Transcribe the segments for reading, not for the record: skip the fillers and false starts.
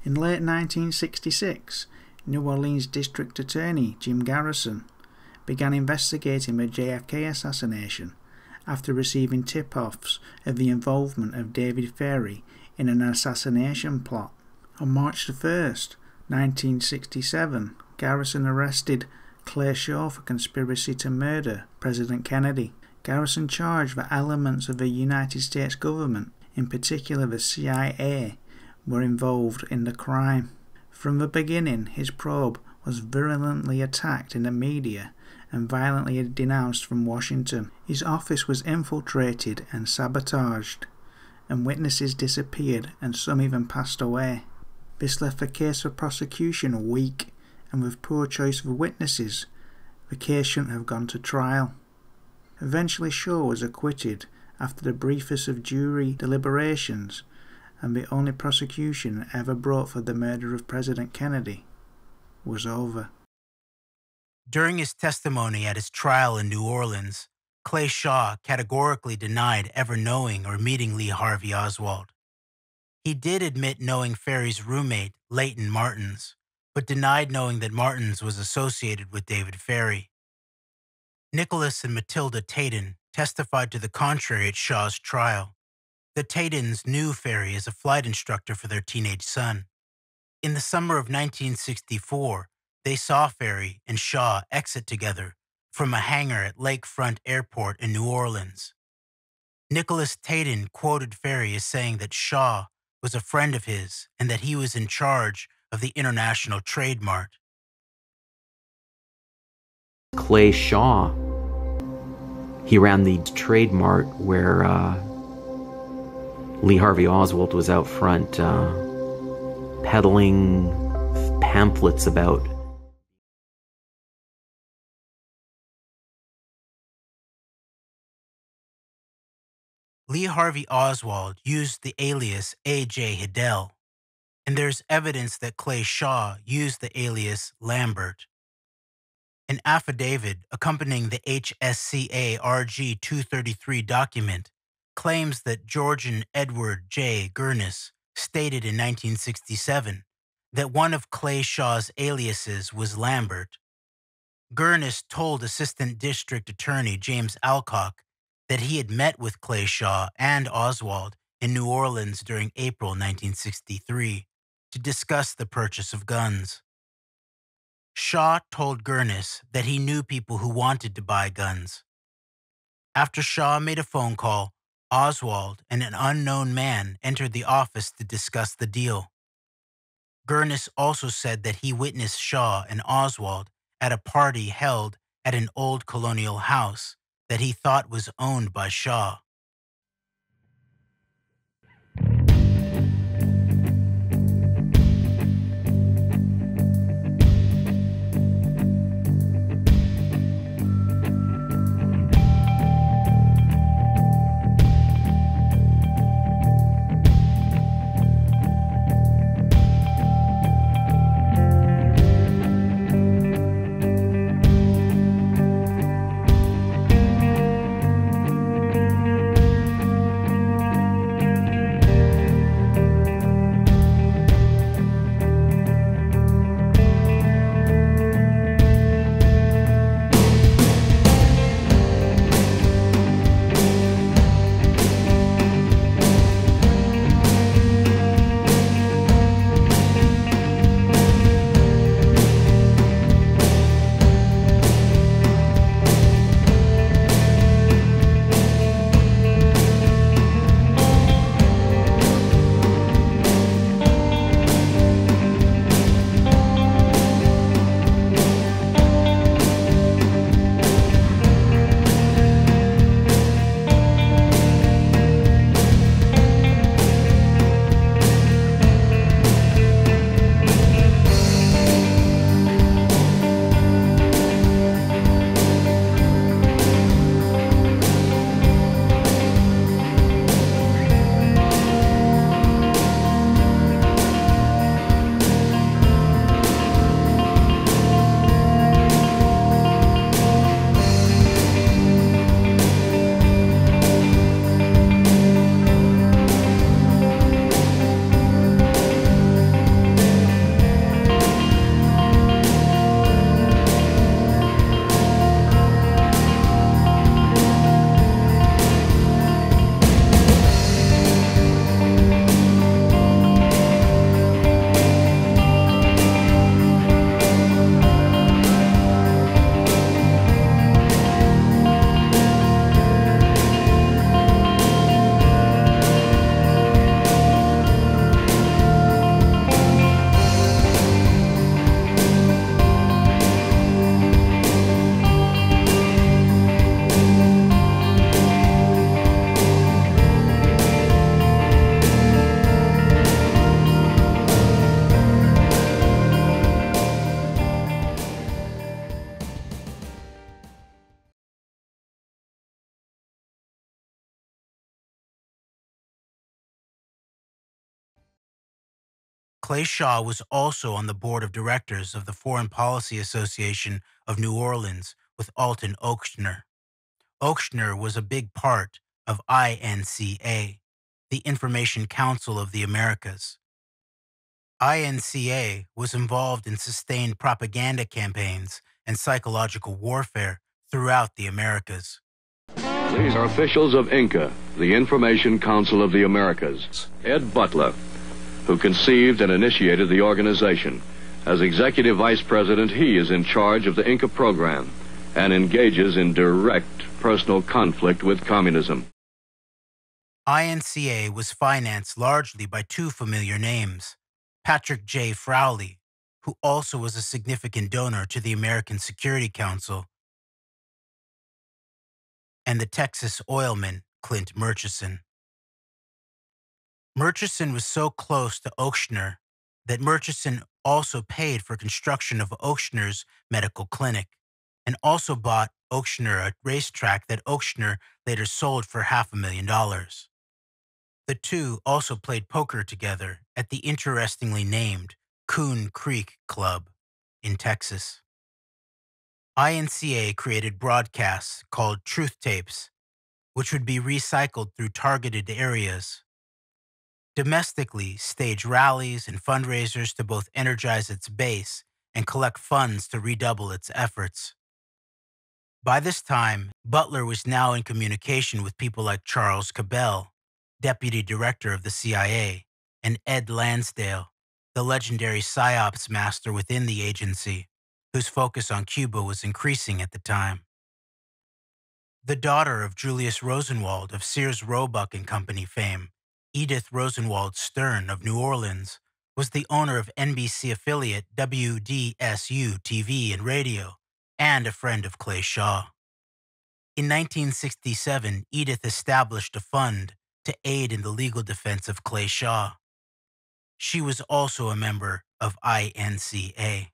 In late 1966, New Orleans District Attorney Jim Garrison began investigating the JFK assassination after receiving tip-offs of the involvement of David Ferrie in an assassination plot. On March 1, 1967, Garrison arrested Clay Shaw for conspiracy to murder President Kennedy. Garrison charged that elements of the United States government, in particular the CIA, were involved in the crime. From the beginning, his probe was virulently attacked in the media and violently denounced from Washington. His office was infiltrated and sabotaged, and witnesses disappeared and some even passed away. This left the case for prosecution weak, and with poor choice of witnesses, the case shouldn't have gone to trial. Eventually Shaw was acquitted after the briefest of jury deliberations, and the only prosecution ever brought for the murder of President Kennedy was over. During his testimony at his trial in New Orleans, Clay Shaw categorically denied ever knowing or meeting Lee Harvey Oswald. He did admit knowing Ferrie's roommate, Leighton Martins, but denied knowing that Martins was associated with David Ferrie. Nicholas and Matilda Taden testified to the contrary at Shaw's trial. The Tadens knew Ferrie as a flight instructor for their teenage son. In the summer of 1964, they saw Ferrie and Shaw exit together from a hangar at Lakefront Airport in New Orleans. Nicholas Taden quoted Ferrie as saying that Shaw was a friend of his and that he was in charge of the International Trade Mart. Clay Shaw, he ran the Trade Mart where Lee Harvey Oswald was out front peddling pamphlets about Lee Harvey Oswald used the alias A.J. Hidell, and there's evidence that Clay Shaw used the alias Lambert. An affidavit accompanying the HSCA RG 233 document claims that Georgian Edward J. Gurnis stated in 1967 that one of Clay Shaw's aliases was Lambert. Gurnis told Assistant District Attorney James Alcock that he had met with Clay Shaw and Oswald in New Orleans during April 1963 to discuss the purchase of guns. Shaw told Gurnis that he knew people who wanted to buy guns. After Shaw made a phone call, Oswald and an unknown man entered the office to discuss the deal. Gurnis also said that he witnessed Shaw and Oswald at a party held at an old colonial house that he thought was owned by Shaw. Clay Shaw was also on the board of directors of the Foreign Policy Association of New Orleans with Alton Ochsner. Ochsner was a big part of INCA, the Information Council of the Americas. INCA was involved in sustained propaganda campaigns and psychological warfare throughout the Americas. These are officials of INCA, the Information Council of the Americas. Ed Butler, who conceived and initiated the organization. As executive vice president, he is in charge of the INCA program and engages in direct personal conflict with communism. INCA was financed largely by two familiar names, Patrick J. Frowley, who also was a significant donor to the American Security Council, and the Texas oilman Clint Murchison. Murchison was so close to Ochsner that Murchison also paid for construction of Ochsner's medical clinic and also bought Ochsner a racetrack that Ochsner later sold for $500,000. The two also played poker together at the interestingly named Coon Creek Club in Texas. INCA created broadcasts called truth tapes, which would be recycled through targeted areas. Domestically, stage rallies and fundraisers to both energize its base and collect funds to redouble its efforts. By this time, Butler was now in communication with people like Charles Cabell, deputy director of the CIA, and Ed Lansdale, the legendary PSYOPs master within the agency, whose focus on Cuba was increasing at the time. The daughter of Julius Rosenwald of Sears Roebuck and Company fame, Edith Rosenwald Stern of New Orleans, was the owner of NBC affiliate WDSU TV and radio, and a friend of Clay Shaw. In 1967, Edith established a fund to aid in the legal defense of Clay Shaw. She was also a member of INCA.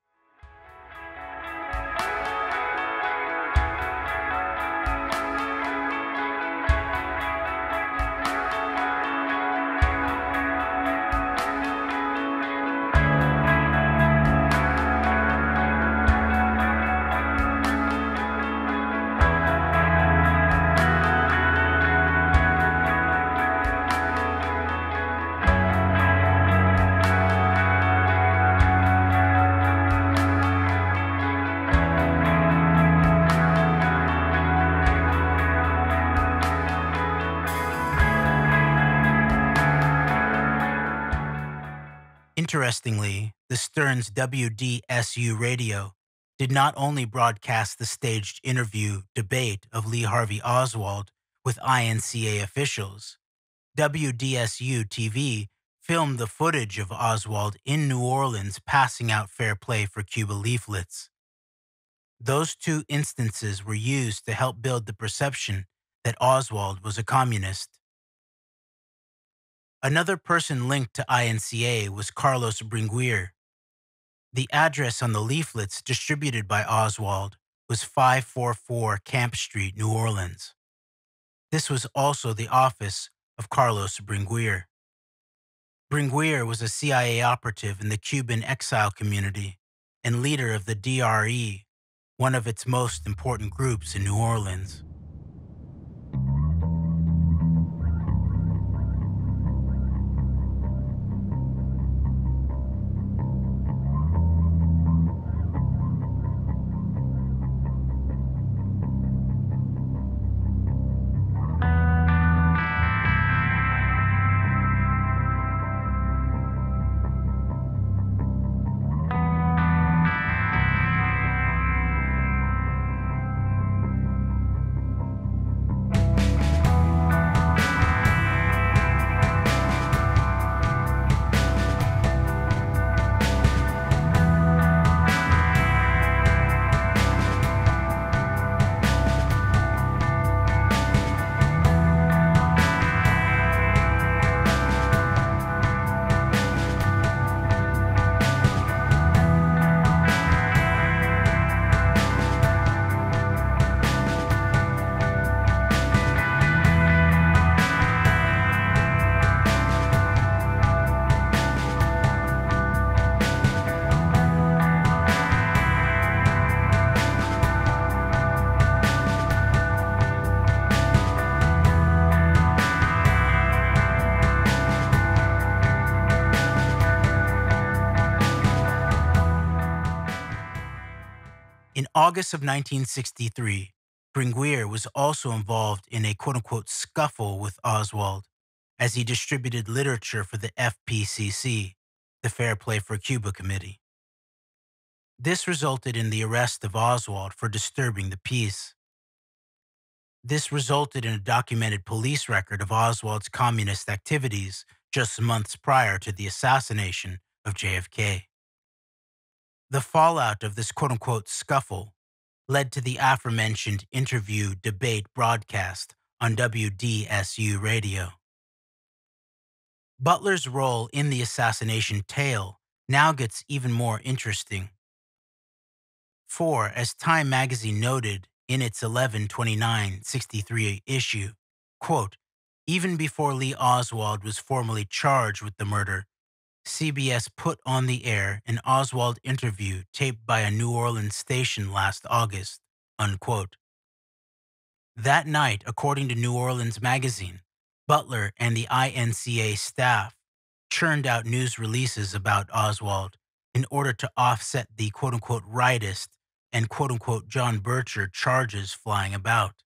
Interestingly, the Stern's WDSU radio did not only broadcast the staged interview debate of Lee Harvey Oswald with INCA officials. WDSU TV filmed the footage of Oswald in New Orleans passing out fair play for Cuba leaflets. Those two instances were used to help build the perception that Oswald was a communist. Another person linked to INCA was Carlos Bringuier. The address on the leaflets distributed by Oswald was 544 Camp Street, New Orleans. This was also the office of Carlos Bringuier. Bringuier was a CIA operative in the Cuban exile community and leader of the DRE, one of its most important groups in New Orleans. August of 1963, Bringuier was also involved in a quote-unquote scuffle with Oswald as he distributed literature for the FPCC, the Fair Play for Cuba Committee. This resulted in the arrest of Oswald for disturbing the peace. This resulted in a documented police record of Oswald's communist activities just months prior to the assassination of JFK. The fallout of this quote-unquote scuffle led to the aforementioned interview debate broadcast on WDSU radio. Butler's role in the assassination tale now gets even more interesting. For, as Time magazine noted in its 11/29/63 issue, quote, even before Lee Oswald was formally charged with the murder, CBS put on the air an Oswald interview taped by a New Orleans station last August, unquote. That night, according to New Orleans Magazine, Butler and the INCA staff churned out news releases about Oswald in order to offset the quote-unquote rightist and quote-unquote John Bircher charges flying about.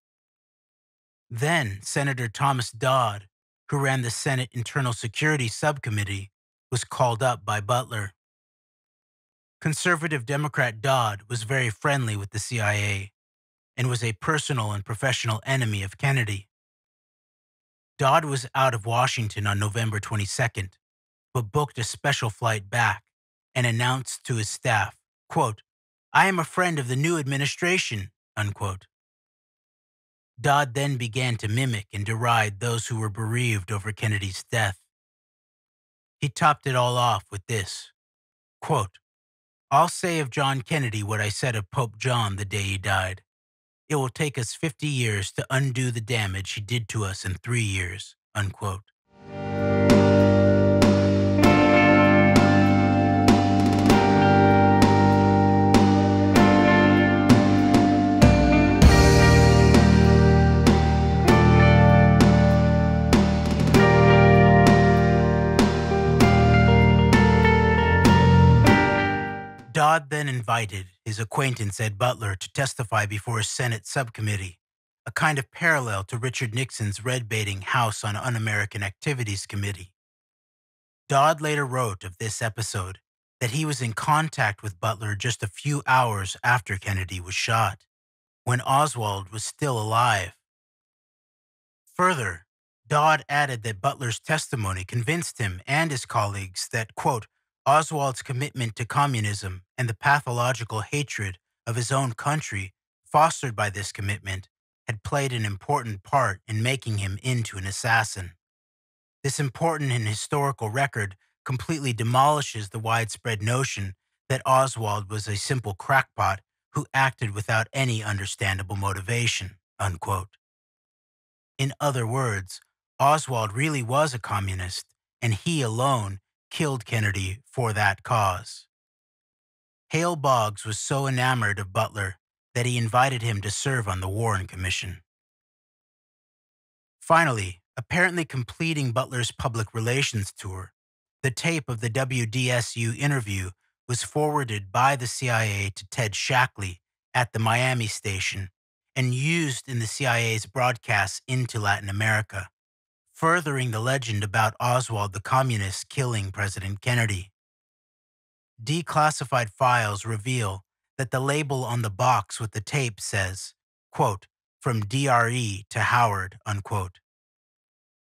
Then Senator Thomas Dodd, who ran the Senate Internal Security Subcommittee, was called up by Butler. Conservative Democrat Dodd was very friendly with the CIA and was a personal and professional enemy of Kennedy. Dodd was out of Washington on November 22nd, but booked a special flight back and announced to his staff, quote, I am a friend of the new administration, unquote. Dodd then began to mimic and deride those who were bereaved over Kennedy's death. He topped it all off with this, quote, I'll say of John Kennedy what I said of Pope John the day he died. It will take us 50 years to undo the damage he did to us in 3 years, unquote. Dodd then invited his acquaintance Ed Butler to testify before a Senate subcommittee, a kind of parallel to Richard Nixon's red-baiting House on Un-American Activities Committee. Dodd later wrote of this episode that he was in contact with Butler just a few hours after Kennedy was shot, when Oswald was still alive. Further, Dodd added that Butler's testimony convinced him and his colleagues that, quote, Oswald's commitment to communism and the pathological hatred of his own country fostered by this commitment had played an important part in making him into an assassin. This important and historical record completely demolishes the widespread notion that Oswald was a simple crackpot who acted without any understandable motivation, unquote. In other words, Oswald really was a communist, and he alone killed Kennedy for that cause. Hale Boggs was so enamored of Butler that he invited him to serve on the Warren Commission. Finally, apparently completing Butler's public relations tour, the tape of the WDSU interview was forwarded by the CIA to Ted Shackley at the Miami station and used in the CIA's broadcasts into Latin America, furthering the legend about Oswald the Communist killing President Kennedy. Declassified files reveal that the label on the box with the tape says, quote, from DRE to Howard, unquote.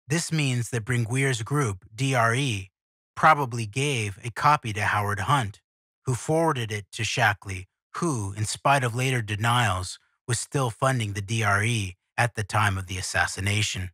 This means that Bringuier's group, DRE, probably gave a copy to Howard Hunt, who forwarded it to Shackley, who, in spite of later denials, was still funding the DRE at the time of the assassination.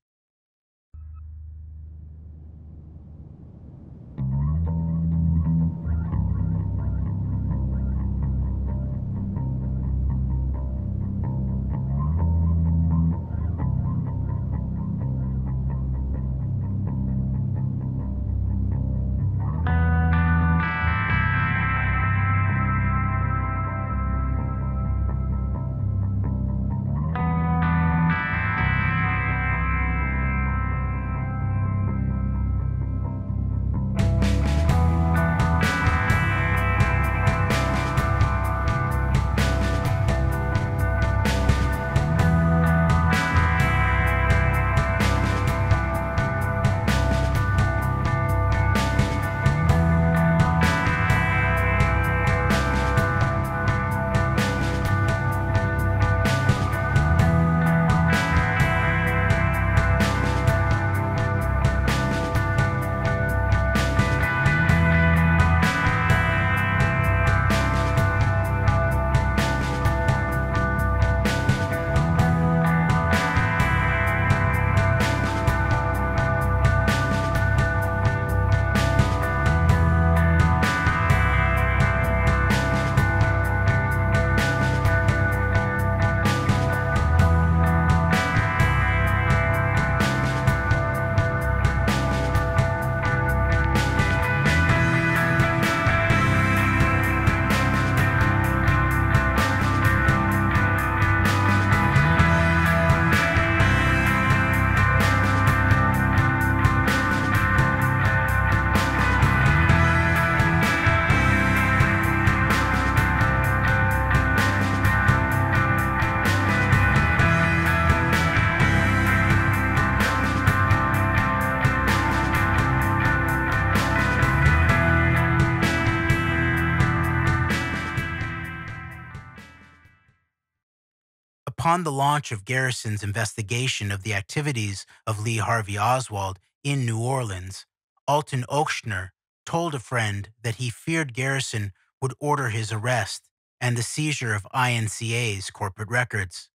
Upon the launch of Garrison's investigation of the activities of Lee Harvey Oswald in New Orleans, Alton Ochsner told a friend that he feared Garrison would order his arrest and the seizure of INCA's corporate records.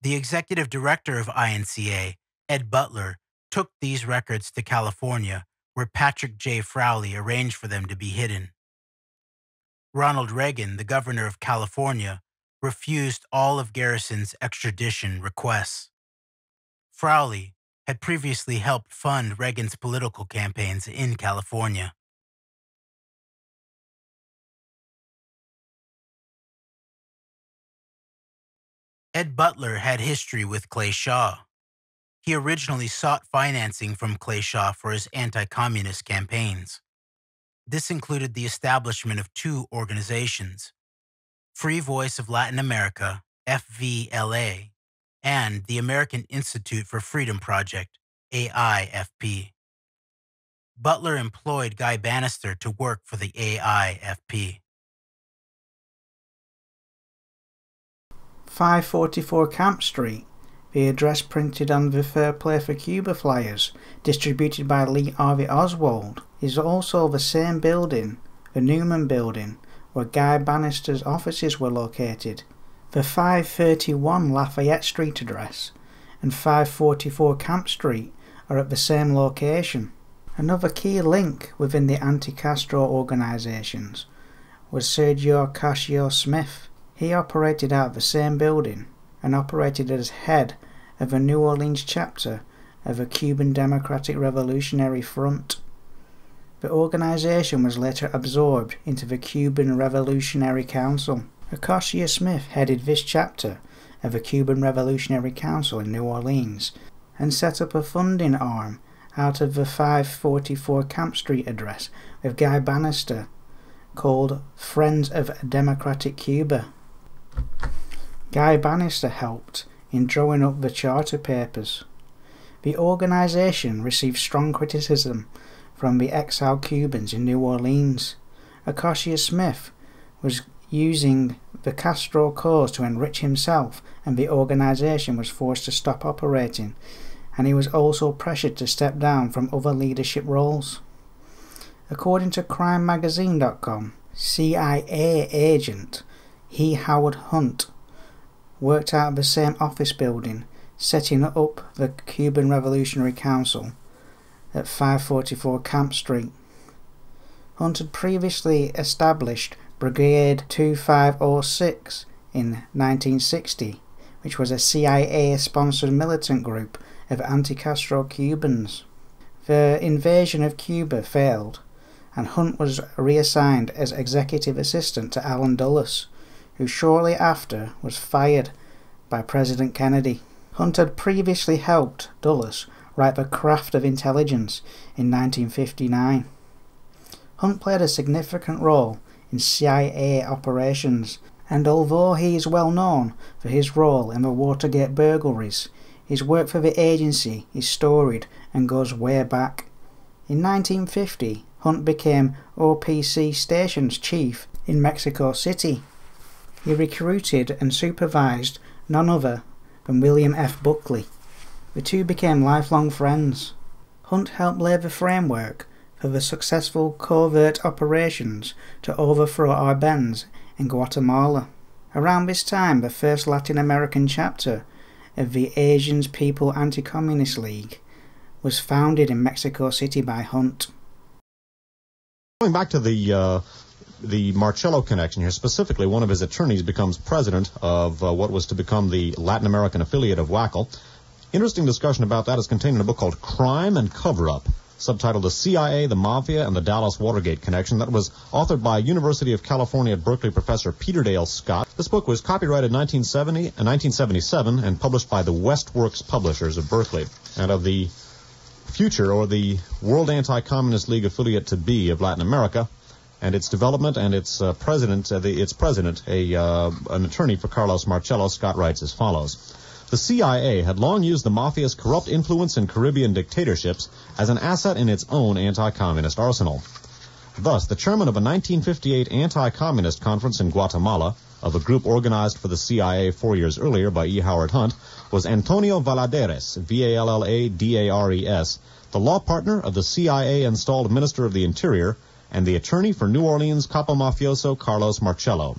The executive director of INCA, Ed Butler, took these records to California, where Patrick J. Frowley arranged for them to be hidden. Ronald Reagan, the governor of California, refused all of Garrison's extradition requests. Frowley had previously helped fund Reagan's political campaigns in California. Ed Butler had history with Clay Shaw. He originally sought financing from Clay Shaw for his anti-communist campaigns. This included the establishment of two organizations, Free Voice of Latin America, FVLA, and the American Institute for Freedom Project, AIFP. Butler employed Guy Bannister to work for the AIFP. 544 Camp Street, the address printed on the Fair Play for Cuba flyers distributed by Lee Harvey Oswald, is also the same building, the Newman Building, where Guy Bannister's offices were located. The 531 Lafayette Street address and 544 Camp Street are at the same location. Another key link within the anti-Castro organizations was Sergio Cascio Smith. He operated out of the same building and operated as head of a New Orleans chapter of the Cuban Democratic Revolutionary Front. The organization was later absorbed into the Cuban Revolutionary Council. Acacia Smith headed this chapter of the Cuban Revolutionary Council in New Orleans and set up a funding arm out of the 544 Camp Street address with Guy Bannister called Friends of Democratic Cuba. Guy Bannister helped in drawing up the charter papers. The organization received strong criticism from the exiled Cubans in New Orleans. Acacia Smith was using the Castro cause to enrich himself, and the organization was forced to stop operating, and he was also pressured to step down from other leadership roles. According to CrimeMagazine.com, CIA agent Howard Hunt worked out of the same office building, setting up the Cuban Revolutionary Council at 544 Camp Street. Hunt had previously established Brigade 2506 in 1960, which was a CIA-sponsored militant group of anti-Castro Cubans. The invasion of Cuba failed, and Hunt was reassigned as executive assistant to Allen Dulles, who shortly after was fired by President Kennedy. Hunt had previously helped Dulles write The Craft of Intelligence in 1959. Hunt played a significant role in CIA operations, and although he is well known for his role in the Watergate burglaries, his work for the agency is storied and goes way back. In 1950, Hunt became OPC Stations Chief in Mexico City. He recruited and supervised none other than William F. Buckley. The two became lifelong friends. Hunt helped lay the framework for the successful covert operations to overthrow Arbenz in Guatemala. Around this time, the first Latin American chapter of the Asian People's Anti-Communist League was founded in Mexico City by Hunt. Going back to the Marcello connection here, specifically one of his attorneys becomes president of what was to become the Latin American affiliate of WACL. Interesting discussion about that is contained in a book called Crime and Cover-Up, subtitled The CIA, the Mafia, and the Dallas Watergate Connection, that was authored by University of California at Berkeley professor Peter Dale Scott. This book was copyrighted 1977 and published by the Westworks Publishers of Berkeley. And of the future, or the World Anti-Communist League affiliate to be of Latin America, and its development and its president, an attorney for Carlos Marcello, Scott writes as follows. The CIA had long used the Mafia's corrupt influence in Caribbean dictatorships as an asset in its own anti-communist arsenal. Thus, the chairman of a 1958 anti-communist conference in Guatemala, of a group organized for the CIA 4 years earlier by E. Howard Hunt, was Antonio Valladares, V-A-L-L-A-D-A-R-E-S, the law partner of the CIA-installed Minister of the Interior and the attorney for New Orleans capo mafioso Carlos Marcello.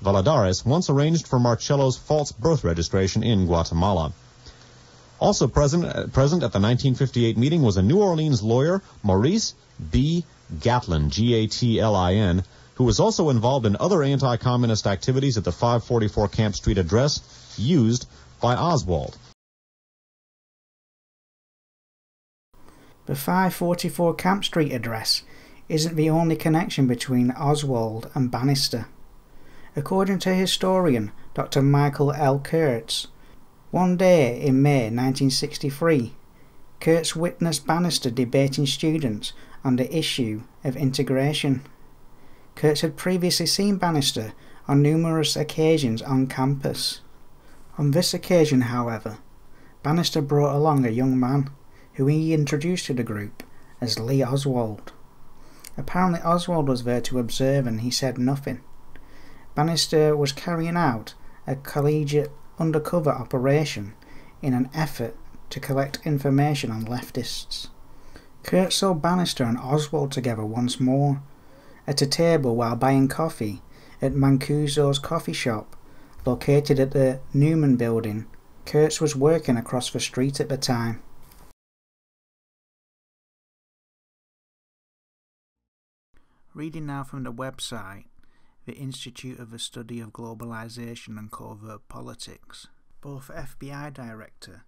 Valladares once arranged for Marcello's false birth registration in Guatemala. Also present at the 1958 meeting was a New Orleans lawyer, Maurice B. Gatlin, G-A-T-L-I-N, who was also involved in other anti-communist activities at the 544 Camp Street address used by Oswald. The 544 Camp Street address isn't the only connection between Oswald and Bannister. According to historian Dr. Michael L. Kurtz, one day in May 1963, Kurtz witnessed Bannister debating students on the issue of integration. Kurtz had previously seen Bannister on numerous occasions on campus. On this occasion, however, Bannister brought along a young man who he introduced to the group as Lee Oswald. Apparently Oswald was there to observe and he said nothing. Bannister was carrying out a collegiate undercover operation in an effort to collect information on leftists. Kurtz saw Bannister and Oswald together once more, at a table while buying coffee at Mancuso's coffee shop, located at the Newman building. Kurtz was working across the street at the time. Reading now from the website, the Institute of the Study of Globalization and Covert Politics. Both FBI Director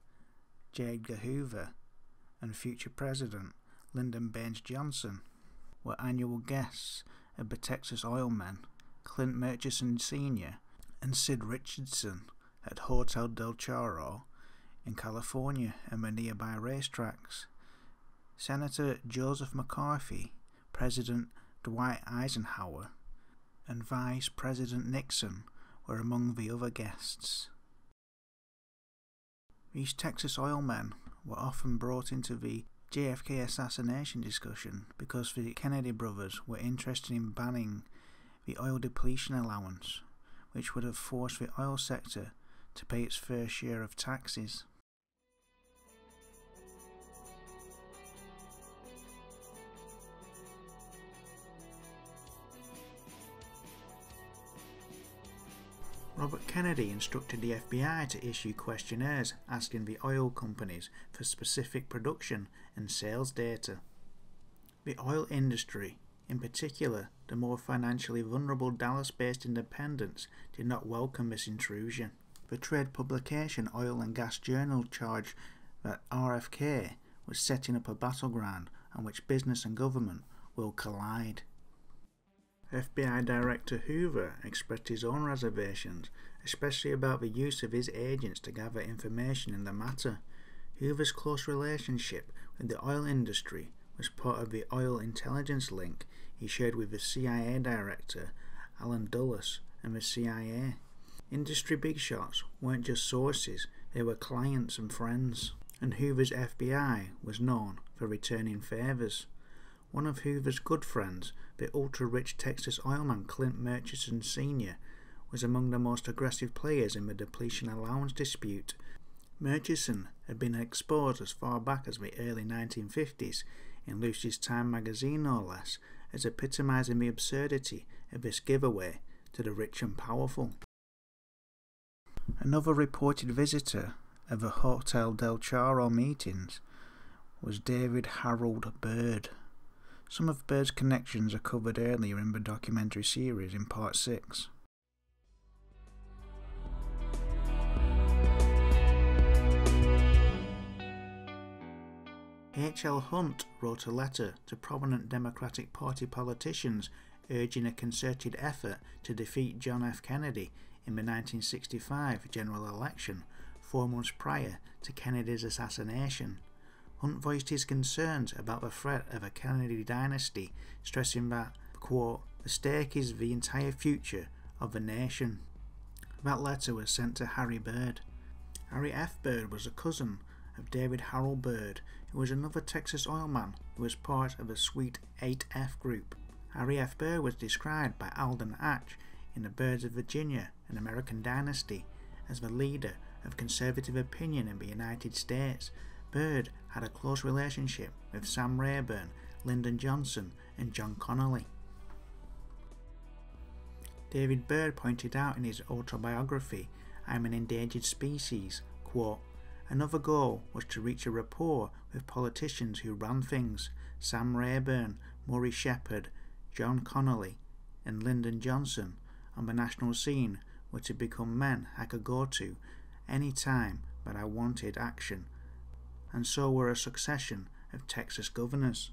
J. Edgar Hoover and future President Lyndon Baines Johnson were annual guests of the Texas oil men Clint Murchison Sr. and Sid Richardson at Hotel Del Chorro in California and the nearby racetracks. Senator Joseph McCarthy, President Dwight Eisenhower, and Vice President Nixon were among the other guests. These Texas oil men were often brought into the JFK assassination discussion because the Kennedy brothers were interested in banning the oil depletion allowance, which would have forced the oil sector to pay its fair share of taxes. Robert Kennedy instructed the FBI to issue questionnaires asking the oil companies for specific production and sales data. The oil industry, in particular the more financially vulnerable Dallas-based independents, did not welcome this intrusion. The trade publication Oil and Gas Journal charged that RFK was setting up a battleground on which business and government will collide. FBI Director Hoover expressed his own reservations, especially about the use of his agents to gather information in the matter. Hoover's close relationship with the oil industry was part of the oil intelligence link he shared with the CIA Director Alan Dulles and the CIA. Industry big shots weren't just sources, they were clients and friends, and Hoover's FBI was known for returning favours. One of Hoover's good friends, the ultra-rich Texas oilman Clint Murchison Sr., was among the most aggressive players in the depletion allowance dispute. Murchison had been exposed as far back as the early 1950s in Lucy's Time magazine no less, as epitomising the absurdity of this giveaway to the rich and powerful. Another reported visitor of the Hotel Del Chorro meetings was David Harold Byrd. Some of Byrd's connections are covered earlier in the documentary series in Part 6. H.L. Hunt wrote a letter to prominent Democratic Party politicians urging a concerted effort to defeat John F. Kennedy in the 1965 general election, 4 months prior to Kennedy's assassination. Hunt voiced his concerns about the threat of a Kennedy dynasty, stressing that, quote, the stake is the entire future of the nation. That letter was sent to Harry Byrd. Harry F. Byrd was a cousin of David Harold Byrd, who was another Texas oilman who was part of the Suite 8F group. Harry F. Byrd was described by Alden Atch in The Birds of Virginia, An American Dynasty, as the leader of conservative opinion in the United States. Byrd had a close relationship with Sam Rayburn, Lyndon Johnson, and John Connolly. David Byrd pointed out in his autobiography, "I Am an Endangered Species," quote, "Another goal was to reach a rapport with politicians who ran things. Sam Rayburn, Murray Shepherd, John Connolly, and Lyndon Johnson on the national scene were to become men I could go to any time that I wanted action, and so were a succession of Texas governors."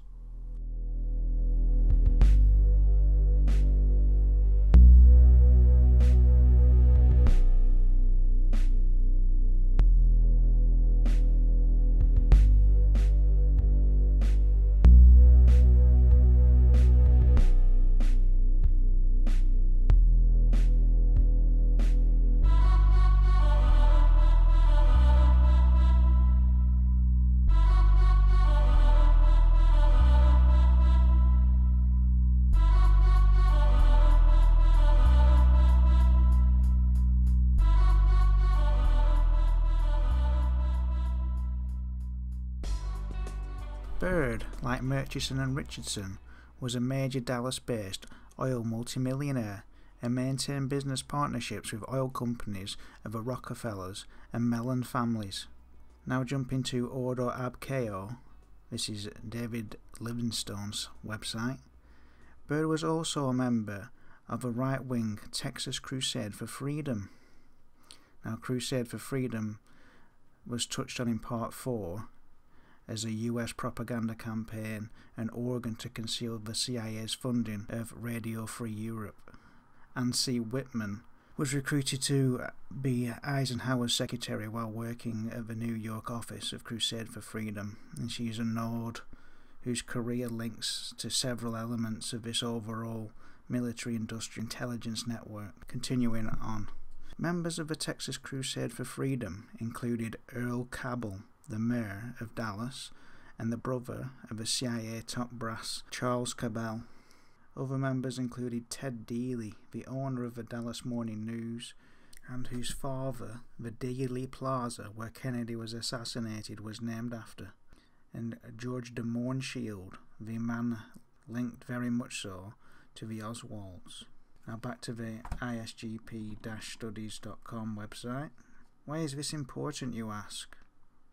Byrd, like Murchison and Richardson, was a major Dallas-based oil multimillionaire and maintained business partnerships with oil companies of the Rockefellers and Mellon families. Now jumping to Ordo Ab Chao, this is David Livingstone's website. Byrd was also a member of the right-wing Texas Crusade for Freedom. Now, Crusade for Freedom was touched on in Part 4 as a US propaganda campaign and organ to conceal the CIA's funding of Radio Free Europe. Ann C. Whitman was recruited to be Eisenhower's secretary while working at the New York office of Crusade for Freedom, and she is a node whose career links to several elements of this overall military-industrial intelligence network. Continuing on, members of the Texas Crusade for Freedom included Earl Cabell, the mayor of Dallas, and the brother of the CIA top brass, Charles Cabell. Other members included Ted Dealey, the owner of the Dallas Morning News, and whose father, the Dealey Plaza where Kennedy was assassinated, was named after, and George de Mohrenschildt, the man linked very much so to the Oswalds. Now back to the isgp-studies.com website. Why is this important, you ask?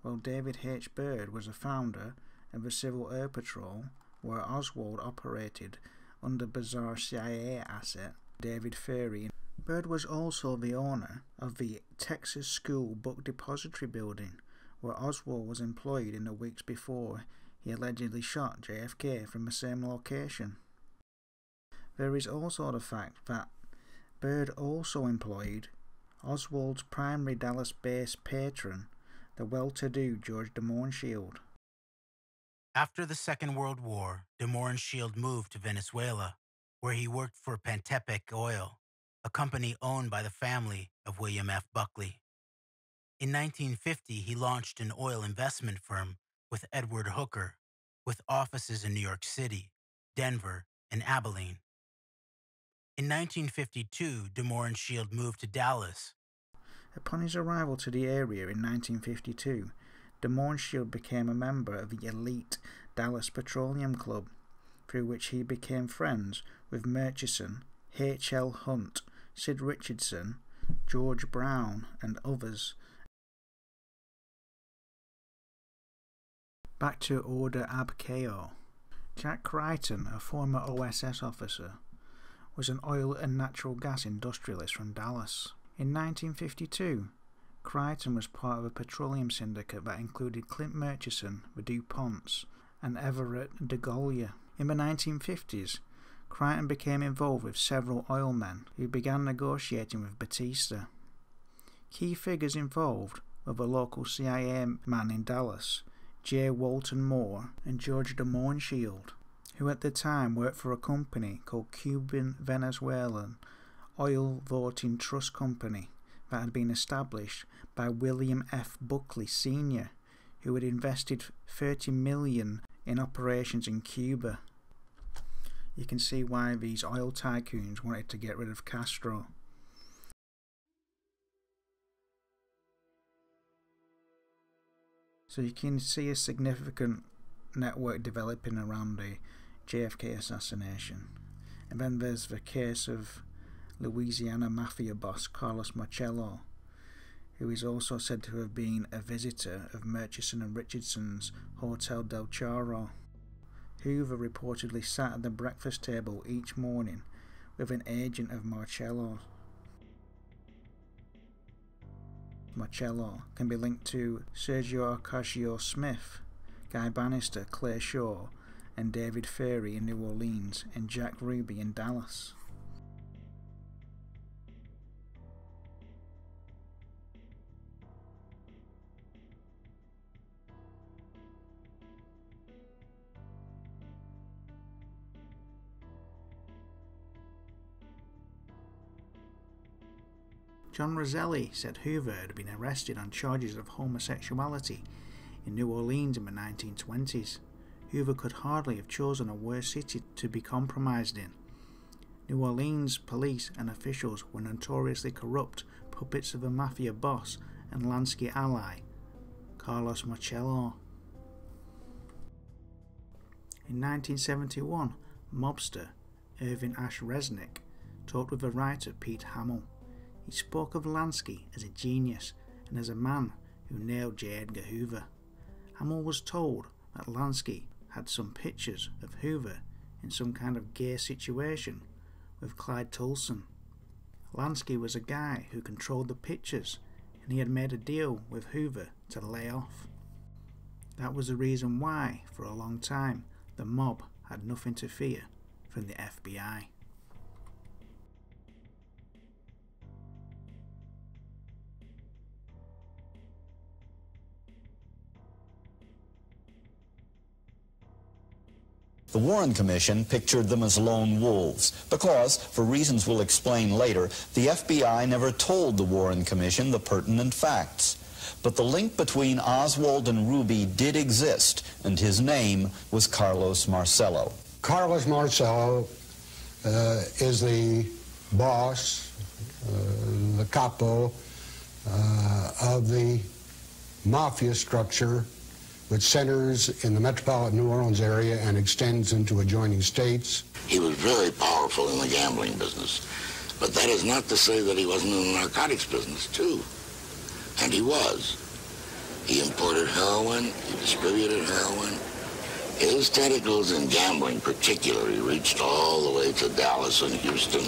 Well, David H. Byrd was a founder of the Civil Air Patrol, where Oswald operated under bizarre CIA asset David Ferrie. Byrd was also the owner of the Texas School Book Depository building, where Oswald was employed in the weeks before he allegedly shot JFK from the same location. There is also the fact that Byrd also employed Oswald's primary Dallas-based patron, the well-to-do George de Mohrenschildt. After the Second World War, de Mohrenschildt moved to Venezuela, where he worked for Pantepec Oil, a company owned by the family of William F. Buckley. In 1950, he launched an oil investment firm with Edward Hooker, with offices in New York City, Denver, and Abilene. In 1952, de Mohrenschildt moved to Dallas. Upon his arrival to the area in 1952, de Mohrenschildt became a member of the elite Dallas Petroleum Club, through which he became friends with Murchison, H.L. Hunt, Sid Richardson, George Brown, and others. Back to Order Ab Chao. Jack Crichton, a former OSS officer, was an oil and natural gas industrialist from Dallas. In 1952, Crichton was part of a petroleum syndicate that included Clint Murchison, the DuPonts, and Everett DeGolyer. In the 1950s, Crichton became involved with several oil men who began negotiating with Batista. Key figures involved were the local CIA man in Dallas, J. Walton Moore, and George de Mohrenschildt, who at the time worked for a company called Cuban Venezuelan Oil Voting Trust Company that had been established by William F. Buckley Sr., who had invested $30 million in operations in Cuba. You can see why these oil tycoons wanted to get rid of Castro. So you can see a significant network developing around the JFK assassination. And then there's the case of Louisiana mafia boss Carlos Marcello, who is also said to have been a visitor of Murchison and Richardson's Hotel del Charro. Hoover reportedly sat at the breakfast table each morning with an agent of Marcello. Marcello can be linked to Sergio Ocasio-Smith, Guy Bannister, Clay Shaw, and David Ferry in New Orleans, and Jack Ruby in Dallas. John Roselli said Hoover had been arrested on charges of homosexuality in New Orleans in the 1920s. Hoover could hardly have chosen a worse city to be compromised in. New Orleans police and officials were notoriously corrupt puppets of a mafia boss and Lansky ally, Carlos Marcello. In 1971, mobster Irving Ash Resnick talked with the writer Pete Hamill. He spoke of Lansky as a genius and as a man who nailed J. Edgar Hoover. Hamill was told that Lansky had some pictures of Hoover in some kind of gay situation with Clyde Tulson. Lansky was a guy who controlled the pictures, and he had made a deal with Hoover to lay off. That was the reason why, for a long time, the mob had nothing to fear from the FBI. The Warren Commission pictured them as lone wolves because, for reasons we'll explain later, the FBI never told the Warren Commission the pertinent facts. But the link between Oswald and Ruby did exist, and his name was Carlos Marcello. Carlos Marcello is the boss, the capo of the mafia structure which centers in the metropolitan New Orleans area and extends into adjoining states. He was very powerful in the gambling business, but that is not to say that he wasn't in the narcotics business too. And he was. He imported heroin, he distributed heroin. His tentacles in gambling particularly reached all the way to Dallas and Houston.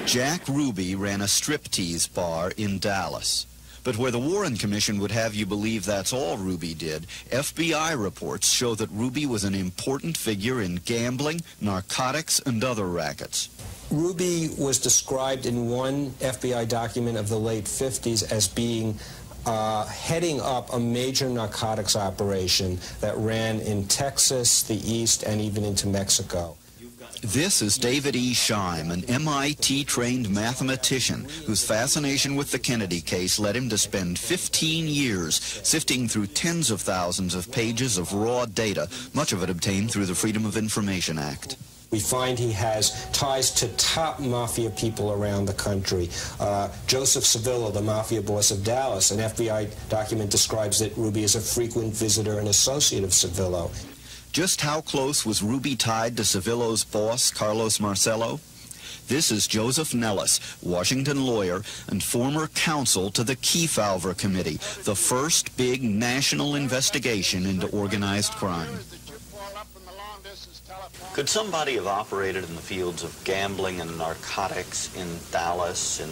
Jack Ruby ran a striptease bar in Dallas. But where the Warren Commission would have you believe that's all Ruby did, FBI reports show that Ruby was an important figure in gambling, narcotics, and other rackets. Ruby was described in one FBI document of the late 50s as being heading up a major narcotics operation that ran in Texas, the East, and even into Mexico. This is David E. Scheim, an MIT-trained mathematician whose fascination with the Kennedy case led him to spend 15 years sifting through tens of thousands of pages of raw data, much of it obtained through the Freedom of Information Act. We find he has ties to top mafia people around the country. Joseph Civillo, the mafia boss of Dallas, an FBI document describes that Ruby is a frequent visitor and associate of Civillo. Just how close was Ruby tied to Civillo's boss, Carlos Marcello? This is Joseph Nellis, Washington lawyer and former counsel to the Kefauver Committee, the first big national investigation into organized crime. Could somebody have operated in the fields of gambling and narcotics in Dallas in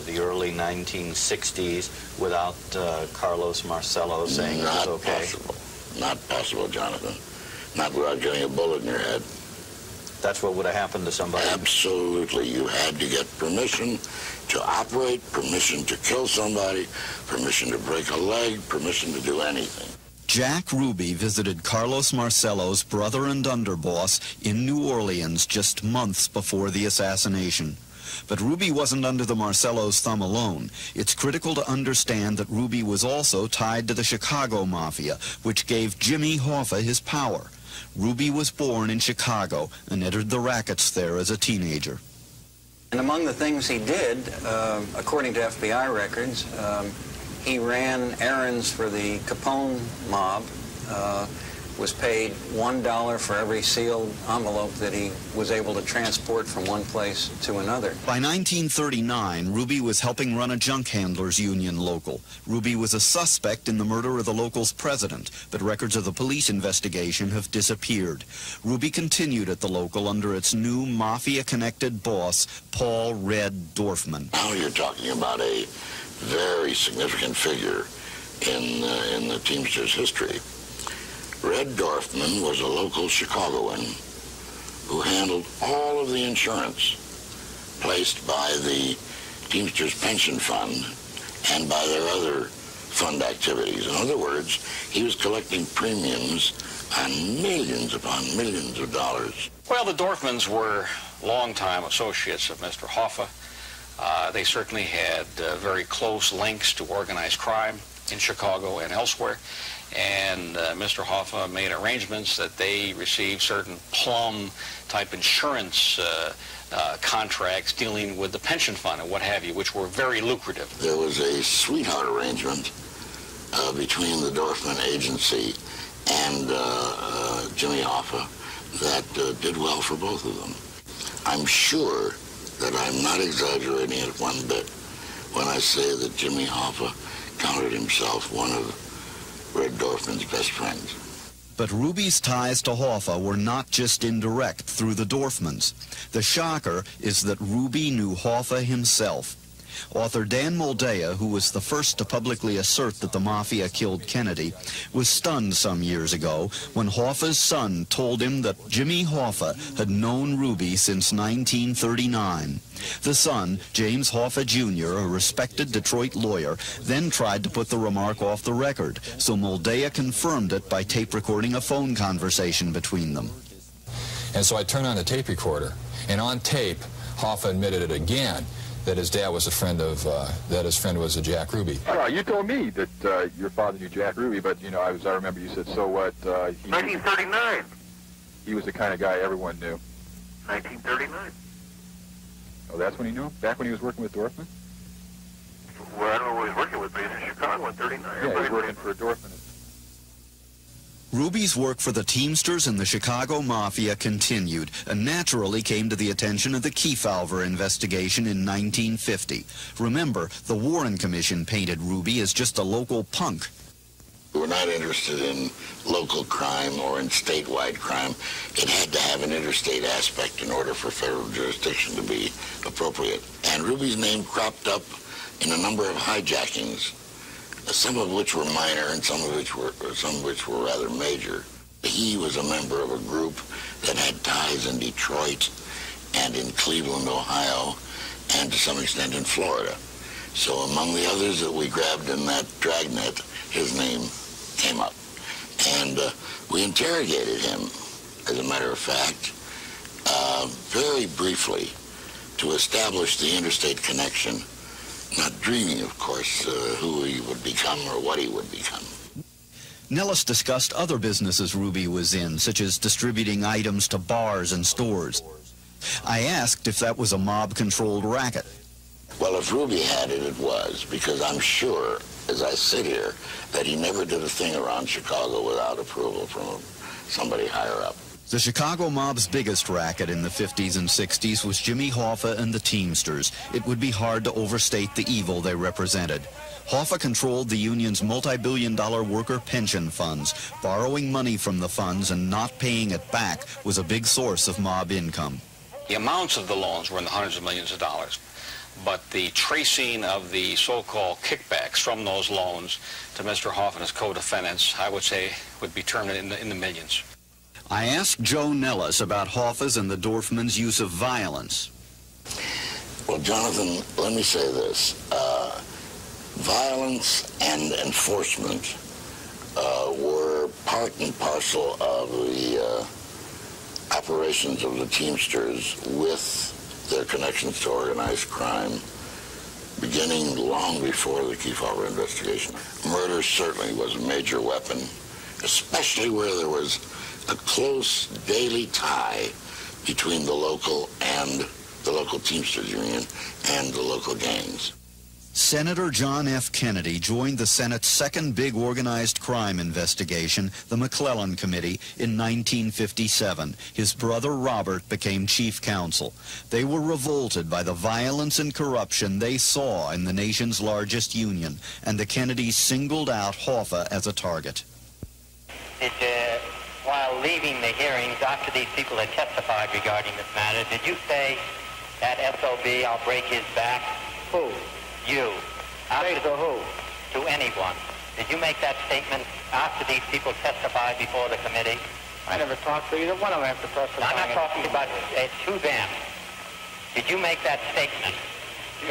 the early 1960s without Carlos Marcello saying it was okay? Not possible. Not possible, Jonathan. Not without getting a bullet in your head. That's what would have happened to somebody? Absolutely. You had to get permission to operate, permission to kill somebody, permission to break a leg, permission to do anything. Jack Ruby visited Carlos Marcello's brother and underboss in New Orleans just months before the assassination. But Ruby wasn't under the Marcello's thumb alone. It's critical to understand that Ruby was also tied to the Chicago Mafia, which gave Jimmy Hoffa his power. Ruby was born in Chicago and entered the rackets there as a teenager. And among the things he did, according to FBI records, he ran errands for the Capone mob, was paid $1 for every sealed envelope that he was able to transport from one place to another. By 1939, Ruby was helping run a junk handlers union local. Ruby was a suspect in the murder of the local's president, but records of the police investigation have disappeared. Ruby continued at the local under its new mafia-connected boss, Paul Red Dorfman. Now you're talking about a very significant figure in the Teamsters history. Red Dorfman was a local Chicagoan who handled all of the insurance placed by the Teamsters Pension Fund and by their other fund activities. In other words, he was collecting premiums on millions upon millions of dollars. Well, the Dorfmans were longtime associates of Mr. Hoffa. They certainly had very close links to organized crime in Chicago and elsewhere. And Mr. Hoffa made arrangements that they receive certain plum-type insurance contracts dealing with the pension fund and what have you, which were very lucrative. There was a sweetheart arrangement between the Dorfman agency and Jimmy Hoffa that did well for both of them. I'm sure that I'm not exaggerating it one bit when I say that Jimmy Hoffa counted himself one of Red Dorfman's best friends. But Ruby's ties to Hoffa were not just indirect through the Dorfmans. The shocker is that Ruby knew Hoffa himself. Author Dan Moldea, who was the first to publicly assert that the Mafia killed Kennedy, was stunned some years ago when Hoffa's son told him that Jimmy Hoffa had known Ruby since 1939. The son, James Hoffa Jr., a respected Detroit lawyer, then tried to put the remark off the record, so Moldea confirmed it by tape recording a phone conversation between them. And so I turned on the tape recorder, and on tape, Hoffa admitted it again, that his dad was a friend of, that his friend was a Jack Ruby. Oh, you told me that your father knew Jack Ruby, but, you know, I remember you said, so what? 1939. He was the kind of guy everyone knew. 1939. Oh, that's when he knew him? Back when he was working with Dorfman? Well, I don't know what he was working with, but he's in Chicago in 39. Yeah, he was working for Dorfman. Ruby's work for the Teamsters and the Chicago Mafia continued and naturally came to the attention of the Kefauver investigation in 1950. Remember, the Warren Commission painted Ruby as just a local punk. We're not interested in local crime or in statewide crime. It had to have an interstate aspect in order for federal jurisdiction to be appropriate. And Ruby's name cropped up in a number of hijackings, some of which were minor and some of which were rather major. He was a member of a group that had ties in Detroit and in Cleveland, Ohio, and to some extent in Florida. So among the others that we grabbed in that dragnet, his name came up. And we interrogated him, as a matter of fact, very briefly to establish the interstate connection, not dreaming, of course, who he would become or what he would become. Nellis discussed other businesses Ruby was in, such as distributing items to bars and stores. I asked if that was a mob-controlled racket. Well, if Ruby had it, it was, because I'm sure, as I sit here, that he never did a thing around Chicago without approval from somebody higher up. The Chicago mob's biggest racket in the 50s and 60s was Jimmy Hoffa and the Teamsters. It would be hard to overstate the evil they represented. Hoffa controlled the union's multi-billion-dollar worker pension funds. Borrowing money from the funds and not paying it back was a big source of mob income. The amounts of the loans were in the hundreds of millions of dollars, but the tracing of the so-called kickbacks from those loans to Mr. Hoffa and his co-defendants, I would say, would be termed in the millions. I asked Joe Nellis about Hoffa's and the Dorfman's use of violence. Well, Jonathan, let me say this. Violence and enforcement were part and parcel of the operations of the Teamsters with their connections to organized crime, beginning long before the Kefauver investigation. Murder certainly was a major weapon, especially where there was a close daily tie between the local Teamsters Union and the local gangs. Senator John F. Kennedy joined the Senate's second big organized crime investigation, the McClellan Committee, in 1957. His brother Robert became chief counsel. They were revolted by the violence and corruption they saw in the nation's largest union, and the Kennedys singled out Hoffa as a target. While leaving the hearings, after these people had testified regarding this matter, did you say that SOB, I'll break his back? Who? You. Say to who? To anyone. Did you make that statement after these people testified before the committee? I never talked to either one of them after testifying. I'm not talking about to them. Did you make that statement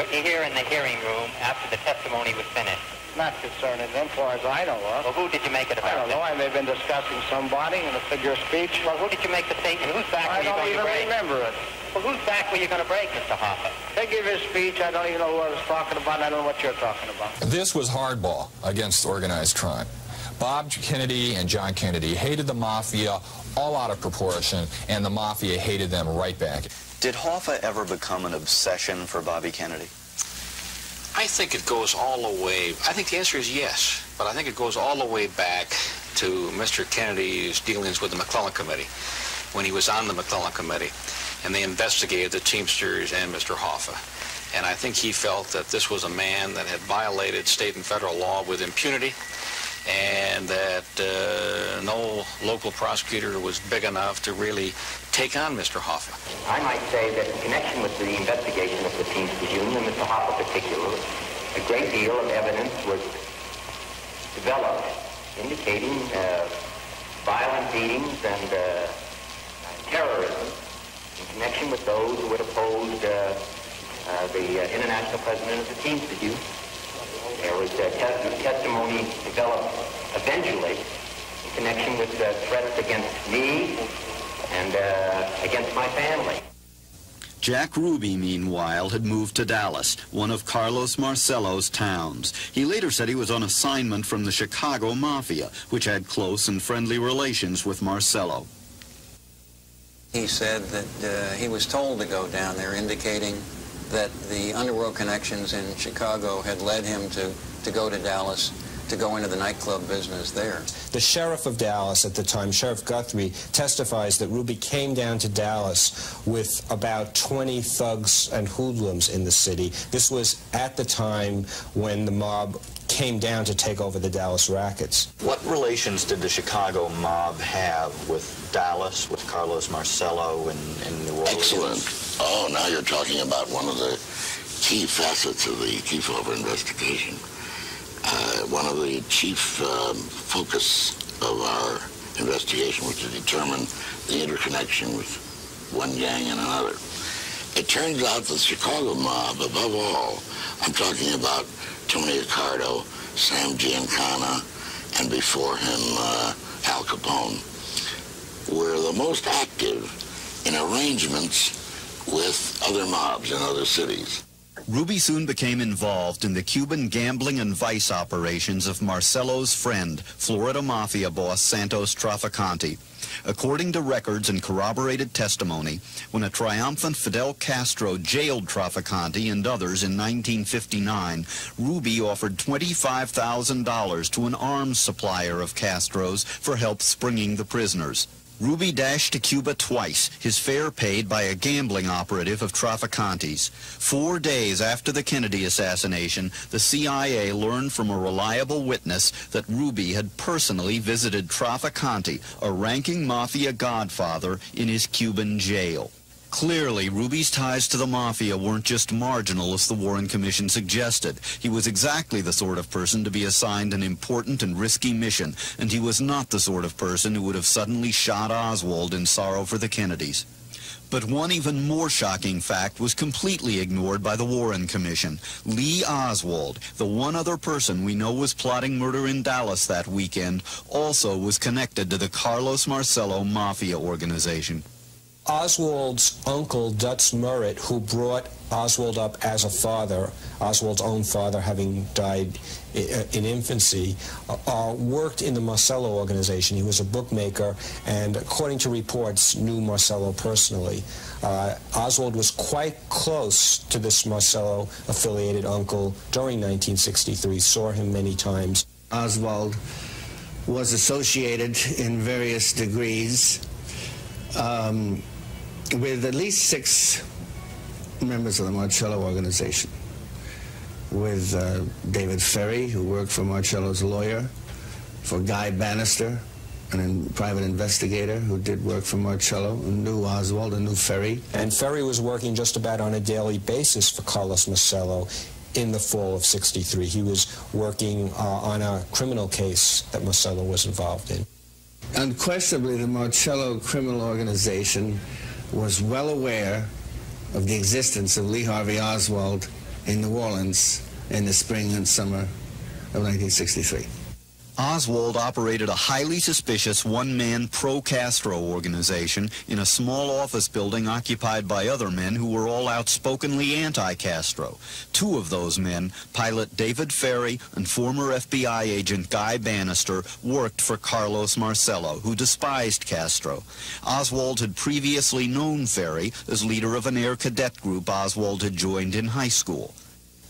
here in the hearing room after the testimony was finished? Not concerning them, as far as I know of. Well, who did you make it about? I don't know. I may have been discussing somebody in a figure of speech. Well, who did you make the statement? Whose back were you going to break? I don't even remember it. Well, whose back were you going to break, Mr. Hoffa? They give his speech. I don't even know who I was talking about, and I don't know what you're talking about. This was hardball against organized crime. Bob Kennedy and John Kennedy hated the mafia all out of proportion, and the mafia hated them right back. Did Hoffa ever become an obsession for Bobby Kennedy? I think it goes all the way, I think the answer is yes, but I think it goes all the way back to Mr. Kennedy's dealings with the McClellan Committee, when he was on the McClellan Committee, and they investigated the Teamsters and Mr. Hoffa. And I think he felt that this was a man that had violated state and federal law with impunity, and that no local prosecutor was big enough to really take on Mr. Hoffa. I might say that in connection with the investigation of the Teamsters Union, and Mr. Hoffa particularly, a great deal of evidence was developed indicating violent beatings and terrorism in connection with those who had opposed the international president of the Teamsters Union. There was testimony developed eventually in connection with threats against me and against my family. Jack Ruby, meanwhile, had moved to Dallas, one of Carlos Marcello's towns. He later said he was on assignment from the Chicago Mafia, which had close and friendly relations with Marcello. He said that he was told to go down there, indicating that the underworld connections in Chicago had led him to go to Dallas, to go into the nightclub business there. The sheriff of Dallas at the time, Sheriff Guthrie, testifies that Ruby came down to Dallas with about 20 thugs and hoodlums in the city. This was at the time when the mob came down to take over the Dallas rackets. What relations did the Chicago mob have with Dallas, with Carlos Marcello in New Orleans? Excellent. Oh, now you're talking about one of the key facets of the Kefauver investigation. One of the chief focus of our investigation was to determine the interconnection with one gang and another. It turns out the Chicago mob, above all, I'm talking about Tony Accardo, Sam Giancana, and before him Al Capone, were the most active in arrangements with other mobs in other cities. Ruby soon became involved in the Cuban gambling and vice operations of Marcello's friend, Florida Mafia boss Santos Trafficante. According to records and corroborated testimony, when a triumphant Fidel Castro jailed Trafficante and others in 1959, Ruby offered $25,000 to an arms supplier of Castro's for help springing the prisoners. Ruby dashed to Cuba twice, his fare paid by a gambling operative of Trafficante's. 4 days after the Kennedy assassination, the CIA learned from a reliable witness that Ruby had personally visited Trafficante, a ranking mafia godfather, in his Cuban jail. Clearly, Ruby's ties to the mafia weren't just marginal, as the Warren Commission suggested. He was exactly the sort of person to be assigned an important and risky mission, and he was not the sort of person who would have suddenly shot Oswald in sorrow for the Kennedys. But one even more shocking fact was completely ignored by the Warren Commission. Lee Oswald, the one other person we know was plotting murder in Dallas that weekend, also was connected to the Carlos Marcello Mafia organization. Oswald's uncle, Dutz Murrett, who brought Oswald up as a father, Oswald's own father having died in infancy, worked in the Marcello organization. He was a bookmaker and, according to reports, knew Marcello personally. Oswald was quite close to this Marcello-affiliated uncle during 1963, saw him many times. Oswald was associated in various degrees with at least 6 members of the Marcello organization, with David Ferry, who worked for Marcello's lawyer, for Guy Bannister, a private investigator who did work for Marcello, who knew Oswald and knew Ferry. And Ferry was working just about on a daily basis for Carlos Marcello in the fall of '63. He was working on a criminal case that Marcello was involved in. Unquestionably, the Marcello criminal organization was well aware of the existence of Lee Harvey Oswald in New Orleans in the spring and summer of 1963. Oswald operated a highly suspicious one-man pro-Castro organization in a small office building occupied by other men who were all outspokenly anti-Castro. 2 of those men, pilot David Ferry and former FBI agent Guy Bannister, worked for Carlos Marcello, who despised Castro. Oswald had previously known Ferry as leader of an air cadet group Oswald had joined in high school.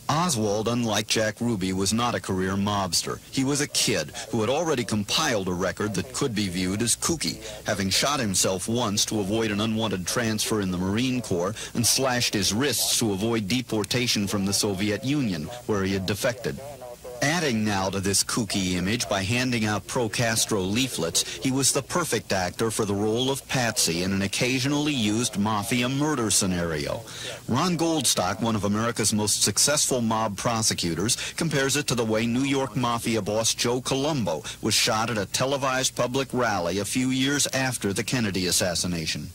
Oswald, unlike Jack Ruby, was not a career mobster. He was a kid who had already compiled a record that could be viewed as kooky, having shot himself once to avoid an unwanted transfer in the Marine Corps and slashed his wrists to avoid deportation from the Soviet Union, where he had defected. Adding now to this kooky image by handing out pro-Castro leaflets, he was the perfect actor for the role of Patsy in an occasionally used mafia murder scenario. Ron Goldstock, one of America's most successful mob prosecutors, compares it to the way New York mafia boss Joe Colombo was shot at a televised public rally a few years after the Kennedy assassination.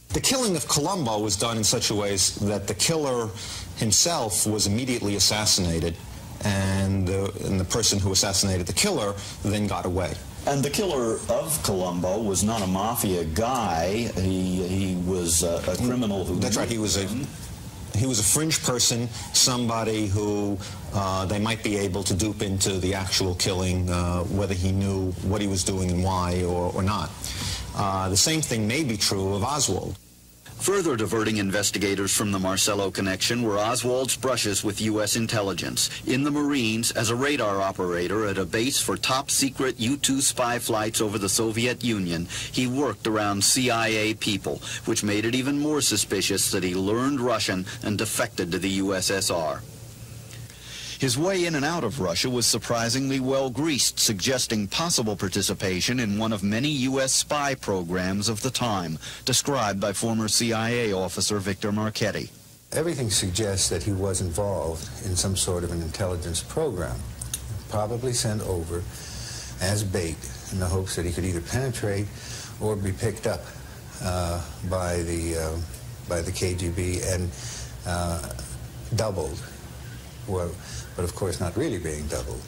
The killing of Colombo was done in such a way that the killer himself was immediately assassinated, and the person who assassinated the killer then got away. And the killer of Colombo was not a mafia guy. He was a criminal who... That's right. He was a fringe person, somebody who they might be able to dupe into the actual killing, whether he knew what he was doing and why or not. The same thing may be true of Oswald. Further diverting investigators from the Marcello connection were Oswald's brushes with U.S. intelligence. In the Marines, as a radar operator at a base for top-secret U-2 spy flights over the Soviet Union, he worked around CIA people, which made it even more suspicious that he learned Russian and defected to the USSR. His way in and out of Russia was surprisingly well greased, suggesting possible participation in one of many U.S. spy programs of the time, described by former CIA officer Victor Marchetti. Everything suggests that he was involved in some sort of an intelligence program, probably sent over as bait in the hopes that he could either penetrate or be picked up by the KGB and doubled. Well, but of course not really being doubled.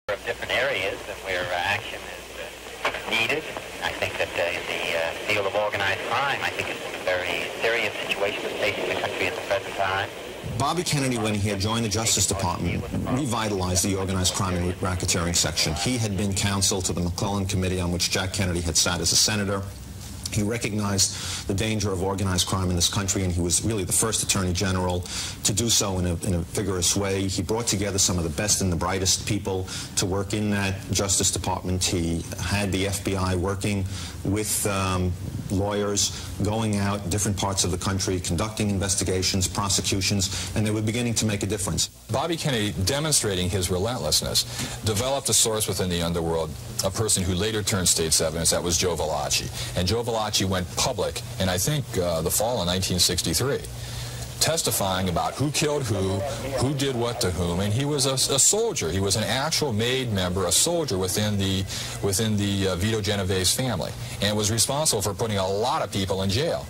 Of different areas and where action is needed. I think that in the field of organized crime, I think it's a very serious situation that's facing the country at the present time. Bobby Kennedy, when he had joined the Justice Department, revitalized the organized crime and racketeering section. He had been counsel to the McClellan Committee on which Jack Kennedy had sat as a senator. He recognized the danger of organized crime in this country, and he was really the first Attorney General to do so in a vigorous way. He brought together some of the best and the brightest people to work in that Justice Department. He had the FBI working with lawyers, going out in different parts of the country, conducting investigations, prosecutions, and they were beginning to make a difference. Bobby Kennedy, demonstrating his relentlessness, developed a source within the underworld, a person who later turned state's evidence. That was Joe Valachi. And Joe Valachi went public in, I think, the fall of 1963, testifying about who killed who did what to whom, and he was a soldier. He was an actual made member, a soldier within the Vito Genovese family, and was responsible for putting a lot of people in jail.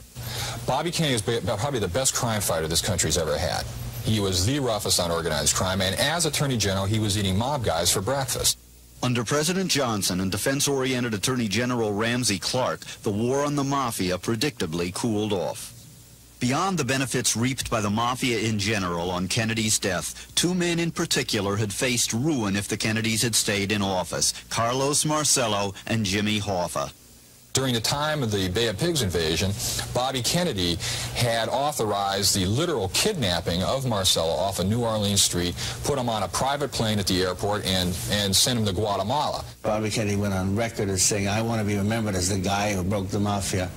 Bobby Kennedy was probably the best crime fighter this country's ever had. He was the roughest on organized crime, and as Attorney General, he was eating mob guys for breakfast. Under President Johnson and defense-oriented Attorney General Ramsey Clark, the war on the Mafia predictably cooled off. Beyond the benefits reaped by the Mafia in general on Kennedy's death, two men in particular had faced ruin if the Kennedys had stayed in office: Carlos Marcello and Jimmy Hoffa. During the time of the Bay of Pigs invasion, Bobby Kennedy had authorized the literal kidnapping of Marcello off of New Orleans Street, put him on a private plane at the airport, and sent him to Guatemala. Bobby Kennedy went on record as saying, "I want to be remembered as the guy who broke the Mafia."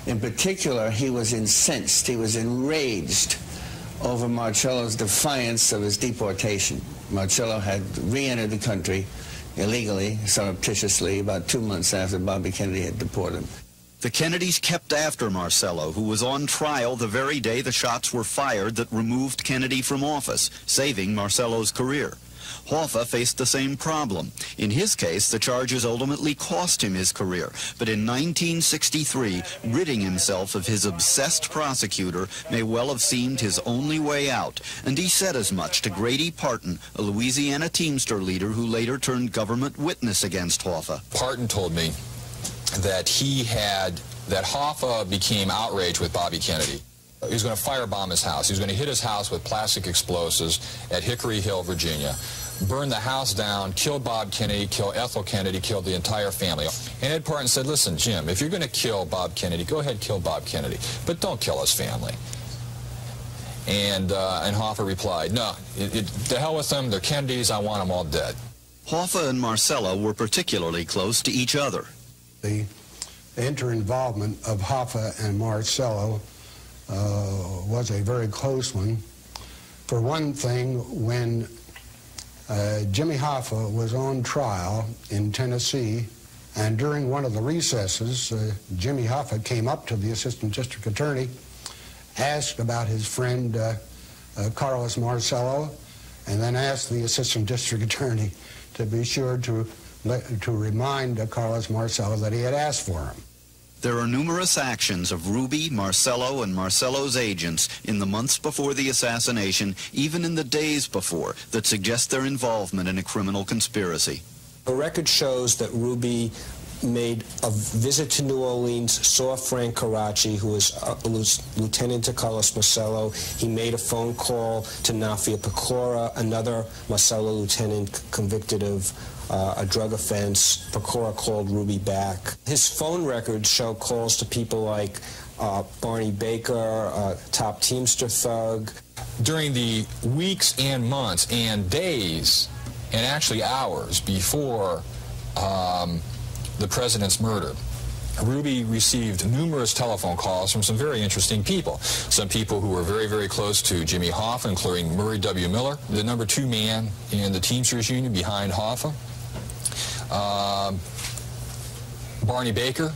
In particular, he was incensed, he was enraged over Marcello's defiance of his deportation. Marcello had re-entered the country illegally, surreptitiously, about 2 months after Bobby Kennedy had deported him. The Kennedys kept after Marcello, who was on trial the very day the shots were fired that removed Kennedy from office, saving Marcello's career. Hoffa faced the same problem. In his case, the charges ultimately cost him his career, but in 1963, ridding himself of his obsessed prosecutor may well have seemed his only way out, and he said as much to Grady Parton, a Louisiana Teamster leader who later turned government witness against Hoffa. Parton told me that that Hoffa became outraged with Bobby Kennedy. He was going to firebomb his house. He was going to hit his house with plastic explosives at Hickory Hill, Virginia, burn the house down, kill Bob Kennedy, kill Ethel Kennedy, kill the entire family. And Ed Parton said, "Listen, Jim, if you're going to kill Bob Kennedy, go ahead, kill Bob Kennedy, but don't kill his family." And Hoffa replied, "No, to hell with them, they're Kennedys, I want them all dead." Hoffa and Marcello were particularly close to each other. The inter-involvement of Hoffa and Marcello was a very close one. For one thing, when Jimmy Hoffa was on trial in Tennessee, and during one of the recesses, Jimmy Hoffa came up to the assistant district attorney, asked about his friend Carlos Marcello, and then asked the assistant district attorney to be sure to remind Carlos Marcello that he had asked for him. There are numerous actions of Ruby, Marcello, and Marcello's agents in the months before the assassination, even in the days before, that suggest their involvement in a criminal conspiracy. The record shows that Ruby made a visit to New Orleans, saw Frank Caracci, who was lieutenant to Carlos Marcello. He made a phone call to Nafia Pecora, another Marcello lieutenant convicted of a drug offense. Pecora called Ruby back. His phone records show calls to people like Barney Baker, top Teamster thug. During the weeks and months and days, and actually hours before the president's murder, Ruby received numerous telephone calls from some very interesting people. Some people who were very, very close to Jimmy Hoffa, including Murray W. Miller, the #2 man in the Teamsters Union behind Hoffa. Barney Baker,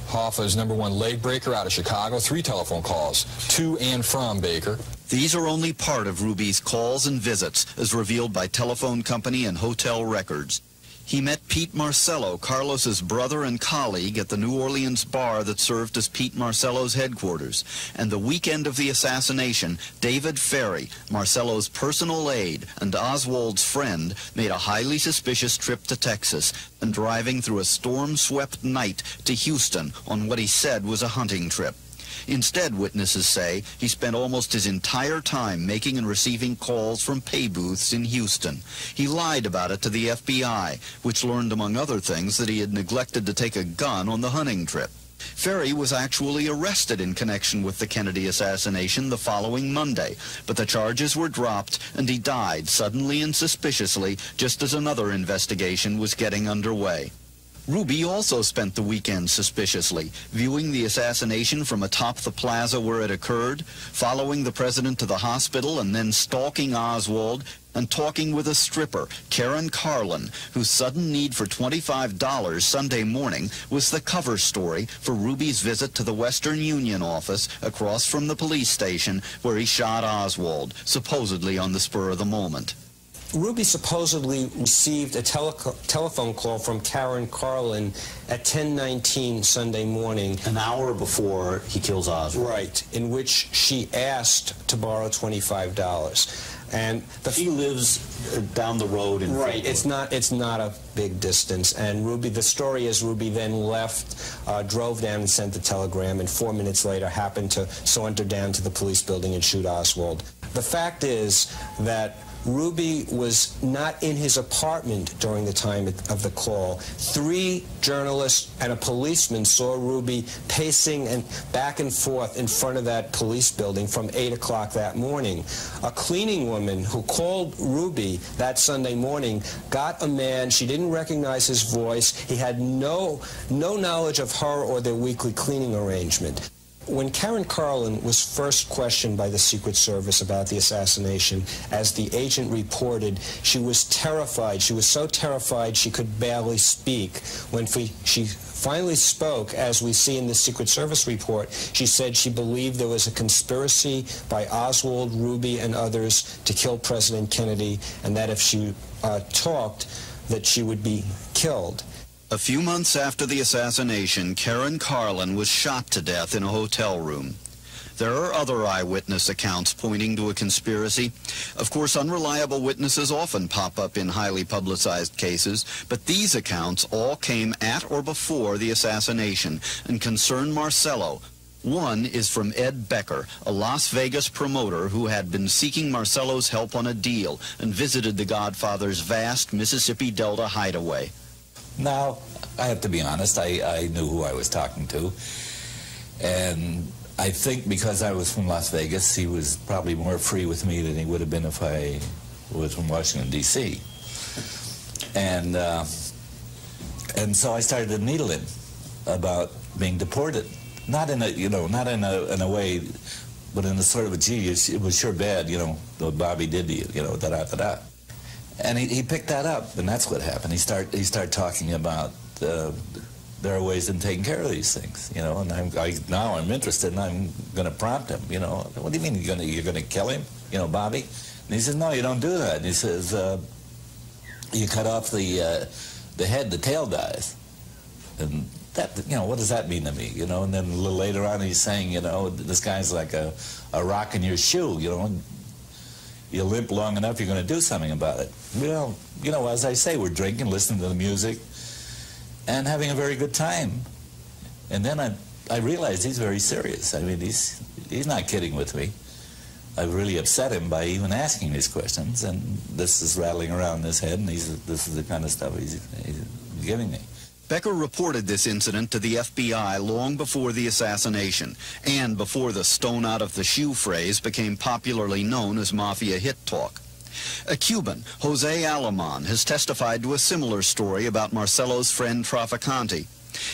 Hoffa's #1 leg breaker out of Chicago, 3 telephone calls to and from Baker. These are only part of Ruby's calls and visits, as revealed by telephone company and hotel records. He met Pete Marcello, Carlos's brother and colleague, at the New Orleans bar that served as Pete Marcello's headquarters. And the weekend of the assassination, David Ferry, Marcello's personal aide and Oswald's friend, made a highly suspicious trip to Texas and driving through a storm-swept night to Houston on what he said was a hunting trip. Instead, witnesses say, he spent almost his entire time making and receiving calls from pay booths in Houston. He lied about it to the FBI, which learned, among other things, that he had neglected to take a gun on the hunting trip. Ferry was actually arrested in connection with the Kennedy assassination the following Monday, but the charges were dropped and he died suddenly and suspiciously just as another investigation was getting underway. Ruby also spent the weekend suspiciously, viewing the assassination from atop the plaza where it occurred, following the president to the hospital, and then stalking Oswald and talking with a stripper, Karen Carlin, whose sudden need for $25 Sunday morning was the cover story for Ruby's visit to the Western Union office across from the police station where he shot Oswald, supposedly on the spur of the moment. Ruby supposedly received a telephone call from Karen Carlin at 10:19 Sunday morning. An hour before he kills Oswald. Right, in which she asked to borrow $25. And he lives down the road in Right. It's not a big distance. And Ruby, the story is Ruby then left, drove down and sent the telegram, and 4 minutes later happened to saunter down to the police building and shoot Oswald. The fact is that Ruby was not in his apartment during the time of the call. 3 journalists and a policeman saw Ruby pacing and back and forth in front of that police building from 8 o'clock that morning. A cleaning woman who called Ruby that Sunday morning got a man. She didn't recognize his voice. He had no knowledge of her or their weekly cleaning arrangement. When Karen Carlin was first questioned by the Secret Service about the assassination, as the agent reported, she was terrified. She was so terrified she could barely speak. When she finally spoke, as we see in the Secret Service report, she said she believed there was a conspiracy by Oswald, Ruby, and others to kill President Kennedy, and that if she talked, that she would be killed. A few months after the assassination, Karen Carlin was shot to death in a hotel room. There are other eyewitness accounts pointing to a conspiracy. Of course, unreliable witnesses often pop up in highly publicized cases, but these accounts all came at or before the assassination and concern Marcello. One is from Ed Becker, a Las Vegas promoter who had been seeking Marcello's help on a deal and visited the Godfather's vast Mississippi Delta hideaway. Now, I have to be honest, I knew who I was talking to, and I think because I was from Las Vegas, he was probably more free with me than he would have been if I was from Washington, D.C. And so I started to needle him about being deported. Not in a, not in a way, but in a sort of a, gee, it was sure bad, what Bobby did to you, da-da-da-da. And he picked that up, and that's what happened. He started talking about there are ways in taking care of these things, and now I'm interested, and I'm going to prompt him, what do you mean you're going to kill him, Bobby? And he says, no, you don't do that. And he says, you cut off the head, the tail dies. And that, what does that mean to me, And then a little later on he's saying, this guy's like a rock in your shoe, You limp long enough, you're going to do something about it. Well, as I say, we're drinking, listening to the music, and having a very good time. And then I realized he's very serious. I mean, he's not kidding with me. I've really upset him by even asking these questions, and this is rattling around in his head, and this is the kind of stuff he's giving me. Becker reported this incident to the FBI long before the assassination, and before the stone out of the shoe phrase became popularly known as mafia hit talk. A Cuban, Jose Alemán, has testified to a similar story about Marcello's friend Traficante.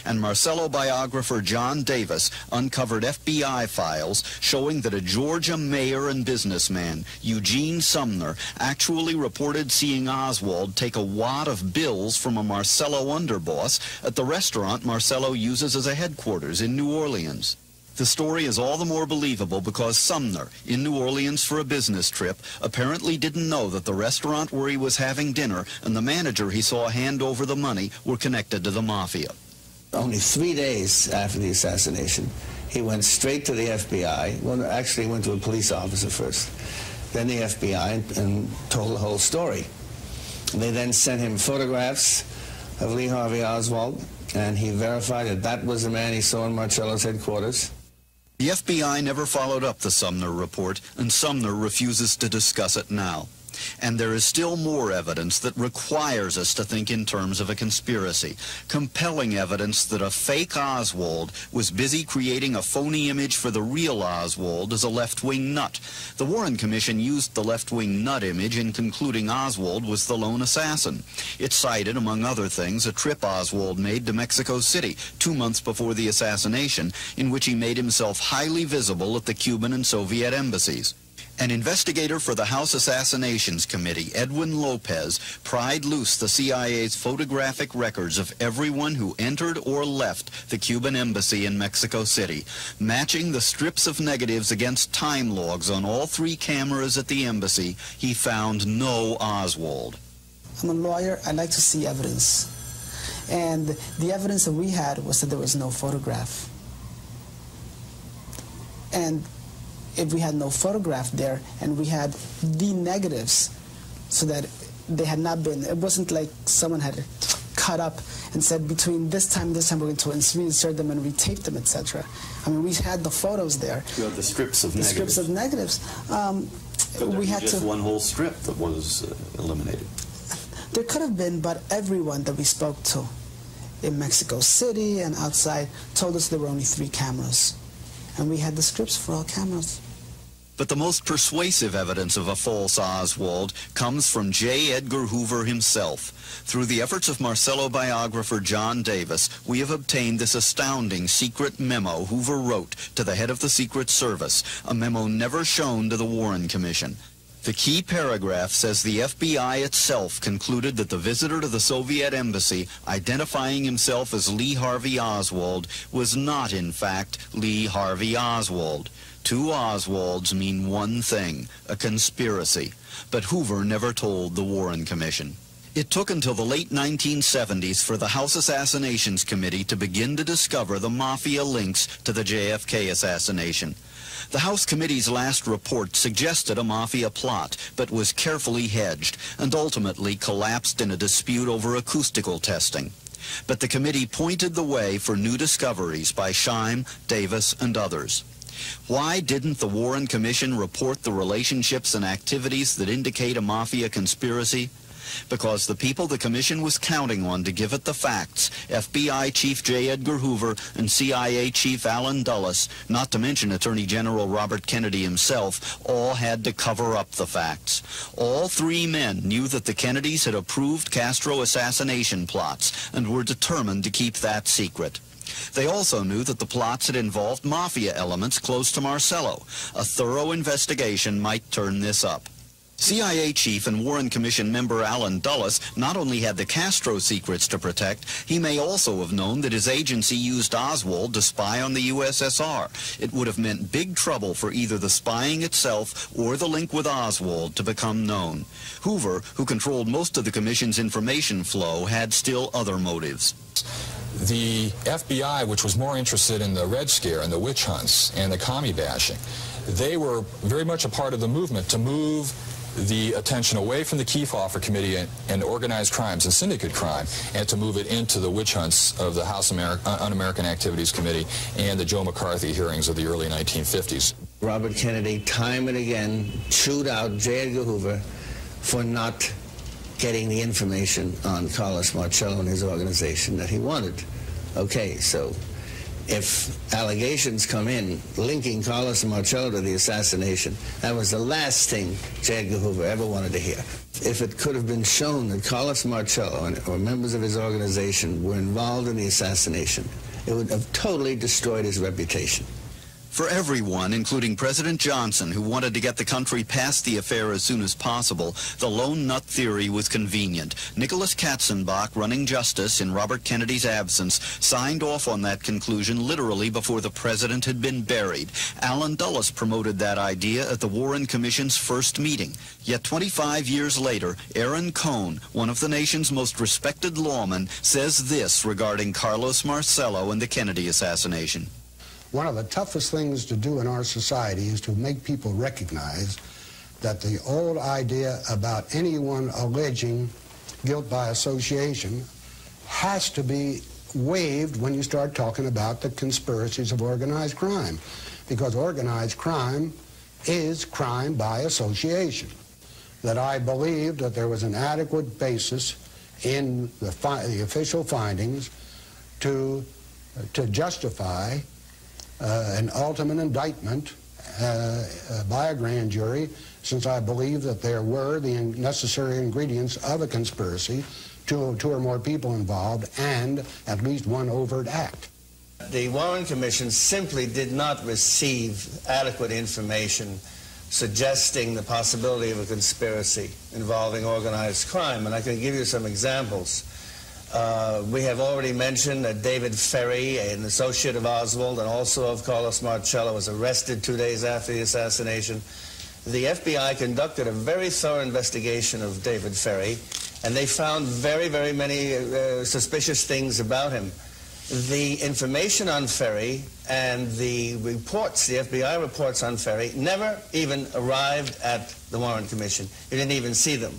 And Marcello biographer John Davis uncovered FBI files showing that a Georgia mayor and businessman, Eugene Sumner, actually reported seeing Oswald take a wad of bills from a Marcello underboss at the restaurant Marcello uses as a headquarters in New Orleans. The story is all the more believable because Sumner, in New Orleans for a business trip, apparently didn't know that the restaurant where he was having dinner and the manager he saw hand over the money were connected to the mafia. Only 3 days after the assassination, he went straight to the FBI. Well, actually, he went to a police officer first, then the FBI, and told the whole story. And they then sent him photographs of Lee Harvey Oswald, and he verified that that was the man he saw in Marcello's headquarters. The FBI never followed up the Sumner report, and Sumner refuses to discuss it now. And there is still more evidence that requires us to think in terms of a conspiracy. Compelling evidence that a fake Oswald was busy creating a phony image for the real Oswald as a left-wing nut. The Warren Commission used the left-wing nut image in concluding Oswald was the lone assassin. It cited, among other things, a trip Oswald made to Mexico City 2 months before the assassination, in which he made himself highly visible at the Cuban and Soviet embassies. An investigator for the House Assassinations Committee, Edwin Lopez, pried loose the CIA's photographic records of everyone who entered or left the Cuban embassy in Mexico City, matching the strips of negatives against time logs on all 3 cameras at the embassy. He found no Oswald. I'm a lawyer. I like to see evidence. And the evidence that we had was that there was no photograph. And if we had no photograph there and we had the negatives, so that they had not been, it wasn't like someone had cut up and said between this time and this time we're going to reinsert them and retape them, etc. I mean, we had the photos there. You had the strips of negatives. Strips of negatives. But we had just to, one whole strip that was eliminated. There could have been, but everyone that we spoke to in Mexico City and outside told us there were only 3 cameras. And we had the scripts for all cameras. But the most persuasive evidence of a false Oswald comes from J. Edgar Hoover himself. Through the efforts of Marcello biographer John Davis, we have obtained this astounding secret memo Hoover wrote to the head of the Secret Service, a memo never shown to the Warren Commission. The key paragraph says the FBI itself concluded that the visitor to the Soviet embassy, identifying himself as Lee Harvey Oswald, was not in fact Lee Harvey Oswald. 2 Oswalds mean one thing, a conspiracy. But Hoover never told the Warren Commission. It took until the late 1970s for the House Assassinations Committee to begin to discover the mafia links to the JFK assassination. The House Committee's last report suggested a mafia plot, but was carefully hedged and ultimately collapsed in a dispute over acoustical testing. But the committee pointed the way for new discoveries by Scheim, Davis, and others. Why didn't the Warren Commission report the relationships and activities that indicate a mafia conspiracy? Because the people the commission was counting on to give it the facts, FBI Chief J. Edgar Hoover and CIA Chief Allen Dulles, not to mention Attorney General Robert Kennedy himself, all had to cover up the facts. All 3 men knew that the Kennedys had approved Castro assassination plots and were determined to keep that secret. They also knew that the plots had involved mafia elements close to Marcello. A thorough investigation might turn this up. CIA chief and Warren Commission member Allen Dulles not only had the Castro secrets to protect, he may also have known that his agency used Oswald to spy on the USSR. It would have meant big trouble for either the spying itself or the link with Oswald to become known. Hoover, who controlled most of the Commission's information flow, had still other motives. The FBI, which was more interested in the Red Scare and the witch hunts and the commie bashing, they were very much a part of the movement to move the attention away from the Kefauver Committee and organized crimes and syndicate crime, and to move it into the witch hunts of the House Un-American Activities Committee and the Joe McCarthy hearings of the early 1950s. Robert Kennedy, time and again, chewed out J. Edgar Hoover for not getting the information on Carlos Marcello and his organization that he wanted. Okay, so if allegations come in linking Carlos Marcello to the assassination, that was the last thing J. Edgar Hoover ever wanted to hear. If it could have been shown that Carlos Marcello or members of his organization were involved in the assassination, it would have totally destroyed his reputation. For everyone, including President Johnson, who wanted to get the country past the affair as soon as possible, the lone nut theory was convenient. Nicholas Katzenbach, running justice in Robert Kennedy's absence, signed off on that conclusion literally before the president had been buried. Allen Dulles promoted that idea at the Warren Commission's first meeting. Yet 25 years later, Aaron Cohn, one of the nation's most respected lawmen, says this regarding Carlos Marcello and the Kennedy assassination. One of the toughest things to do in our society is to make people recognize that the old idea about anyone alleging guilt by association has to be waived when you start talking about the conspiracies of organized crime, because organized crime is crime by association. That I believe that there was an adequate basis in the official findings to justify an ultimate indictment by a grand jury, since I believe that there were the necessary ingredients of a conspiracy, two or more people involved, and at least one overt act. The Warren Commission simply did not receive adequate information suggesting the possibility of a conspiracy involving organized crime, and I can give you some examples. We have already mentioned that David Ferry, an associate of Oswald and also of Carlos Marcello, was arrested 2 days after the assassination. The FBI conducted a very thorough investigation of David Ferry, and they found very, very many suspicious things about him. the information on Ferry and the reports, the FBI reports on Ferry, never even arrived at the Warren Commission. You didn't even see them.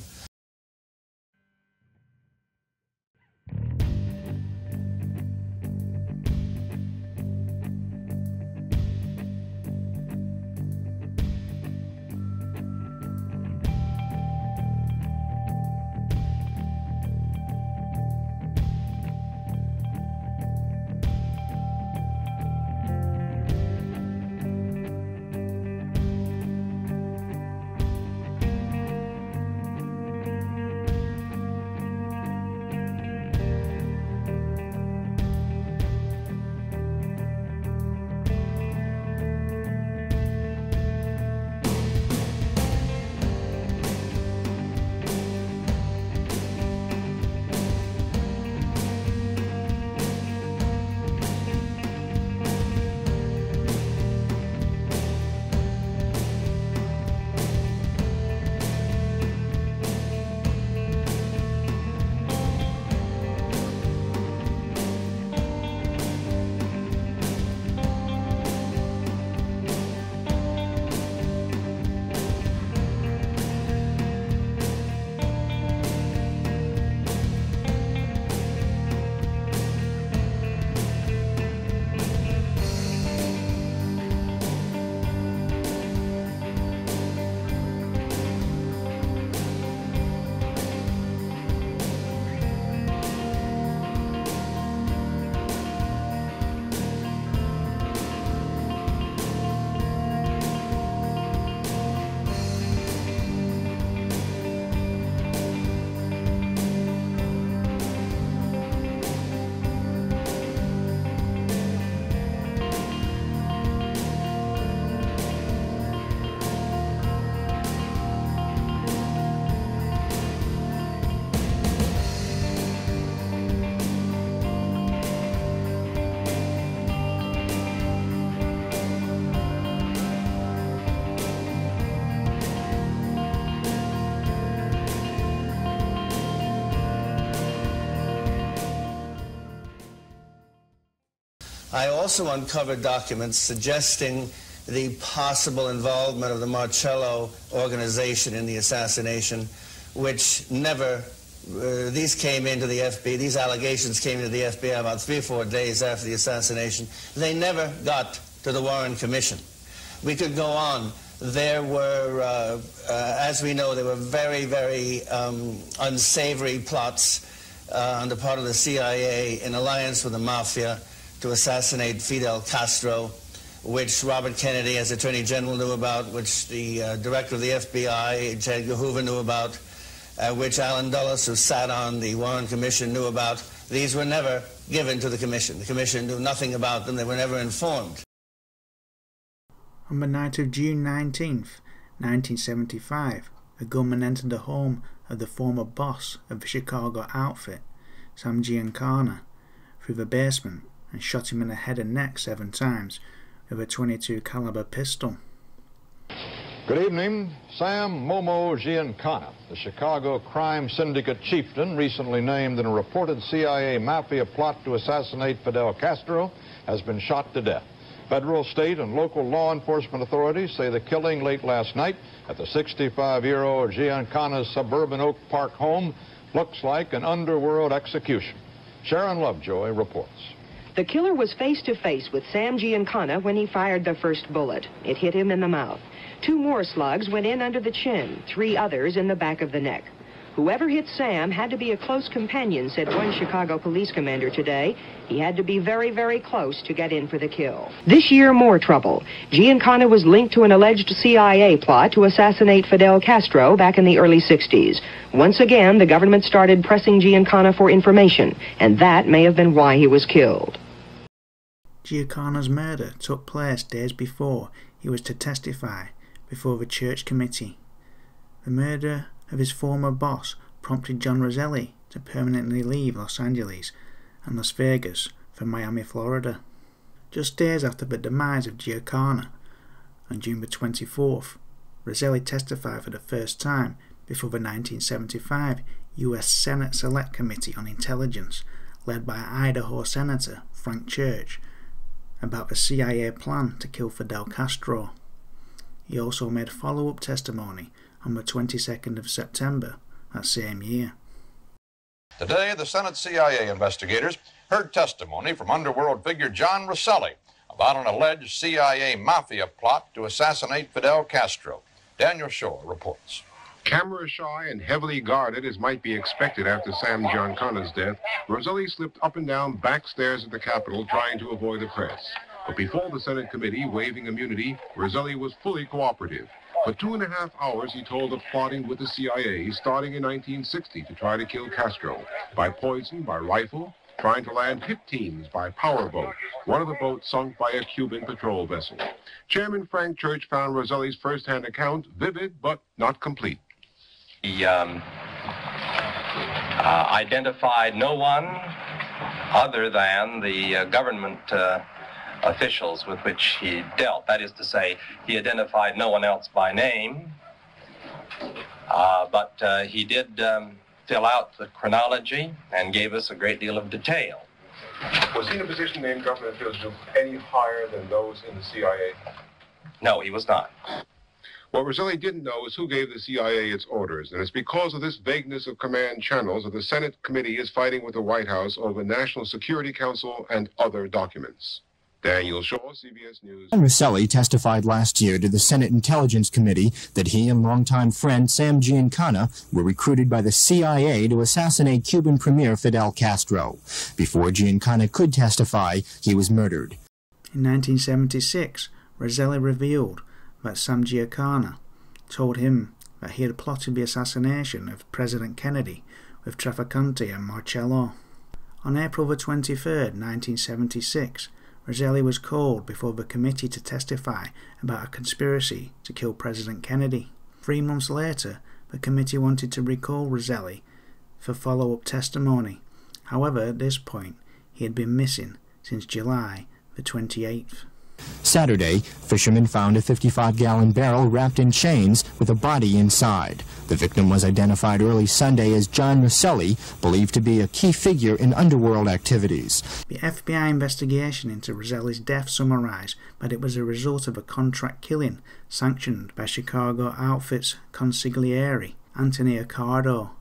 I also uncovered documents suggesting the possible involvement of the Marcello organization in the assassination, which never, these allegations came into the FBI about 3 or 4 days after the assassination. They never got to the Warren Commission. We could go on. There were, as we know, there were very, very unsavory plots on the part of the CIA in alliance with the Mafia to assassinate Fidel Castro, which Robert Kennedy, as Attorney General, knew about, which the Director of the FBI, J. Edgar Hoover, knew about, which Allen Dulles, who sat on the Warren Commission, knew about. These were never given to the Commission. The Commission knew nothing about them. They were never informed. On the night of June 19th, 1975, a gunman entered the home of the former boss of the Chicago outfit, Sam Giancana, through the basement and shot him in the head and neck 7 times with a .22 caliber pistol. Good evening. Sam Momo Giancana, the Chicago crime syndicate chieftain recently named in a reported CIA mafia plot to assassinate Fidel Castro, has been shot to death. Federal, state, and local law enforcement authorities say the killing late last night at the 65-year-old Giancana's suburban Oak Park home looks like an underworld execution. Sharon Lovejoy reports. The killer was face-to-face with Sam Giancana when he fired the first bullet. It hit him in the mouth. 2 more slugs went in under the chin, 3 others in the back of the neck. Whoever hit Sam had to be a close companion, said one Chicago police commander today. He had to be very, very close to get in for the kill. This year, more trouble. Giancana was linked to an alleged CIA plot to assassinate Fidel Castro back in the early 60s. Once again, the government started pressing Giancana for information, and that may have been why he was killed. Giancana's murder took place days before he was to testify before the church committee. The murder of his former boss prompted John Roselli to permanently leave Los Angeles and Las Vegas for Miami, Florida. Just days after the demise of Giancana, on June the 24th, Roselli testified for the first time before the 1975 U.S. Senate Select Committee on Intelligence, led by Idaho Senator Frank Church, about the CIA plan to kill Fidel Castro. He also made follow-up testimony on the 22nd of September that same year. Today, the Senate CIA investigators heard testimony from underworld figure John Rosselli about an alleged CIA mafia plot to assassinate Fidel Castro. Daniel Shore reports. Camera-shy and heavily guarded as might be expected after Sam Giancana's death, Rosselli slipped up and down back stairs at the Capitol trying to avoid the press. But before the Senate committee waiving immunity, Rosselli was fully cooperative. For 2.5 hours, he told of plotting with the CIA starting in 1960 to try to kill Castro, by poison, by rifle, trying to land hit teams by powerboat, one of the boats sunk by a Cuban patrol vessel. Chairman Frank Church found Rosselli's first-hand account vivid but not complete. He identified no one other than the government officials with which he dealt. That is to say, he identified no one else by name, but he did fill out the chronology and gave us a great deal of detail. Was he in a position named government officials any higher than those in the CIA? No, he was not. What Rosselli didn't know is who gave the CIA its orders, and it's because of this vagueness of command channels that the Senate committee is fighting with the White House over National Security Council and other documents. Daniel Shaw, CBS News. Rosselli testified last year to the Senate Intelligence Committee that he and longtime friend Sam Giancana were recruited by the CIA to assassinate Cuban Premier Fidel Castro. Before Giancana could testify, he was murdered. In 1976, Rosselli revealed that Sam Giancana told him that he had plotted the assassination of President Kennedy with Trafficante and Marcello. On April the 23rd, 1976, Rosselli was called before the committee to testify about a conspiracy to kill President Kennedy. 3 months later, the committee wanted to recall Rosselli for follow-up testimony. However, at this point, he had been missing since July the 28th. Saturday, fishermen found a 55-gallon barrel wrapped in chains with a body inside. The victim was identified early Sunday as John Rosselli, believed to be a key figure in underworld activities. The FBI investigation into Rosselli's death summarized that it was a result of a contract killing sanctioned by Chicago outfits consigliere Anthony Accardo.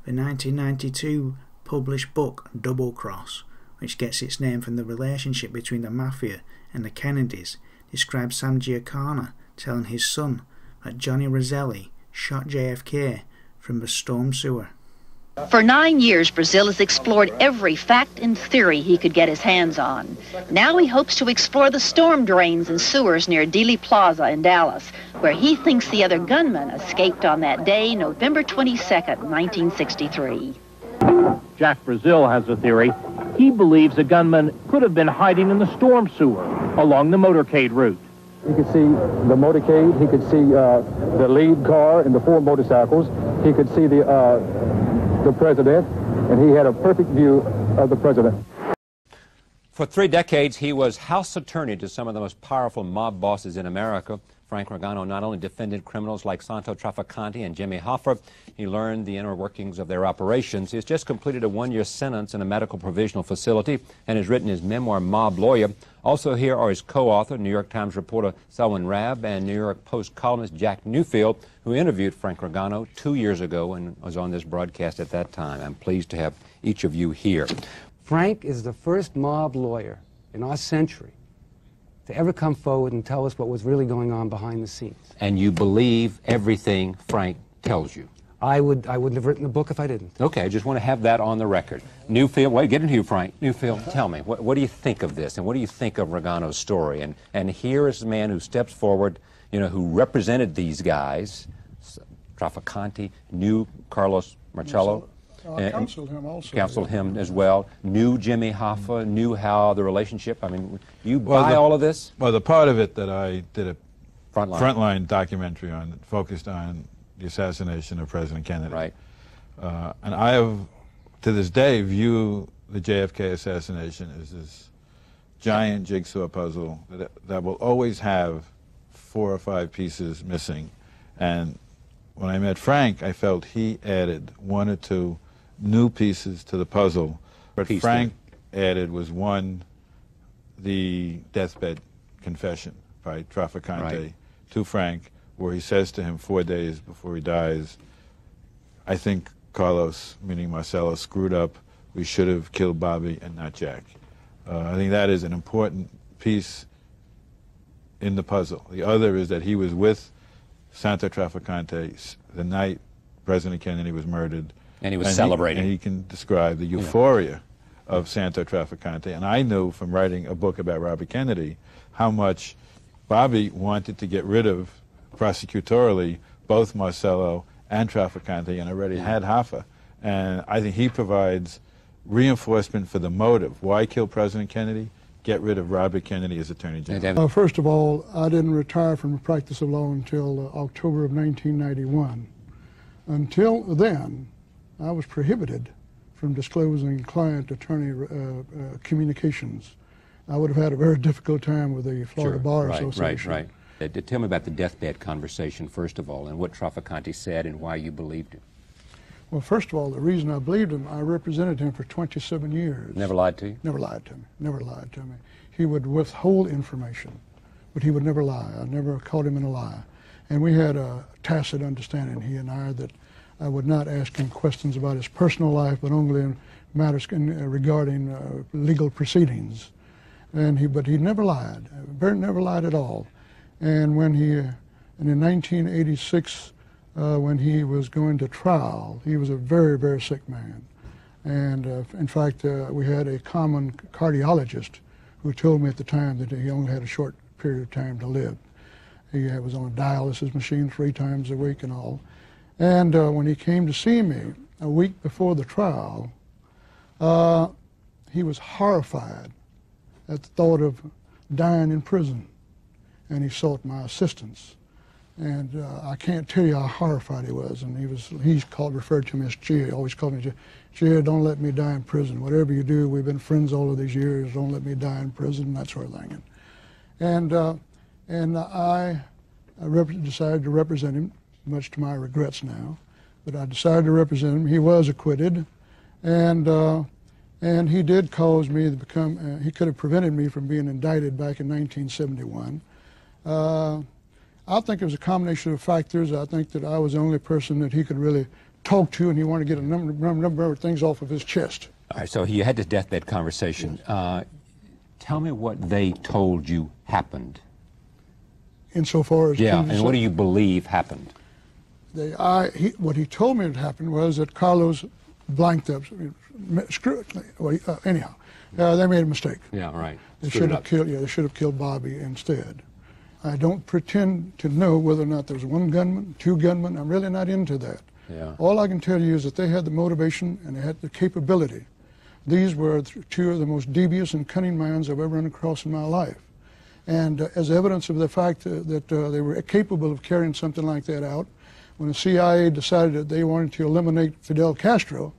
The 1992 published book Double Cross, which gets its name from the relationship between the Mafia and the Kennedys, describes Sam Giancana telling his son that Johnny Rosselli shot JFK from the storm sewer. For 9 years, Brazil has explored every fact and theory he could get his hands on. Now he hopes to explore the storm drains and sewers near Dealey Plaza in Dallas, where he thinks the other gunman escaped on that day, November 22nd, 1963. Jack Brazil has a theory. He believes the gunman could have been hiding in the storm sewer along the motorcade route. He could see the motorcade, he could see the lead car and the 4 motorcycles, he could see the president, and he had a perfect view of the president. For 3 decades, he was house attorney to some of the most powerful mob bosses in America. Frank Ragano not only defended criminals like Santo Trafficante and Jimmy Hoffa, he learned the inner workings of their operations. He has just completed a 1-year sentence in a medical provisional facility and has written his memoir, Mob Lawyer. Also here are his co-author, New York Times reporter Selwyn Rabb, and New York Post columnist Jack Newfield, who interviewed Frank Ragano 2 years ago and was on this broadcast at that time. I'm pleased to have each of you here. Frank is the first mob lawyer in our century to ever come forward and tell us what was really going on behind the scenes. And you believe everything Frank tells you? I wouldn't have written the book if I didn't. Okay, I just want to have that on the record. Newfield, wait, get into you, Frank. Newfield, tell me, what do you think of this, and what do you think of Ragano's story? And here is a man who steps forward, you know, who represented these guys, Trafficante, knew Carlos Marcello. Counseled him also. Counseled him as well. Knew Jimmy Hoffa, knew how the relationship, I mean, you buy all of this? Well, the part of it that I did a Frontline documentary on focused on the assassination of President Kennedy. Right. And I have, to this day, view the JFK assassination as this giant jigsaw puzzle that will always have 4 or 5 pieces missing. And when I met Frank, I felt he added 1 or 2 new pieces to the puzzle What piece Frank added was, one, the deathbed confession by Trafficante to Frank, where he says to him 4 days before he dies, I think Carlos, meaning Marcelo, screwed up. We should have killed Bobby and not Jack. I think that is an important piece in the puzzle. The other is that he was with Santo Trafficante the night President Kennedy was murdered. And he was celebrating. And he can describe the euphoria of Santo Trafficante. And I knew from writing a book about Robert Kennedy how much Bobby wanted to get rid of, prosecutorially, both Marcelo and Trafficante, and already had Hoffa. And I think he provides reinforcement for the motive. Why kill President Kennedy? Get rid of Robert Kennedy as Attorney General. First of all, I didn't retire from the practice of law until October of 1991. Until then, I was prohibited from disclosing client-attorney communications. I would have had a very difficult time with the Florida Bar Association. Right. Tell me about the deathbed conversation, first of all, and what Trafficante said and why you believed him. Well, first of all, the reason I believed him, I represented him for 27 years. Never lied to you? Never lied to me. Never lied to me. He would withhold information, but he would never lie. I never caught him in a lie. And we had a tacit understanding, he and I, that I would not ask him questions about his personal life, but only in matters regarding legal proceedings. But he never lied. Never lied at all. And when in 1986, when he was going to trial, he was a very, very sick man. And in fact, we had a common cardiologist who told me at the time that he only had a short period of time to live. He was on a dialysis machine 3 times a week and all. And when he came to see me a week before the trial, he was horrified at the thought of dying in prison. And he sought my assistance. And I can't tell you how horrified he was. And he's referred to me as Chia. Always called me Chia, don't let me die in prison. Whatever you do, we've been friends all of these years. Don't let me die in prison, that sort of thing. And I decided to represent him, much to my regrets now. But I decided to represent him. He was acquitted. And he did cause me to become, he could have prevented me from being indicted back in 1971. I think it was a combination of factors. I think that I was the only person that he could really talk to, and he wanted to get a number of things off of his chest. All right, so you had this deathbed conversation. Yes. Tell me what they told you happened. Insofar as... Yeah, and what do you believe happened? What he told me had happened was that Carlos blanked up. Anyhow, they made a mistake. Yeah, right. They should have killed Bobby instead. I don't pretend to know whether or not there was 1 gunman, 2 gunmen. I'm really not into that. Yeah. All I can tell you is that they had the motivation and they had the capability. These were 2 of the most devious and cunning minds I've ever run across in my life. And as evidence of the fact that they were capable of carrying something like that out, when the CIA decided that they wanted to eliminate Fidel Castro,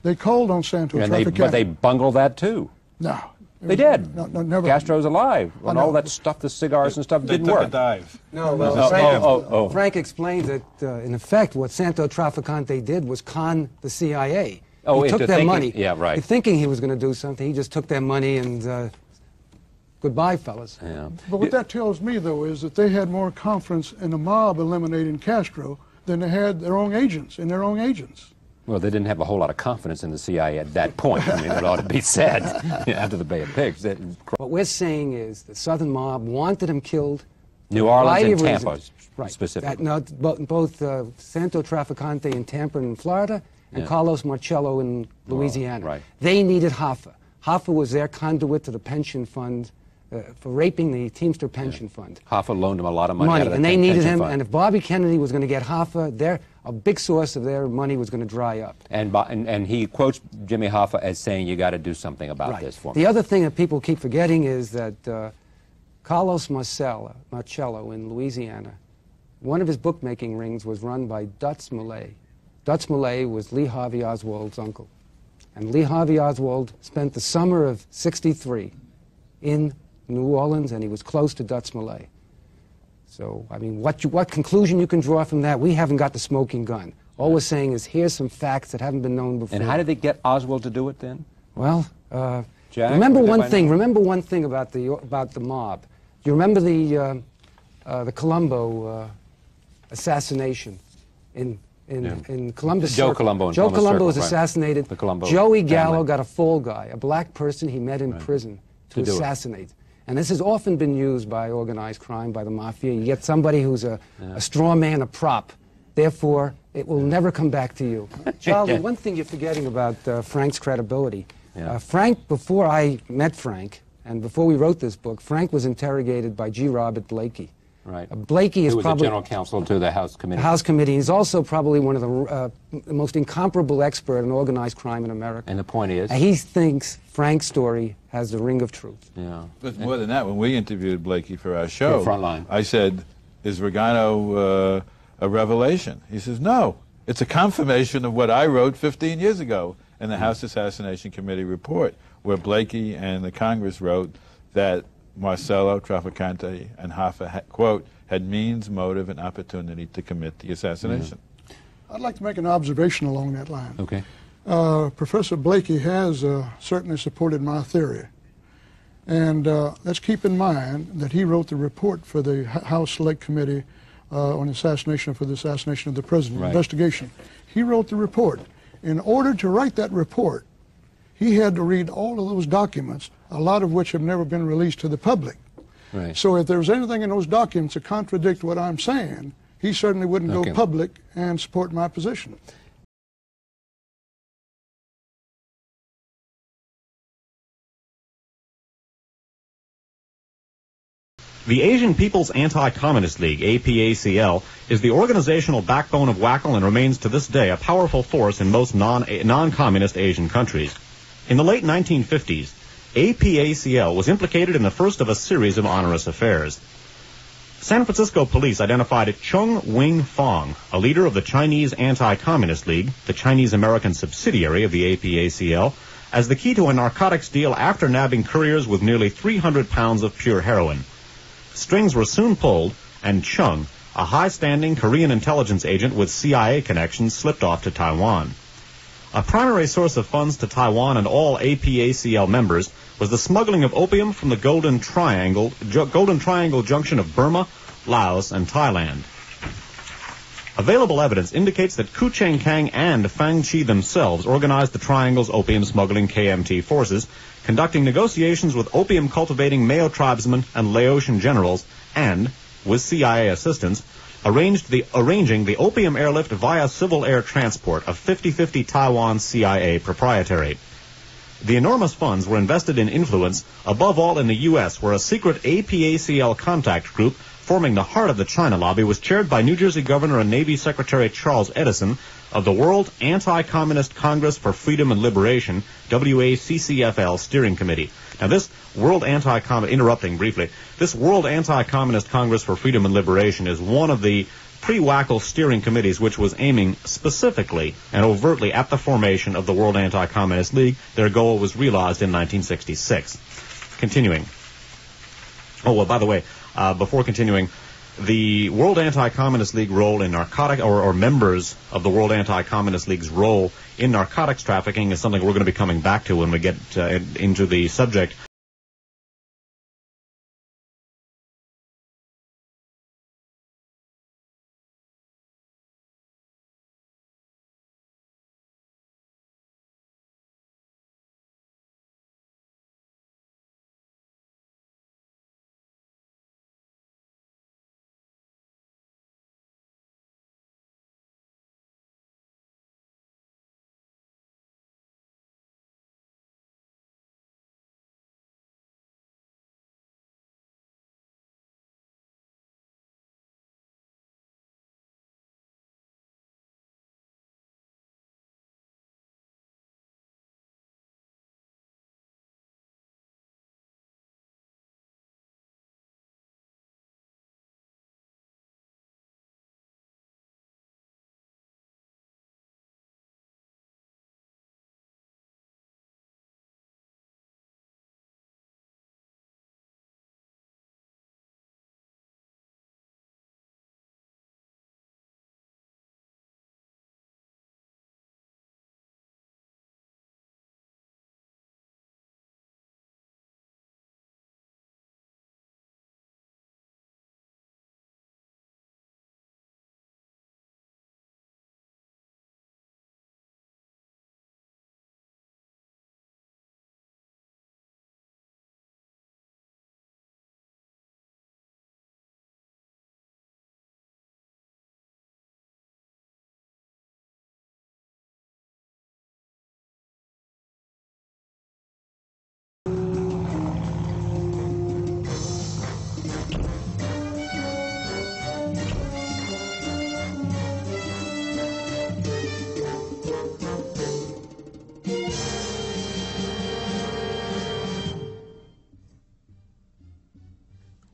they called on Santo Trafficante. But they bungled that too. No. They did. No, never. Castro's alive. And all that stuff, the cigars and stuff, didn't work. They took a dive. No, well, Frank explained that, in effect, what Santo Trafficante did was con the CIA. Oh, he took their money. Yeah, right. Thinking he was going to do something, he just took their money and goodbye, fellas. Yeah. But what that tells me, though, is that they had more confidence in the mob eliminating Castro than they had their own agents, in their own agents. Well, they didn't have a whole lot of confidence in the CIA at that point. I mean, it ought to be said after the Bay of Pigs. What we're saying is the Southern mob wanted him killed. New Orleans and Tampa, right. Specifically. Both Santo Trafficante in Tampa and Florida and Carlos Marcello in Louisiana. Right. They needed Hoffa. Hoffa was their conduit to the pension fund for raping the Teamster pension fund. Hoffa loaned him a lot of money out of the and they needed him, fund. and if Bobby Kennedy was going to get Hoffa, a big source of their money was going to dry up. And he quotes Jimmy Hoffa as saying, you got to do something about this for me. The other thing that people keep forgetting is that Carlos Marcello in Louisiana, one of his bookmaking rings was run by Dutz Millay. Dutz Millay was Lee Harvey Oswald's uncle. And Lee Harvey Oswald spent the summer of '63 in New Orleans, and he was close to Dutz Millay. So, I mean, what conclusion you can draw from that, we haven't got the smoking gun. All we're saying is here's some facts that haven't been known before. And how did they get Oswald to do it then? Well, Jack, remember would one anybody thing. know? Remember one thing about the mob. You remember the Colombo assassination in Columbus Joe Circle. Colombo in Joe Columbus Colombo Circle, was right. assassinated. The Colombo Joey Gallo family. got a fall guy, a black person he met in prison to do it. assassinate. And this has often been used by organized crime, by the mafia. You get somebody who's a straw man, a prop. Therefore, it will never come back to you. Charlie, one thing you're forgetting about Frank's credibility. Frank, before I met Frank, and before we wrote this book, Frank was interrogated by G. Robert Blakey. Right. Blakey is Who was probably the general counsel to the House Committee. the House Committee. He's also probably one of the most incomparable expert on organized crime in America. And the point is? He thinks Frank's story has the ring of truth. Yeah. But more than that, when we interviewed Blakey for our show, Frontline. I said, is Regano a revelation? He says, no. It's a confirmation of what I wrote 15 years ago in the House Assassination Committee report, where Blakey and the Congress wrote that Marcello, Traficante, and Hoffa, quote, had means, motive, and opportunity to commit the assassination. I'd like to make an observation along that line. Okay. Professor Blakey has certainly supported my theory. And let's keep in mind that he wrote the report for the House Select Committee on the assassination of the president, investigation. He wrote the report. In order to write that report, he had to read all of those documents, a lot of which have never been released to the public. Right. So if there was anything in those documents to contradict what I'm saying, he certainly wouldn't go public and support my position. The Asian People's Anti-Communist League, APACL, is the organizational backbone of WACL and remains to this day a powerful force in most non-communist Asian countries. In the late 1950s, APACL was implicated in the first of a series of onerous affairs. San Francisco police identified Chung Wing Fong, a leader of the Chinese Anti-Communist League, the Chinese-American subsidiary of the APACL, as the key to a narcotics deal after nabbing couriers with nearly 300 pounds of pure heroin. Strings were soon pulled, and Chung, a high-standing Korean intelligence agent with CIA connections, slipped off to Taiwan. A primary source of funds to Taiwan and all APACL members was the smuggling of opium from the Golden Triangle junction of Burma, Laos, and Thailand. Available evidence indicates that Ku Cheng Kang and Fang Chi themselves organized the Triangle's opium smuggling KMT forces, conducting negotiations with opium-cultivating Mao tribesmen and Laotian generals, and, with CIA assistance, arranging the opium airlift via civil air transport of 50-50 Taiwan CIA proprietary. The enormous funds were invested in influence, above all in the U.S., where a secret APACL contact group forming the heart of the China lobby was chaired by New Jersey Governor and Navy Secretary Charles Edison of the World Anti-Communist Congress for Freedom and Liberation, WACCFL Steering Committee. Now this World Anti-Communist Congress for Freedom and Liberation is one of the pre-WACL steering committees which was aiming specifically and overtly at the formation of the World Anti-Communist League. Their goal was realized in 1966. Continuing. Oh, well, by the way, before continuing, the World Anti-Communist League role in narcotic, or members of the World Anti-Communist League's role in narcotics trafficking is something we're going to be coming back to when we get into the subject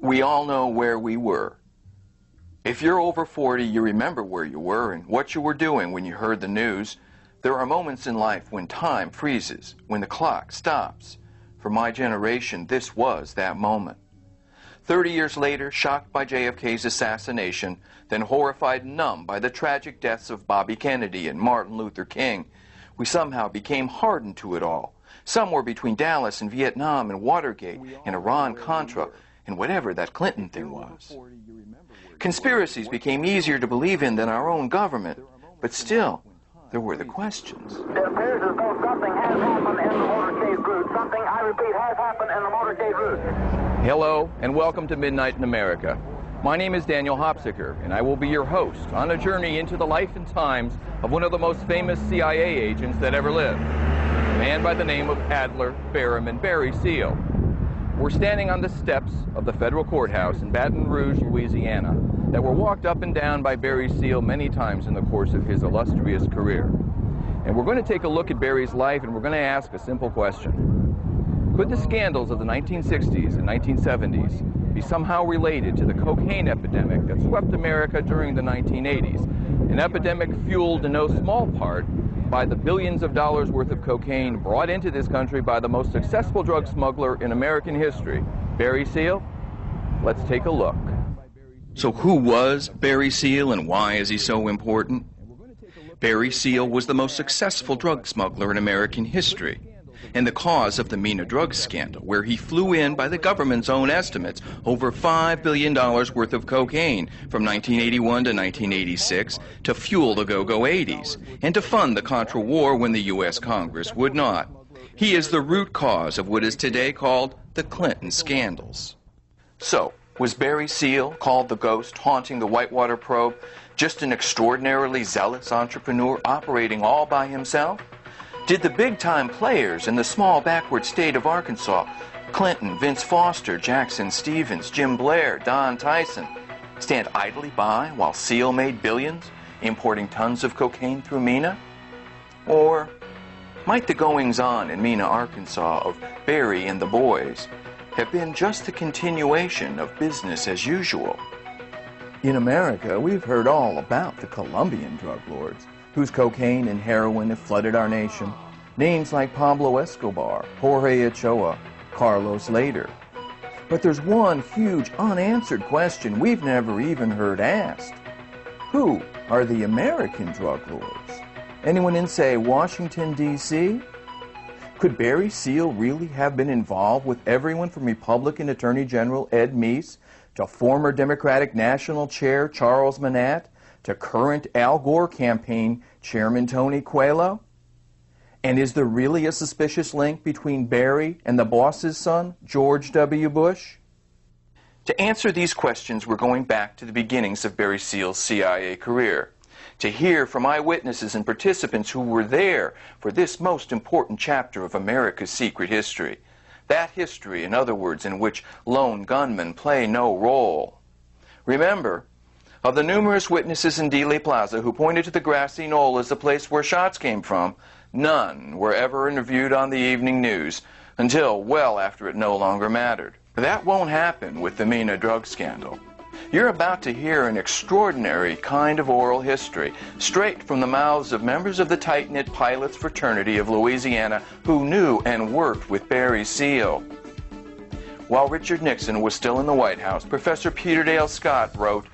We all know where we were. If you're over 40, you remember where you were and what you were doing when you heard the news. There are moments in life when time freezes, when the clock stops. For my generation, this was that moment. 30 years later, shocked by JFK's assassination, then horrified and numb by the tragic deaths of Bobby Kennedy and Martin Luther King, we somehow became hardened to it all. Somewhere between Dallas and Vietnam and Watergate and Iran-Contra and whatever that Clinton thing was. Conspiracies became easier to believe in than our own government, but still, there were the questions. It appears as though something has happened in the motorcade route. Something, I repeat, has happened in the motorcade route. Hello, and welcome to Midnight in America. My name is Daniel Hopsicker, and I will be your host on a journey into the life and times of one of the most famous CIA agents that ever lived, a man by the name of Adler, Barham, and Barry Seal. We're standing on the steps of the federal courthouse in Baton Rouge, Louisiana, that were walked up and down by Barry Seal many times in the course of his illustrious career. And we're going to take a look at Barry's life, and we're going to ask a simple question. Could the scandals of the 1960s and 1970s be somehow related to the cocaine epidemic that swept America during the 1980s, an epidemic fueled in no small part by the billions of dollars worth of cocaine brought into this country by the most successful drug smuggler in American history, Barry Seal? Let's take a look. So who was Barry Seal and why is he so important? Barry Seal was the most successful drug smuggler in American history and the cause of the Mina drug scandal, where he flew in, by the government's own estimates, over $5 billion worth of cocaine from 1981 to 1986 to fuel the go-go 80s and to fund the Contra War when the U.S. Congress would not. He is the root cause of what is today called the Clinton scandals. So, was Barry Seal, called the Ghost, haunting the Whitewater probe, just an extraordinarily zealous entrepreneur operating all by himself? Did the big-time players in the small backward state of Arkansas, Clinton, Vince Foster, Jackson Stevens, Jim Blair, Don Tyson, stand idly by while Seal made billions, importing tons of cocaine through Mina? Or might the goings-on in Mina, Arkansas of Barry and the boys have been just the continuation of business as usual? In America, we've heard all about the Colombian drug lords, whose cocaine and heroin have flooded our nation. Names like Pablo Escobar, Jorge Ochoa, Carlos Later. But there's one huge unanswered question we've never even heard asked. Who are the American drug lords? Anyone in, say, Washington, D.C.? Could Barry Seal really have been involved with everyone from Republican Attorney General Ed Meese to former Democratic National Chair Charles Manat to current Al Gore campaign Chairman Tony Coelho? And is there really a suspicious link between Barry and the boss's son, George W. Bush? To answer these questions, we're going back to the beginnings of Barry Seal's CIA career, to hear from eyewitnesses and participants who were there for this most important chapter of America's secret history. That history, in other words, in which lone gunmen play no role. Remember, of the numerous witnesses in Dealey Plaza who pointed to the grassy knoll as the place where shots came from, none were ever interviewed on the evening news until well after it no longer mattered. That won't happen with the Mina drug scandal. You're about to hear an extraordinary kind of oral history, straight from the mouths of members of the tight-knit pilots fraternity of Louisiana who knew and worked with Barry Seal. While Richard Nixon was still in the White House, Professor Peter Dale Scott wrote,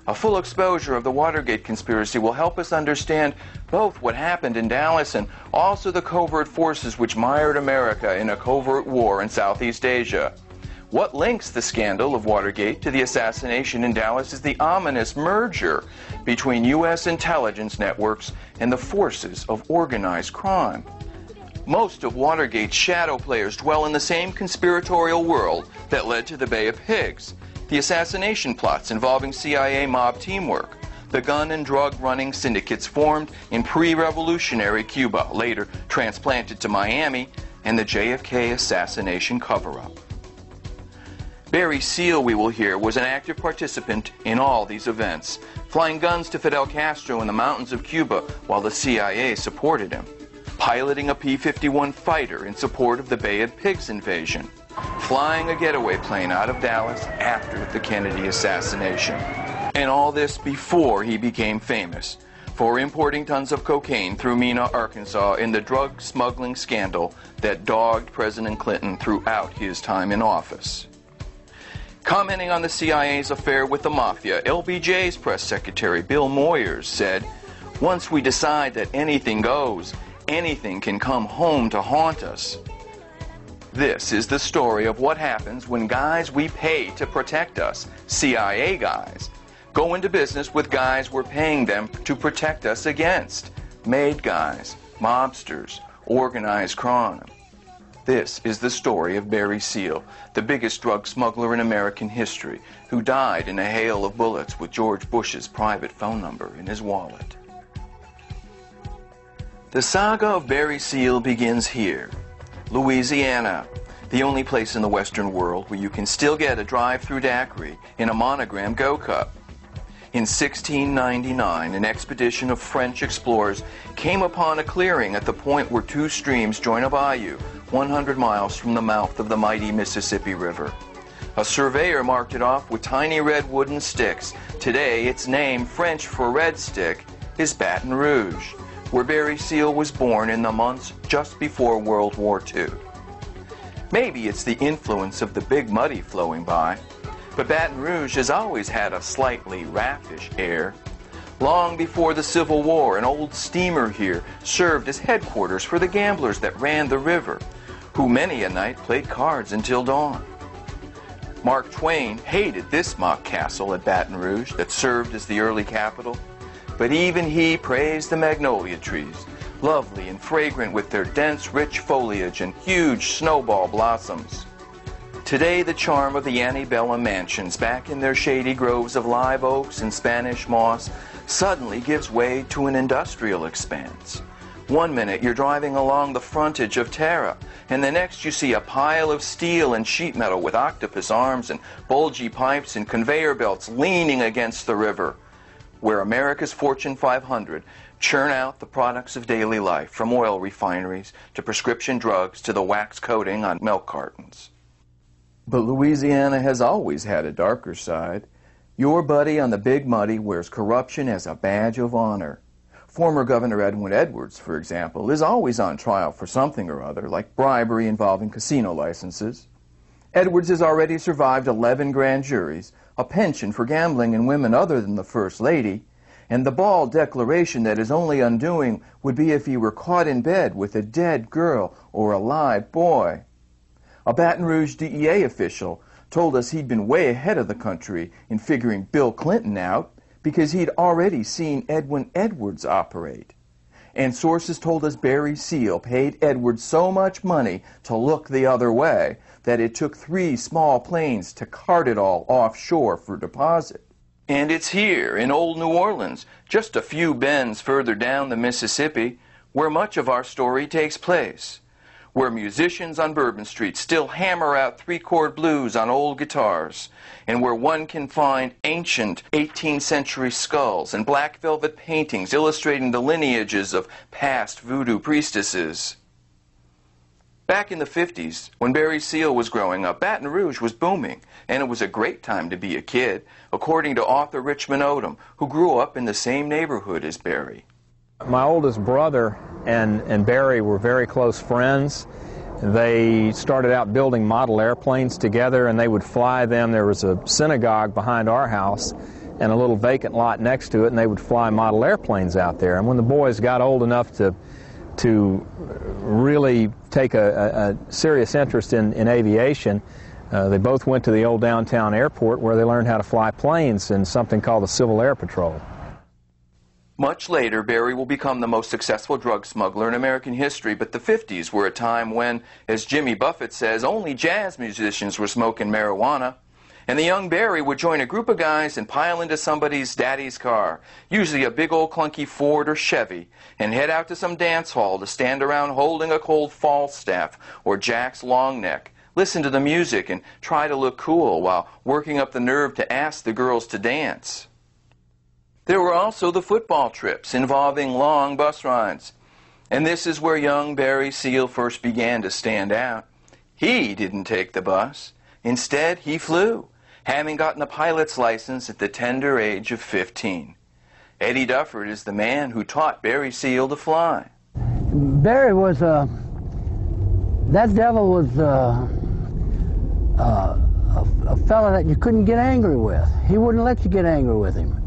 "A full exposure of the Watergate conspiracy will help us understand both what happened in Dallas and also the covert forces which mired America in a covert war in Southeast Asia. What links the scandal of Watergate to the assassination in Dallas is the ominous merger between U.S. intelligence networks and the forces of organized crime. Most of Watergate's shadow players dwell in the same conspiratorial world that led to the Bay of Pigs, the assassination plots involving CIA mob teamwork, the gun and drug running syndicates formed in pre-revolutionary Cuba, later transplanted to Miami, and the JFK assassination cover-up. Barry Seal, we will hear, was an active participant in all these events, flying guns to Fidel Castro in the mountains of Cuba while the CIA supported him, piloting a P-51 fighter in support of the Bay of Pigs invasion, flying a getaway plane out of Dallas after the Kennedy assassination. And all this before he became famous for importing tons of cocaine through Mena, Arkansas in the drug smuggling scandal that dogged President Clinton throughout his time in office. Commenting on the CIA's affair with the mafia, LBJ's press secretary Bill Moyers said, "Once we decide that anything goes, anything can come home to haunt us." This is the story of what happens when guys we pay to protect us, CIA guys, go into business with guys we're paying them to protect us against, made guys, mobsters, organized crime. This is the story of Barry Seal, the biggest drug smuggler in American history, who died in a hail of bullets with George Bush's private phone number in his wallet. The saga of Barry Seal begins here, Louisiana, the only place in the Western world where you can still get a drive-through daiquiri in a monogram Go Cup. In 1699, an expedition of French explorers came upon a clearing at the point where two streams join a bayou 100 miles from the mouth of the mighty Mississippi River. A surveyor marked it off with tiny red wooden sticks. Today, its name, French for red stick, is Baton Rouge, where Barry Seal was born in the months just before World War II. Maybe it's the influence of the Big Muddy flowing by, but Baton Rouge has always had a slightly raffish air. Long before the Civil War, an old steamer here served as headquarters for the gamblers that ran the river, who many a night played cards until dawn. Mark Twain hated this mock castle at Baton Rouge that served as the early capital, but even he praised the magnolia trees, lovely and fragrant with their dense, rich foliage and huge snowball blossoms. Today, the charm of the antebellum mansions, back in their shady groves of live oaks and Spanish moss, suddenly gives way to an industrial expanse. One minute you're driving along the frontage of Tara, and the next you see a pile of steel and sheet metal with octopus arms and bulgy pipes and conveyor belts leaning against the river, where America's Fortune 500 churn out the products of daily life, from oil refineries to prescription drugs to the wax coating on milk cartons. But Louisiana has always had a darker side. Your buddy on the Big Muddy wears corruption as a badge of honor. Former Governor Edwin Edwards, for example, is always on trial for something or other, like bribery involving casino licenses. Edwards has already survived 11 grand juries, a penchant for gambling in women other than the First Lady, and the bald declaration that his only undoing would be if he were caught in bed with a dead girl or a live boy. A Baton Rouge DEA official told us he'd been way ahead of the country in figuring Bill Clinton out because he'd already seen Edwin Edwards operate. And sources told us Barry Seal paid Edwards so much money to look the other way that it took 3 small planes to cart it all offshore for deposit. And it's here in old New Orleans, just a few bends further down the Mississippi, where much of our story takes place, where musicians on Bourbon Street still hammer out 3-chord blues on old guitars, and where one can find ancient 18th century skulls and black velvet paintings illustrating the lineages of past voodoo priestesses. Back in the 50s, when Barry Seal was growing up, Baton Rouge was booming, and it was a great time to be a kid, according to author Richmond Odom, who grew up in the same neighborhood as Barry. My oldest brother and Barry were very close friends. They started out building model airplanes together, and they would fly them. There was a synagogue behind our house and a little vacant lot next to it, and they would fly model airplanes out there. And when the boys got old enough to really take a serious interest in aviation, they both went to the old downtown airport where they learned how to fly planes in something called the Civil Air Patrol. Much later, Barry will become the most successful drug smuggler in American history, but the 50s were a time when, as Jimmy Buffett says, only jazz musicians were smoking marijuana. And the young Barry would join a group of guys and pile into somebody's daddy's car, usually a big old clunky Ford or Chevy, and head out to some dance hall to stand around holding a cold Falstaff or Jack's long neck, listen to the music, and try to look cool while working up the nerve to ask the girls to dance. There were also the football trips involving long bus rides. And this is where young Barry Seal first began to stand out. He didn't take the bus. Instead, he flew, having gotten a pilot's license at the tender age of 15. Eddie Dufford is the man who taught Barry Seal to fly. Barry was that devil was a fella that you couldn't get angry with. He wouldn't let you get angry with him.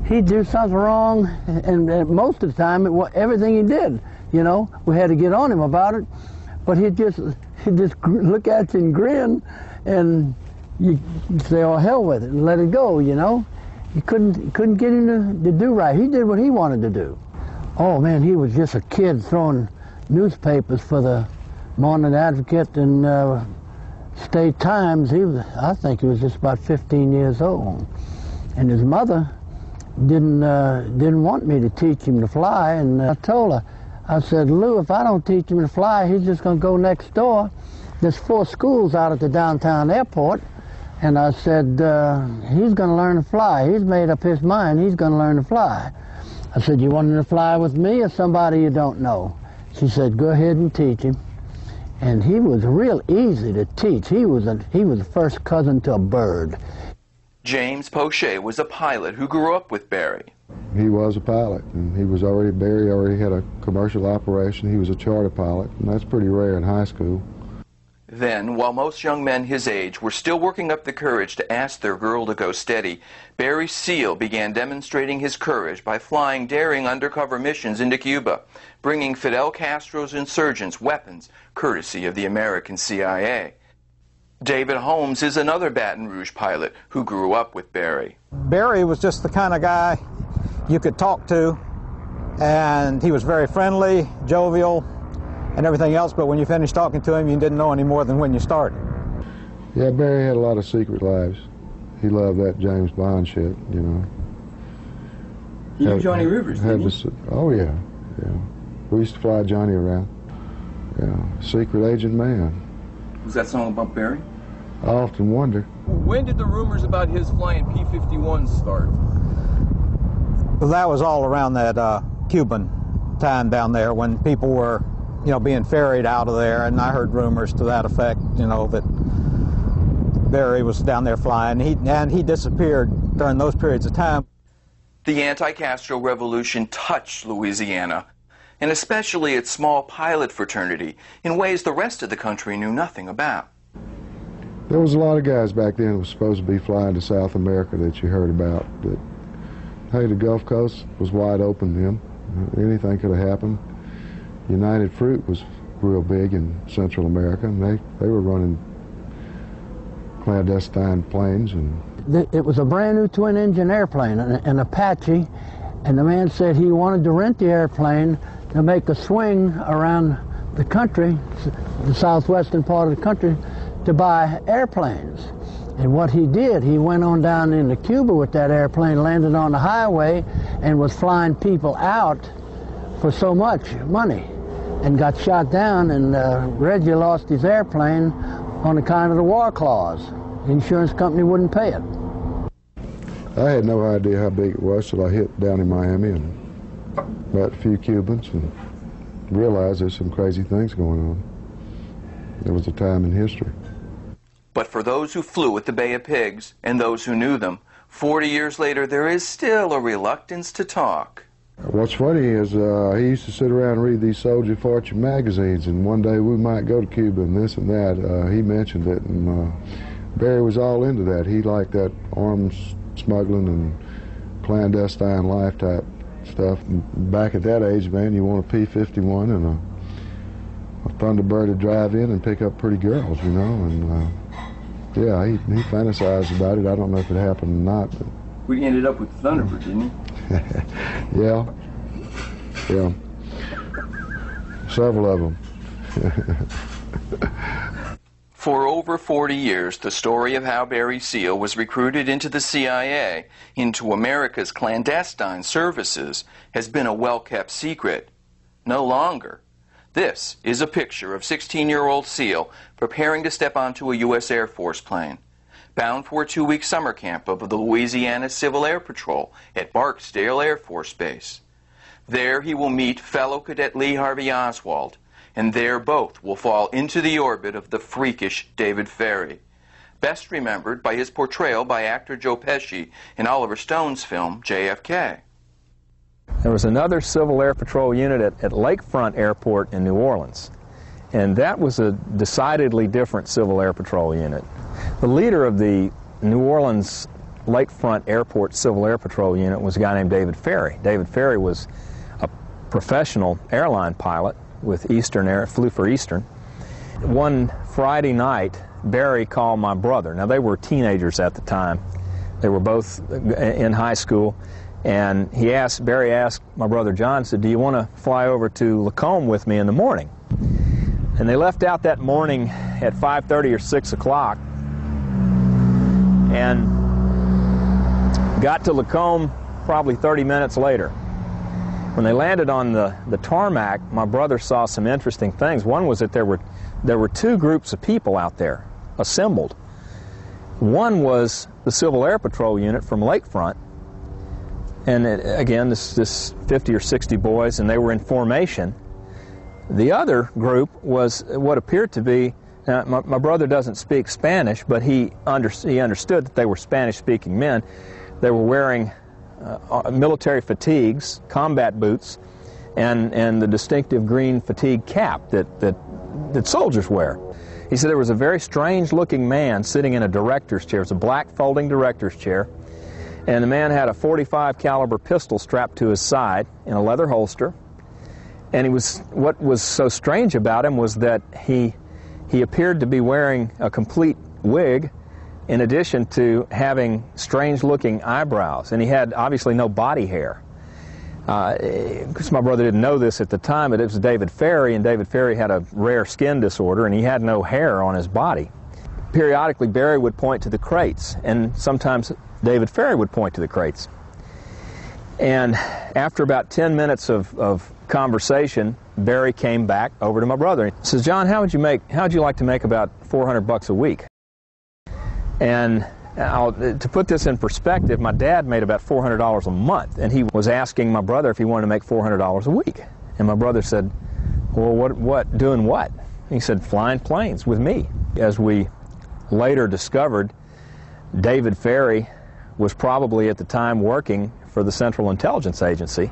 He'd do something wrong, and most of the time, everything he did, you know, we had to get on him about it. But he'd just look at you and grin, and you say, "Oh, hell with it," and let it go, you know. You couldn't get him to do right. He did what he wanted to do. Oh man, he was just a kid throwing newspapers for the Morning Advocate and State Times. I think he was just about 15 years old, and his mother didn't want me to teach him to fly. And I told her, I said, "Lou, if I don't teach him to fly, he's just going to go next door. There's 4 schools out at the downtown airport." And I said, "He's going to learn to fly. He's made up his mind. He's going to learn to fly." I said, "You want him to fly with me or somebody you don't know?" She said, "Go ahead and teach him." And he was real easy to teach. He was a first cousin to a bird. James Poche was a pilot who grew up with Barry. He was a pilot, and Barry already had a commercial operation. He was a charter pilot, and that's pretty rare in high school. Then, while most young men his age were still working up the courage to ask their girl to go steady, Barry Seal began demonstrating his courage by flying daring undercover missions into Cuba, bringing Fidel Castro's insurgents weapons courtesy of the American CIA. David Holmes is another Baton Rouge pilot who grew up with Barry. Barry was just the kind of guy you could talk to, and he was very friendly, jovial, and everything else, but when you finished talking to him, you didn't know any more than when you started. Yeah, Barry had a lot of secret lives. He loved that James Bond shit, you know. He knew Johnny Rivers, didn't he? Oh, yeah, yeah. We used to fly Johnny around. Yeah, secret agent man. Was that song about Barry? I often wonder. When did the rumors about his flying P-51s start? Well, that was all around that Cuban time down there when people were, you know, being ferried out of there, and I heard rumors to that effect, you know, that Barry was down there flying, and he disappeared during those periods of time. The anti-Castro revolution touched Louisiana, and especially its small pilot fraternity, in ways the rest of the country knew nothing about. There was a lot of guys back then who were supposed to be flying to South America that you heard about, but hey, the Gulf Coast was wide open then. Anything could have happened. United Fruit was real big in Central America, and they were running clandestine planes. And it was a brand new twin-engine airplane, an Apache, and the man said he wanted to rent the airplane to make a swing around the country, the southwestern part of the country, to buy airplanes. And what he did, he went on down into Cuba with that airplane, landed on the highway, and was flying people out for so much money, and got shot down, and Reggie lost his airplane on account of the war clause. The insurance company wouldn't pay it. I had no idea how big it was till I hit down in Miami and met a few Cubans and realized there's some crazy things going on. There was a time in history. But for those who flew at the Bay of Pigs, and those who knew them, 40 years later there is still a reluctance to talk. What's funny is he used to sit around and read these Soldier Fortune magazines, and one day we might go to Cuba and this and that. He mentioned it, and Barry was all into that. He liked that arms smuggling and clandestine life type stuff. And back at that age, man, you want a P-51 and a Thunderbird to drive in and pick up pretty girls, you know. And yeah, he fantasized about it. I don't know if it happened or not. But we ended up with the Thunderbird, didn't he? Yeah. Several of them. For over 40 years, the story of how Barry Seal was recruited into the CIA, into America's clandestine services, has been a well-kept secret. No longer. This is a picture of 16-year-old Seal preparing to step onto a U.S. Air Force plane, bound for a 2-week summer camp of the Louisiana Civil Air Patrol at Barksdale Air Force Base. There he will meet fellow cadet Lee Harvey Oswald and there both will fall into the orbit of the freakish David Ferrie, best remembered by his portrayal by actor Joe Pesci in Oliver Stone's film JFK. There was another Civil Air Patrol unit at Lakefront Airport in New Orleans, and that was a decidedly different Civil Air Patrol unit. The leader of the New Orleans Lakefront Airport Civil Air Patrol unit was a guy named David Ferrie. David Ferrie was a professional airline pilot with Eastern Air, flew for Eastern. One Friday night, Barry called my brother. Now, they were teenagers at the time. They were both in high school. And Barry asked my brother John, said, do you want to fly over to Lacombe with me in the morning? And they left out that morning at 5:30 or 6 o'clock and got to Lacombe probably 30 minutes later. When they landed on the tarmac, my brother saw some interesting things. One was that there were two groups of people out there assembled. One was the Civil Air Patrol unit from Lakefront, and again, this 50 or 60 boys, and they were in formation. The other group was what appeared to be, now my brother doesn't speak Spanish, but he understood that they were Spanish-speaking men. They were wearing military fatigues, combat boots, and the distinctive green fatigue cap that soldiers wear. He said there was a very strange-looking man sitting in a director's chair. It was a black folding director's chair. And the man had a .45 caliber pistol strapped to his side in a leather holster. And what was so strange about him was that he appeared to be wearing a complete wig in addition to having strange-looking eyebrows. And he had obviously no body hair. Because my brother didn't know this at the time, but it was David Ferrie, and David Ferrie had a rare skin disorder, and he had no hair on his body. Periodically, Barry would point to the crates, and sometimes David Ferrie would point to the crates. And after about 10 minutes of conversation, Barry came back over to my brother. He says, John, how'd you like to make about $400 a week? And to put this in perspective, my dad made about $400 a month, and he was asking my brother if he wanted to make $400 a week. And my brother said, well, what, doing what? He said, flying planes with me. As we later discovered, David Ferrie was probably at the time working for the Central Intelligence Agency,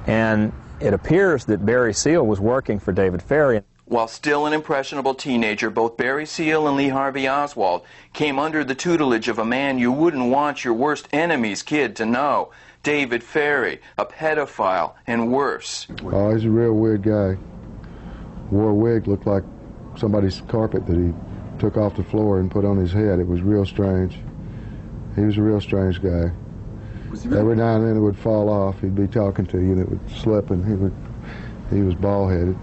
and it appears that Barry Seal was working for David Ferrie. While still an impressionable teenager, both Barry Seal and Lee Harvey Oswald came under the tutelage of a man you wouldn't want your worst enemy's kid to know, David Ferrie, a pedophile and worse. Oh, he's a real weird guy. Wore a wig, looked like somebody's carpet that he took off the floor and put on his head. It was real strange. He was a real strange guy. Every now and then it would fall off. He'd be talking to you and it would slip, and he was bald-headed.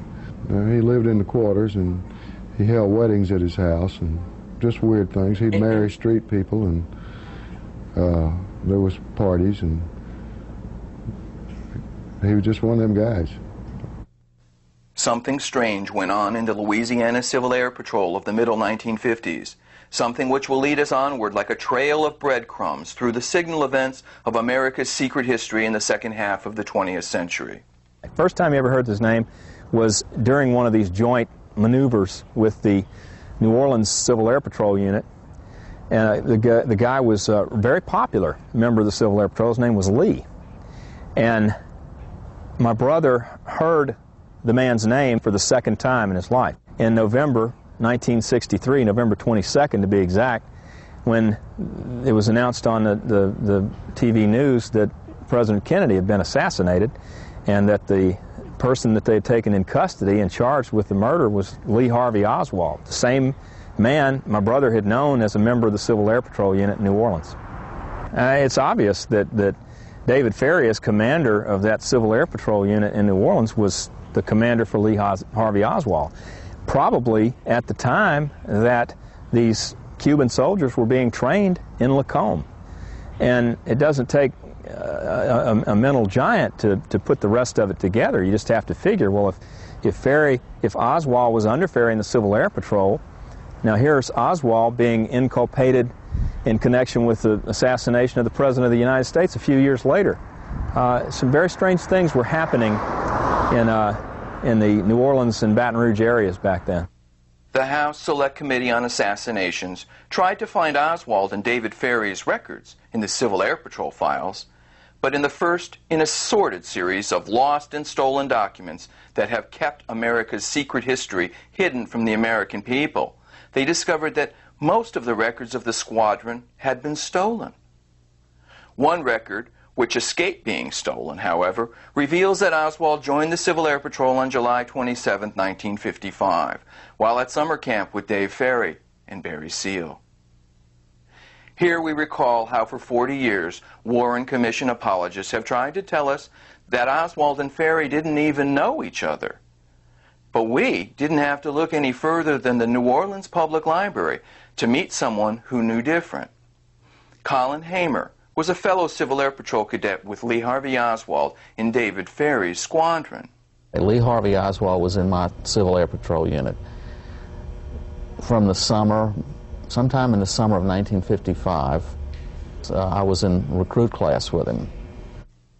He lived in the quarters, and he held weddings at his house, and just weird things. He'd marry street people, and there was parties, and he was just one of them guys. Something strange went on in the Louisiana Civil Air Patrol of the middle 1950s. Something which will lead us onward like a trail of breadcrumbs through the signal events of America's secret history in the second half of the 20th century. First time you ever heard his name was during one of these joint maneuvers with the New Orleans Civil Air Patrol unit. And the guy was a very popular member of the Civil Air Patrol. His name was Lee. And my brother heard the man's name for the second time in his life. In November 1963, November 22nd to be exact, when it was announced on the TV news that President Kennedy had been assassinated, and that the person that they had taken in custody and charged with the murder was Lee Harvey Oswald, the same man my brother had known as a member of the Civil Air Patrol unit in New Orleans. It's obvious that David Ferrie, as commander of that Civil Air Patrol unit in New Orleans, was the commander for Lee Harvey Oswald. Probably at the time that these Cuban soldiers were being trained in Lacombe. And it doesn't take a mental giant to put the rest of it together. You just have to figure, well, if Oswald was under Ferrie in the Civil Air Patrol, now here's Oswald being inculpated in connection with the assassination of the President of the United States a few years later. Some very strange things were happening in the New Orleans and Baton Rouge areas back then. The House Select Committee on Assassinations tried to find Oswald and David Ferry's records in the Civil Air Patrol files, but in the first in a sordid series of lost and stolen documents that have kept America's secret history hidden from the American people, they discovered that most of the records of the squadron had been stolen. One record, which escaped being stolen, however, reveals that Oswald joined the Civil Air Patrol on July 27, 1955, while at summer camp with Dave Ferry and Barry Seal. Here we recall how for 40 years Warren Commission apologists have tried to tell us that Oswald and Ferry didn't even know each other. But we didn't have to look any further than the New Orleans Public Library to meet someone who knew different. Colin Hamer was a fellow Civil Air Patrol cadet with Lee Harvey Oswald in David Ferry's squadron. Lee Harvey Oswald was in my Civil Air Patrol unit from the summer, sometime in the summer of 1955. I was in recruit class with him.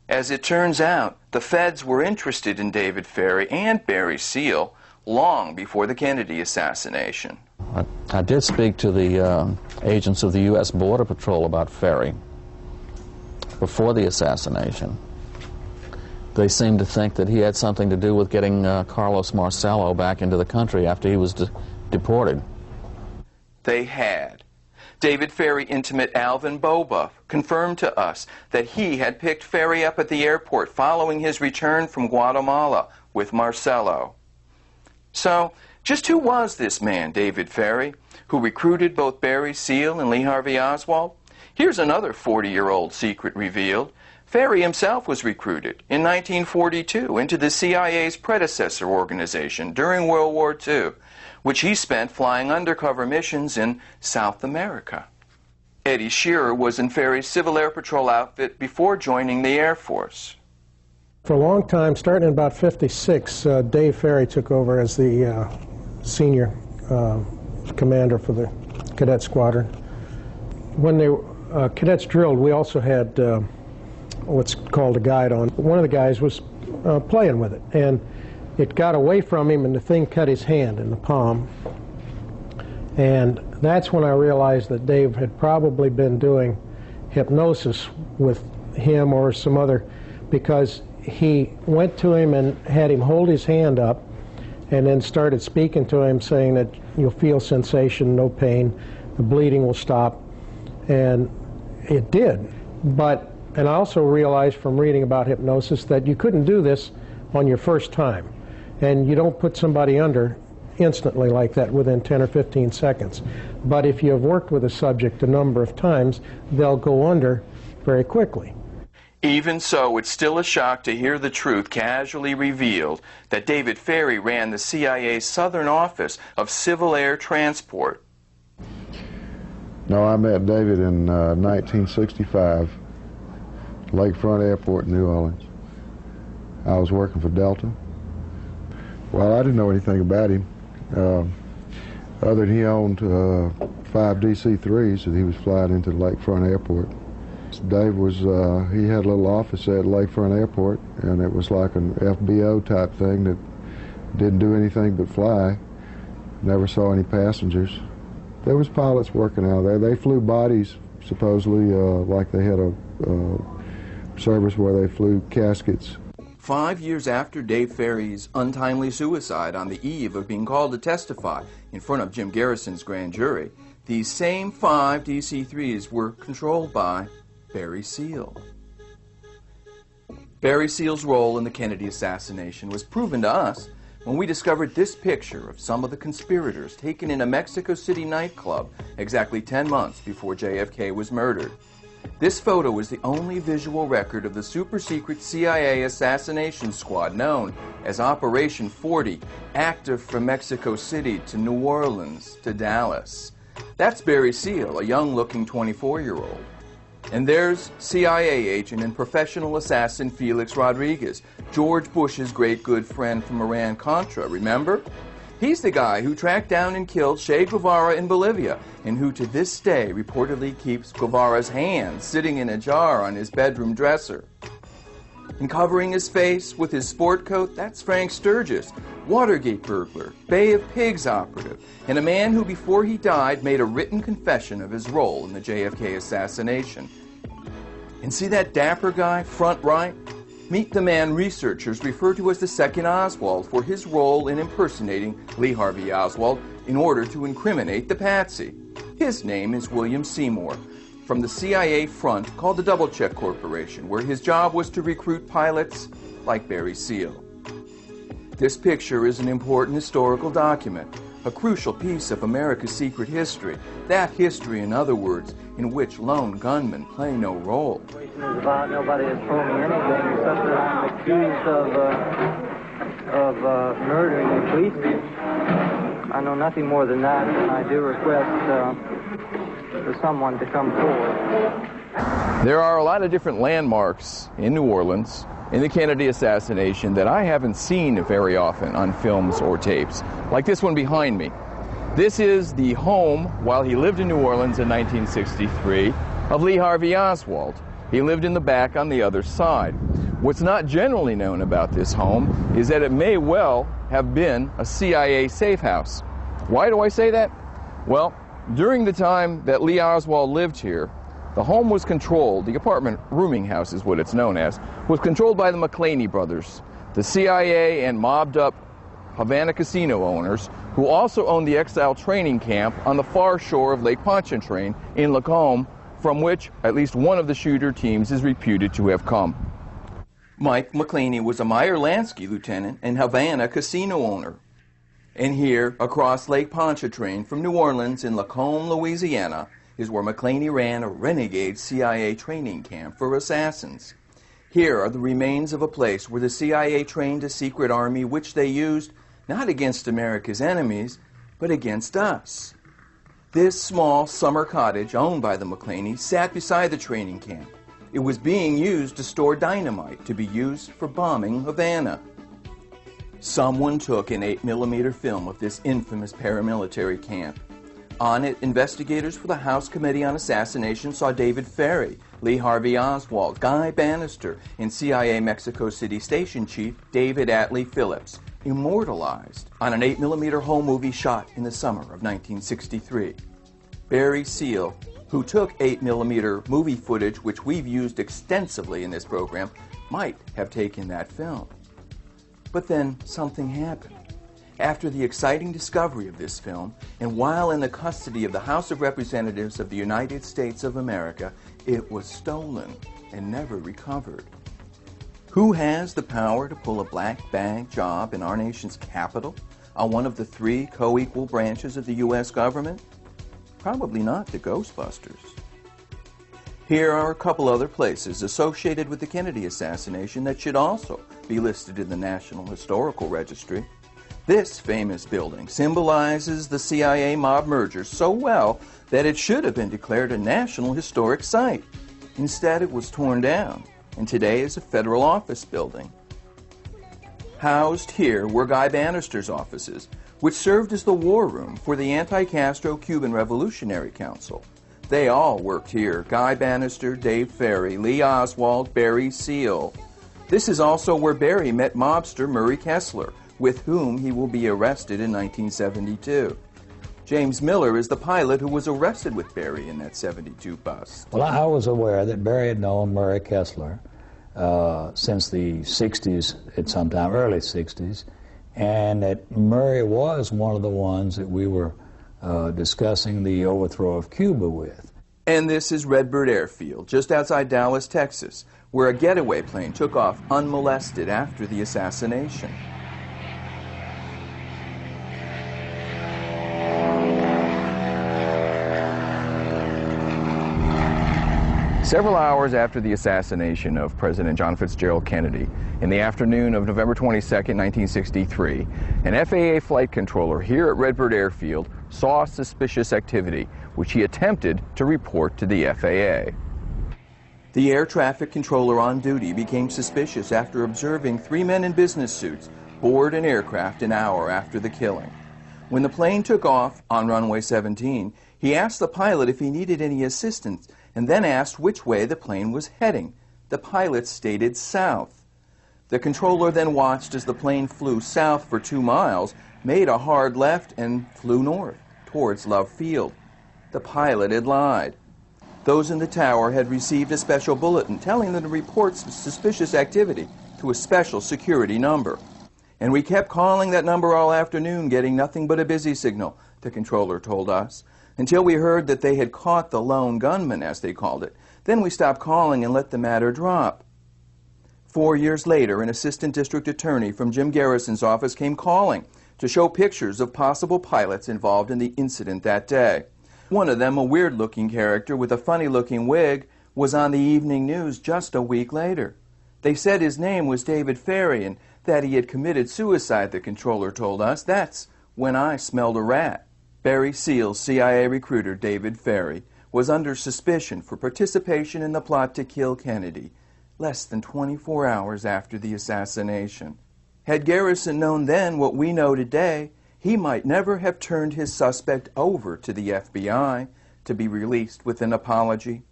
As it turns out, the feds were interested in David Ferry and Barry Seal long before the Kennedy assassination. I did speak to the agents of the U.S. Border Patrol about Ferry before the assassination. They seemed to think that he had something to do with getting Carlos Marcello back into the country after he was deported. They had. David Ferry intimate Alvin Bobuff confirmed to us that he had picked Ferry up at the airport following his return from Guatemala with Marcello. So, just who was this man, David Ferry, who recruited both Barry Seal and Lee Harvey Oswald? Here's another 40-year-old secret revealed. Ferry himself was recruited in 1942 into the CIA's predecessor organization during World War II, which he spent flying undercover missions in South America. Eddie Shearer was in Ferry's Civil Air Patrol outfit before joining the Air Force. For a long time, starting in about 56, Dave Ferry took over as the senior commander for the cadet squadron. When the cadets drilled, we also had what's called a guide on. One of the guys was playing with it, and it got away from him, and the thing cut his hand in the palm. And that's when I realized that Dave had probably been doing hypnosis with him or some other, because he went to him and had him hold his hand up and then started speaking to him, saying that you'll feel sensation, no pain, the bleeding will stop. And it did. And I also realized from reading about hypnosis that you couldn't do this on your first time. And you don't put somebody under instantly like that within 10 or 15 seconds. But if you have worked with a subject a number of times, they'll go under very quickly. Even so, it's still a shock to hear the truth casually revealed that David Ferry ran the CIA's Southern Office of Civil Air Transport. No, I met David in 1965, Lakefront Airport in New Orleans. I was working for Delta. Well, I didn't know anything about him, other than he owned 5 DC-3s that he was flying into the Lakefront Airport. Dave was, he had a little office at Lakefront Airport, and it was like an FBO type thing that didn't do anything but fly. Never saw any passengers. There was pilots working out there. They flew bodies, supposedly, like they had a service where they flew caskets. 5 years after Dave Ferry's untimely suicide on the eve of being called to testify in front of Jim Garrison's grand jury, these same 5 DC-3s were controlled by Barry Seal. Barry Seal's role in the Kennedy assassination was proven to us when we discovered this picture of some of the conspirators taken in a Mexico City nightclub exactly 10 months before JFK was murdered. This photo is the only visual record of the super-secret CIA assassination squad known as Operation 40, active from Mexico City to New Orleans to Dallas. That's Barry Seal, a young-looking 24-year-old. And there's CIA agent and professional assassin Felix Rodriguez, George Bush's great good friend from Iran-Contra, remember? He's the guy who tracked down and killed Che Guevara in Bolivia, and who to this day reportedly keeps Guevara's hand sitting in a jar on his bedroom dresser. And covering his face with his sport coat, that's Frank Sturgis, Watergate burglar, Bay of Pigs operative, and a man who before he died made a written confession of his role in the JFK assassination. And see that dapper guy, front right? Meet the man researchers refer to as the Second Oswald for his role in impersonating Lee Harvey Oswald in order to incriminate the patsy. His name is William Seymour, from the CIA front called the Double Check Corporation, where his job was to recruit pilots like Barry Seal. This picture is an important historical document, a crucial piece of America's secret history, that history, in other words, in which lone gunmen play no role. Nobody has told me anything except that I'm accused of murdering a policeman. I know nothing more than that, and I do request for someone to come forward. There are a lot of different landmarks in New Orleans in the Kennedy assassination that I haven't seen very often on films or tapes, like this one behind me. This is the home, while he lived in New Orleans in 1963, of Lee Harvey Oswald. He lived in the back on the other side. What's not generally known about this home is that it may well have been a CIA safe house. Why do I say that? Well, during the time that Lee Oswald lived here, the home was controlled, the apartment rooming house is what it's known as, was controlled by the McClaney brothers, the CIA and mobbed-up Havana casino owners who also owned the exile training camp on the far shore of Lake Pontchartrain in Lacombe, from which at least one of the shooter teams is reputed to have come. Mike McClaney was a Meyer-Lansky lieutenant and Havana casino owner. And here, across Lake Pontchartrain from New Orleans in Lacombe, Louisiana, is where McClaney ran a renegade CIA training camp for assassins. Here are the remains of a place where the CIA trained a secret army which they used not against America's enemies, but against us. This small summer cottage owned by the McClaneys sat beside the training camp. It was being used to store dynamite to be used for bombing Havana. Someone took an 8mm film of this infamous paramilitary camp. On it, investigators for the House Committee on Assassination saw David Ferrie, Lee Harvey Oswald, Guy Bannister, and CIA Mexico City Station Chief David Atlee Phillips, immortalized on an 8mm home movie shot in the summer of 1963. Barry Seal, who took 8mm movie footage which we've used extensively in this program, might have taken that film. But then something happened. After the exciting discovery of this film, and while in the custody of the House of Representatives of the United States of America, it was stolen and never recovered. Who has the power to pull a black bag job in our nation's capital on one of the three co-equal branches of the U.S. government? Probably not the Ghostbusters. Here are a couple other places associated with the Kennedy assassination that should also be listed in the National Historical Registry. This famous building symbolizes the CIA mob merger so well that it should have been declared a National Historic Site. Instead, it was torn down, and today is a federal office building. Housed here were Guy Bannister's offices, which served as the war room for the anti-Castro Cuban Revolutionary Council. They all worked here: Guy Bannister, Dave Ferrie, Lee Oswald, Barry Seal. This is also where Barry met mobster Murray Kessler, with whom he will be arrested in 1972. James Miller is the pilot who was arrested with Barry in that 72 bus. Well, I was aware that Barry had known Murray Kessler since the 60s, at some time, early 60s, and that Murray was one of the ones that we were discussing the overthrow of Cuba with. And this is Redbird Airfield, just outside Dallas, Texas, where a getaway plane took off unmolested after the assassination. Several hours after the assassination of President John Fitzgerald Kennedy, in the afternoon of November 22, 1963, an FAA flight controller here at Redbird Airfield saw suspicious activity, which he attempted to report to the FAA. The air traffic controller on duty became suspicious after observing three men in business suits board an aircraft an hour after the killing. When the plane took off on runway 17, he asked the pilot if he needed any assistance, and then asked which way the plane was heading. The pilot stated south. The controller then watched as the plane flew south for 2 miles, made a hard left, and flew north towards Love Field. The pilot had lied. Those in the tower had received a special bulletin telling them to report suspicious activity to a special security number. And we kept calling that number all afternoon, getting nothing but a busy signal, the controller told us, until we heard that they had caught the lone gunman, as they called it. Then we stopped calling and let the matter drop. 4 years later, an assistant district attorney from Jim Garrison's office came calling to show pictures of possible pilots involved in the incident that day. One of them, a weird-looking character with a funny-looking wig, was on the evening news just a week later. They said his name was David Ferry and that he had committed suicide, the controller told us. That's when I smelled a rat. Barry Seal's CIA recruiter, David Ferry, was under suspicion for participation in the plot to kill Kennedy, less than 24 hours after the assassination. Had Garrison known then what we know today, he might never have turned his suspect over to the FBI to be released with an apology.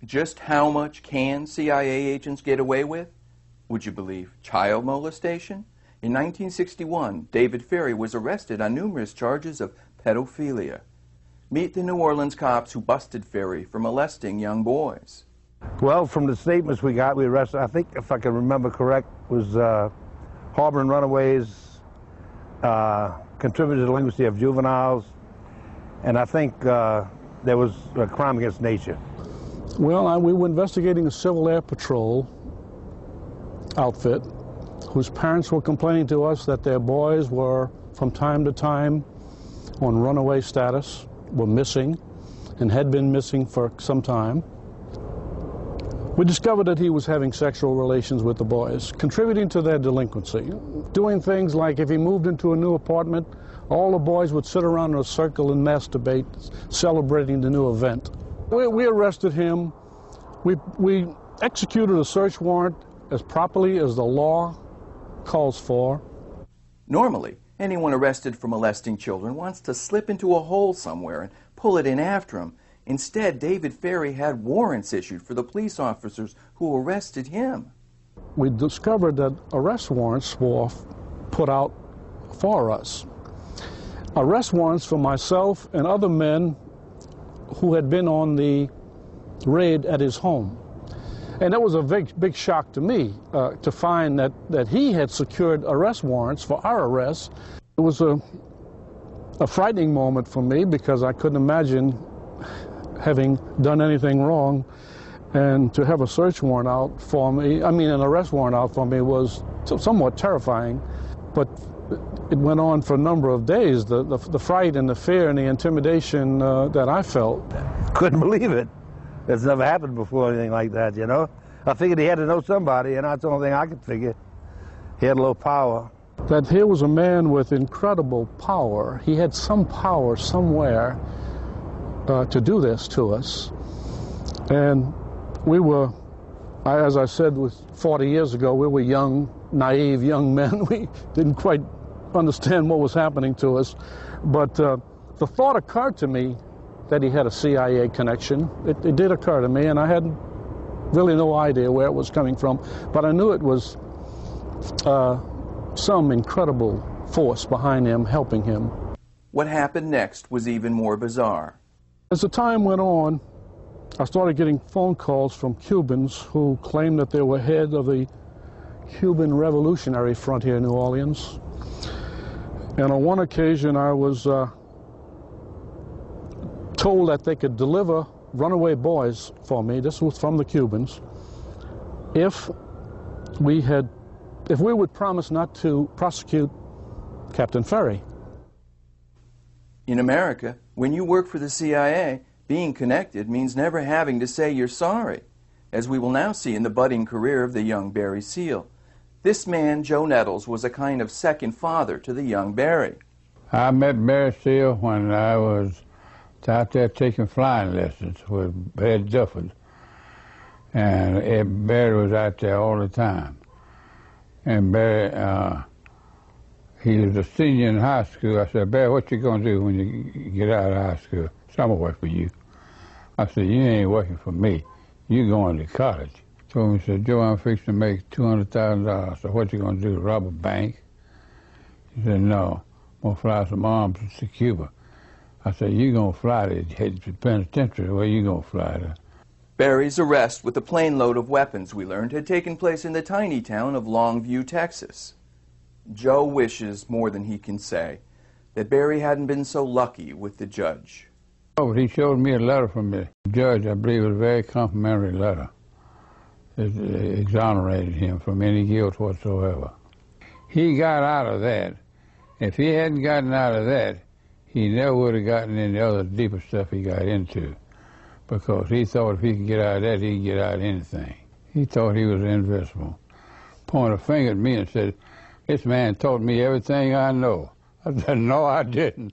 Just how much can CIA agents get away with? Would you believe child molestation? In 1961, David Ferry was arrested on numerous charges of pedophilia. Meet the New Orleans cops who busted Ferry for molesting young boys. Well, from the statements we got, we arrested, I think, if I can remember correct, was harboring runaways, contributed to delinquency of juveniles, and I think there was a crime against nature. Well, we were investigating a Civil Air Patrol outfit whose parents were complaining to us that their boys were, from time to time, on runaway status, were missing, and had been missing for some time. We discovered that he was having sexual relations with the boys, contributing to their delinquency, doing things like if he moved into a new apartment, all the boys would sit around in a circle and masturbate, celebrating the new event. We arrested him. We executed a search warrant as properly as the law calls for. Normally, anyone arrested for molesting children wants to slip into a hole somewhere and pull it in after him. Instead, David Ferry had warrants issued for the police officers who arrested him. We discovered that arrest warrants were put out for us. Arrest warrants for myself and other men who had been on the raid at his home. And it was a big shock to me to find that he had secured arrest warrants for our arrests. It was a frightening moment for me because I couldn't imagine having done anything wrong, and to have a search warrant out for me, an arrest warrant out for me was somewhat terrifying, but it went on for a number of days, the fright and the fear and the intimidation that I felt. Couldn't believe it. It's never happened before, anything like that, you know. I figured he had to know somebody, and that's the only thing I could figure. He had a little power. That here was a man with incredible power. He had some power somewhere to do this to us. And we were, as I said, 40 years ago, we were young, naive young men. We didn't quite understand what was happening to us. But the thought occurred to me that he had a CIA connection. It did occur to me, and I had really no idea where it was coming from. But I knew it was some incredible force behind him, helping him. What happened next was even more bizarre. As the time went on, I started getting phone calls from Cubans who claimed that they were head of the Cuban Revolutionary Front here in New Orleans. And on one occasion, I was told that they could deliver runaway boys for me. This was from the Cubans. If we would promise not to prosecute Captain Ferry. In America, when you work for the CIA, being connected means never having to say you're sorry, as we will now see in the budding career of the young Barry Seal. This man, Joe Nettles, was a kind of second father to the young Barry. I met Barry Seal when I was out there taking flying lessons with Ed Dufford. And Barry was out there all the time. And Barry, he was a senior in high school. I said, Barry, what you going to do when you get out of high school? So I'm going to work for you. I said, you ain't working for me. You're going to college. told me, he said, Joe, I'm fixing to make $200,000. So what you going to do, rob a bank? He said, no, I'm going to fly some arms to Cuba. I said, you going to fly to the penitentiary, where you going to fly to? Barry's arrest with a plane load of weapons, we learned, had taken place in the tiny town of Longview, Texas. Joe wishes, more than he can say, that Barry hadn't been so lucky with the judge. Oh, but he showed me a letter from the judge. I believe it was a very complimentary letter. It exonerated him from any guilt whatsoever. He got out of that. If he hadn't gotten out of that, he never would have gotten into the other deeper stuff he got into, because he thought if he could get out of that, he could get out of anything. He thought he was invincible. Pointed a finger at me and said, this man taught me everything I know. I said, no, I didn't.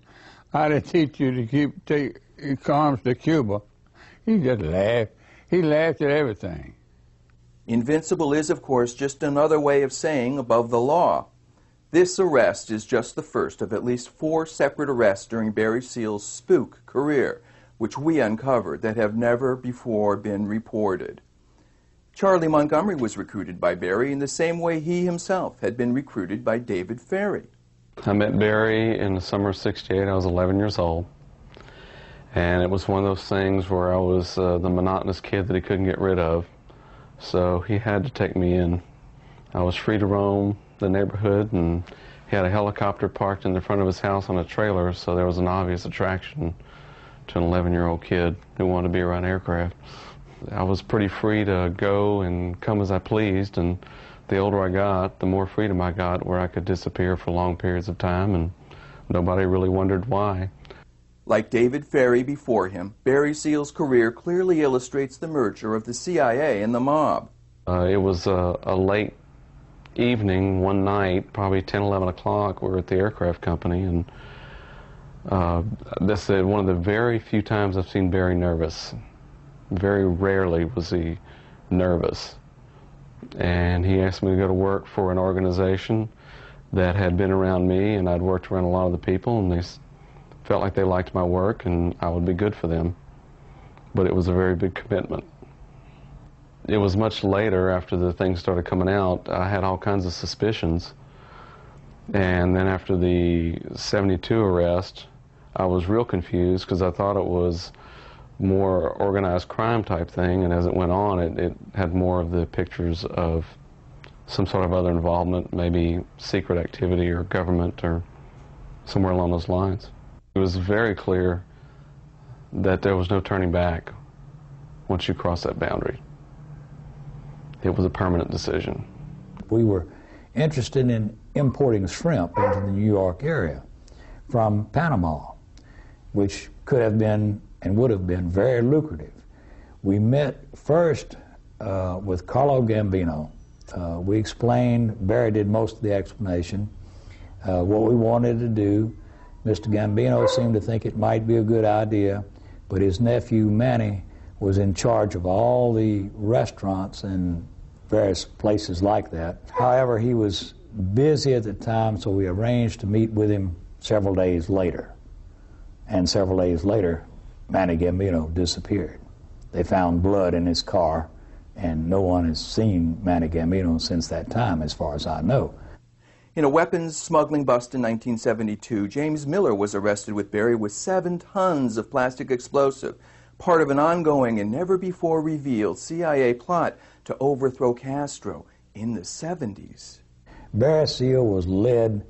I didn't teach you to take arms to Cuba. He just laughed. He laughed at everything. Invincible is, of course, just another way of saying above the law. This arrest is just the first of at least 4 separate arrests during Barry Seal's spook career, which we uncovered, that have never before been reported. Charlie Montgomery was recruited by Barry in the same way he himself had been recruited by David Ferry. I met Barry in the summer of '68. I was 11 years old. And it was one of those things where I was the monotonous kid that he couldn't get rid of. So he had to take me in. I was free to roam the neighborhood, and he had a helicopter parked in the front of his house on a trailer, so there was an obvious attraction to an 11-year-old kid who wanted to be around aircraft. I was pretty free to go and come as I pleased, and the older I got, the more freedom I got, where I could disappear for long periods of time, and nobody really wondered why. Like David Ferry before him, Barry Seal's career clearly illustrates the merger of the CIA and the mob. It was a late evening one night, probably 10, 11 o'clock. We were at the aircraft company, and this is one of the very few times I've seen Barry nervous. Very rarely was he nervous. And he asked me to go to work for an organization that had been around me, and I'd worked around a lot of the people, and they felt like they liked my work and I would be good for them. But it was a very big commitment. It was much later, after the things started coming out, I had all kinds of suspicions. And then after the '72 arrest, I was real confused, because I thought it was more organized crime type thing, and as it went on, it had more of the pictures of some sort of other involvement, maybe secret activity or government or somewhere along those lines. It was very clear that there was no turning back once you cross that boundary. It was a permanent decision. We were interested in importing shrimp into the New York area from Panama, which could have been and would have been very lucrative. We met first with Carlo Gambino. We explained, Barry did most of the explanation, what we wanted to do. Mr. Gambino seemed to think it might be a good idea, but his nephew Manny was in charge of all the restaurants and various places like that. However, he was busy at the time, so we arranged to meet with him several days later. And several days later, Manny Gambino disappeared. They found blood in his car, and no one has seen Manny Gambino since that time, as far as I know. In a weapons smuggling bust in 1972, James Miller was arrested with Barry with 7 tons of plastic explosive, part of an ongoing and never-before-revealed CIA plot to overthrow Castro in the 70s. Barry Seal was led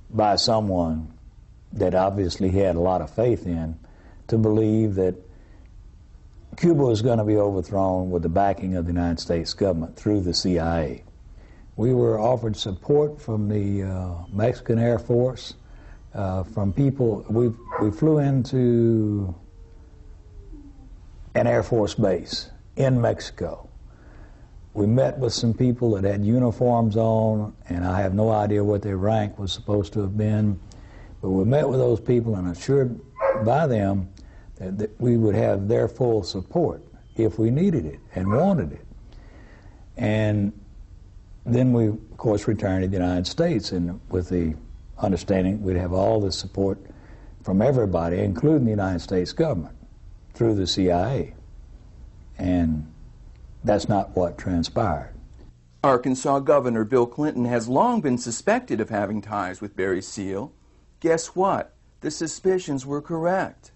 by someone that obviously he had a lot of faith in, to believe that Cuba was going to be overthrown with the backing of the United States government through the CIA. We were offered support from the Mexican Air Force, from people. We flew into an Air Force base in Mexico. We met with some people that had uniforms on, and I have no idea what their rank was supposed to have been, but we met with those people and assured by them that we would have their full support if we needed it and wanted it. And then we, of course, returned to the United States, and with the understanding we'd have all the support from everybody, including the United States government, through the CIA. And that's not what transpired. Arkansas Governor Bill Clinton has long been suspected of having ties with Barry Seal. Guess what? The suspicions were correct.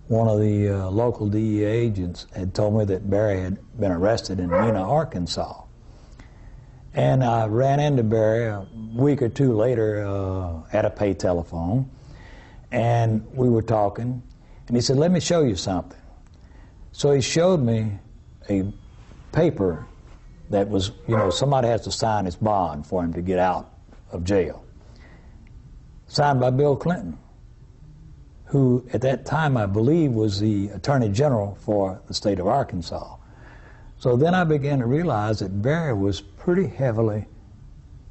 One of the local DEA agents had told me that Barry had been arrested in Mena, Arkansas. And I ran into Barry a week or two later at a pay telephone, and we were talking, and he said, "Let me show you something." So he showed me a paper that was, somebody has to sign his bond for him to get out of jail. Signed by Bill Clinton, who at that time I believe was the Attorney General for the state of Arkansas. So then I began to realize that Barry was pretty heavily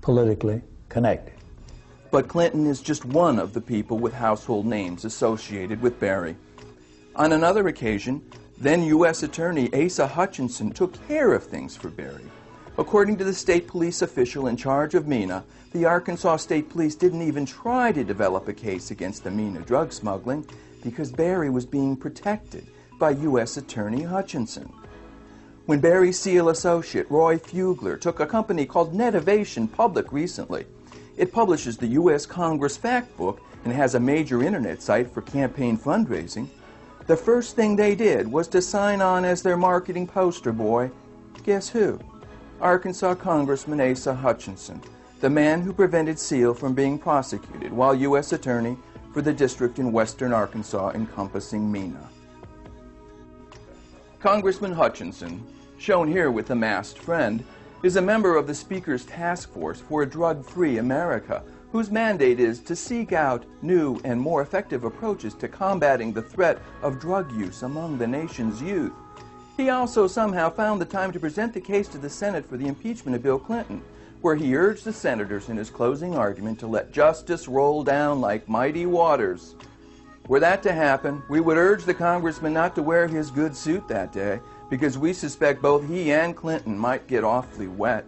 politically connected. But Clinton is just one of the people with household names associated with Barry. On another occasion, then U.S. Attorney Asa Hutchinson took care of things for Barry. According to the state police official in charge of Mena, the Arkansas State Police didn't even try to develop a case against the Mena drug smuggling because Barry was being protected by U.S. Attorney Hutchinson. When Barry Seal associate Roy Fugler took a company called Netivation public recently, it publishes the U.S. Congress Fact Book and has a major internet site for campaign fundraising. The first thing they did was to sign on as their marketing poster boy. Guess who? Arkansas Congressman Asa Hutchinson, the man who prevented Seal from being prosecuted while U.S. Attorney for the district in western Arkansas encompassing Mena. Congressman Hutchinson, shown here with the masked friend, is a member of the Speaker's Task Force for a Drug-Free America, whose mandate is to seek out new and more effective approaches to combating the threat of drug use among the nation's youth. He also somehow found the time to present the case to the Senate for the impeachment of Bill Clinton, where he urged the senators in his closing argument to let justice roll down like mighty waters. Were that to happen, we would urge the congressman not to wear his good suit that day, because we suspect both he and Clinton might get awfully wet.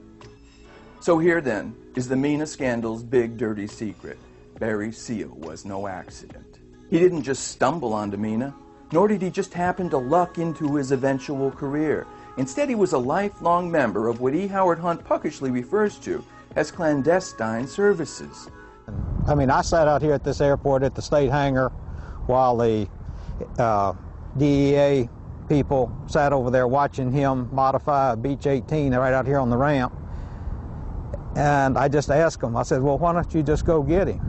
So here then is the Mena scandal's big dirty secret. Barry Seal was no accident. He didn't just stumble onto Mena, nor did he just happen to luck into his eventual career. Instead, he was a lifelong member of what E. Howard Hunt puckishly refers to as clandestine services. I mean, I sat out here at this airport at the state hangar while the DEA people sat over there watching him modify a Beech 18 right out here on the ramp. And I just asked him, I said, well, why don't you just go get him?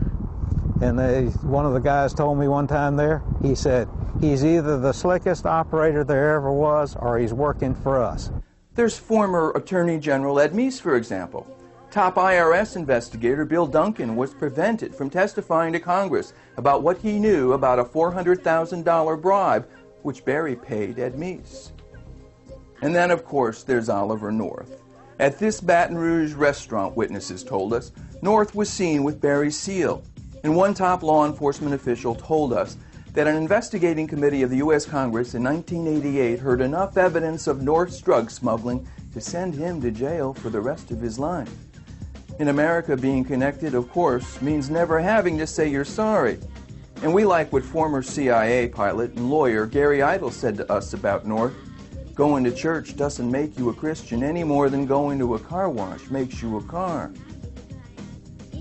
And one of the guys told me one time there, he said, he's either the slickest operator there ever was or he's working for us. There's former Attorney General Ed Meese, for example. Top IRS investigator Bill Duncan was prevented from testifying to Congress about what he knew about a $400,000 bribe which Barry paid Ed Meese. And then, of course, there's Oliver North. At this Baton Rouge restaurant, witnesses told us, North was seen with Barry Seal. And one top law enforcement official told us that an investigating committee of the U.S. Congress in 1988 heard enough evidence of North's drug smuggling to send him to jail for the rest of his life. In America, being connected, of course, means never having to say you're sorry. And we like what former CIA pilot and lawyer Gary Idle said to us about North. Going to church doesn't make you a Christian any more than going to a car wash makes you a car.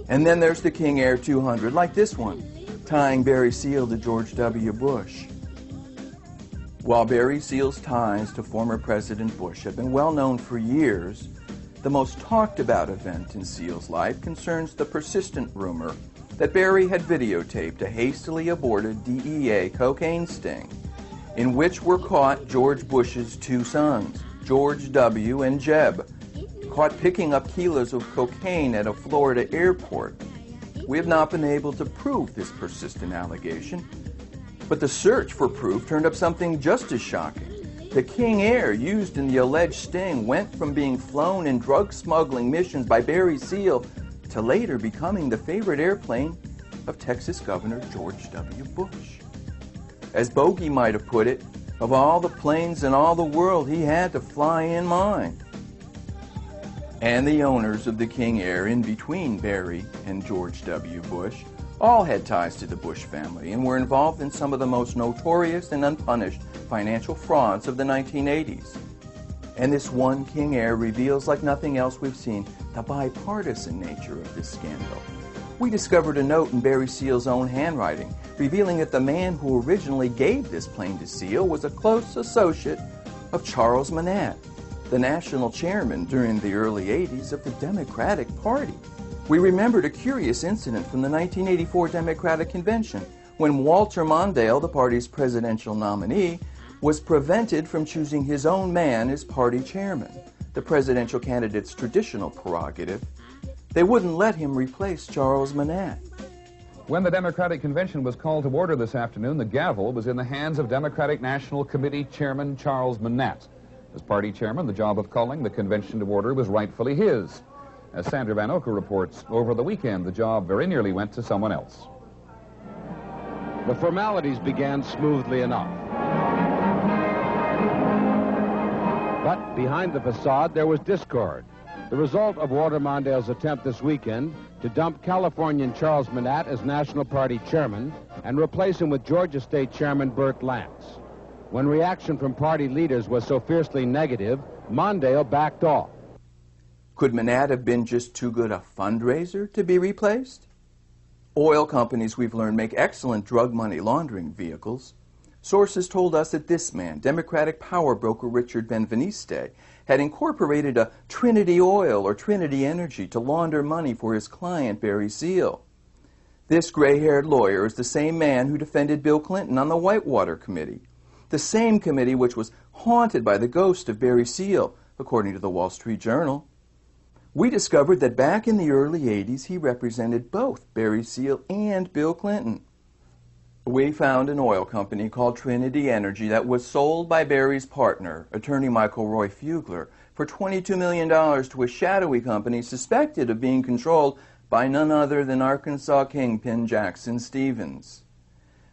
And then there's the King Air 200, like this one, tying Barry Seal to George W. Bush. While Barry Seal's ties to former President Bush have been well known for years, the most talked about event in Seal's life concerns the persistent rumor that Barry had videotaped a hastily aborted DEA cocaine sting in which were caught George Bush's two sons, George W. and Jeb, caught picking up kilos of cocaine at a Florida airport. We have not been able to prove this persistent allegation, but the search for proof turned up something just as shocking. The King Air used in the alleged sting went from being flown in drug smuggling missions by Barry Seal to later becoming the favorite airplane of Texas Governor George W. Bush. As Bogey might have put it, of all the planes in all the world, he had to fly in mine. And the owners of the King Air in between Barry and George W. Bush all had ties to the Bush family and were involved in some of the most notorious and unpunished financial frauds of the 1980s. And this one King Air reveals, like nothing else we've seen, the bipartisan nature of this scandal. We discovered a note in Barry Seal's own handwriting, revealing that the man who originally gave this plane to Seal was a close associate of Charles Manat, the national chairman during the early 80s of the Democratic Party. We remembered a curious incident from the 1984 Democratic Convention, when Walter Mondale, the party's presidential nominee, was prevented from choosing his own man as party chairman, the presidential candidate's traditional prerogative. They wouldn't let him replace Charles Manat. When the Democratic Convention was called to order this afternoon, the gavel was in the hands of Democratic National Committee Chairman Charles Manat. As party chairman, the job of calling the convention to order was rightfully his. As Sandra Van Oker reports, over the weekend, the job very nearly went to someone else. The formalities began smoothly enough. But behind the facade, there was discord. The result of Walter Mondale's attempt this weekend to dump Californian Charles Manat as National Party chairman and replace him with Georgia State Chairman Burt Lance. When reaction from party leaders was so fiercely negative, Mondale backed off. Could Manat have been just too good a fundraiser to be replaced? Oil companies, we've learned, make excellent drug money laundering vehicles. Sources told us that this man, Democratic power broker Richard Benveniste, had incorporated a Trinity Oil or Trinity Energy to launder money for his client, Barry Seal. This gray-haired lawyer is the same man who defended Bill Clinton on the Whitewater Committee, the same committee which was haunted by the ghost of Barry Seal, according to the Wall Street Journal. We discovered that back in the early 80s, he represented both Barry Seal and Bill Clinton. We found an oil company called Trinity Energy that was sold by Barry's partner, attorney Michael Roy Fugler, for $22 million to a shadowy company suspected of being controlled by none other than Arkansas kingpin Jackson Stevens.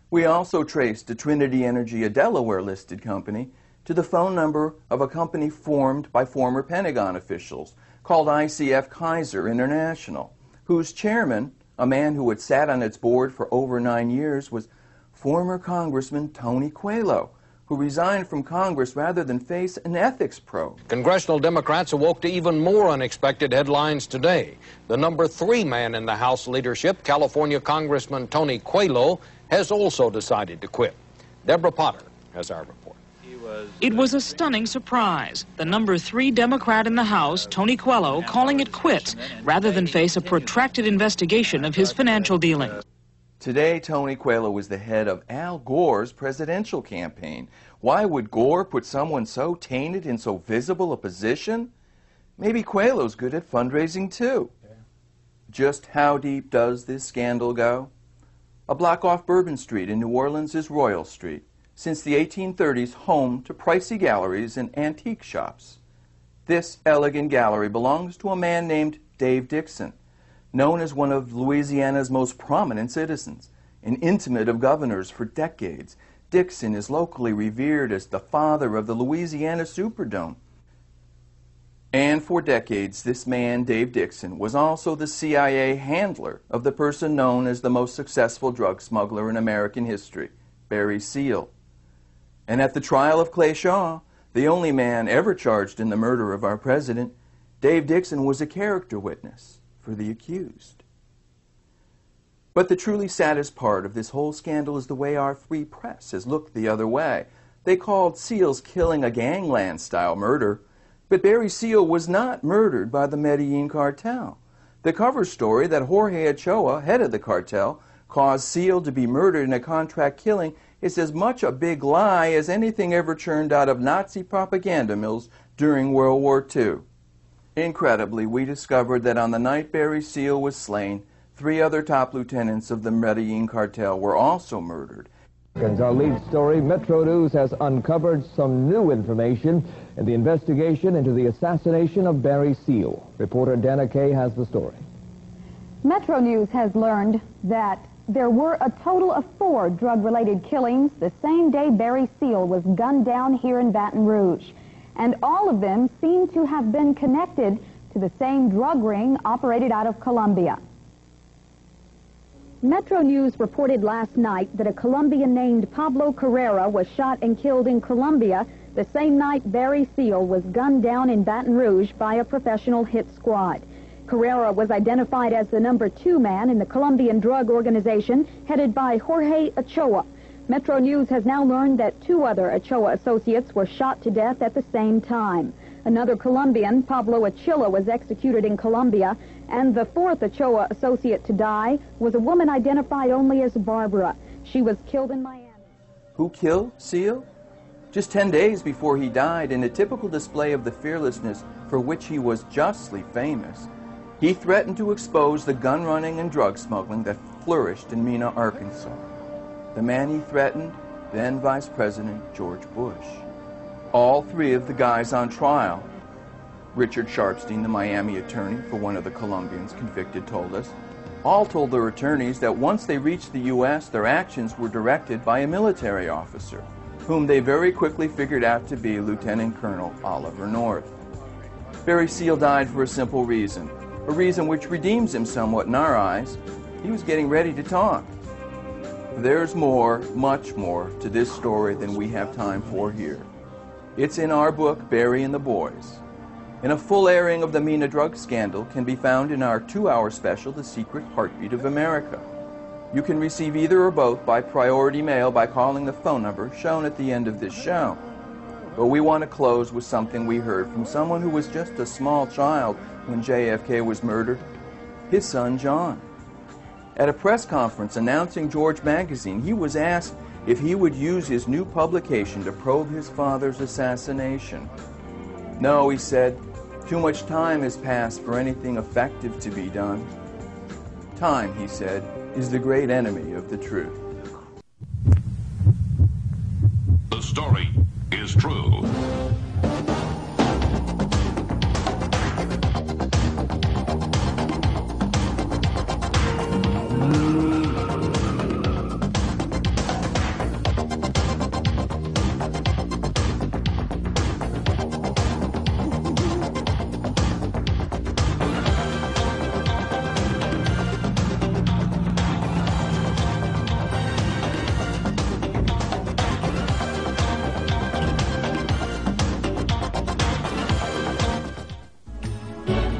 We also traced to Trinity Energy, a Delaware-listed company, to the phone number of a company formed by former Pentagon officials called ICF Kaiser International, whose chairman, a man who had sat on its board for over 9 years, was former Congressman Tony Coelho, who resigned from Congress rather than face an ethics probe. Congressional Democrats awoke to even more unexpected headlines today. The number 3 man in the House leadership, California Congressman Tony Coelho, has also decided to quit. Deborah Potter has our report. It was a stunning surprise. The number 3 Democrat in the House, Tony Coelho, calling it quits rather than face a protracted investigation of his financial dealings. Today, Tony Coelho was the head of Al Gore's presidential campaign. Why would Gore put someone so tainted in so visible a position? Maybe Coelho's good at fundraising too. Just how deep does this scandal go? A block off Bourbon Street in New Orleans is Royal Street, since the 1830s home to pricey galleries and antique shops. This elegant gallery belongs to a man named Dave Dixon, known as one of Louisiana's most prominent citizens, an intimate of governors for decades. Dixon is locally revered as the father of the Louisiana Superdome. And for decades, this man, Dave Dixon, was also the CIA handler of the person known as the most successful drug smuggler in American history, Barry Seal. And at the trial of Clay Shaw, the only man ever charged in the murder of our president, Dave Dixon was a character witness for the accused. But the truly saddest part of this whole scandal is the way our free press has looked the other way. They called Seal's killing a gangland-style murder, but Barry Seal was not murdered by the Medellin cartel. The cover story that Jorge Ochoa, head of the cartel, caused Seal to be murdered in a contract killing is as much a big lie as anything ever churned out of Nazi propaganda mills during World War II. Incredibly, we discovered that on the night Barry Seal was slain, 3 other top lieutenants of the Medellin cartel were also murdered. Our lead story, Metro News has uncovered some new information in the investigation into the assassination of Barry Seal. Reporter Dana Kay has the story. Metro News has learned that there were a total of 4 drug-related killings the same day Barry Seal was gunned down here in Baton Rouge. And all of them seem to have been connected to the same drug ring operated out of Colombia. Metro News reported last night that a Colombian named Pablo Carrera was shot and killed in Colombia the same night Barry Seal was gunned down in Baton Rouge by a professional hit squad. Carrera was identified as the number 2 man in the Colombian drug organization headed by Jorge Ochoa. Metro News has now learned that 2 other Ochoa associates were shot to death at the same time. Another Colombian, Pablo Achilla, was executed in Colombia, and the 4th Ochoa associate to die was a woman identified only as Barbara. She was killed in Miami. Who killed Seal? Just 10 days before he died, in a typical display of the fearlessness for which he was justly famous, he threatened to expose the gun running and drug smuggling that flourished in Mena, Arkansas. The man he threatened, then Vice President George Bush. All 3 of the guys on trial, Richard Sharpstein, the Miami attorney for one of the Colombians convicted, told us, all told their attorneys that once they reached the U.S., their actions were directed by a military officer, whom they very quickly figured out to be Lieutenant Colonel Oliver North. Barry Seal died for a simple reason, a reason which redeems him somewhat in our eyes. He was getting ready to talk. There's more, much more, to this story than we have time for here. It's in our book, Barry and the Boys. And a full airing of the Mena drug scandal can be found in our 2-hour special, The Secret Heartbeat of America. You can receive either or both by priority mail by calling the phone number shown at the end of this show. But we want to close with something we heard from someone who was just a small child when JFK was murdered, his son John. At a press conference announcing George magazine, he was asked if he would use his new publication to probe his father's assassination. No, he said, too much time has passed for anything effective to be done. Time, he said, is the great enemy of the truth. The story is true.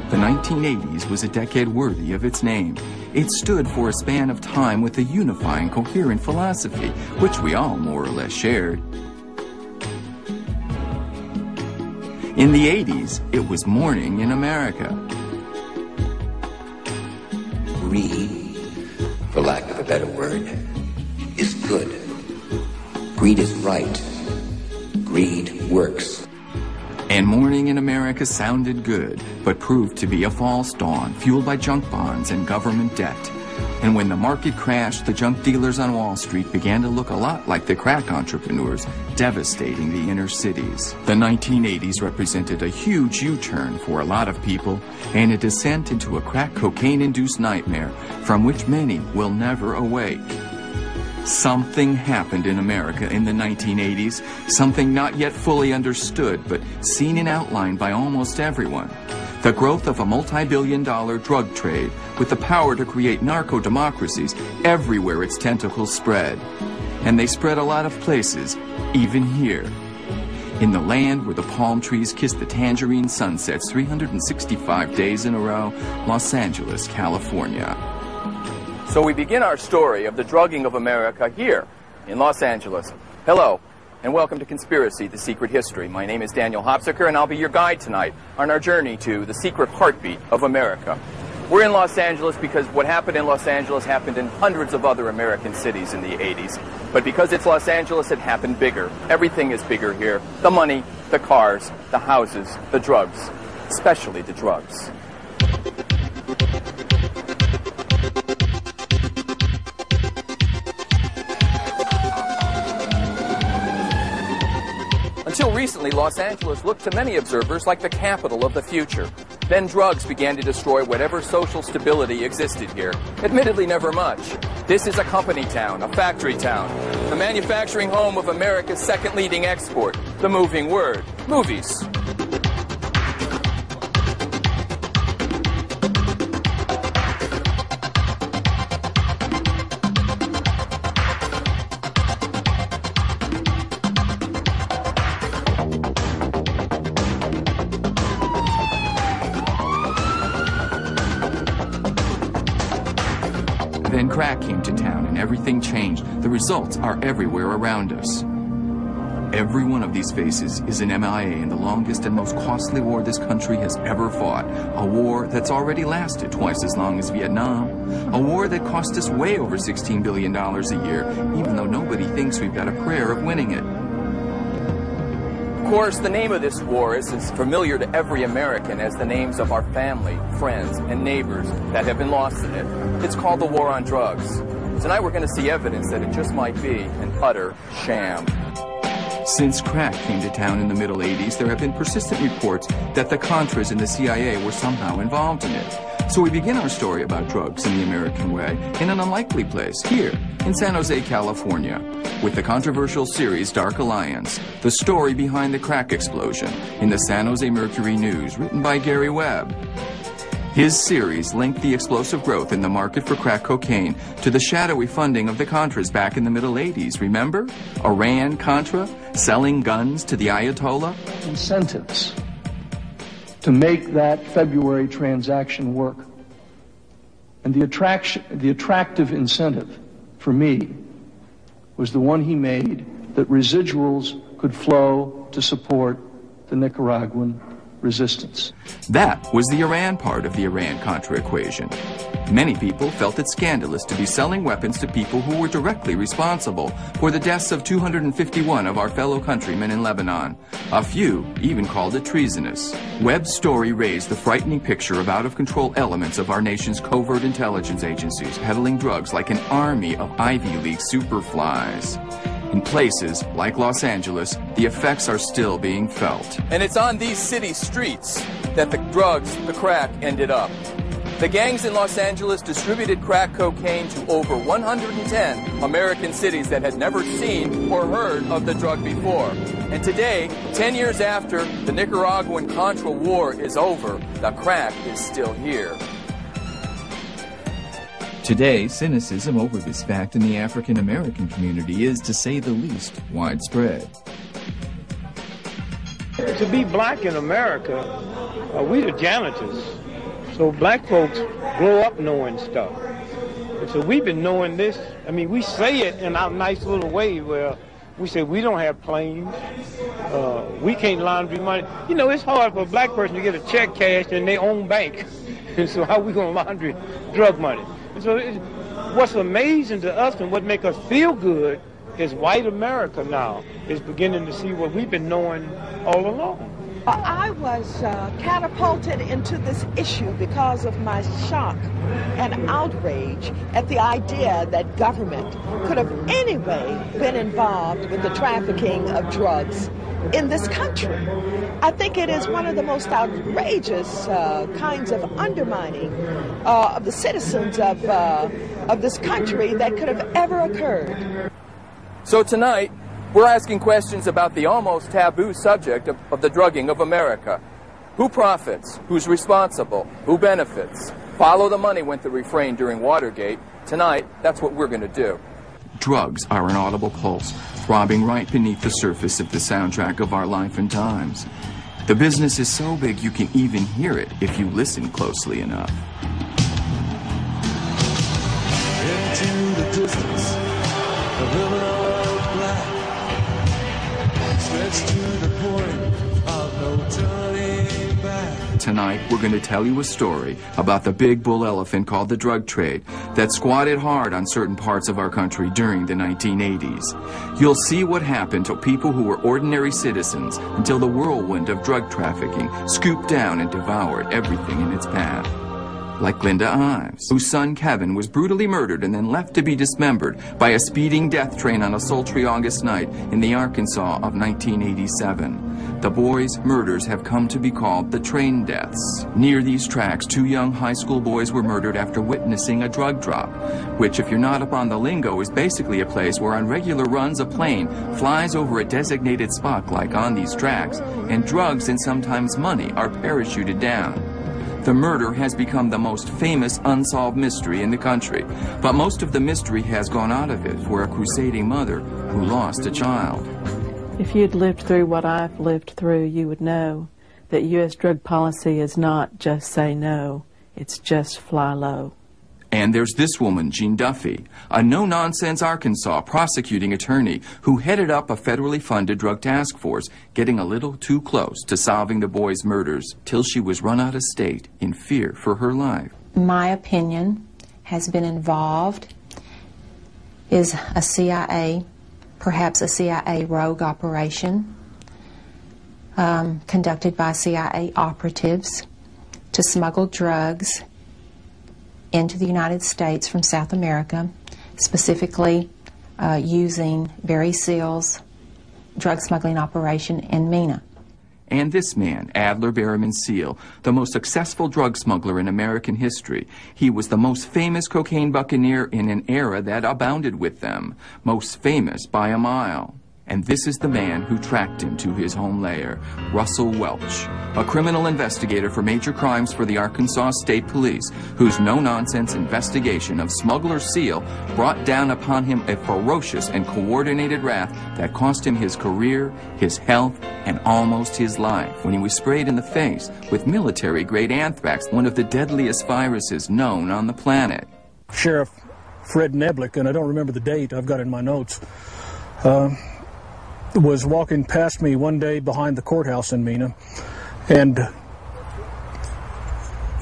The 1980s was a decade worthy of its name. It stood for a span of time with a unifying, coherent philosophy, which we all more or less shared. In the 80s, it was morning in America. Greed, for lack of a better word, is good. Greed is right. Greed works. And morning in America sounded good, but proved to be a false dawn, fueled by junk bonds and government debt. And when the market crashed, the junk dealers on Wall Street began to look a lot like the crack entrepreneurs, devastating the inner cities. The 1980s represented a huge U-turn for a lot of people, and a descent into a crack cocaine-induced nightmare from which many will never awake. Something happened in America in the 1980s, something not yet fully understood, but seen in outline by almost everyone. The growth of a multi-billion-dollar drug trade with the power to create narco-democracies everywhere its tentacles spread. And they spread a lot of places, even here. In the land where the palm trees kiss the tangerine sunsets 365 days in a row, Los Angeles, California. So we begin our story of the drugging of America here in Los Angeles. Hello, and welcome to Conspiracy, The Secret History. My name is Daniel Hopsiker, and I'll be your guide tonight on our journey to the secret heartbeat of America. We're in Los Angeles because what happened in Los Angeles happened in hundreds of other American cities in the 80s. But because it's Los Angeles, it happened bigger. Everything is bigger here. The money, the cars, the houses, the drugs, especially the drugs. Until recently, Los Angeles looked to many observers like the capital of the future. Then drugs began to destroy whatever social stability existed here. Admittedly, never much. This is a company town, a factory town, the manufacturing home of America's second leading export, the moving word, movies. Then crack came to town and everything changed. The results are everywhere around us. Every one of these faces is an MIA in the longest and most costly war this country has ever fought. A war that's already lasted twice as long as Vietnam. A war that cost us way over $16 billion a year, even though nobody thinks we've got a prayer of winning it. Of course, the name of this war is as familiar to every American as the names of our family, friends, and neighbors that have been lost in it. It's called the war on drugs. Tonight we're going to see evidence that it just might be an utter sham. Since crack came to town in the middle 80s, there have been persistent reports that the Contras and the CIA were somehow involved in it. So we begin our story about drugs in the American way in an unlikely place, here in San Jose, California, with the controversial series Dark Alliance, the story behind the crack explosion in the San Jose Mercury News, written by Gary Webb. His series linked the explosive growth in the market for crack cocaine to the shadowy funding of the Contras back in the middle 80s, remember? Iran-Contra, selling guns to the Ayatollah. Incentives to make that February transaction work. And the attractive incentive for me was the one he made, that residuals could flow to support the Nicaraguan resistance. That was the Iran part of the Iran-Contra equation. Many people felt it scandalous to be selling weapons to people who were directly responsible for the deaths of 251 of our fellow countrymen in Lebanon. A few even called it treasonous. Webb's story raised the frightening picture of out-of-control elements of our nation's covert intelligence agencies peddling drugs like an army of Ivy League superflies. In places like Los Angeles, the effects are still being felt. And it's on these city streets that the drugs, the crack, ended up. The gangs in Los Angeles distributed crack cocaine to over 110 American cities that had never seen or heard of the drug before. And today, 10 years after the Nicaraguan Contra war is over, the crack is still here. Today, cynicism over this fact in the African American community is, to say the least, widespread. To be black in America, we the janitors. So black folks grow up knowing stuff. And so we've been knowing this. I mean, we say it in our nice little way where we say we don't have planes, we can't laundry money. You know, it's hard for a black person to get a check cashed in their own bank. And so how we going to laundry drug money? And so what's amazing to us and what makes us feel good is white America now is beginning to see what we've been knowing all along. I was catapulted into this issue because of my shock and outrage at the idea that government could have anyway been involved with the trafficking of drugs in this country. I think it is one of the most outrageous kinds of undermining of the citizens of this country that could have ever occurred. So tonight, we're asking questions about the almost taboo subject of the drugging of America. Who profits? Who's responsible? Who benefits? Follow the money went the refrain during Watergate. Tonight, that's what we're going to do. Drugs are an audible pulse, throbbing right beneath the surface of the soundtrack of our life and times. The business is so big you can even hear it if you listen closely enough. Into the distance, a river of black. Stretched to the point of no turning back. Tonight, we're going to tell you a story about the big bull elephant called the drug trade that squatted hard on certain parts of our country during the 1980s. You'll see what happened to people who were ordinary citizens until the whirlwind of drug trafficking scooped down and devoured everything in its path. Like Linda Ives, whose son Kevin was brutally murdered and then left to be dismembered by a speeding death train on a sultry August night in the Arkansas of 1987. The boy's murders have come to be called the train deaths. Near these tracks, 2 young high school boys were murdered after witnessing a drug drop, which, if you're not up on the lingo, is basically a place where on regular runs a plane flies over a designated spot like on these tracks, and drugs and sometimes money are parachuted down. The murder has become the most famous unsolved mystery in the country, but most of the mystery has gone out of it for a crusading mother who lost a child. If you'd lived through what I've lived through, you would know that U.S. drug policy is not just say no, it's just fly low. And there's this woman, Jean Duffy, a no-nonsense Arkansas prosecuting attorney who headed up a federally funded drug task force, getting a little too close to solving the boys' murders till she was run out of state in fear for her life. My opinion has been involved is a CIA, perhaps a CIA rogue operation conducted by CIA operatives to smuggle drugs into the United States from South America, specifically using Barry Seal's drug smuggling operation in Mena. And this man, Adler Berryman Seal, the most successful drug smuggler in American history. He was the most famous cocaine buccaneer in an era that abounded with them, most famous by a mile. And this is the man who tracked him to his home lair, Russell Welch, a criminal investigator for major crimes for the Arkansas State Police, whose no-nonsense investigation of smuggler Seal brought down upon him a ferocious and coordinated wrath that cost him his career, his health, and almost his life when he was sprayed in the face with military-grade anthrax, one of the deadliest viruses known on the planet. Sheriff Fred Neblick, and I don't remember the date, I've got it in my notes, was walking past me one day behind the courthouse in Mena and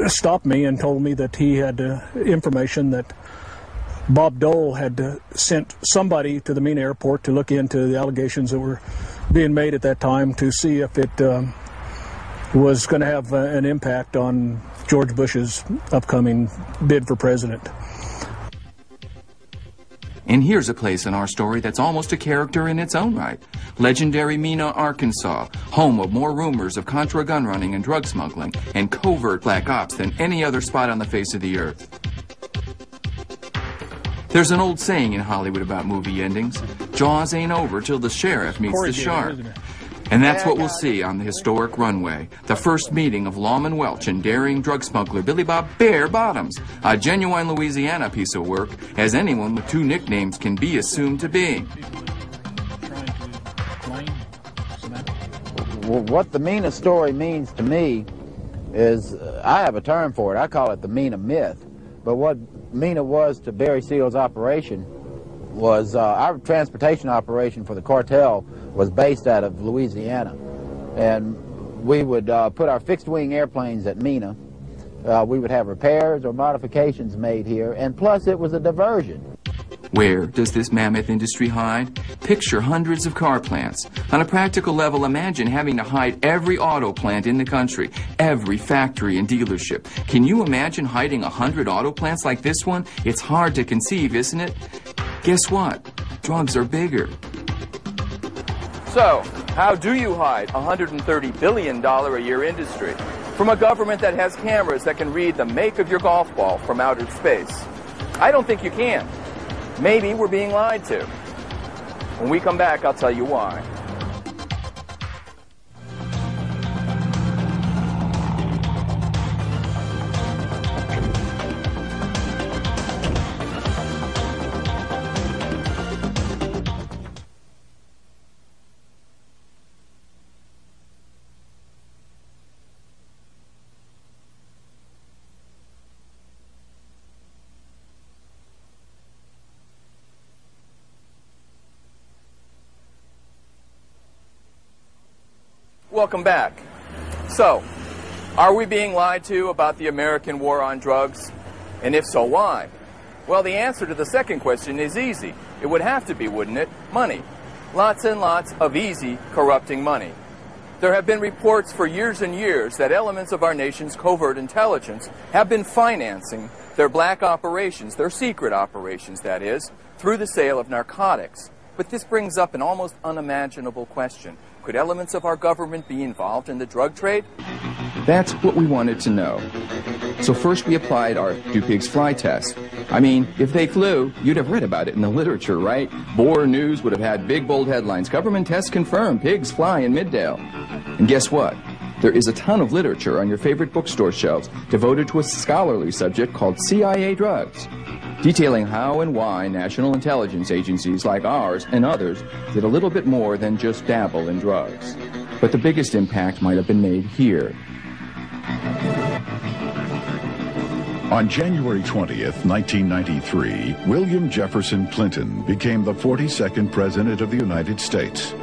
stopped me and told me that he had information that Bob Dole had sent somebody to the Mena airport to look into the allegations that were being made at that time to see if it was going to have an impact on George Bush's upcoming bid for president. And here's a place in our story that's almost a character in its own right. Legendary Mena, Arkansas, home of more rumors of Contra gun running and drug smuggling and covert black ops than any other spot on the face of the earth. There's an old saying in Hollywood about movie endings, Jaws ain't over till the sheriff meets the shark. And that's what we'll see on the historic runway, the first meeting of Lawman Welch and daring drug smuggler Billy Bob Bear Bottoms, a genuine Louisiana piece of work, as anyone with two nicknames can be assumed to be. Well, what the Mena story means to me is, I have a term for it, I call it the Mena myth. But what Mena was to Barry Seal's operation was our transportation operation for the cartel was based out of Louisiana. And we would put our fixed-wing airplanes at Mena. We would have repairs or modifications made here, and plus it was a diversion. Where does this mammoth industry hide? Picture hundreds of car plants. On a practical level, imagine having to hide every auto plant in the country, every factory and dealership. Can you imagine hiding 100 auto plants like this one? It's hard to conceive, isn't it? Guess what? Drugs are bigger. So, how do you hide a $130 billion a year industry from a government that has cameras that can read the make of your golf ball from outer space? I don't think you can. Maybe we're being lied to. When we come back, I'll tell you why. Welcome back. So, are we being lied to about the American war on drugs? And if so, why? Well, the answer to the second question is easy. It would have to be, wouldn't it? Money. Lots and lots of easy, corrupting money. There have been reports for years and years that elements of our nation's covert intelligence have been financing their black operations, their secret operations, that is, through the sale of narcotics. But this brings up an almost unimaginable question. Could elements of our government be involved in the drug trade? That's what we wanted to know. So first we applied our do pigs fly test. I mean, if they flew, you'd have read about it in the literature, right? Bore News would have had big bold headlines, government tests confirm, pigs fly in Middale. And guess what? There is a ton of literature on your favorite bookstore shelves devoted to a scholarly subject called CIA drugs, detailing how and why national intelligence agencies like ours and others did a little bit more than just dabble in drugs. But the biggest impact might have been made here. On January 20th, 1993, William Jefferson Clinton became the 42nd President of the United States.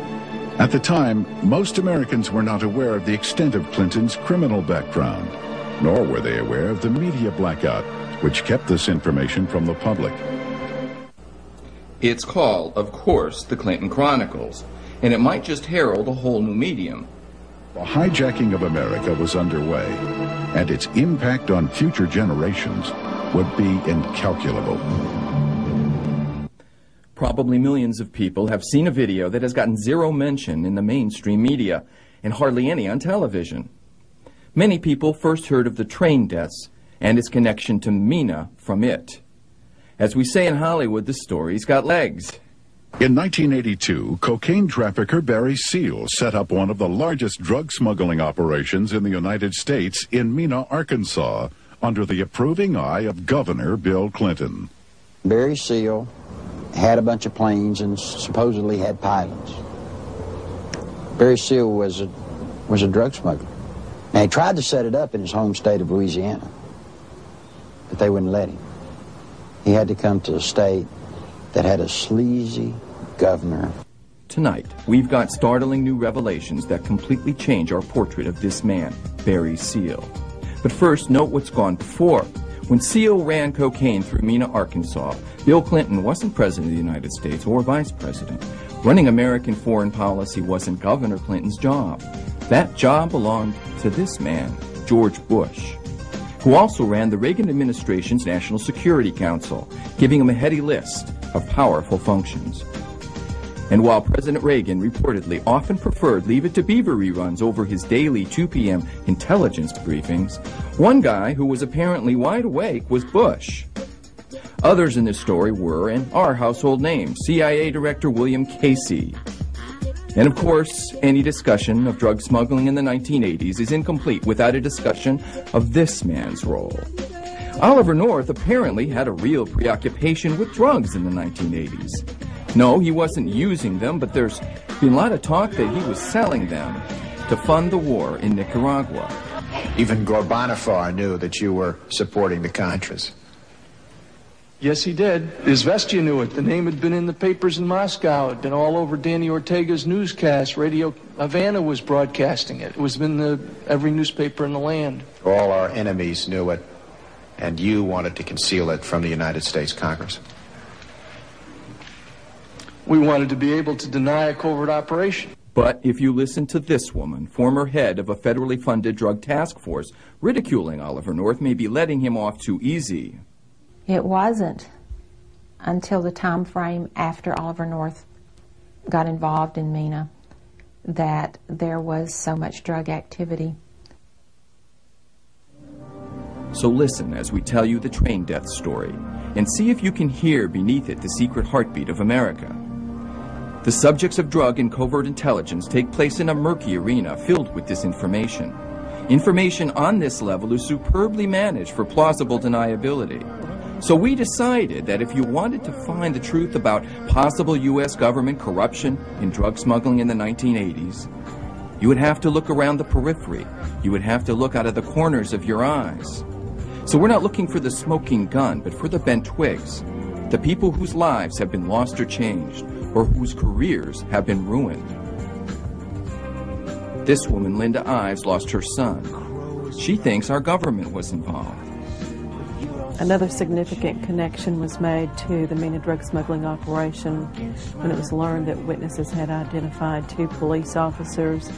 At the time, most Americans were not aware of the extent of Clinton's criminal background, nor were they aware of the media blackout, which kept this information from the public. It's called, of course, the Clinton Chronicles, and it might just herald a whole new medium. The hijacking of America was underway, and its impact on future generations would be incalculable. Probably millions of people have seen a video that has gotten zero mention in the mainstream media, and hardly any on television. Many people first heard of the train deaths and its connection to Mina from it. As we say in Hollywood, the story's got legs. In 1982, cocaine trafficker Barry Seal set up one of the largest drug smuggling operations in the United States in Mina, Arkansas, under the approving eye of Governor Bill Clinton. Barry Seal had a bunch of planes and supposedly had pilots. Barry Seal was a drug smuggler. Now, he tried to set it up in his home state of Louisiana, but they wouldn't let him. He had to come to a state that had a sleazy governor. Tonight, we've got startling new revelations that completely change our portrait of this man, Barry Seal. But first, note what's gone before. When Seal ran cocaine through Mina, Arkansas, Bill Clinton wasn't president of the United States or vice president. Running American foreign policy wasn't Governor Clinton's job. That job belonged to this man, George Bush, who also ran the Reagan administration's National Security Council, giving him a heady list of powerful functions. And while President Reagan reportedly often preferred Leave It to Beaver reruns over his daily 2 p.m. intelligence briefings, one guy who was apparently wide awake was Bush. Others in this story were and are household names: CIA Director William Casey. And of course, any discussion of drug smuggling in the 1980s is incomplete without a discussion of this man's role. Oliver North apparently had a real preoccupation with drugs in the 1980s. No, he wasn't using them, but there's been a lot of talk that he was selling them to fund the war in Nicaragua. Even Gorbanifar knew that you were supporting the Contras. Yes, he did. Izvestia knew it. The name had been in the papers in Moscow. It had been all over Danny Ortega's newscast. Radio Havana was broadcasting it. It was in every newspaper in the land. All our enemies knew it, and you wanted to conceal it from the United States Congress. We wanted to be able to deny a covert operation. But if you listen to this woman, former head of a federally funded drug task force, ridiculing Oliver North may be letting him off too easy. It wasn't until the time frame after Oliver North got involved in Mina that there was so much drug activity. So listen as we tell you the train death story, and see if you can hear beneath it the secret heartbeat of America. The subjects of drug and covert intelligence take place in a murky arena filled with disinformation. Information on this level is superbly managed for plausible deniability. So we decided that if you wanted to find the truth about possible U.S. government corruption in drug smuggling in the 1980s, you would have to look around the periphery. You would have to look out of the corners of your eyes. So we're not looking for the smoking gun, but for the bent twigs, the people whose lives have been lost or changed, or whose careers have been ruined. This woman, Linda Ives, lost her son. She thinks our government was involved. Another significant connection was made to the Mina drug smuggling operation when it was learned that witnesses had identified 2 police officers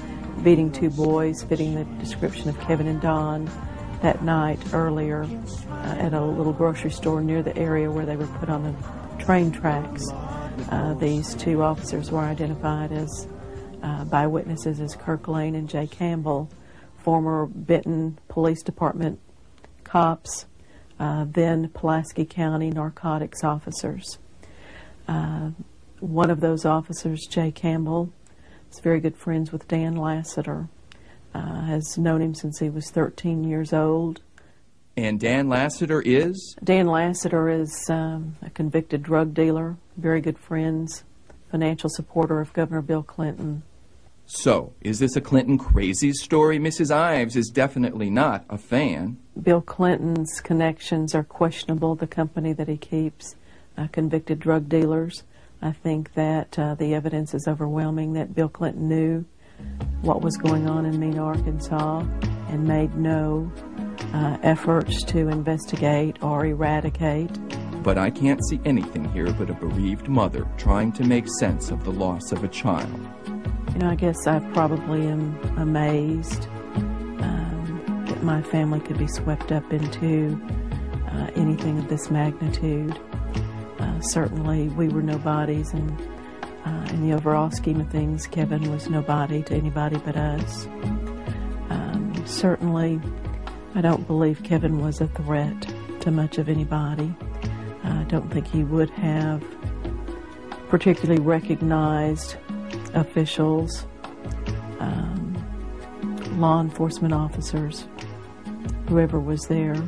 beating 2 boys, fitting the description of Kevin and Don, that night earlier at a little grocery store near the area where they were put on the train tracks. These 2 officers were identified as by witnesses as Kirk Lane and Jay Campbell, former Benton Police Department cops, then Pulaski County narcotics officers. One of those officers, Jay Campbell, is very good friends with Dan Lassiter, has known him since he was 13 years old. And Dan Lassiter is? Dan Lassiter is a convicted drug dealer, very good friends, financial supporter of Governor Bill Clinton. So, is this a Clinton crazies story? Mrs. Ives is definitely not a fan. Bill Clinton's connections are questionable. The company that he keeps convicted drug dealers. I think that the evidence is overwhelming that Bill Clinton knew what was going on in Mena, Arkansas, and made no efforts to investigate or eradicate. But I can't see anything here but a bereaved mother trying to make sense of the loss of a child. You know, I guess I probably am amazed that my family could be swept up into anything of this magnitude. Certainly, we were nobodies, and in the overall scheme of things, Kevin was nobody to anybody but us. Certainly, I don't believe Kevin was a threat to much of anybody. I don't think he would have particularly recognized officials, law enforcement officers, whoever was there.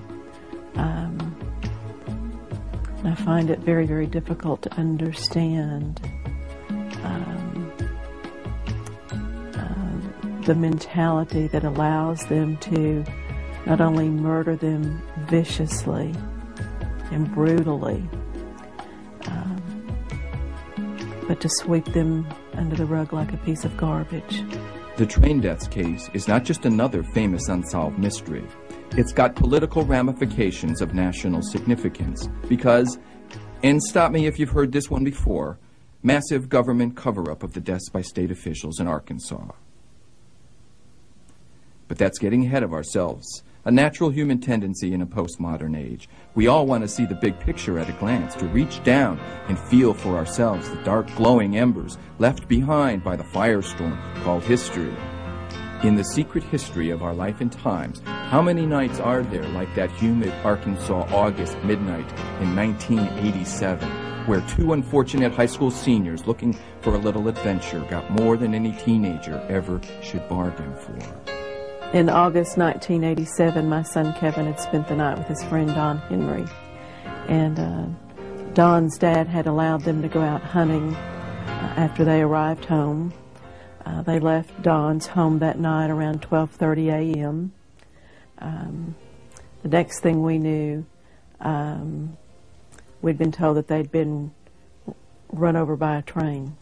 I find it very, very difficult to understand the mentality that allows them to not only murder them viciously and brutally, but to sweep them under the rug like a piece of garbage. The train deaths case is not just another famous unsolved mystery. It's got political ramifications of national significance because, and stop me if you've heard this one before, massive government cover-up of the deaths by state officials in Arkansas. But that's getting ahead of ourselves, a natural human tendency in a postmodern age. We all want to see the big picture at a glance, to reach down and feel for ourselves the dark glowing embers left behind by the firestorm called history. In the secret history of our life and times, how many nights are there like that humid Arkansas August midnight in 1987, where two unfortunate high school seniors looking for a little adventure got more than any teenager ever should bargain for? In August 1987, my son Kevin had spent the night with his friend Don Henry. And Don's dad had allowed them to go out hunting after they arrived home. They left Don's home that night around 12:30 a.m. The next thing we knew, we'd been told that they'd been run over by a train.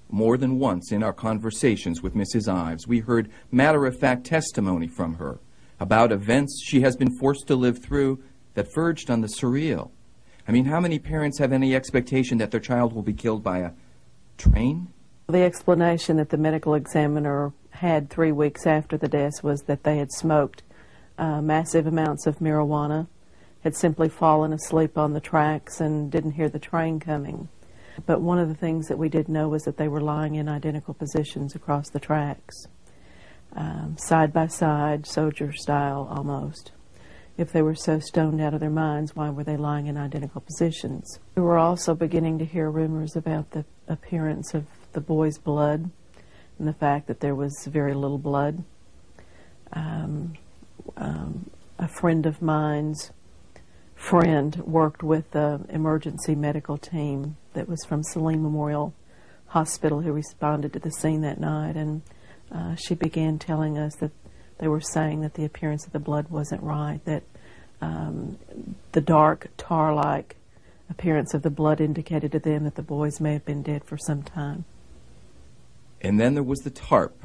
More than once in our conversations with Mrs. Ives, we heard matter-of-fact testimony from her about events she has been forced to live through that verged on the surreal. I mean, how many parents have any expectation that their child will be killed by a train? The explanation that the medical examiner had 3 weeks after the deaths was that they had smoked massive amounts of marijuana, had simply fallen asleep on the tracks and didn't hear the train coming. But one of the things that we did know was that they were lying in identical positions across the tracks, side by side, soldier style almost. If they were so stoned out of their minds, why were they lying in identical positions? We were also beginning to hear rumors about the appearance of the boy's blood and the fact that there was very little blood. A friend of mine's friend worked with the emergency medical team that was from Saline Memorial Hospital who responded to the scene that night, and she began telling us that they were saying that the appearance of the blood wasn't right, that the dark tar-like appearance of the blood indicated to them that the boys may have been dead for some time. And then there was the tarp.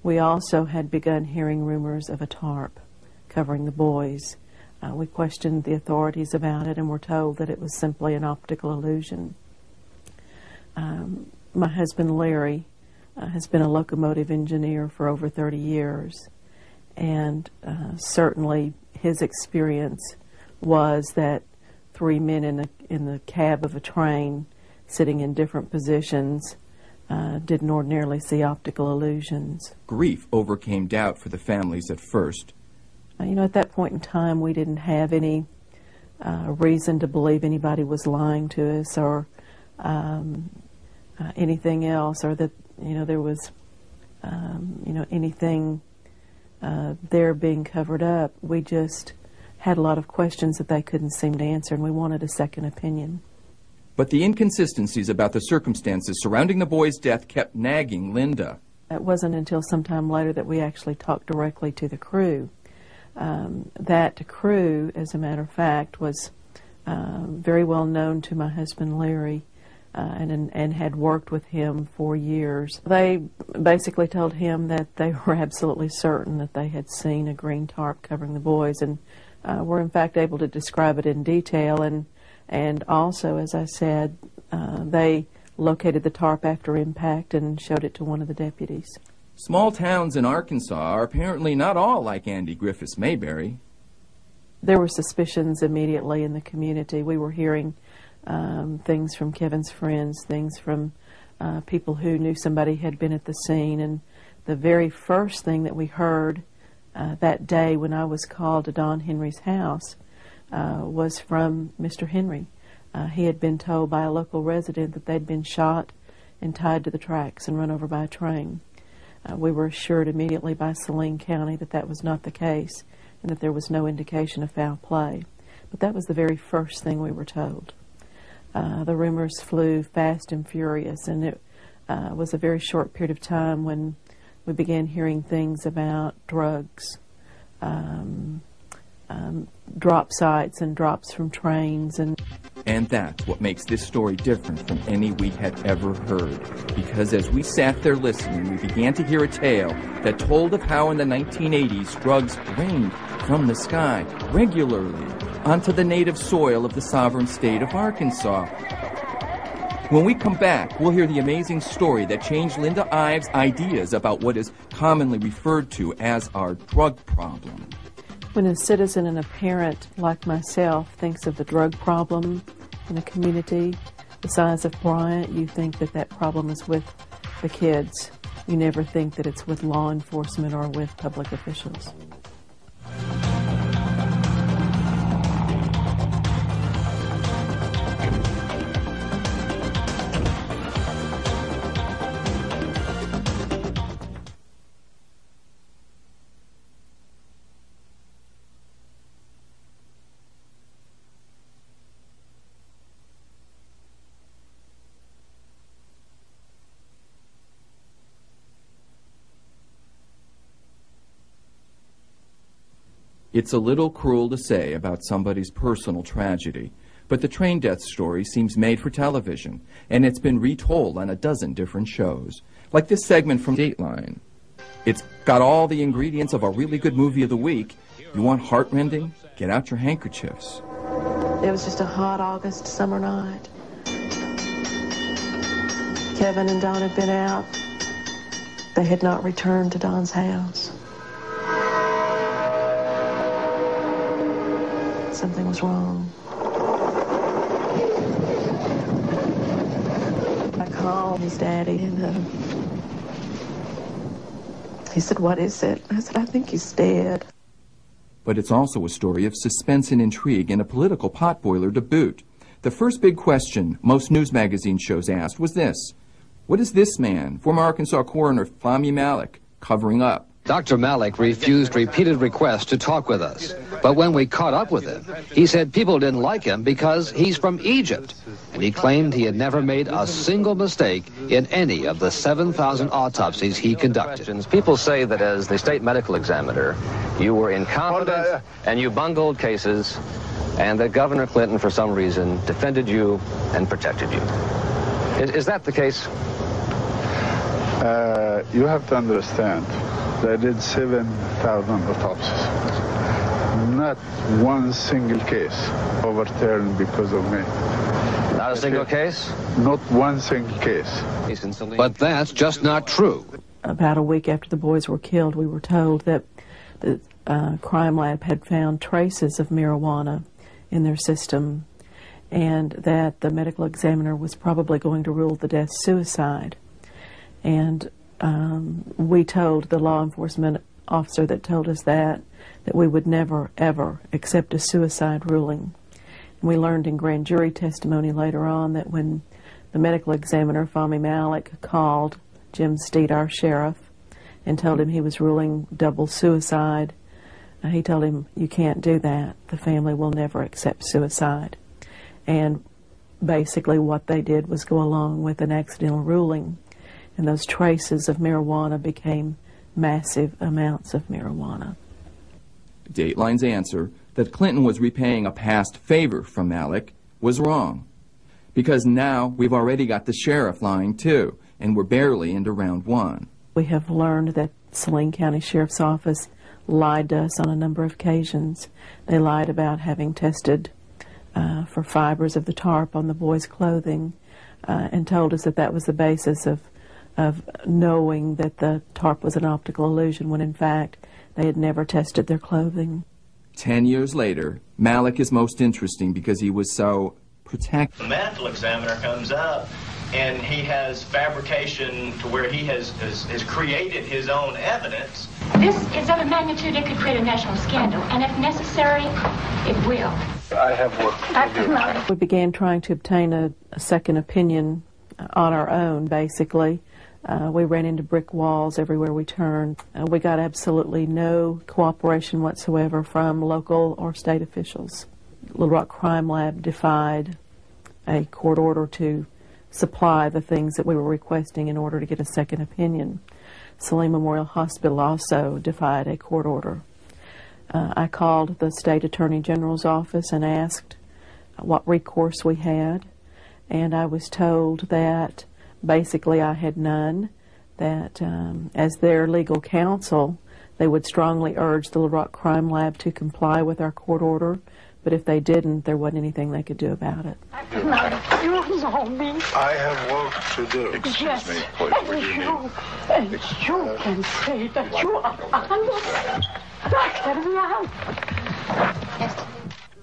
We also had begun hearing rumors of a tarp covering the boys. We questioned the authorities about it and were told that it was simply an optical illusion. My husband Larry has been a locomotive engineer for over 30 years, and certainly his experience was that 3 men in the cab of a train sitting in different positions didn't ordinarily see optical illusions. Grief overcame doubt for the families at first. You know, at that point in time, we didn't have any reason to believe anybody was lying to us or anything else, or that, you know, there was, anything there being covered up. We just had a lot of questions that they couldn't seem to answer, and we wanted a second opinion. But the inconsistencies about the circumstances surrounding the boy's death kept nagging Linda. It wasn't until sometime later that we actually talked directly to the crew. That crew, as a matter of fact, was very well known to my husband Larry and had worked with him for years. They basically told him that they were absolutely certain that they had seen a green tarp covering the boys, and were in fact able to describe it in detail. And also, as I said, they located the tarp after impact and showed it to one of the deputies. Small towns in Arkansas are apparently not all like Andy Griffith's Mayberry. There were suspicions immediately in the community. We were hearing things from Kevin's friends, things from people who knew somebody had been at the scene. And the very first thing that we heard that day when I was called to Don Henry's house was from Mr. Henry. He had been told by a local resident that they'd been shot and tied to the tracks and run over by a train. We were assured immediately by Saline County that that was not the case and that there was no indication of foul play. But that was the very first thing we were told. The rumors flew fast and furious, and it was a very short period of time when we began hearing things about drugs, drop sites and drops from trains. And that's what makes this story different from any we had ever heard. Because as we sat there listening, we began to hear a tale that told of how in the 1980s drugs rained from the sky regularly onto the native soil of the sovereign state of Arkansas. When we come back, we'll hear the amazing story that changed Linda Ives' ideas about what is commonly referred to as our drug problem. When a citizen and a parent like myself thinks of the drug problem in a community the size of Bryant, you think that that problem is with the kids. You never think that it's with law enforcement or with public officials. It's a little cruel to say about somebody's personal tragedy, but the train death story seems made for television, and it's been retold on a dozen different shows, like this segment from Dateline. It's got all the ingredients of a really good movie of the week. You want heartrending? Get out your handkerchiefs. It was just a hot August summer night. Kevin and Don had been out. They had not returned to Don's house. Something was wrong. I called his daddy, and he said, "What is it?" I said, "I think he's dead." But it's also a story of suspense and intrigue and a political potboiler to boot. The first big question most news magazine shows asked was this: what is this man, former Arkansas coroner Fahmy Malek, covering up? Dr. Malek refused repeated requests to talk with us. But when we caught up with him, he said people didn't like him because he's from Egypt. And he claimed he had never made a single mistake in any of the 7,000 autopsies he conducted. People say that as the state medical examiner, you were incompetent and you bungled cases, and that Governor Clinton, for some reason, defended you and protected you. Is that the case? You have to understand, I did 7,000 autopsies. Not one single case overturned because of me. Not a single case? Not one single case. But that's just not true. About a week after the boys were killed, we were told that the crime lab had found traces of marijuana in their system, and that the medical examiner was probably going to rule the death suicide. And we told the law enforcement officer that told us that we would never, ever accept a suicide ruling. And we learned in grand jury testimony later on that when the medical examiner, Fahmy Malek, called Jim Steed, our sheriff, and told him he was ruling double suicide, he told him, "You can't do that. The family will never accept suicide." And basically what they did was go along with an accidental ruling, and those traces of marijuana became massive amounts of marijuana. Dateline's answer that Clinton was repaying a past favor from Malik was wrong, because now we've already got the sheriff lying too, and we're barely into round one. We have learned that Saline County Sheriff's Office lied to us on a number of occasions. They lied about having tested for fibers of the tarp on the boys' clothing and told us that that was the basis of knowing that the tarp was an optical illusion, when in fact they had never tested their clothing. 10 years later, Malik is most interesting because he was so protected. The medical examiner comes up and he has fabrication to where he has created his own evidence. This is of a magnitude it could create a national scandal, and if necessary, it will. I have worked. We began trying to obtain a second opinion on our own, basically. We ran into brick walls everywhere we turned. We got absolutely no cooperation whatsoever from local or state officials. Little Rock Crime Lab defied a court order to supply the things that we were requesting in order to get a second opinion. Saline Memorial Hospital also defied a court order. I called the State Attorney General's office and asked what recourse we had, and I was told that basically I had none, that as their legal counsel, they would strongly urge the Little Rock Crime Lab to comply with our court order, but if they didn't, there wasn't anything they could do about it. I have work to do. Excuse me, please. And you can say that you are honest.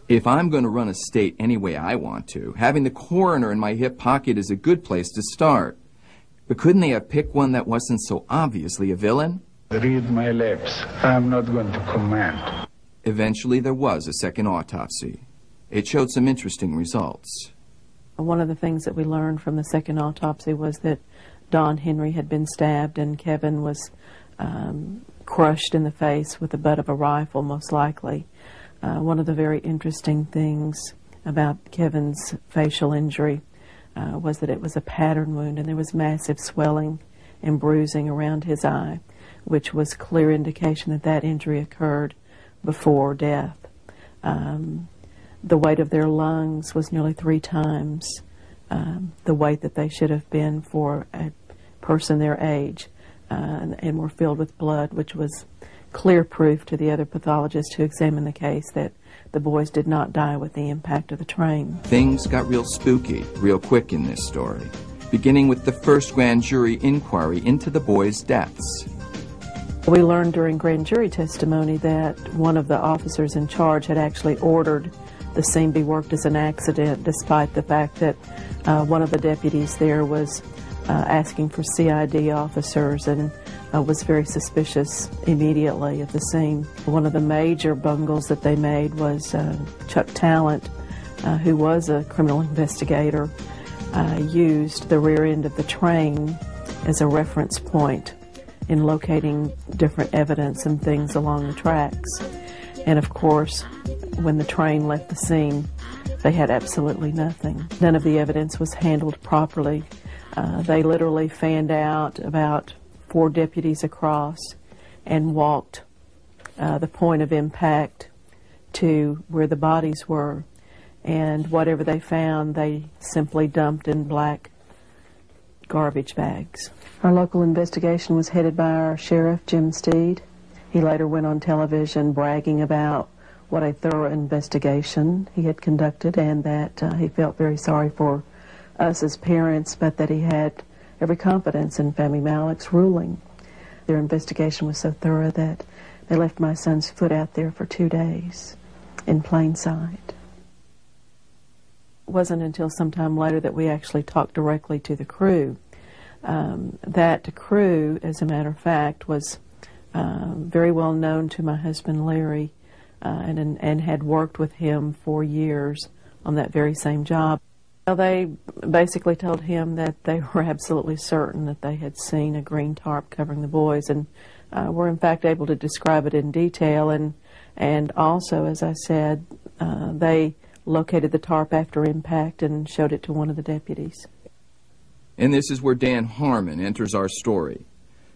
If I'm going to run a state any way I want to, having the coroner in my hip pocket is a good place to start. But couldn't they have picked one that wasn't so obviously a villain? Read my lips. I'm not going to comment. Eventually there was a second autopsy. It showed some interesting results. One of the things that we learned from the second autopsy was that Don Henry had been stabbed and Kevin was crushed in the face with the butt of a rifle, most likely. One of the very interesting things about Kevin's facial injury was that it was a pattern wound, and there was massive swelling and bruising around his eye, which was clear indication that that injury occurred before death. The weight of their lungs was nearly 3 times the weight that they should have been for a person their age, and were filled with blood, which was clear proof to the other pathologists who examined the case that the boys did not die with the impact of the train. Things got real spooky real quick in this story, beginning with the first grand jury inquiry into the boys' deaths. We learned during grand jury testimony that one of the officers in charge had actually ordered the scene be worked as an accident, despite the fact that one of the deputies there was asking for CID officers and was very suspicious immediately of the scene. One of the major bungles that they made was Chuck Talent, who was a criminal investigator, used the rear end of the train as a reference point in locating different evidence and things along the tracks. And of course, when the train left the scene, they had absolutely nothing. None of the evidence was handled properly. They literally fanned out about 4 deputies across and walked the point of impact to where the bodies were, and whatever they found they simply dumped in black garbage bags. Our local investigation was headed by our sheriff, Jim Steed. He later went on television bragging about what a thorough investigation he had conducted, and that he felt very sorry for us as parents, but that he had every confidence in Fahmy Malik's ruling. Their investigation was so thorough that they left my son's foot out there for 2 days in plain sight. It wasn't until sometime later that we actually talked directly to the crew. That crew, as a matter of fact, was very well known to my husband Larry, and had worked with him for years on that very same job. Well, they basically told him that they were absolutely certain that they had seen a green tarp covering the boys, and were in fact able to describe it in detail. And also, as I said, they located the tarp after impact and showed it to one of the deputies. And this is where Dan Harmon enters our story.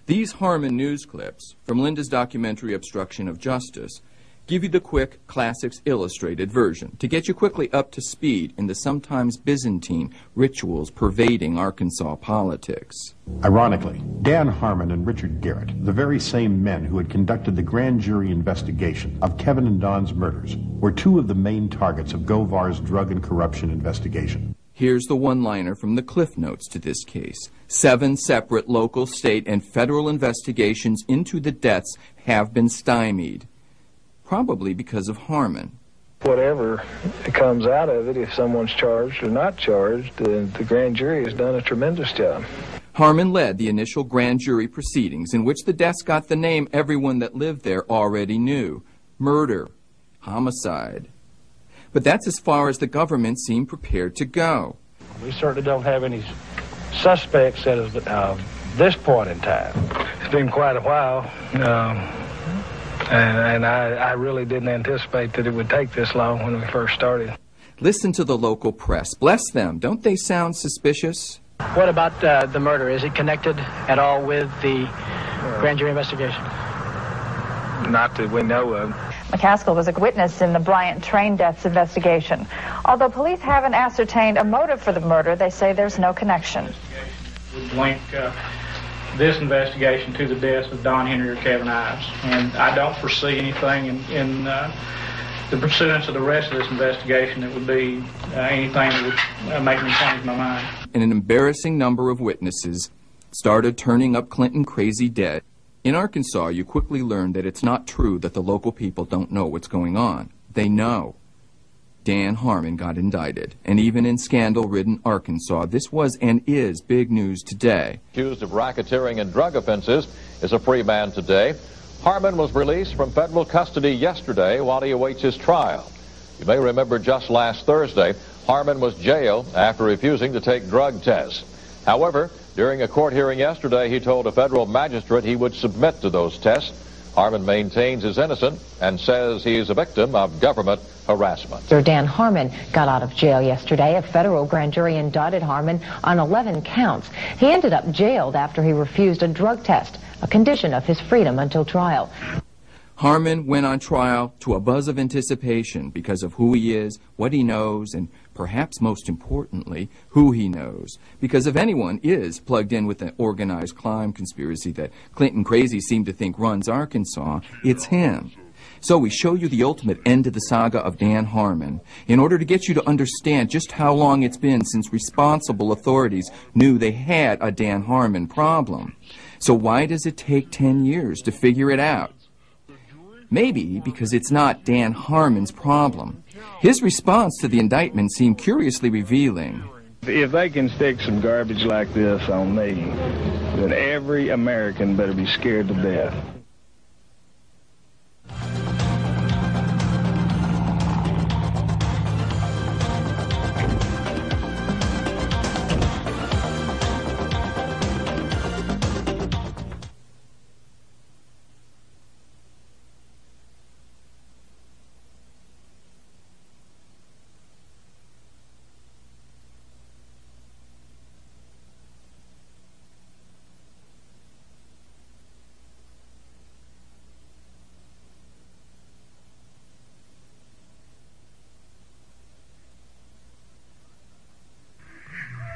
These Harmon news clips from Linda's documentary Obstruction of Justice give you the quick Classics Illustrated version to get you quickly up to speed in the sometimes Byzantine rituals pervading Arkansas politics. Ironically, Dan Harmon and Richard Garrett, the very same men who had conducted the grand jury investigation of Kevin and Don's murders, were two of the main targets of Govar's drug and corruption investigation. Here's the one-liner from the cliff notes to this case. 7 separate local, state, and federal investigations into the deaths have been stymied, probably because of Harmon. Whatever comes out of it, if someone's charged or not charged, the grand jury has done a tremendous job. Harmon led the initial grand jury proceedings in which the deaths got the name everyone that lived there already knew: murder, homicide. But that's as far as the government seemed prepared to go. We certainly don't have any suspects at this point in time. It's been quite a while, and I really didn't anticipate that it would take this long when we first started. Listen to the local press. Bless them. Don't they sound suspicious? What about the murder? Is it connected at all with the grand jury investigation? Not that we know of. McCaskill was a witness in the Bryant train deaths investigation. Although police haven't ascertained a motive for the murder, they say there's no connection. Would link this investigation to the deaths of Don Henry or Kevin Ives. And I don't foresee anything in the pursuance of the rest of this investigation that would be anything that would make me change my mind. And an embarrassing number of witnesses started turning up Clinton crazy dead. In Arkansas, you quickly learn that it's not true that the local people don't know what's going on. They know. Dan Harmon got indicted, and even in scandal-ridden Arkansas, this was and is big news today. Accused of racketeering and drug offenses is a free man today. Harmon was released from federal custody yesterday while he awaits his trial. You may remember just last Thursday, Harmon was jailed after refusing to take drug tests. However, during a court hearing yesterday, he told a federal magistrate he would submit to those tests. Harmon maintains his innocence and says he is a victim of government harassment. Sir Dan Harmon got out of jail yesterday. A federal grand jury indicted Harmon on 11 counts. He ended up jailed after he refused a drug test, a condition of his freedom until trial. Harmon went on trial to a buzz of anticipation because of who he is, what he knows, and perhaps most importantly, who he knows. Because if anyone is plugged in with the organized crime conspiracy that Clinton crazy seem to think runs Arkansas, it's him. So we show you the ultimate end to the saga of Dan Harmon in order to get you to understand just how long it's been since responsible authorities knew they had a Dan Harmon problem. So why does it take 10 years to figure it out? Maybe because it's not Dan Harmon's problem. His response to the indictment seemed curiously revealing. If they can stick some garbage like this on me, then every American better be scared to death.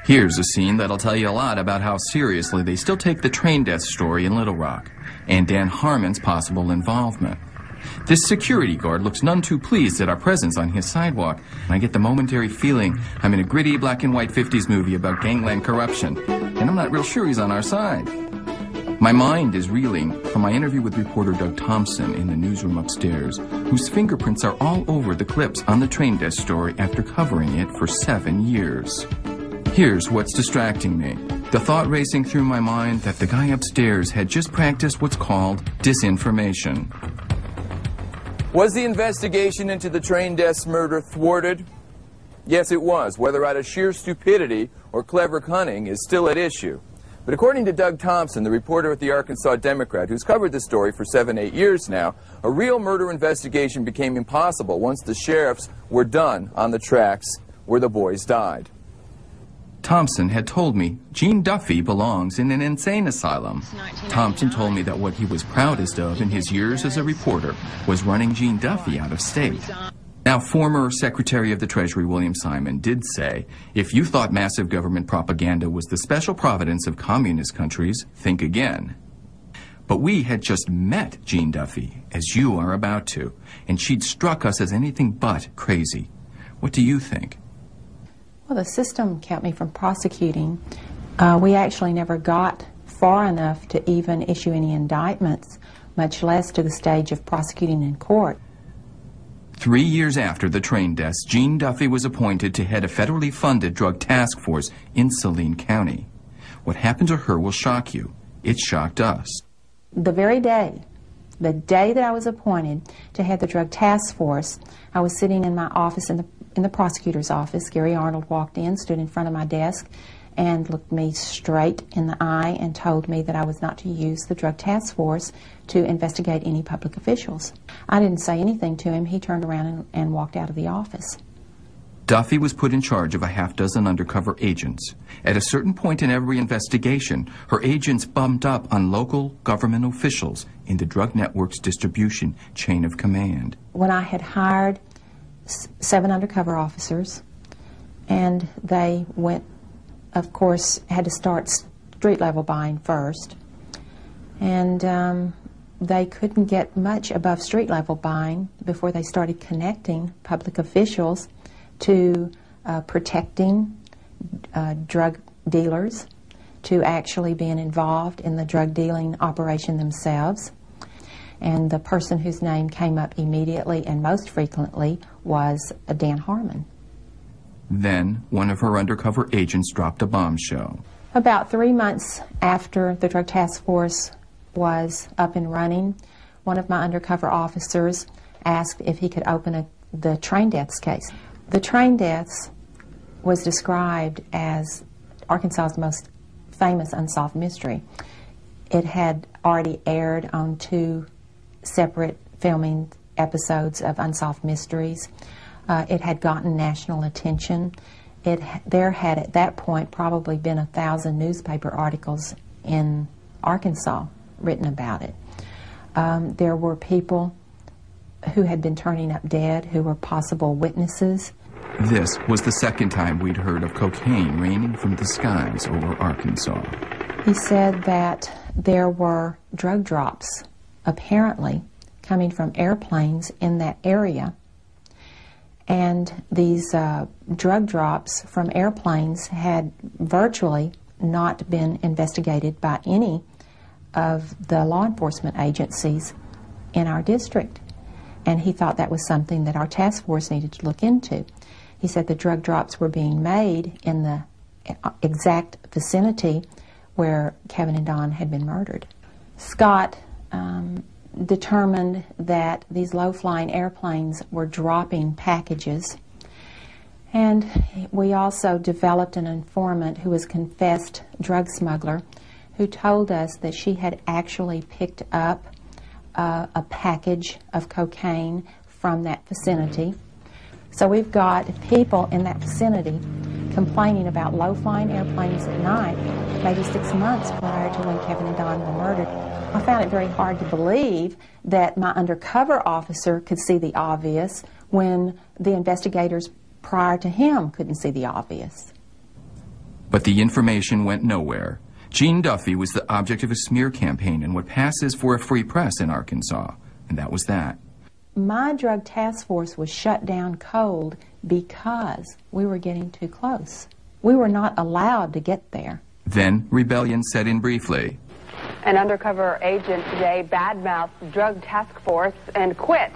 Here's a scene that'll tell you a lot about how seriously they still take the train death story in Little Rock and Dan Harmon's possible involvement. This security guard looks none too pleased at our presence on his sidewalk. I get the momentary feeling I'm in a gritty black and white 50s movie about gangland corruption, and I'm not real sure he's on our side. My mind is reeling from my interview with reporter Doug Thompson in the newsroom upstairs, whose fingerprints are all over the clips on the train death story after covering it for 7 years. Here's what's distracting me. The thought racing through my mind that the guy upstairs had just practiced what's called disinformation. Was the investigation into the train deaths murder thwarted? Yes, it was. Whether out of sheer stupidity or clever cunning is still at issue. But according to Doug Thompson, the reporter at the Arkansas Democrat, who's covered this story for 7-8 years now, a real murder investigation became impossible once the sheriffs were done on the tracks where the boys died. Thompson had told me Gene Duffy belongs in an insane asylum. Thompson told me that what he was proudest of in his years as a reporter was running Gene Duffy out of state. Now, former Secretary of the Treasury William Simon did say, if you thought massive government propaganda was the special providence of communist countries, think again. But we had just met Gene Duffy, as you are about to, and she'd struck us as anything but crazy. What do you think? Well, the system kept me from prosecuting. We actually never got far enough to even issue any indictments, much less to the stage of prosecuting in court. 3 years after the train deaths, Gene Duffy was appointed to head a federally funded drug task force in Saline County. What happened to her will shock you. It shocked us. The very day, the day that I was appointed to head the drug task force, I was sitting in my office in the prosecutor's office. Gary Arnold walked in, stood in front of my desk, and looked me straight in the eye and told me that I was not to use the drug task force to investigate any public officials. I didn't say anything to him. He turned around and walked out of the office. Duffy was put in charge of a half-dozen undercover agents. At a certain point in every investigation, her agents bumped up on local government officials in the drug network's distribution chain of command. When I had hired 7 undercover officers, and they went, of course, had to start street-level buying first, and they couldn't get much above street-level buying before they started connecting public officials to protecting drug dealers, to actually being involved in the drug dealing operation themselves. And the person whose name came up immediately and most frequently was Dan Harmon. Then one of her undercover agents dropped a bombshell. About 3 months after the drug task force was up and running, one of my undercover officers asked if he could open the train deaths case. The train deaths was described as Arkansas's most famous unsolved mystery. It had already aired on 2 separate filming episodes of Unsolved Mysteries. It had gotten national attention. There had at that point probably been 1,000 newspaper articles in Arkansas written about it. There were people who had been turning up dead who were possible witnesses. This was the second time we'd heard of cocaine raining from the skies over Arkansas. He said that there were drug drops apparently coming from airplanes in that area, and these drug drops from airplanes had virtually not been investigated by any of the law enforcement agencies in our district, and he thought that was something that our task force needed to look into. He said the drug drops were being made in the exact vicinity where Kevin and Don had been murdered. Scott determined that these low-flying airplanes were dropping packages, and we also developed an informant who was a confessed drug smuggler who told us that she had actually picked up a package of cocaine from that vicinity. So we've got people in that vicinity complaining about low-flying airplanes at night, maybe 6 months prior to when Kevin and Don were murdered. I found it very hard to believe that my undercover officer could see the obvious when the investigators prior to him couldn't see the obvious. But the information went nowhere. Gene Duffy was the object of a smear campaign in what passes for a free press in Arkansas, and that was that. My drug task force was shut down cold because we were getting too close. We were not allowed to get there. Then rebellion set in briefly. An undercover agent today badmouthed the drug task force and quit.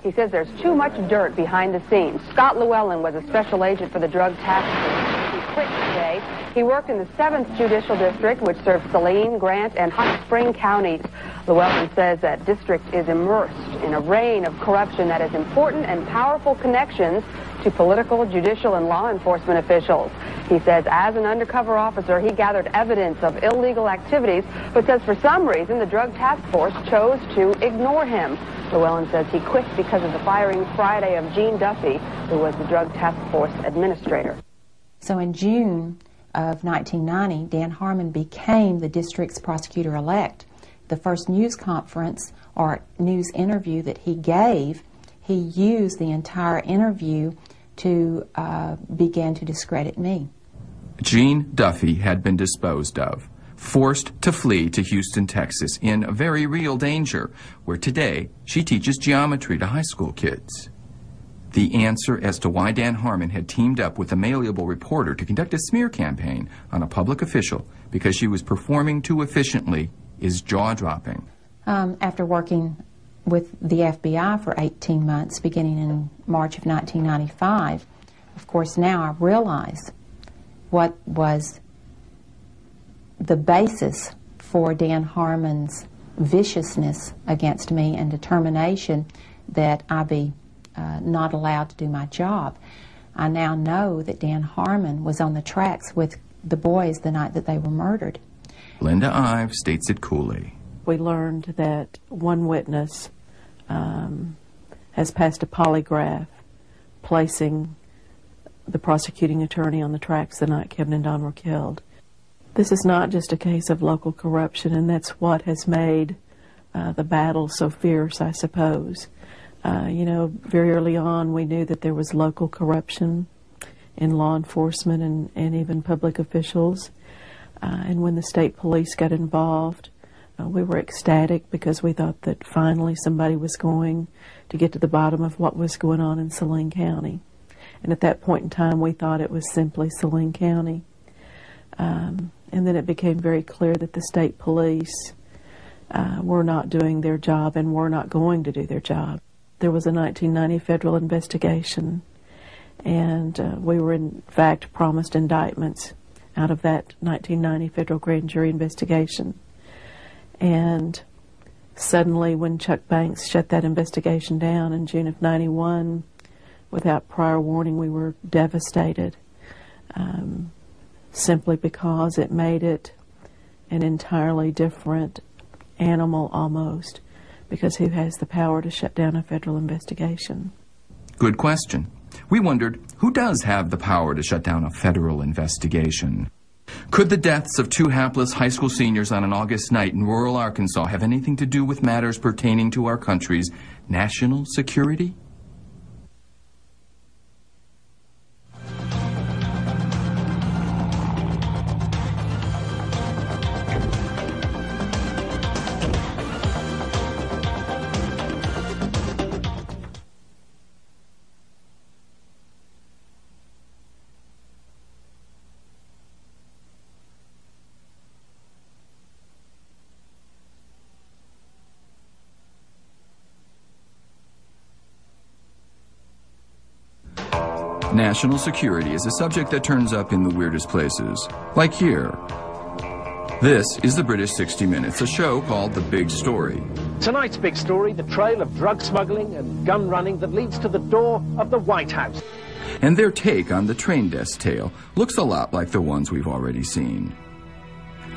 He says there's too much dirt behind the scenes. Scott Llewellyn was a special agent for the drug task force. He quit today. He worked in the 7th Judicial District, which serves Saline, Grant, and Hot Spring counties. Llewellyn says that district is immersed in a reign of corruption that has important and powerful connections to political, judicial, and law enforcement officials. He says as an undercover officer, he gathered evidence of illegal activities, but says for some reason the Drug Task Force chose to ignore him. Llewellyn says he quit because of the firing Friday of Gene Duffy, who was the Drug Task Force administrator. So in June of 1990, Dan Harmon became the district's prosecutor-elect. The first news conference or news interview that he gave, he used the entire interview to begin to discredit me. Gene Duffy had been disposed of, forced to flee to Houston, Texas, in very real danger, where today she teaches geometry to high school kids. The answer as to why Dan Harmon had teamed up with a malleable reporter to conduct a smear campaign on a public official because she was performing too efficiently is jaw-dropping. After working with the FBI for 18 months, beginning in March of 1995, of course now I realize what was the basis for Dan Harmon's viciousness against me and determination that I be not allowed to do my job. I now know that Dan Harmon was on the tracks with the boys the night that they were murdered. Linda Ives states it coolly. We learned that one witness has passed a polygraph placing the prosecuting attorney on the tracks the night Kevin and Don were killed. This is not just a case of local corruption, and that's what has made the battle so fierce, I suppose. You know, very early on we knew that there was local corruption in law enforcement and even public officials. And when the state police got involved, we were ecstatic because we thought that finally somebody was going to get to the bottom of what was going on in Saline County. And at that point in time, we thought it was simply Saline County. And then it became very clear that the state police were not doing their job and were not going to do their job. There was a 1990 federal investigation, and we were in fact promised indictments out of that 1990 federal grand jury investigation. And suddenly when Chuck Banks shut that investigation down in June of '91, without prior warning, we were devastated, simply because it made it an entirely different animal almost, because who has the power to shut down a federal investigation? Good question. We wondered, who does have the power to shut down a federal investigation? Could the deaths of two hapless high school seniors on an August night in rural Arkansas have anything to do with matters pertaining to our country's national security? National security is a subject that turns up in the weirdest places, like here. This is the British 60 Minutes, a show called The Big Story. Tonight's big story, the trail of drug smuggling and gun running that leads to the door of the White House. And their take on the train desk tale looks a lot like the ones we've already seen.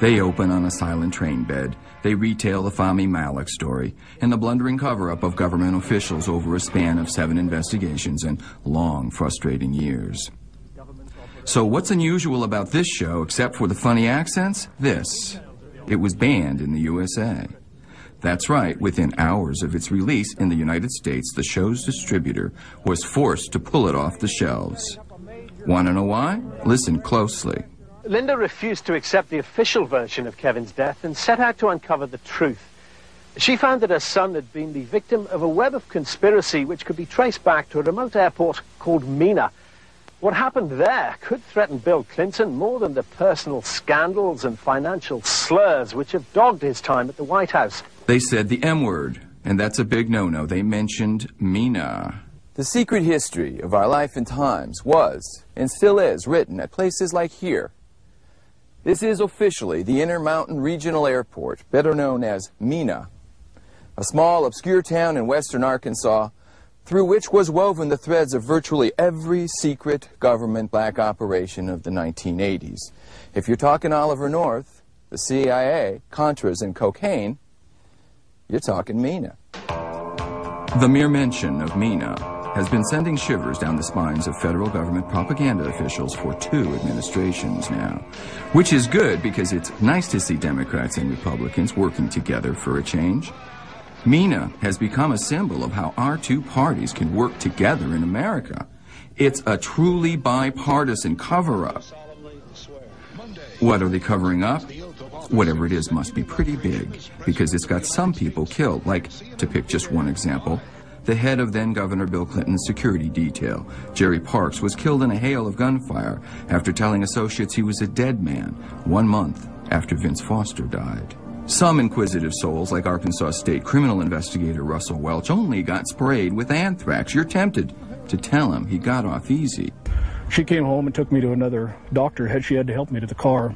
They open on a silent train bed. They retell the Fahmy Malek story and the blundering cover-up of government officials over a span of 7 investigations and long, frustrating years. So what's unusual about this show, except for the funny accents? This. It was banned in the USA. That's right, within hours of its release in the United States, the show's distributor was forced to pull it off the shelves. Want to know why? Listen closely. Linda refused to accept the official version of Kevin's death and set out to uncover the truth. She found that her son had been the victim of a web of conspiracy which could be traced back to a remote airport called Mena. What happened there could threaten Bill Clinton more than the personal scandals and financial slurs which have dogged his time at the White House. They said the M word, and that's a big no-no. They mentioned Mena. The secret history of our life and times was, and still is, written at places like here. This is officially the Intermountain Regional Airport, better known as Mena, a small, obscure town in western Arkansas through which was woven the threads of virtually every secret government black operation of the 1980s. If you're talking Oliver North, the CIA, Contras, and cocaine, you're talking Mina. The mere mention of Mina has been sending shivers down the spines of federal government propaganda officials for 2 administrations now. Which is good, because it's nice to see Democrats and Republicans working together for a change. Mina has become a symbol of how our 2 parties can work together in America. It's a truly bipartisan cover-up. What are they covering up? Whatever it is must be pretty big, because it's got some people killed, like, to pick just one example, the head of then-Governor Bill Clinton's security detail, Jerry Parks, was killed in a hail of gunfire after telling associates he was a dead man 1 month after Vince Foster died. Some inquisitive souls, like Arkansas State criminal investigator Russell Welch, only got sprayed with anthrax. You're tempted to tell him he got off easy. She came home and took me to another doctor. She had to help me to the car.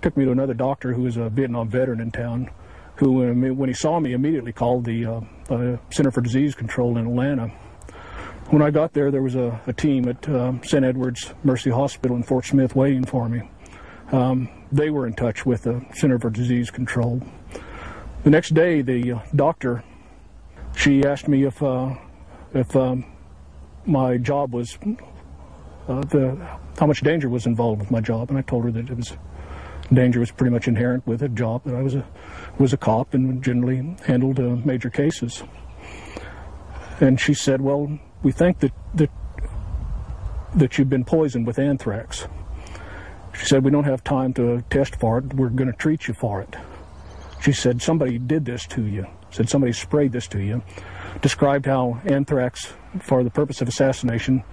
Took me to another doctor who was a Vietnam veteran in town, who, when he saw me, immediately called the Center for Disease Control in Atlanta. When I got there, there was a team at St. Edward's Mercy Hospital in Fort Smith waiting for me. They were in touch with the Center for Disease Control. The next day, the doctor, she asked me if my job was, how much danger was involved with my job, and I told her that danger was pretty much inherent with a job, that I was a cop and generally handled major cases. And she said, well, we think that you've been poisoned with anthrax. She said, we don't have time to test for it. We're going to treat you for it. She said, somebody did this to you. Said somebody sprayed this to you. Described how anthrax, for the purpose of assassination,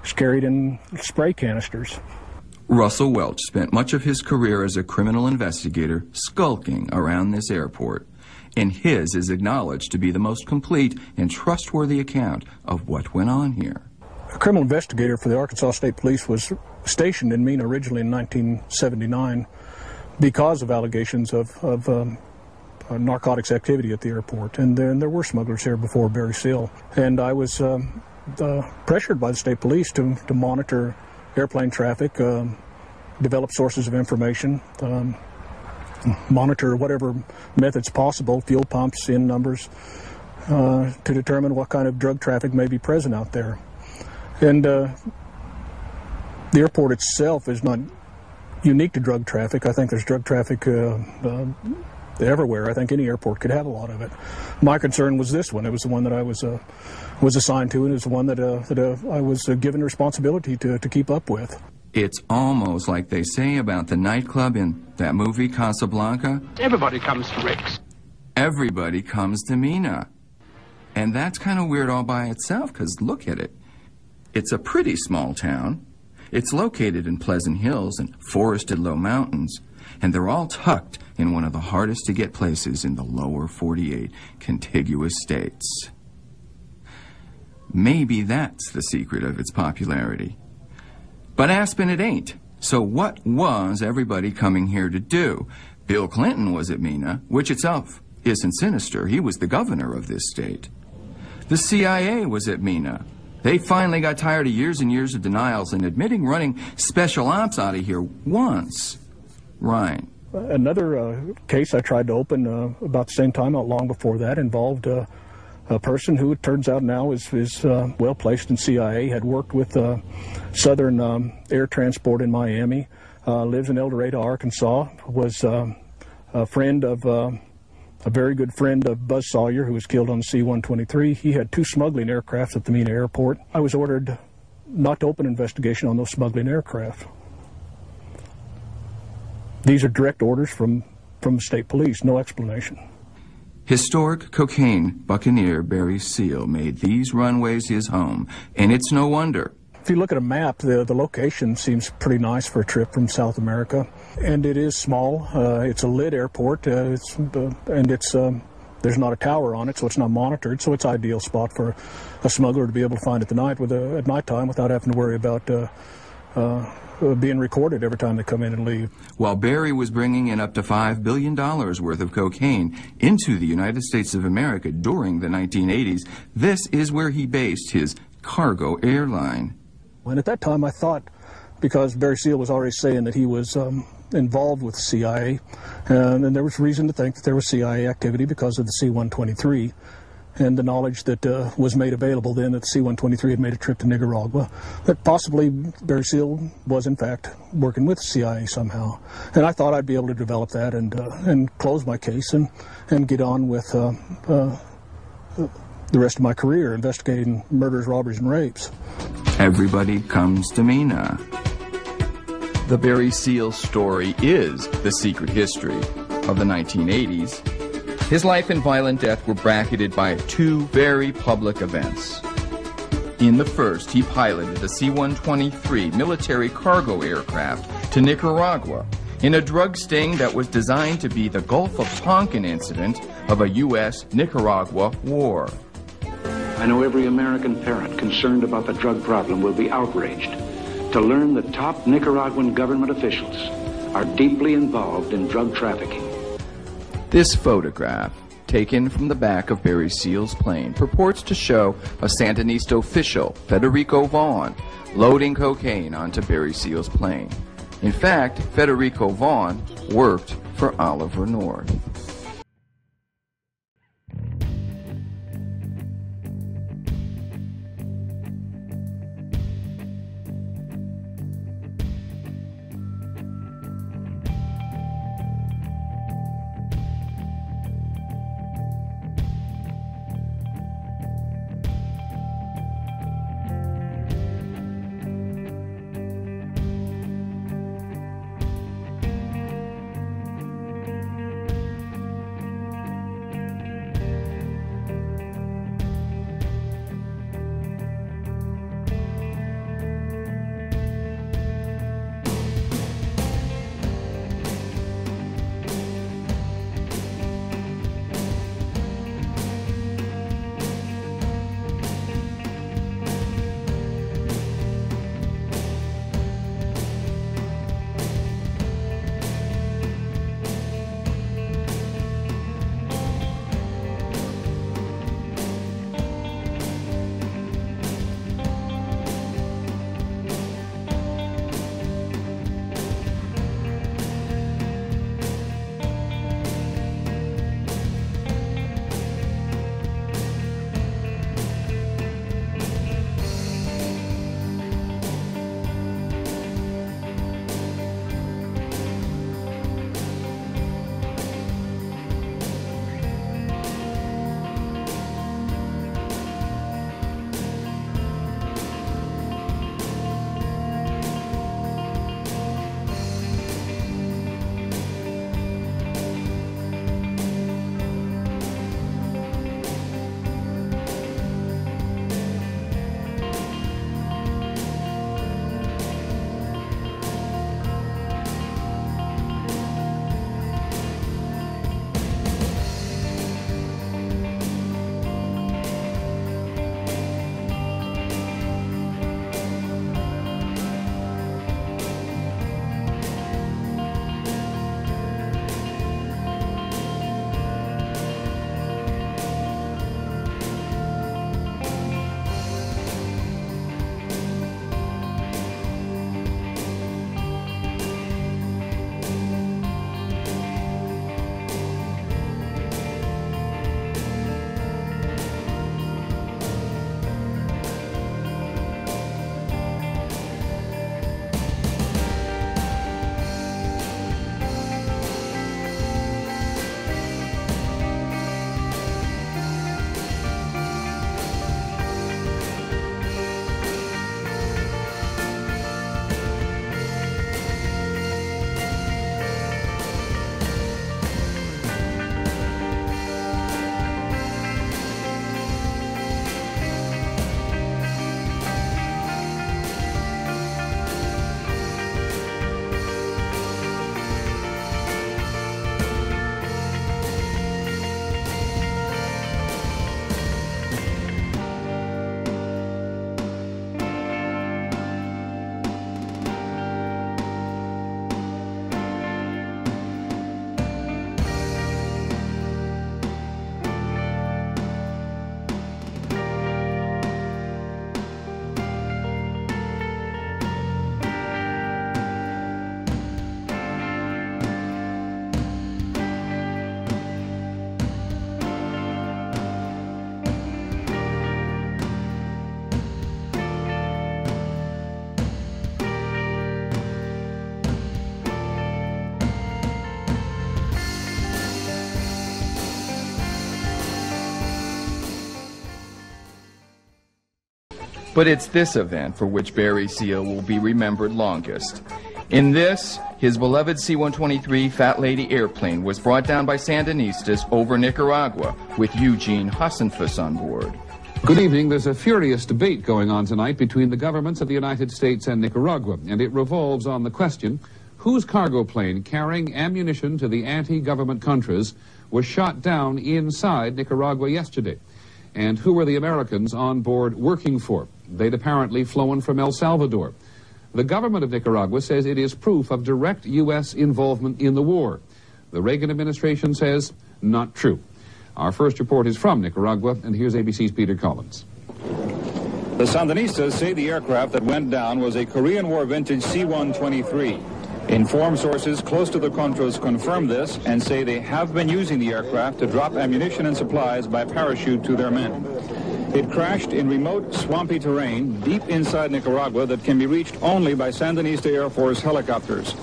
is carried in spray canisters. Russell Welch spent much of his career as a criminal investigator skulking around this airport, and his is acknowledged to be the most complete and trustworthy account of what went on here. A criminal investigator for the Arkansas State Police was stationed in Mina originally in 1979 because of allegations of narcotics activity at the airport. And then there were smugglers here before Barry Seal. And I was pressured by the state police to monitor airplane traffic, develop sources of information, monitor whatever methods possible, fuel pumps, in numbers, to determine what kind of drug traffic may be present out there. And the airport itself is not unique to drug traffic. I think there's drug traffic everywhere. I think any airport could have a lot of it. My concern was this one. It was the one that I was assigned to, and it was the one that I was given responsibility to keep up with. It's almost like they say about the nightclub in that movie Casablanca. Everybody comes to Rick's. Everybody comes to Mina. And that's kind of weird all by itself, because look at it. It's a pretty small town. It's located in Pleasant Hills and forested low mountains, and they're all tucked in one of the hardest to get places in the lower 48 contiguous states. Maybe that's the secret of its popularity. But Aspen it ain't. So what was everybody coming here to do? Bill Clinton was at Mina, which itself isn't sinister. He was the governor of this state. The CIA was at Mina. They finally got tired of years and years of denials and admitting running special ops out of here once. Ryan. Another case I tried to open about the same time, not long before that, involved a person who it turns out now is well placed in CIA, had worked with Southern Air Transport in Miami, lives in El Dorado, Arkansas, was a friend of a very good friend of Buzz Sawyer, who was killed on the C-123. He had 2 smuggling aircraft at the Mina airport. I was ordered not to open an investigation on those smuggling aircraft. These are direct orders from the state police, no explanation. Historic cocaine buccaneer Barry Seal made these runways his home, and it's no wonder. If you look at a map, the location seems pretty nice for a trip from South America, and it is small. It's a lit airport, there's not a tower on it, so it's not monitored. So it's an ideal spot for a smuggler to be able to find at nighttime without having to worry about being recorded every time they come in and leave. While Barry was bringing in up to $5 billion worth of cocaine into the United States of America during the 1980s, this is where he based his cargo airline. And at that time I thought, because Barry Seal was already saying that he was involved with the CIA, and there was reason to think that there was CIA activity because of the C-123 and the knowledge that was made available then that the C-123 had made a trip to Nicaragua, that possibly Barry Seal was in fact working with the CIA somehow. And I thought I'd be able to develop that and close my case and get on with the rest of my career investigating murders, robberies, and rapes. Everybody comes to me now. The Barry Seal story is the secret history of the 1980s. His life and violent death were bracketed by two very public events. In the first, he piloted a C-123 military cargo aircraft to Nicaragua in a drug sting that was designed to be the Gulf of Tonkin incident of a U.S.-Nicaragua war. I know every American parent concerned about the drug problem will be outraged to learn that top Nicaraguan government officials are deeply involved in drug trafficking. This photograph, taken from the back of Barry Seal's plane, purports to show a Sandinista official, Federico Vaughn, loading cocaine onto Barry Seal's plane. In fact, Federico Vaughn worked for Oliver North. But it's this event for which Barry Seal will be remembered longest. In this, his beloved C-123 Fat Lady airplane was brought down by Sandinistas over Nicaragua with Eugene Hassenfuss on board. Good evening. There's a furious debate going on tonight between the governments of the United States and Nicaragua, and it revolves on the question, whose cargo plane carrying ammunition to the anti-government Contras was shot down inside Nicaragua yesterday? And who were the Americans on board working for? They'd apparently flown from El Salvador. The government of Nicaragua says it is proof of direct U.S. involvement in the war. The Reagan administration says not true. Our first report is from Nicaragua, and here's ABC's Peter Collins. The Sandinistas say the aircraft that went down was a Korean War vintage C-123. Informed sources close to the Contras confirm this and say they have been using the aircraft to drop ammunition and supplies by parachute to their men. It crashed in remote, swampy terrain deep inside Nicaragua that can be reached only by Sandinista Air Force helicopters.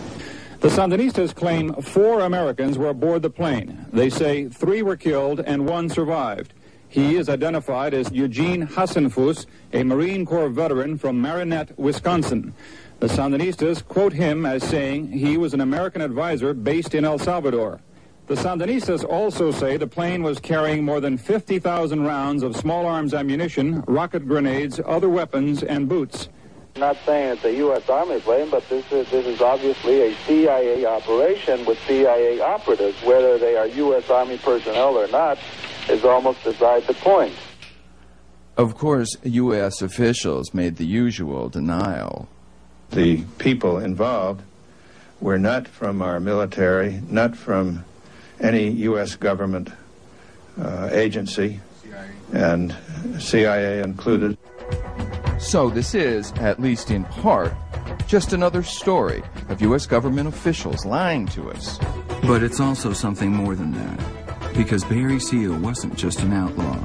The Sandinistas claim 4 Americans were aboard the plane. They say 3 were killed and 1 survived. He is identified as Eugene Hassenfuss, a Marine Corps veteran from Marinette, Wisconsin. The Sandinistas quote him as saying he was an American advisor based in El Salvador. The Sandinistas also say the plane was carrying more than 50,000 rounds of small arms ammunition, rocket grenades, other weapons, and boots. Not saying it's a U.S. Army plane, but this is obviously a CIA operation with CIA operatives. Whether they are U.S. Army personnel or not is almost beside the point. Of course, U.S. officials made the usual denial. The people involved were not from our military, not from any U.S. government agency, and CIA included. So this is, at least in part, just another story of U.S. government officials lying to us. But it's also something more than that, because Barry Seal wasn't just an outlaw.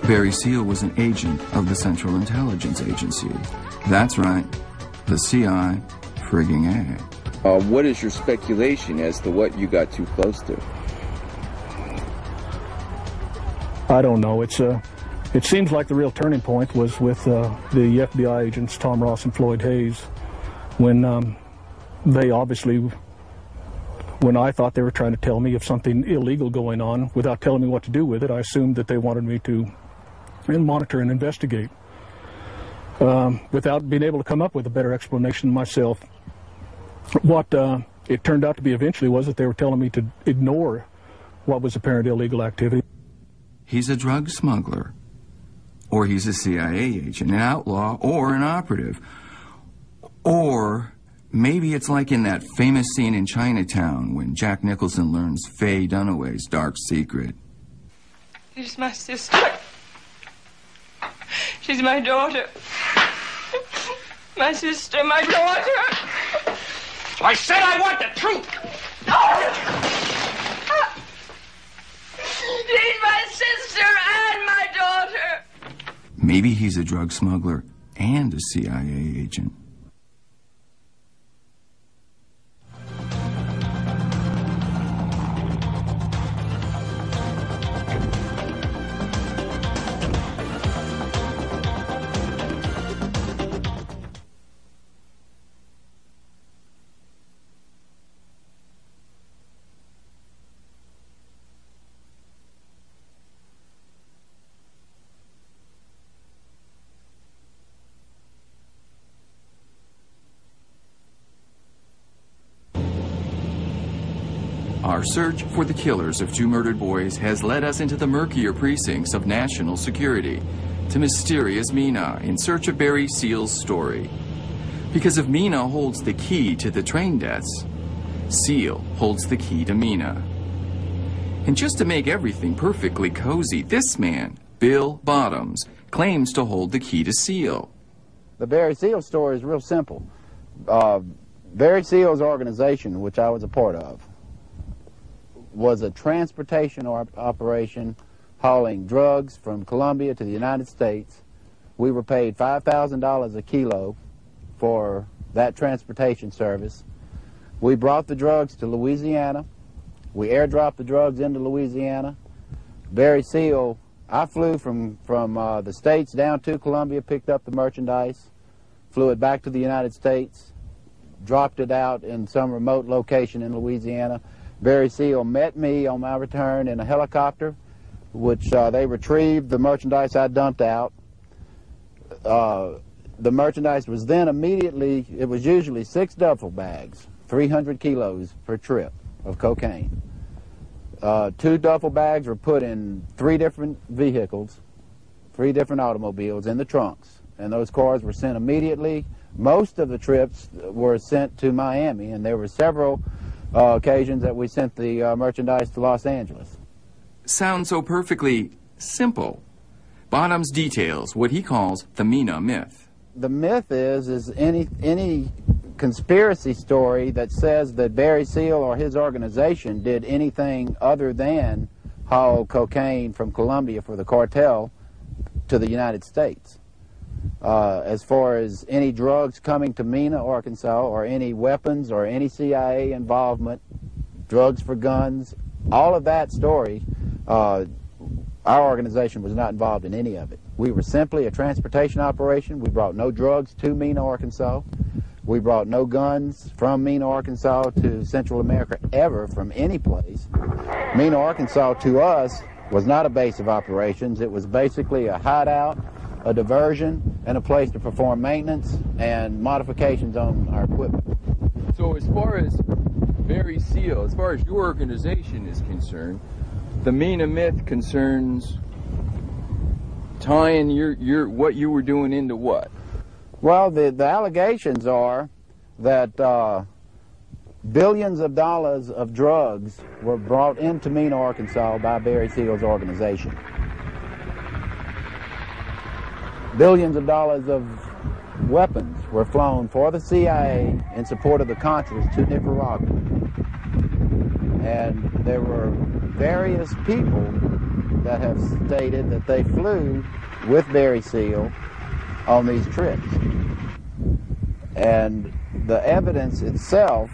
Barry Seal was an agent of the Central Intelligence Agency. That's right, the CI frigging A. What is your speculation as to what you got too close to? I don't know. It seems like the real turning point was with the FBI agents, Tom Ross and Floyd Hayes, when they obviously, when I thought they were trying to tell me of something illegal going on without telling me what to do with it, I assumed that they wanted me to monitor and investigate without being able to come up with a better explanation myself. What it turned out to be eventually was that they were telling me to ignore what was apparent illegal activity. He's a drug smuggler, or he's a CIA agent, an outlaw, or an operative. Or maybe it's like in that famous scene in Chinatown when Jack Nicholson learns Faye Dunaway's dark secret. She's my sister. She's my daughter. My sister, my daughter. I said I want the truth. She's my sister and my daughter. Maybe he's a drug smuggler and a CIA agent. Our search for the killers of 2 murdered boys has led us into the murkier precincts of national security, to mysterious Mina in search of Barry Seal's story. Because if Mina holds the key to the train deaths, Seal holds the key to Mina. And just to make everything perfectly cozy, this man, Bill Bottoms, claims to hold the key to Seal. The Barry Seal story is real simple. Barry Seal's organization, which I was a part of, was a transportation operation hauling drugs from Colombia to the United States. We were paid $5,000 a kilo for that transportation service. We brought the drugs to Louisiana. We airdropped the drugs into Louisiana. Barry Seal I flew from the States down to Colombia, picked up the merchandise, flew it back to the United States, dropped it out in some remote location in Louisiana. Barry Seal met me on my return in a helicopter, which they retrieved the merchandise I dumped out. The merchandise was then immediately, it was usually 6 duffel bags, 300 kilos per trip of cocaine. 2 duffel bags were put in 3 different vehicles, 3 different automobiles in the trunks, and those cars were sent immediately. Most of the trips were sent to Miami, and there were several occasions that we sent the merchandise to Los Angeles. Sounds so perfectly simple. Bottoms details what he calls the Mina myth. The myth is any conspiracy story that says that Barry Seal or his organization did anything other than haul cocaine from Colombia for the cartel to the United States. As far as any drugs coming to Mena, Arkansas, or any weapons or any CIA involvement, drugs for guns, all of that story, our organization was not involved in any of it. We were simply a transportation operation. We brought no drugs to Mena, Arkansas. We brought no guns from Mena, Arkansas to Central America ever from any place. Mena, Arkansas to us was not a base of operations. It was basically a hideout, a diversion, and a place to perform maintenance and modifications on our equipment. So as far as Barry Seal, as far as your organization is concerned, the Mina myth concerns tying your what you were doing into what? Well, the allegations are that billions of dollars of drugs were brought into Mena, Arkansas by Barry Seal's organization. Billions of dollars of weapons were flown for the CIA in support of the Contras to Nicaragua. And there were various people that have stated that they flew with Barry Seal on these trips. And the evidence itself,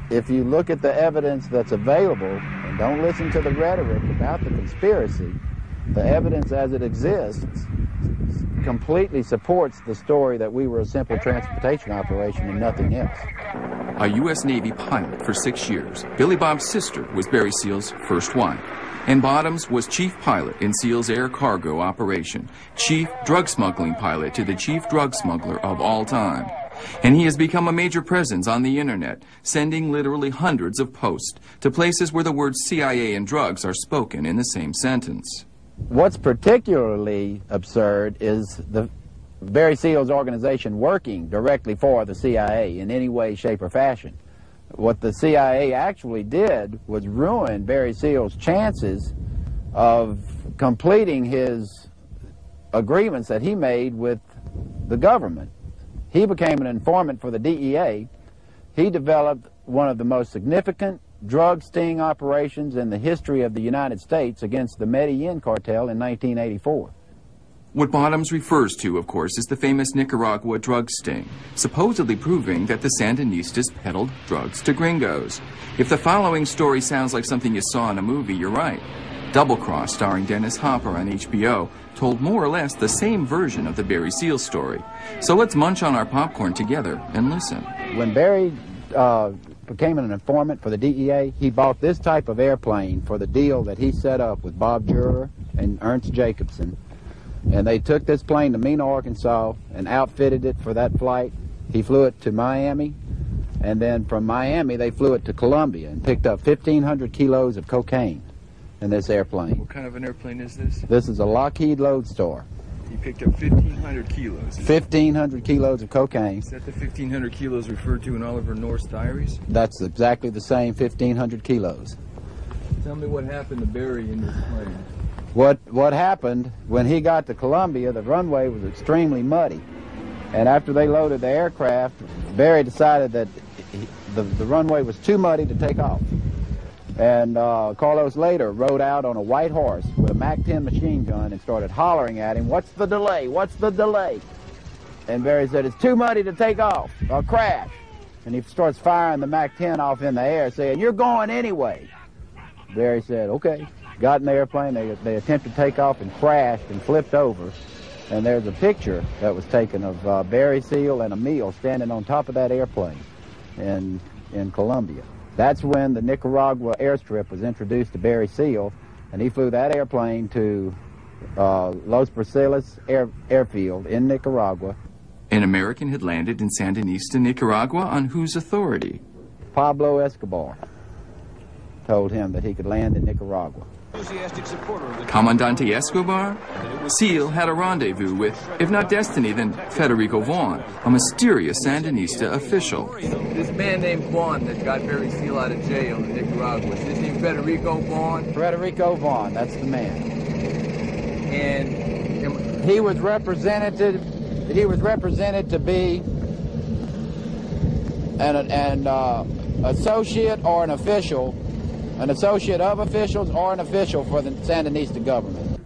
if you look at the evidence that's available, and don't listen to the rhetoric about the conspiracy, the evidence as it exists completely supports the story that we were a simple transportation operation and nothing else. A U.S. Navy pilot for 6 years, Billy Bob's sister was Barry Seal's first wife, and Bottoms was chief pilot in Seal's air cargo operation, chief drug smuggling pilot to the chief drug smuggler of all time. And he has become a major presence on the internet, sending literally hundreds of posts to places where the words CIA and drugs are spoken in the same sentence. What's particularly absurd is the Barry Seal's organization working directly for the CIA in any way, shape, or fashion. What the CIA actually did was ruin Barry Seal's chances of completing his agreements that he made with the government. He became an informant for the DEA. He developed one of the most significant drug sting operations in the history of the United States against the Medellin cartel in 1984. What Bottoms refers to, of course, is the famous Nicaragua drug sting, supposedly proving that the Sandinistas peddled drugs to gringos. If the following story sounds like something you saw in a movie, you're right. Double Cross, starring Dennis Hopper on HBO, told more or less the same version of the Barry Seal story. So let's munch on our popcorn together and listen. When Barry became an informant for the DEA, he bought this type of airplane for the deal that he set up with Bob Juror and Ernst Jacobson. And they took this plane to Mena, Arkansas, and outfitted it for that flight. He flew it to Miami, and then from Miami they flew it to Colombia and picked up 1,500 kilos of cocaine in this airplane. What kind of an airplane is this? This is a Lockheed Lodestar. You picked up 1,500 kilos. 1,500 kilos of cocaine. Is that the 1,500 kilos referred to in Oliver North's diaries? That's exactly the same 1,500 kilos. Tell me what happened to Barry in this plane. What happened, when he got to Colombia, the runway was extremely muddy. And after they loaded the aircraft, Barry decided that the runway was too muddy to take off. And Carlos later rode out on a white horse with a MAC-10 machine gun and started hollering at him, "What's the delay? What's the delay?" And Barry said, "It's too muddy to take off. I'll crash." And he starts firing the MAC-10 off in the air, saying, "You're going anyway." Barry said, "Okay." got in the airplane, they attempted to take off and crashed and flipped over. And there's a picture that was taken of Barry Seal and Emil standing on top of that airplane in Colombia. That's when the Nicaragua airstrip was introduced to Barry Seal, and he flew that airplane to Los Perciles airfield in Nicaragua. An American had landed in Sandinista, Nicaragua, on whose authority? Pablo Escobar told him that he could land in Nicaragua. Comandante Escobar? Seal had a rendezvous with, if not Destiny, then Federico Vaughn, a mysterious Sandinista official. This man named Vaughn that got Barry Seal out of jail in Nicaragua, is his name Federico Vaughn? Federico Vaughn, that's the man. And he was represented to be an associate or an official, an associate of officials or an official for the Sandinista government.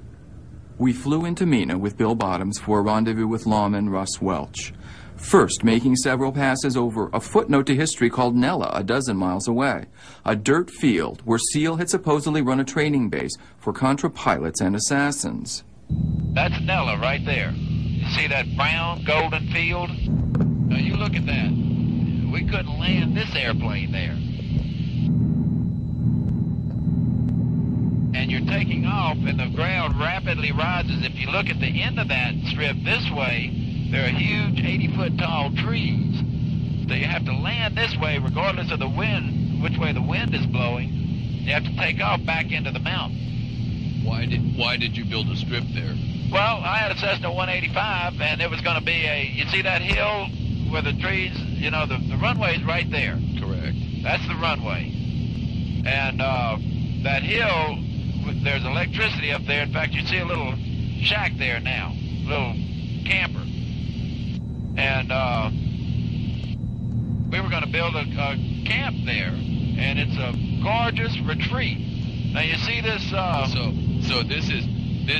We flew into Mina with Bill Bottoms for a rendezvous with lawman Russ Welch. First, making several passes over a footnote to history called Nella, a dozen miles away, a dirt field where Seal had supposedly run a training base for Contra pilots and assassins. That's Nella right there. You see that brown golden field? Now you look at that. We couldn't land this airplane there. And you're taking off and the ground rapidly rises. If you look at the end of that strip this way, there are huge 80-foot tall trees. So you have to land this way regardless of the wind, which way the wind is blowing. You have to take off back into the mountain. Why did you build a strip there? Well, I had a Cessna 185 and it was going to be you see that hill where the trees, you know, the runway's right there. Correct. That's the runway. And that hill, there's electricity up there. In fact, you see a little shack there now, a little camper. And we were going to build a camp there, and it's a gorgeous retreat. Now you see this. So this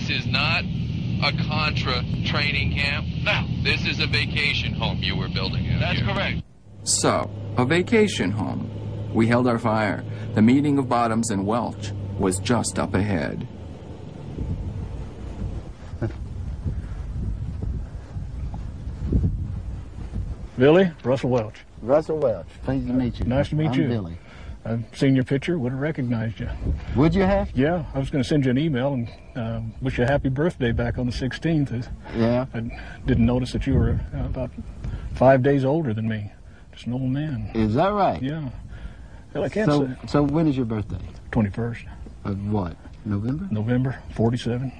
is not a Contra training camp. No, this is a vacation home you were building out That's here. correct. So, a vacation home. We held our fire. The meeting of Bottoms and Welch was just up ahead. Billy, Russell Welch. Russell Welch, pleased to meet you. Nice to meet you. I'm Billy. I've seen your picture, would have recognized you. Would you have? Yeah, I was going to send you an email and wish you a happy birthday back on the 16th. Yeah. I didn't notice that you were about 5 days older than me. Just an old man. Is that right? Yeah. Well, I can't say. So when is your birthday? 21st. Of what? November? November, 47.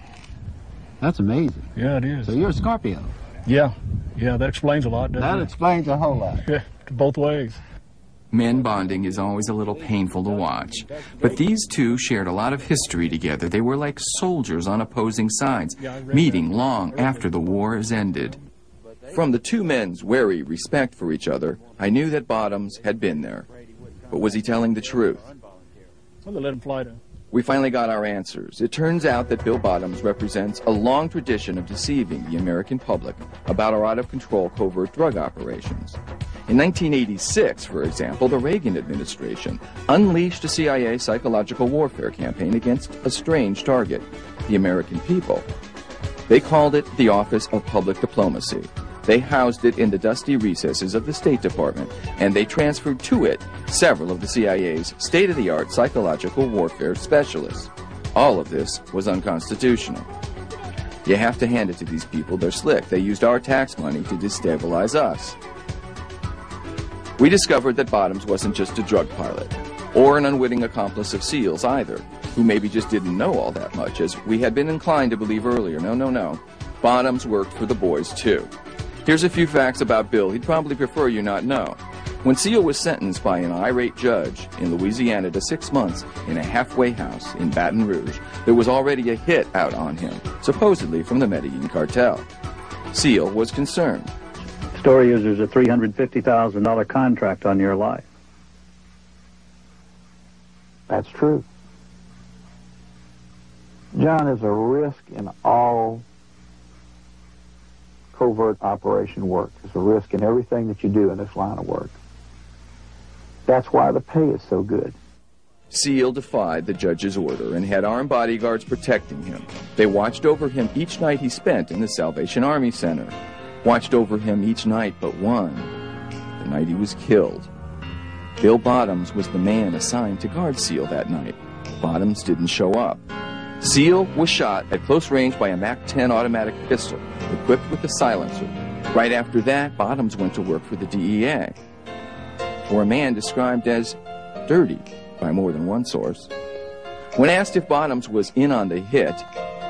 That's amazing. Yeah, it is. So you're a Scorpio? Yeah. Yeah, that explains a lot, doesn't it? That explains a whole lot. Yeah, both ways. Men bonding is always a little painful to watch, but these two shared a lot of history together. They were like soldiers on opposing sides, meeting long after the war is ended. From the two men's wary respect for each other, I knew that Bottoms had been there. But was he telling the truth? Well, they let him fly to. We finally got our answers. It turns out that Bill Bottoms represents a long tradition of deceiving the American public about our out-of-control covert drug operations. In 1986, for example, the Reagan administration unleashed a CIA psychological warfare campaign against a strange target, the American people. They called it the Office of Public Diplomacy. They housed it in the dusty recesses of the State Department, and they transferred to it several of the CIA's state-of-the-art psychological warfare specialists. All of this was unconstitutional. You have to hand it to these people. They're slick. They used our tax money to destabilize us. We discovered that Bottoms wasn't just a drug pilot, or an unwitting accomplice of SEALs either, who maybe just didn't know all that much, as we had been inclined to believe earlier. No. Bottoms worked for the boys, too. Here's a few facts about Bill he'd probably prefer you not know. When Seal was sentenced by an irate judge in Louisiana to 6 months in a halfway house in Baton Rouge, there was already a hit out on him, supposedly from the Medellin cartel. Seal was concerned. The story is there's a $350,000 contract on your life. That's true. John, there's a risk in all covert operation work. There's a risk in everything that you do in this line of work. That's why the pay is so good. Seal defied the judge's order and had armed bodyguards protecting him. They watched over him each night he spent in the Salvation Army Center. Watched over him each night but one, the night he was killed. Bill Bottoms was the man assigned to guard Seal that night. Bottoms didn't show up. Seal was shot at close range by a MAC-10 automatic pistol, equipped with a silencer. Right after that, Bottoms went to work for the DEA. For a man described as dirty by more than one source. When asked if Bottoms was in on the hit,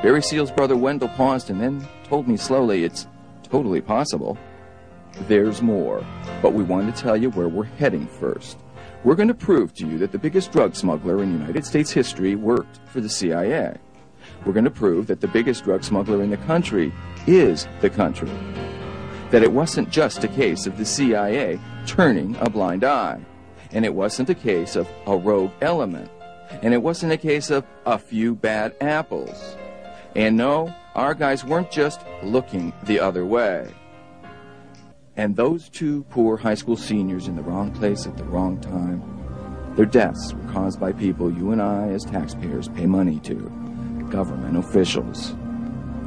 Barry Seal's brother Wendell paused and then told me slowly it's totally possible. There's more, but we want to tell you where we're heading first. We're going to prove to you that the biggest drug smuggler in United States history worked for the CIA. We're going to prove that the biggest drug smuggler in the country is the country. That it wasn't just a case of the CIA turning a blind eye. And it wasn't a case of a rogue element. And it wasn't a case of a few bad apples. And no, our guys weren't just looking the other way. And those two poor high school seniors in the wrong place at the wrong time, their deaths were caused by people you and I as taxpayers pay money to, government officials.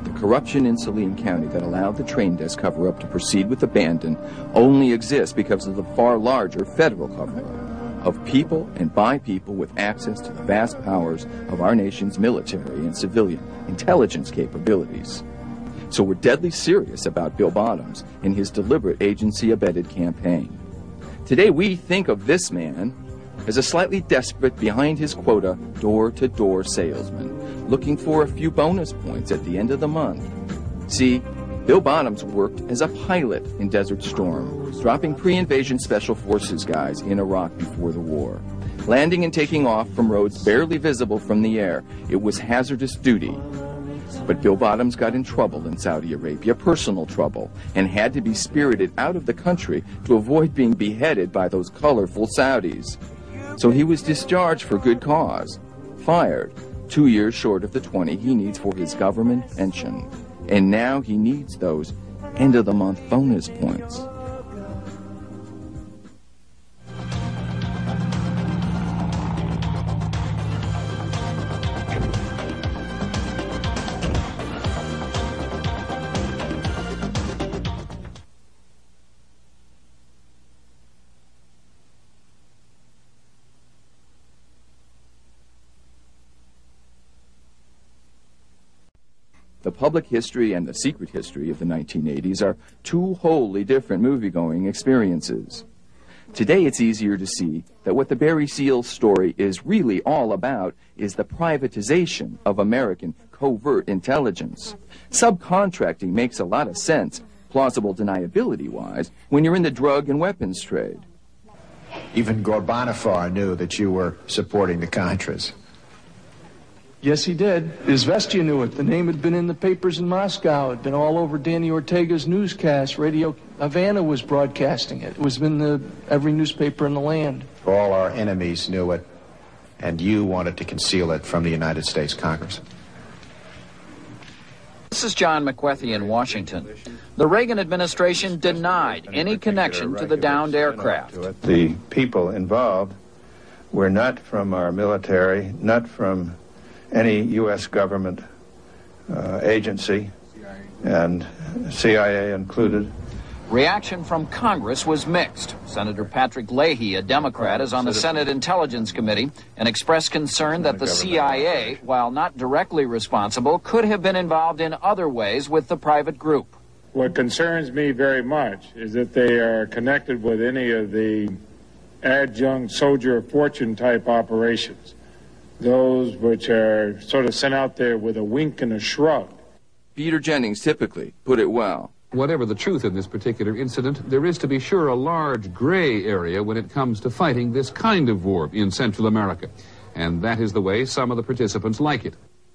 The corruption in Saline County that allowed the train desk cover-up to proceed with abandon only exists because of the far larger federal cover-up of people and by people with access to the vast powers of our nation's military and civilian intelligence capabilities. So we're deadly serious about Bill Bottoms and his deliberate agency-abetted campaign. Today we think of this man as a slightly desperate, behind-his-quota, door-to-door salesman, looking for a few bonus points at the end of the month. See, Bill Bottoms worked as a pilot in Desert Storm, dropping pre-invasion Special Forces guys in Iraq before the war. Landing and taking off from roads barely visible from the air, it was hazardous duty. But Bill Bottoms got in trouble in Saudi Arabia, personal trouble, and had to be spirited out of the country to avoid being beheaded by those colorful Saudis. So he was discharged for good cause, fired, 2 years short of the 20 he needs for his government pension. And now he needs those end-of-the-month bonus points. The public history and the secret history of the 1980s are two wholly different movie-going experiences. Today it's easier to see that what the Barry Seal story is really all about is the privatization of American covert intelligence. Subcontracting makes a lot of sense, plausible deniability-wise, when you're in the drug and weapons trade. Even Gorbanifar knew that you were supporting the Contras. Yes, he did. Izvestia knew it. The name had been in the papers in Moscow. It had been all over Danny Ortega's newscast. Radio Havana was broadcasting it. It was in every newspaper in the land. All our enemies knew it, and you wanted to conceal it from the United States Congress. This is John McWethy in Washington. The Reagan administration denied any connection to the downed aircraft. The people involved were not from our military, not from any U.S. government agency, and CIA included. Reaction from Congress was mixed. Senator Patrick Leahy, a Democrat, is on the Senate Intelligence Committee and expressed concern that the CIA, while not directly responsible, could have been involved in other ways with the private group. What concerns me very much is that they are connected with any of the adjunct soldier of fortune type operations. Those which are sort of sent out there with a wink and a shrug. Peter Jennings typically put it well. Whatever the truth in this particular incident, there is to be sure a large gray area when it comes to fighting this kind of war in Central America. And that is the way some of the participants like it.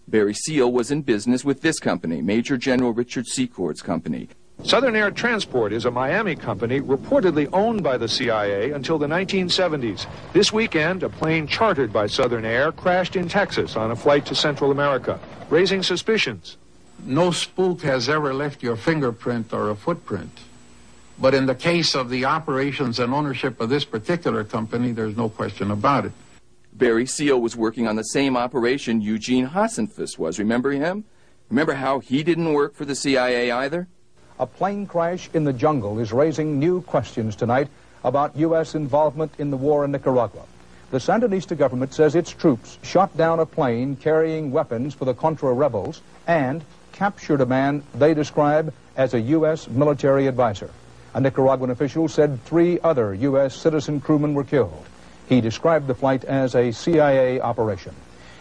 Barry Seal was in business with this company, Major General Richard Secord's company. Southern Air Transport is a Miami company reportedly owned by the CIA until the 1970s. This weekend, a plane chartered by Southern Air crashed in Texas on a flight to Central America, raising suspicions. No spook has ever left your fingerprint or a footprint. But in the case of the operations and ownership of this particular company, there's no question about it. Barry Seal was working on the same operation Eugene Hasenfuss was. Remember him? Remember how he didn't work for the CIA either? A plane crash in the jungle is raising new questions tonight about U.S. involvement in the war in Nicaragua. The Sandinista government says its troops shot down a plane carrying weapons for the Contra rebels and captured a man they describe as a U.S. military advisor. A Nicaraguan official said 3 other U.S. citizen crewmen were killed. He described the flight as a CIA operation.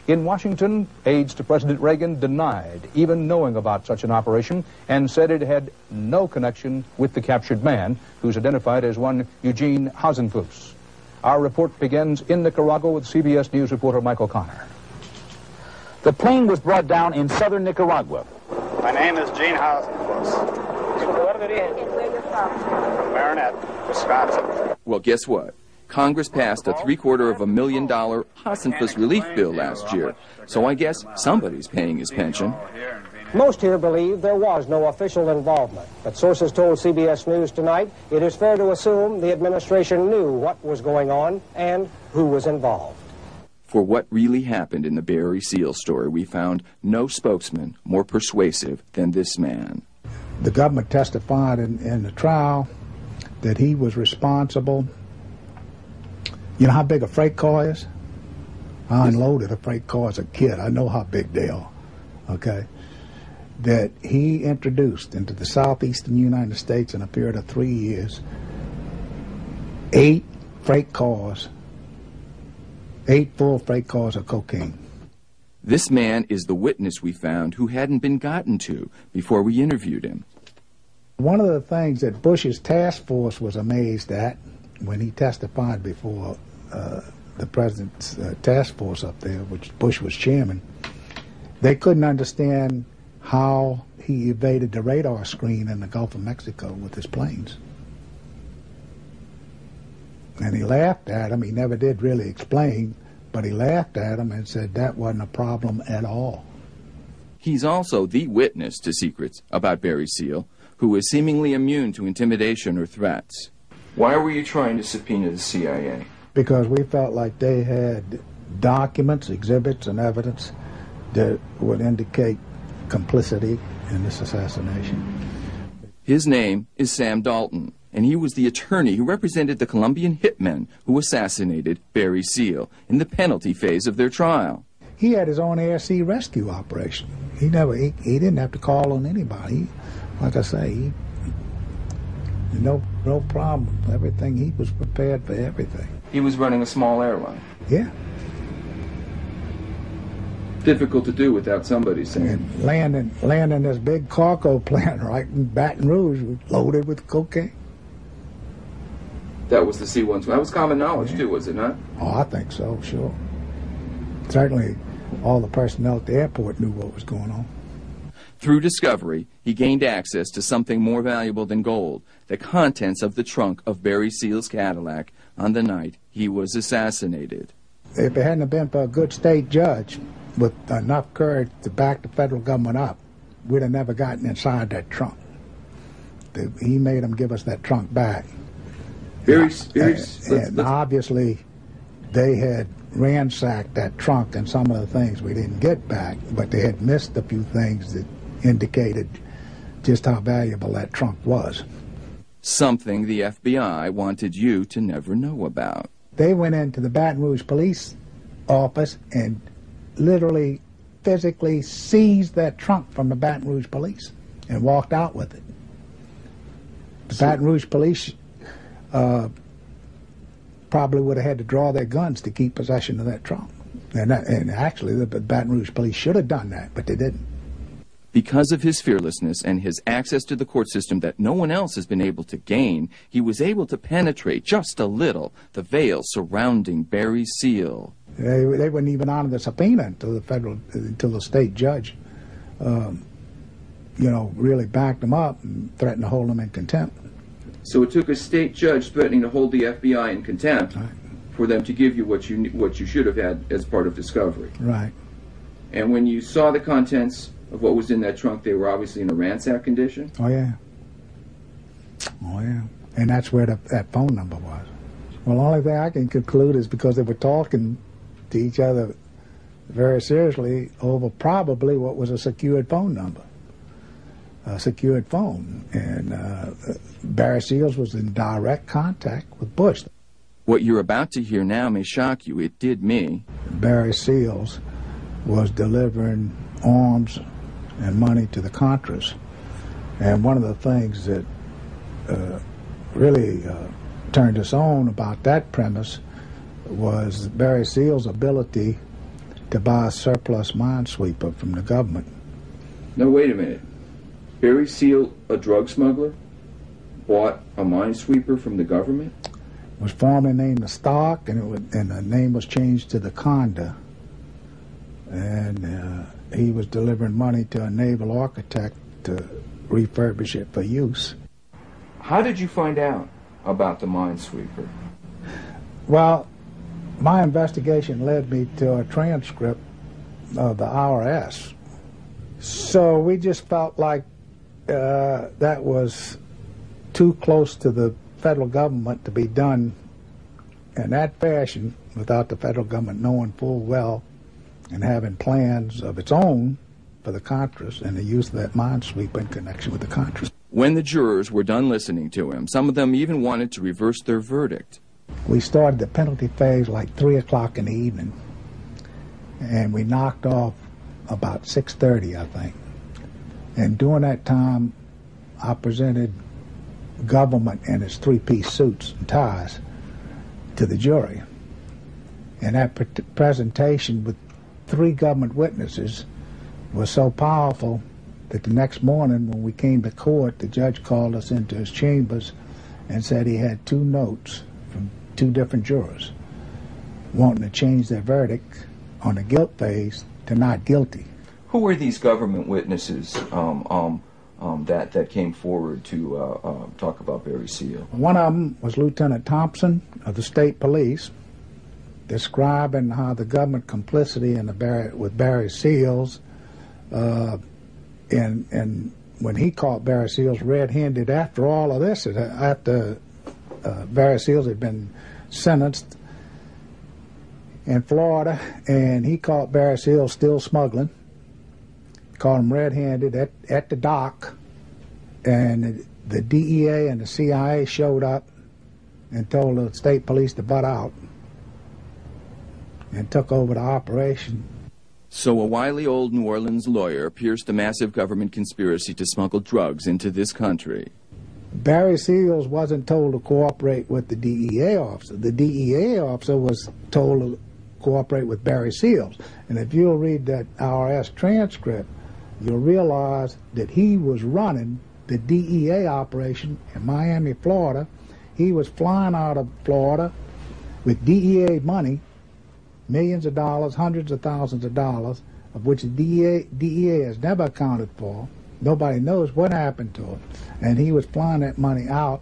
In Washington, aides to President Reagan denied even knowing about such an operation and said it had no connection with the captured man, who's identified as one Eugene Hasenfuss. Our report begins in Nicaragua with CBS News reporter Michael Connor. The plane was brought down in southern Nicaragua. My name is Gene Hasenfuss. Where you from? Marinette, Wisconsin. Well, guess what? Congress passed a $750,000 Hasenfuss relief bill last year, so I guess somebody's paying his pension. Most here believe there was no official involvement, but sources told CBS News tonight it is fair to assume the administration knew what was going on and who was involved. For what really happened in the Barry Seal story, we found no spokesman more persuasive than this man. The government testified in the trial that he was responsible. You know how big a freight car is? I unloaded a freight car as a kid. I know how big they are, okay? That he introduced into the southeastern United States in a period of 3 years, 8 freight cars, 8 full freight cars of cocaine. This man is the witness we found who hadn't been gotten to before we interviewed him. One of the things that Bush's task force was amazed at when he testified before the president's task force up there, which Bush was chairman, they couldn't understand how he evaded the radar screen in the Gulf of Mexico with his planes. And he laughed at him. He never did really explain, but he laughed at him and said that wasn't a problem at all. He's also the witness to secrets about Barry Seal, who is seemingly immune to intimidation or threats. Why were you trying to subpoena the CIA? Because we felt like they had documents, exhibits, and evidence that would indicate complicity in this assassination. His name is Sam Dalton, and he was the attorney who represented the Colombian hitmen who assassinated Barry Seal in the penalty phase of their trial. He had his own air-sea rescue operation. He didn't have to call on anybody. Like I say, no problem. Everything, he was prepared for everything. He was running a small airline. Yeah. Difficult to do without somebody saying. And landing this big cargo plane right in Baton Rouge loaded with cocaine. That was the C-120. That was common knowledge too, was it not? Oh, I think so, sure. Certainly all the personnel at the airport knew what was going on. Through discovery, he gained access to something more valuable than gold, the contents of the trunk of Barry Seal's Cadillac on the night he was assassinated. If it hadn't been for a good state judge with enough courage to back the federal government up, we'd have never gotten inside that trunk. He made them give us that trunk back. And obviously, they had ransacked that trunk and some of the things we didn't get back, but they had missed a few things that indicated just how valuable that trunk was. Something the FBI wanted you to never know about. They went into the Baton Rouge police office and literally, physically seized that trunk from the Baton Rouge police and walked out with it. The Baton Rouge police probably would have had to draw their guns to keep possession of that trunk. And actually, the Baton Rouge police should have done that, but they didn't. Because of his fearlessness and his access to the court system that no one else has been able to gain, he was able to penetrate just a little the veil surrounding Barry Seal. They wouldn't even honor the subpoena until the state judge, really backed them up and threatened to hold them in contempt. So it took a state judge threatening to hold the FBI in contempt for them to give you what you should have had as part of discovery. Right. And when you saw the contents of what was in that trunk, they were obviously in a ransack condition? Oh, yeah. Oh, yeah. And that's where that phone number was. Well, the only thing I can conclude is because they were talking to each other very seriously over probably what was a secured phone number, a secured phone. And Barry Seals was in direct contact with Bush. What you're about to hear now may shock you. It did me. Barry Seals was delivering arms and money to the Contras. And one of the things that really turned us on about that premise was Barry Seals' ability to buy a surplus minesweeper from the government. Now, wait a minute. Barry Seal, a drug smuggler, bought a minesweeper from the government? It was formerly named the Stock, and the name was changed to the Conda. And he was delivering money to a naval architect to refurbish it for use. How did you find out about the minesweeper? Well, my investigation led me to a transcript of the IRS. So we just felt like that was too close to the federal government to be done in that fashion without the federal government knowing full well and having plans of its own for the Contras and the use of that minesweeper in connection with the Contras. When the jurors were done listening to him, some of them even wanted to reverse their verdict. We started the penalty phase like 3 o'clock in the evening, and we knocked off about 6:30, I think. And during that time, I presented government in its three-piece suits and ties to the jury. And that presentation with 3 government witnesses was so powerful that the next morning when we came to court, the judge called us into his chambers and said he had 2 notes from 2 different jurors wanting to change their verdict on the guilt phase to not guilty. Who were these government witnesses that came forward to talk about Barry Seal? One of them was Lieutenant Thompson of the State Police, describing how the government complicity in with Barry Seals, and when he caught Barry Seals red-handed after all of this, after Barry Seals had been sentenced in Florida, and he caught Barry Seals still smuggling, caught him red-handed at the dock, and the DEA and the CIA showed up and told the state police to butt out and took over the operation. So a wily old New Orleans lawyer pierced a massive government conspiracy to smuggle drugs into this country. Barry Seals wasn't told to cooperate with the DEA officer. The DEA officer was told to cooperate with Barry Seals. And if you'll read that IRS transcript, you'll realize that he was running the DEA operation in Miami, Florida. He was flying out of Florida with DEA money, millions of dollars, hundreds of thousands of dollars, of which the DEA has never accounted for. Nobody knows what happened to it. And he was flying that money out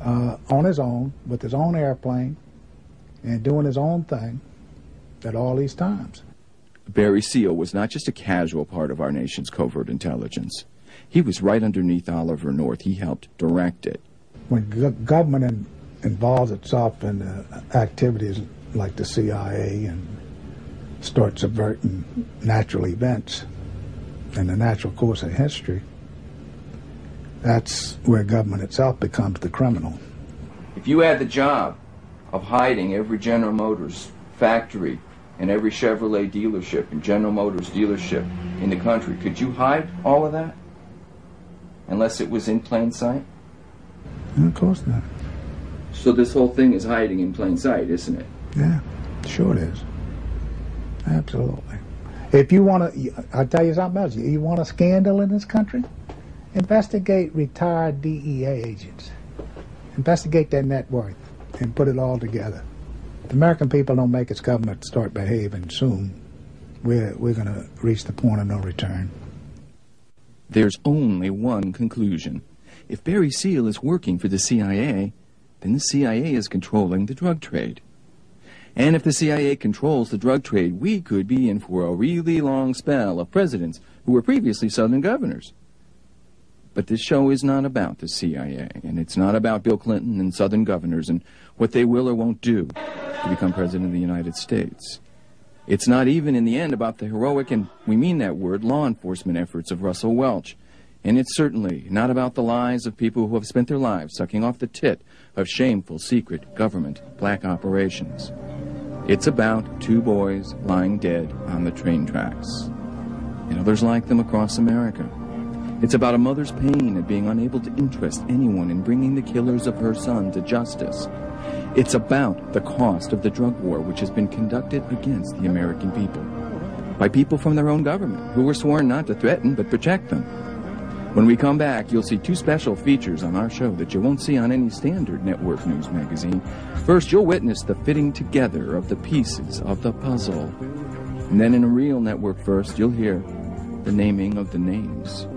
on his own, with his own airplane, and doing his own thing at all these times. Barry Seal was not just a casual part of our nation's covert intelligence. He was right underneath Oliver North. He helped direct it. When government involves itself in activities like the CIA and start subverting natural events and the natural course of history, that's where government itself becomes the criminal. If you had the job of hiding every General Motors factory and every Chevrolet dealership and General Motors dealership in the country, could you hide all of that? Unless it was in plain sight? Of course not. So this whole thing is hiding in plain sight, isn't it? Yeah, sure it is. Absolutely. If you want to, I'll tell you something else. You want a scandal in this country? Investigate retired DEA agents. Investigate their net worth and put it all together. If the American people don't make its government start behaving soon, we're going to reach the point of no return. There's only one conclusion. If Barry Seal is working for the CIA, then the CIA is controlling the drug trade. And if the CIA controls the drug trade, we could be in for a really long spell of presidents who were previously Southern governors. But this show is not about the CIA, and it's not about Bill Clinton and Southern governors and what they will or won't do to become president of the United States. It's not even in the end about the heroic, and we mean that word, law enforcement efforts of Russell Welch. And it's certainly not about the lies of people who have spent their lives sucking off the tit of shameful, secret government black operations. It's about 2 boys lying dead on the train tracks, and others like them across America. It's about a mother's pain at being unable to interest anyone in bringing the killers of her son to justice. It's about the cost of the drug war which has been conducted against the American people by people from their own government who were sworn not to threaten but protect them. When we come back, you'll see 2 special features on our show that you won't see on any standard network news magazine. First, you'll witness the fitting together of the pieces of the puzzle. And then in a real network first, you'll hear the naming of the names.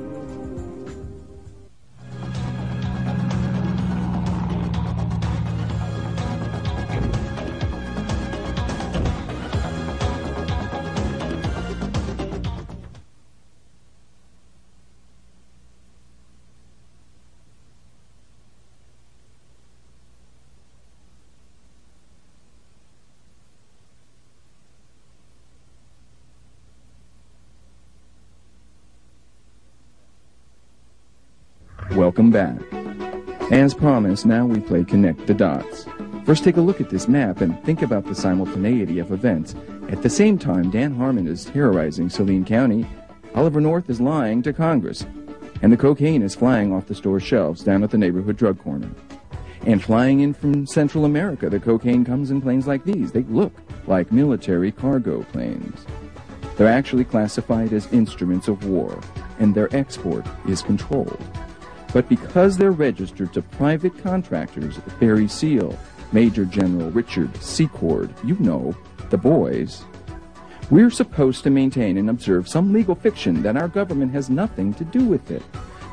Welcome back. As promised, now we play Connect the Dots. First, take a look at this map and think about the simultaneity of events. At the same time Dan Harmon is terrorizing Saline County, Oliver North is lying to Congress, and the cocaine is flying off the store shelves down at the neighborhood drug corner. And flying in from Central America, the cocaine comes in planes like these. They look like military cargo planes. They're actually classified as instruments of war, and their export is controlled. But because they're registered to private contractors, Barry Seal, Major General Richard Secord, you know, the boys, we're supposed to maintain and observe some legal fiction that our government has nothing to do with it.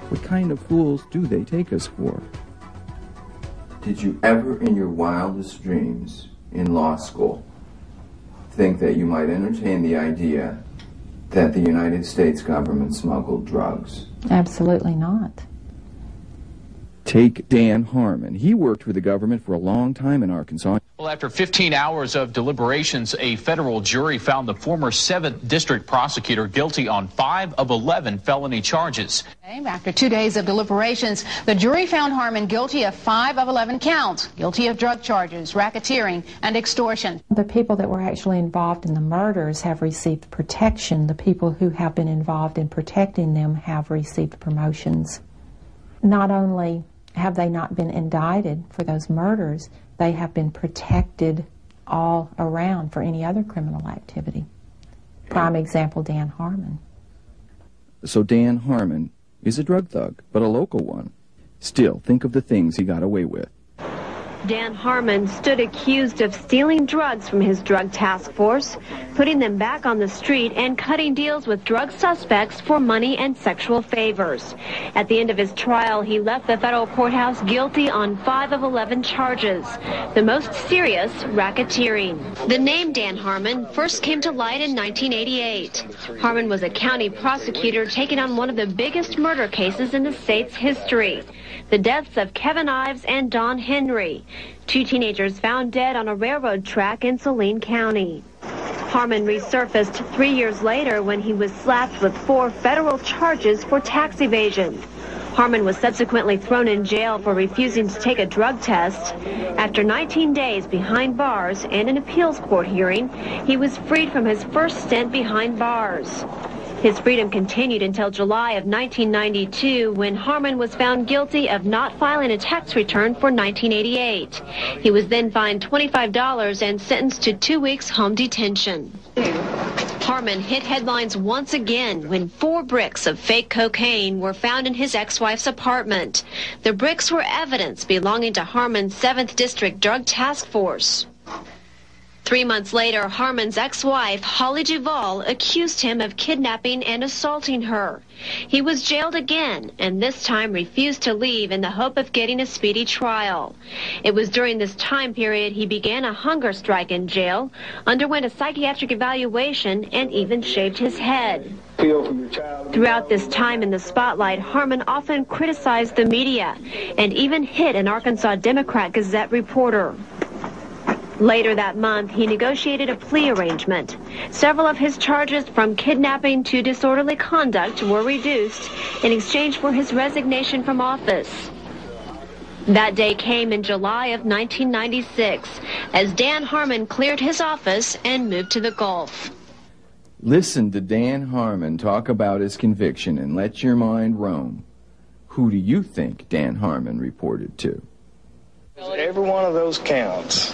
What kind of fools do they take us for? Did you ever in your wildest dreams in law school think that you might entertain the idea that the United States government smuggled drugs? Absolutely not. Take Dan Harmon. He worked for the government for a long time in Arkansas. Well, after 15 hours of deliberations, a federal jury found the former 7th District prosecutor guilty on 5 of 11 felony charges. After 2 days of deliberations, the jury found Harmon guilty of 5 of 11 counts, guilty of drug charges, racketeering, and extortion. The people that were actually involved in the murders have received protection. The people who have been involved in protecting them have received promotions. Not only have they not been indicted for those murders, they have been protected all around for any other criminal activity. Prime example, Dan Harmon. So Dan Harmon is a drug thug, but a local one. Still, think of the things he got away with. Dan Harmon stood accused of stealing drugs from his drug task force, putting them back on the street, and cutting deals with drug suspects for money and sexual favors. At the end of his trial, he left the federal courthouse guilty on 5 of 11 charges, the most serious racketeering. The name Dan Harmon first came to light in 1988. Harmon was a county prosecutor taking on one of the biggest murder cases in the state's history. The deaths of Kevin Ives and Don Henry, 2 teenagers found dead on a railroad track in Saline County. Harmon resurfaced 3 years later when he was slapped with 4 federal charges for tax evasion. Harmon was subsequently thrown in jail for refusing to take a drug test. After 19 days behind bars and an appeals court hearing, he was freed from his first stint behind bars. His freedom continued until July of 1992, when Harmon was found guilty of not filing a tax return for 1988. He was then fined $25 and sentenced to 2 weeks home detention. Harmon hit headlines once again when 4 bricks of fake cocaine were found in his ex-wife's apartment. The bricks were evidence belonging to Harmon's 7th District Drug Task Force. 3 months later, Harmon's ex-wife, Holly Duvall, accused him of kidnapping and assaulting her. He was jailed again, and this time refused to leave in the hope of getting a speedy trial. It was during this time period he began a hunger strike in jail, underwent a psychiatric evaluation, and even shaved his head. Throughout this time in the spotlight, Harmon often criticized the media and even hit an Arkansas Democrat Gazette reporter. Later that month, he negotiated a plea arrangement. Several of his charges, from kidnapping to disorderly conduct, were reduced in exchange for his resignation from office. That day came in July of 1996, as Dan Harmon cleared his office and moved to the Gulf. Listen to Dan Harmon talk about his conviction and let your mind roam. Who do you think Dan Harmon reported to? Every one of those counts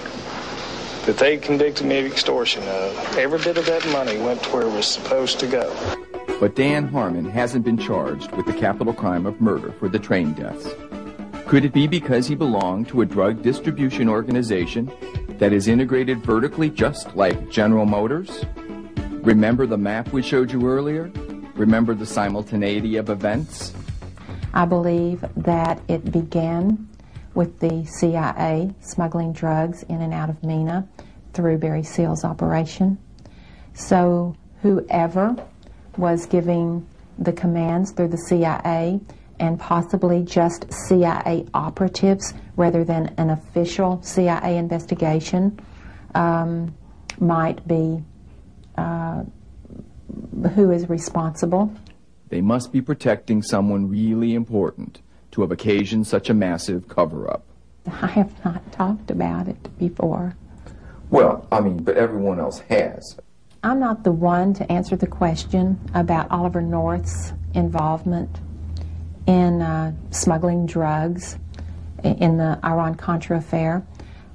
that they convicted me of extortion of, every bit of that money went to where it was supposed to go. But Dan Harmon hasn't been charged with the capital crime of murder for the train deaths. Could it be because he belonged to a drug distribution organization that is integrated vertically just like General Motors? Remember the map we showed you earlier? Remember the simultaneity of events? I believe that it began with the CIA smuggling drugs in and out of MENA through Barry Seal's operation. So whoever was giving the commands through the CIA, and possibly just CIA operatives rather than an official CIA investigation, might be who is responsible. They must be protecting someone really important to have occasioned such a massive cover-up. I have not talked about it before. Well, I mean, but everyone else has. I'm not the one to answer the question about Oliver North's involvement in smuggling drugs in the Iran-Contra affair.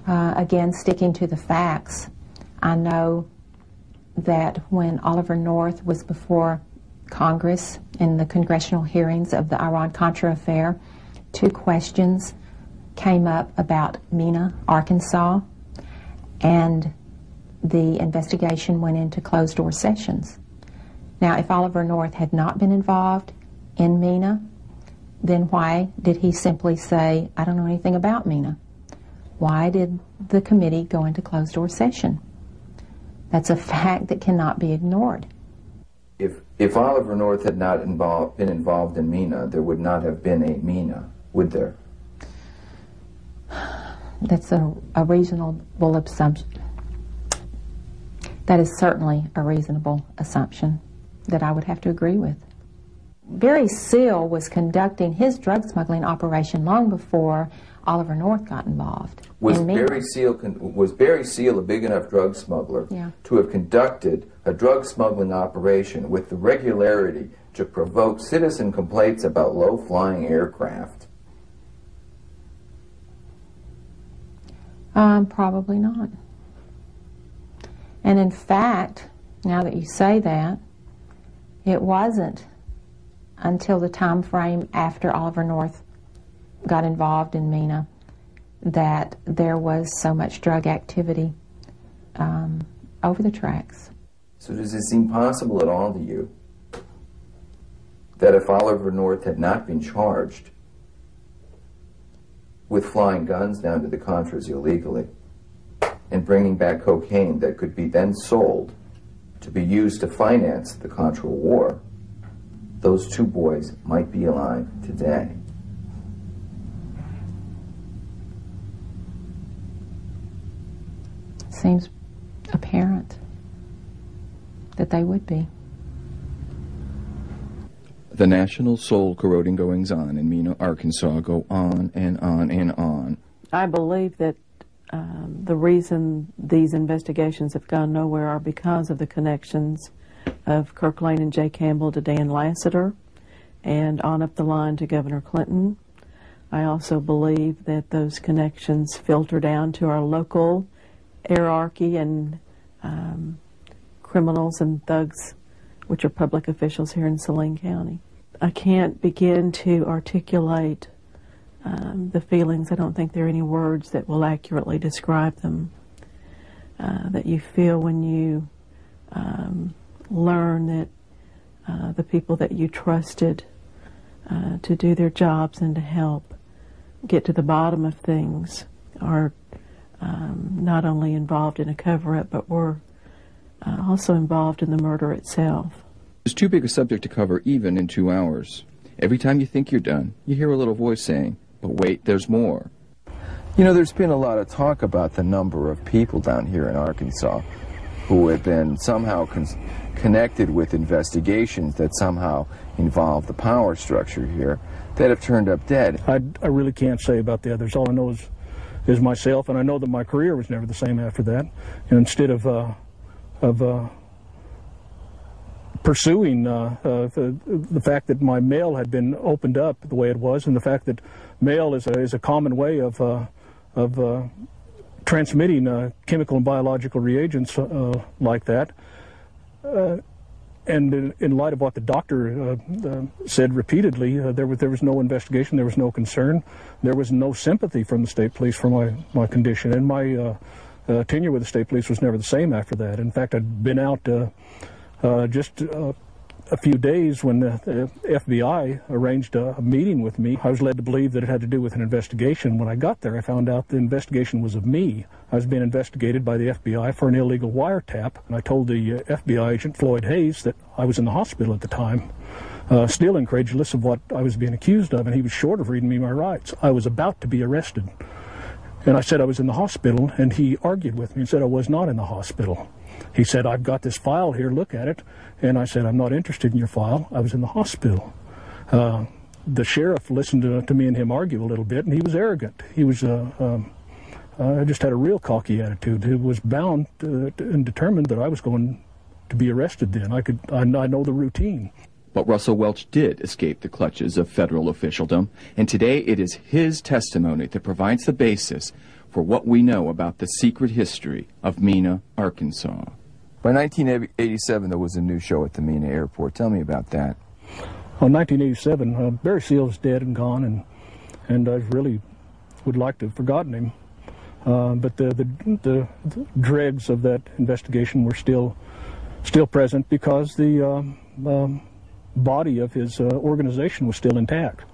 Again, sticking to the facts, I know that when Oliver North was before Congress in the congressional hearings of the Iran-Contra affair, 2 questions came up about Mena, Arkansas, and the investigation went into closed-door sessions. Now, if Oliver North had not been involved in Mena, then why did he simply say, I don't know anything about Mena? Why did the committee go into closed-door session? That's a fact that cannot be ignored. If Oliver North had not been involved in MENA, there would not have been a MENA, would there? That's a reasonable assumption. That is certainly a reasonable assumption that I would have to agree with. Barry Seal was conducting his drug smuggling operation long before Oliver North got involved. Was Barry Seal a big enough drug smuggler to have conducted a drug smuggling operation with the regularity to provoke citizen complaints about low-flying aircraft? Probably not. And in fact, now that you say that, it wasn't until the time frame after Oliver North got involved in MENA that there was so much drug activity over the tracks. So does it seem possible at all to you that if Oliver North had not been charged with flying guns down to the Contras illegally and bringing back cocaine that could be then sold to be used to finance the Contra War, those 2 boys might be alive today? Seems apparent that they would be. The national soul-corroding goings-on in Mena, Arkansas go on and on and on. I believe that the reason these investigations have gone nowhere are because of the connections of Kirk Lane and Jay Campbell to Dan Lassiter and on up the line to Governor Clinton. I also believe that those connections filter down to our local hierarchy and criminals and thugs, which are public officials here in Saline County. I can't begin to articulate the feelings. I don't think there are any words that will accurately describe them, that you feel when you learn that the people that you trusted to do their jobs and to help get to the bottom of things are not only involved in a cover-up, but were also involved in the murder itself. It's too big a subject to cover even in 2 hours. Every time you think you're done, you hear a little voice saying, but wait, there's more. You know, there's been a lot of talk about the number of people down here in Arkansas who have been somehow connected with investigations that somehow involve the power structure here that have turned up dead. I really can't say about the others. All I know is myself, and I know that my career was never the same after that. And instead of pursuing the fact that my mail had been opened up the way it was, and the fact that mail is a common way of transmitting chemical and biological reagents like that. And in light of what the doctor said repeatedly, there was no investigation, there was no concern, there was no sympathy from the state police for my condition, and my tenure with the state police was never the same after that. In fact, I'd been out just a few days when the FBI arranged a meeting with me. I was led to believe that it had to do with an investigation. When I got there, I found out the investigation was of me. I was being investigated by the FBI for an illegal wiretap, and I told the FBI agent, Floyd Hayes, that I was in the hospital at the time, still incredulous of what I was being accused of, and he was short of reading me my rights. I was about to be arrested, and I said I was in the hospital, and he argued with me and said I was not in the hospital. He said, I've got this file here, look at it. And I said, I'm not interested in your file. I was in the hospital. The sheriff listened to me and him argue a little bit, and he was arrogant. He was just had a real cocky attitude. He was bound and determined that I was going to be arrested then. I know the routine. But Russell Welch did escape the clutches of federal officialdom, and today it is his testimony that provides the basis for what we know about the secret history of Mena, Arkansas. By 1987, there was a new show at the Mena airport. Tell me about that. In 1987, Barry Seal is dead and gone, and I really would like to have forgotten him. But the dregs of that investigation were still present because the body of his organization was still intact.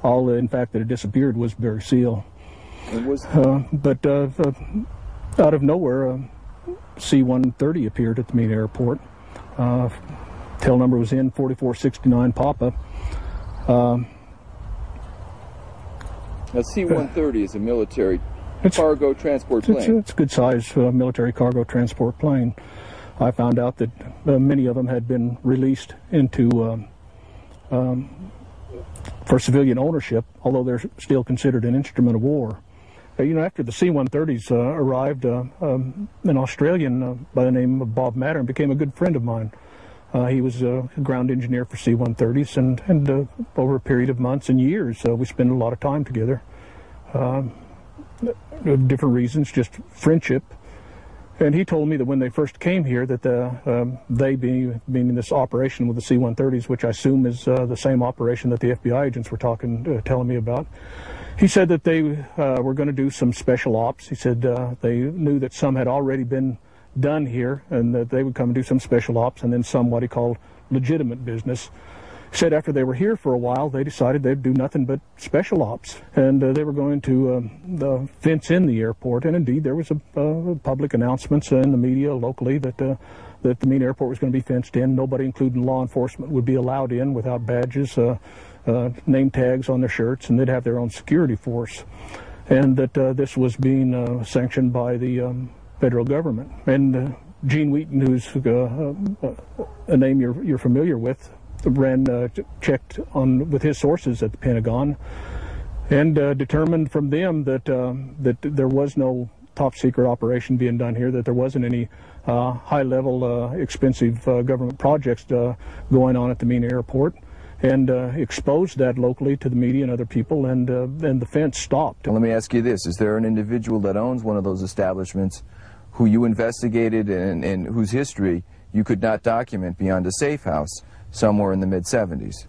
All, in fact, that had disappeared was Barry Seal. But out of nowhere, C-130 appeared at the Mena airport. Tail number was in 4469 Papa. Now, C-130 is a military cargo transport plane. It's a good-sized military cargo transport plane. I found out that many of them had been released into for civilian ownership, although they're still considered an instrument of war. You know, after the C-130s arrived, an Australian by the name of Bob Mattern became a good friend of mine. He was a ground engineer for C-130s, and over a period of months and years, we spent a lot of time together. Different reasons, just friendship. And he told me that when they first came here, that they being in this operation with the C-130s, which I assume is the same operation that the FBI agents were telling me about, he said that they were going to do some special ops. He said they knew that some had already been done here, and that they would come and do some special ops, and then some what he called legitimate business. He said after they were here for a while, they decided they'd do nothing but special ops, and they were going to fence in the airport. And indeed, there was a public announcements in the media locally that the Mena airport was going to be fenced in. Nobody, including law enforcement, would be allowed in without badges, name tags on their shirts, and they'd have their own security force. And that this was being sanctioned by the federal government. And Gene Wheaton, who's a name you're familiar with, checked on with his sources at the Pentagon, and determined from them that that there was no top secret operation being done here, that there wasn't any high-level, expensive government projects going on at the Mena airport, and exposed that locally to the media and other people, and the fence stopped. Well, let me ask you this: is there an individual that owns one of those establishments who you investigated and whose history you could not document beyond a safe house somewhere in the mid-70s?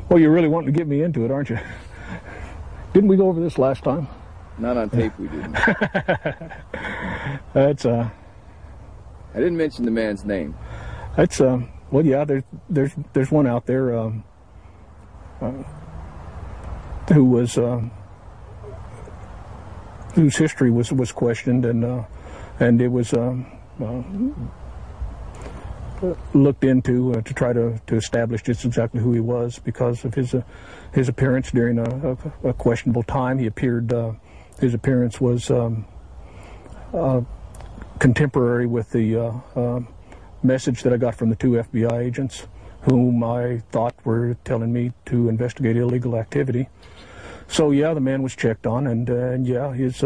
Well, you're really wanting to get me into it, aren't you? Didn't we go over this last time? Not on tape, we didn't. That's I didn't mention the man's name. That's well, yeah. There's one out there who was whose history was questioned, and it was looked into to try to establish just exactly who he was because of his appearance during a questionable time. He appeared, his appearance was contemporary with the message that I got from the 2 FBI agents, whom I thought were telling me to investigate illegal activity. So yeah, the man was checked on, and yeah, his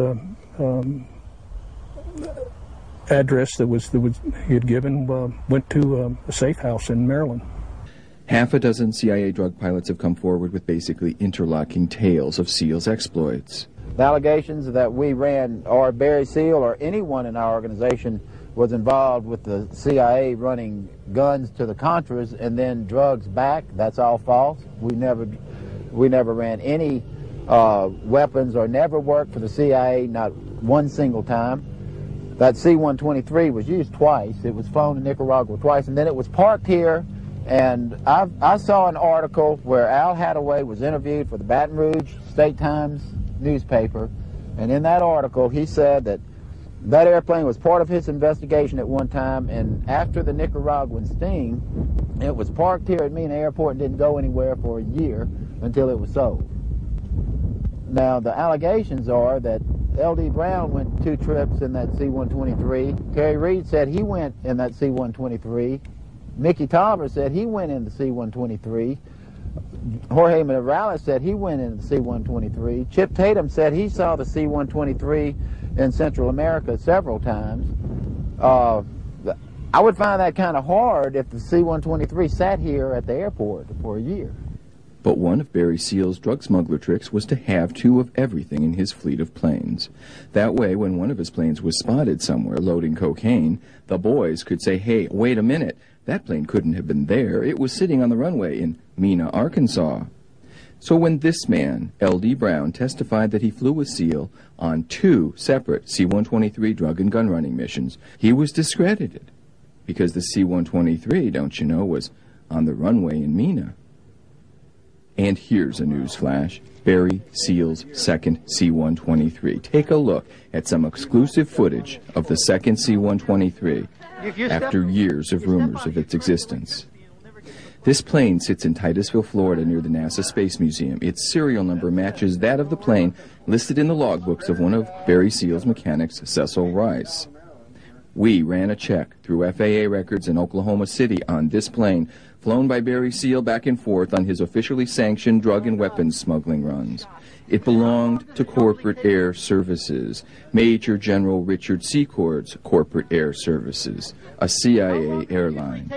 address that he had given went to a safe house in Maryland. Half a dozen CIA drug pilots have come forward with basically interlocking tales of SEAL's exploits. The allegations that we ran, or Barry Seal, or anyone in our organization was involved with the CIA running guns to the Contras and then drugs back, that's all false. We never ran any weapons or never worked for the CIA, not one single time. That C-123 was used twice. It was flown to Nicaragua twice, and then it was parked here. And I saw an article where Al Hathaway was interviewed for the Baton Rouge State-Times newspaper, and in that article he said that that airplane was part of his investigation at one time, and after the Nicaraguan sting, it was parked here at Mena Airport and didn't go anywhere for a year until it was sold. Now, the allegations are that L.D. Brown went 2 trips in that C-123. Kerry Reed said he went in that C-123. Mickey Tolliver said he went in the C-123. Jorge Morales said he went in the C-123. Chip Tatum said he saw the C-123 in Central America several times. I would find that kind of hard if the C-123 sat here at the airport for a year. But one of Barry Seal's drug smuggler tricks was to have 2 of everything in his fleet of planes. That way, when one of his planes was spotted somewhere loading cocaine, the boys could say, hey, wait a minute, that plane couldn't have been there. It was sitting on the runway in Mena, Arkansas. So when this man, L.D. Brown, testified that he flew with Seal on 2 separate C-123 drug and gun running missions, he was discredited because the C-123, don't you know, was on the runway in Mena. And here's a news flash. Barry Seal's second C-123. Take a look at some exclusive footage of the second C-123 after years of rumors of its existence. This plane sits in Titusville, Florida, near the NASA Space Museum. Its serial number matches that of the plane listed in the logbooks of one of Barry Seal's mechanics, Cecil Rice. We ran a check through FAA records in Oklahoma City on this plane, flown by Barry Seal back and forth on his officially sanctioned drug and weapons smuggling runs. It belonged to Corporate Air Services, Major General Richard Secord's Corporate Air Services, a CIA airline.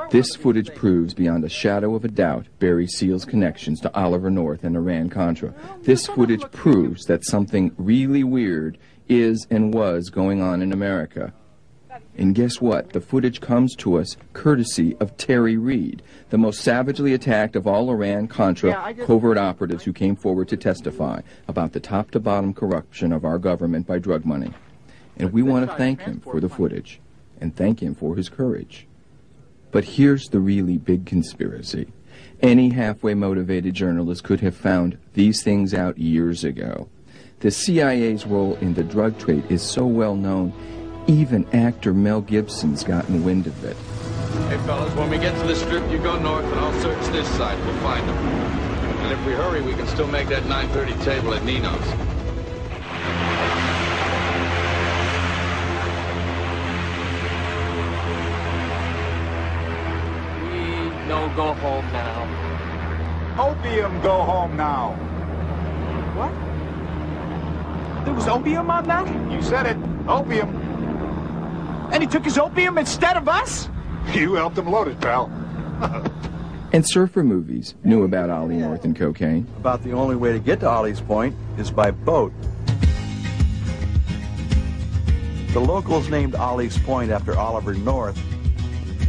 This footage proves beyond a shadow of a doubt Barry Seal's connections to Oliver North and Iran-Contra. This footage proves that something really weird is and was going on in America. And guess what? The footage comes to us courtesy of Terry Reed, the most savagely attacked of all Iran-Contra covert operatives who came forward to testify about the top-to-bottom corruption of our government by drug money. And we want to thank him for the footage and thank him for his courage. But here's the really big conspiracy. Any halfway motivated journalist could have found these things out years ago. The CIA's role in the drug trade is so well known, even actor Mel Gibson's gotten wind of it. Hey, fellas, when we get to the strip, you go north and I'll search this side. We'll find them. And if we hurry, we can still make that 9:30 table at Nino's. We no go home now. Opium go home now. What? There was opium on that? You said it. Opium. And he took his opium instead of us? You helped him load it, pal. And surfer movies knew about Ollie North and cocaine. About the only way to get to Ollie's Point is by boat. The locals named Ollie's Point after Oliver North.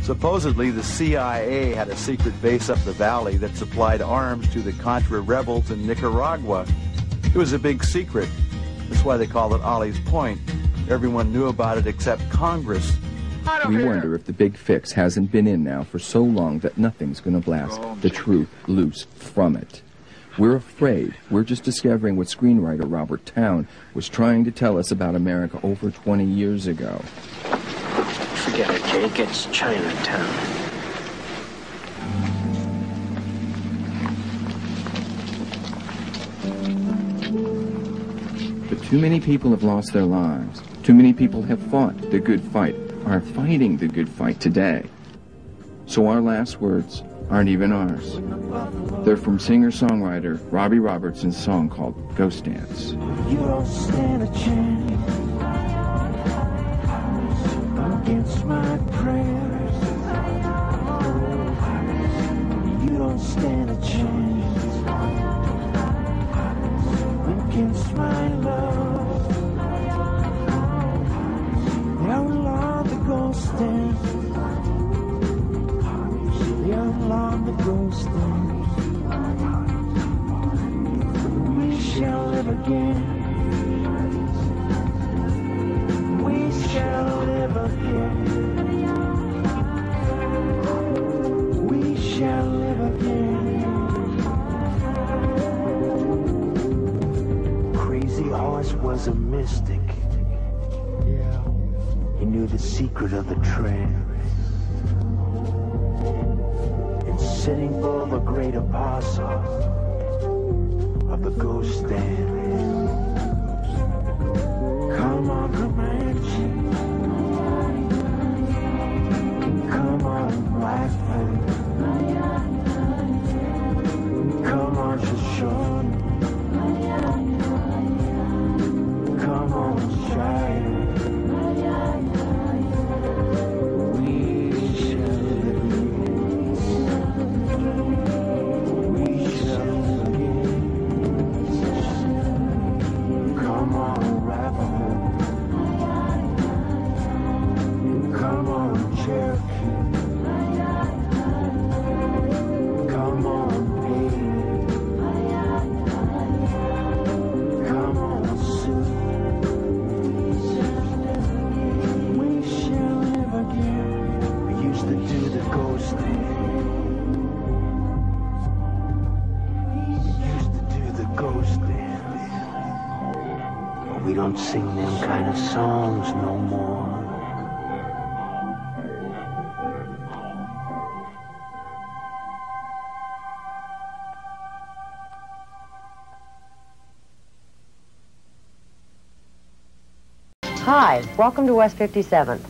Supposedly, the CIA had a secret base up the valley that supplied arms to the Contra rebels in Nicaragua. It was a big secret. That's why they called it Ollie's Point. Everyone knew about it except Congress. We wonder if the big fix hasn't been in now for so long that nothing's going to blast the truth loose from it. We're afraid we're just discovering what screenwriter Robert Towne was trying to tell us about America over 20 years ago. Forget it, Jake. It's Chinatown. But too many people have lost their lives. Too many people have fought the good fight, are fighting the good fight today. So our last words aren't even ours. They're from singer-songwriter Robbie Robertson's song called Ghost Dance. You don't stand a chance against my prayers. You don't stand a chance against my love. You outlaw the ghost dance. You outlaw the ghost dance. We shall live again. We shall live again. We shall live again. Crazy Horse was a mystic. Yeah. He knew the secret of the trance. And sitting for the great apostle of the ghost dance. Come on, Comanche. Come on, Blackfoot. Come on, Shoshone. Come on, Shire. We shall live again. We shall live again. Come on, Rabbit. Come on, Cherokee. Come on, Payne. Come on, Sioux. We shall live again. We used to do the ghost dance. We used to do the ghost dance. But we don't sing them kind of songs no more. Hi, welcome to West 57th.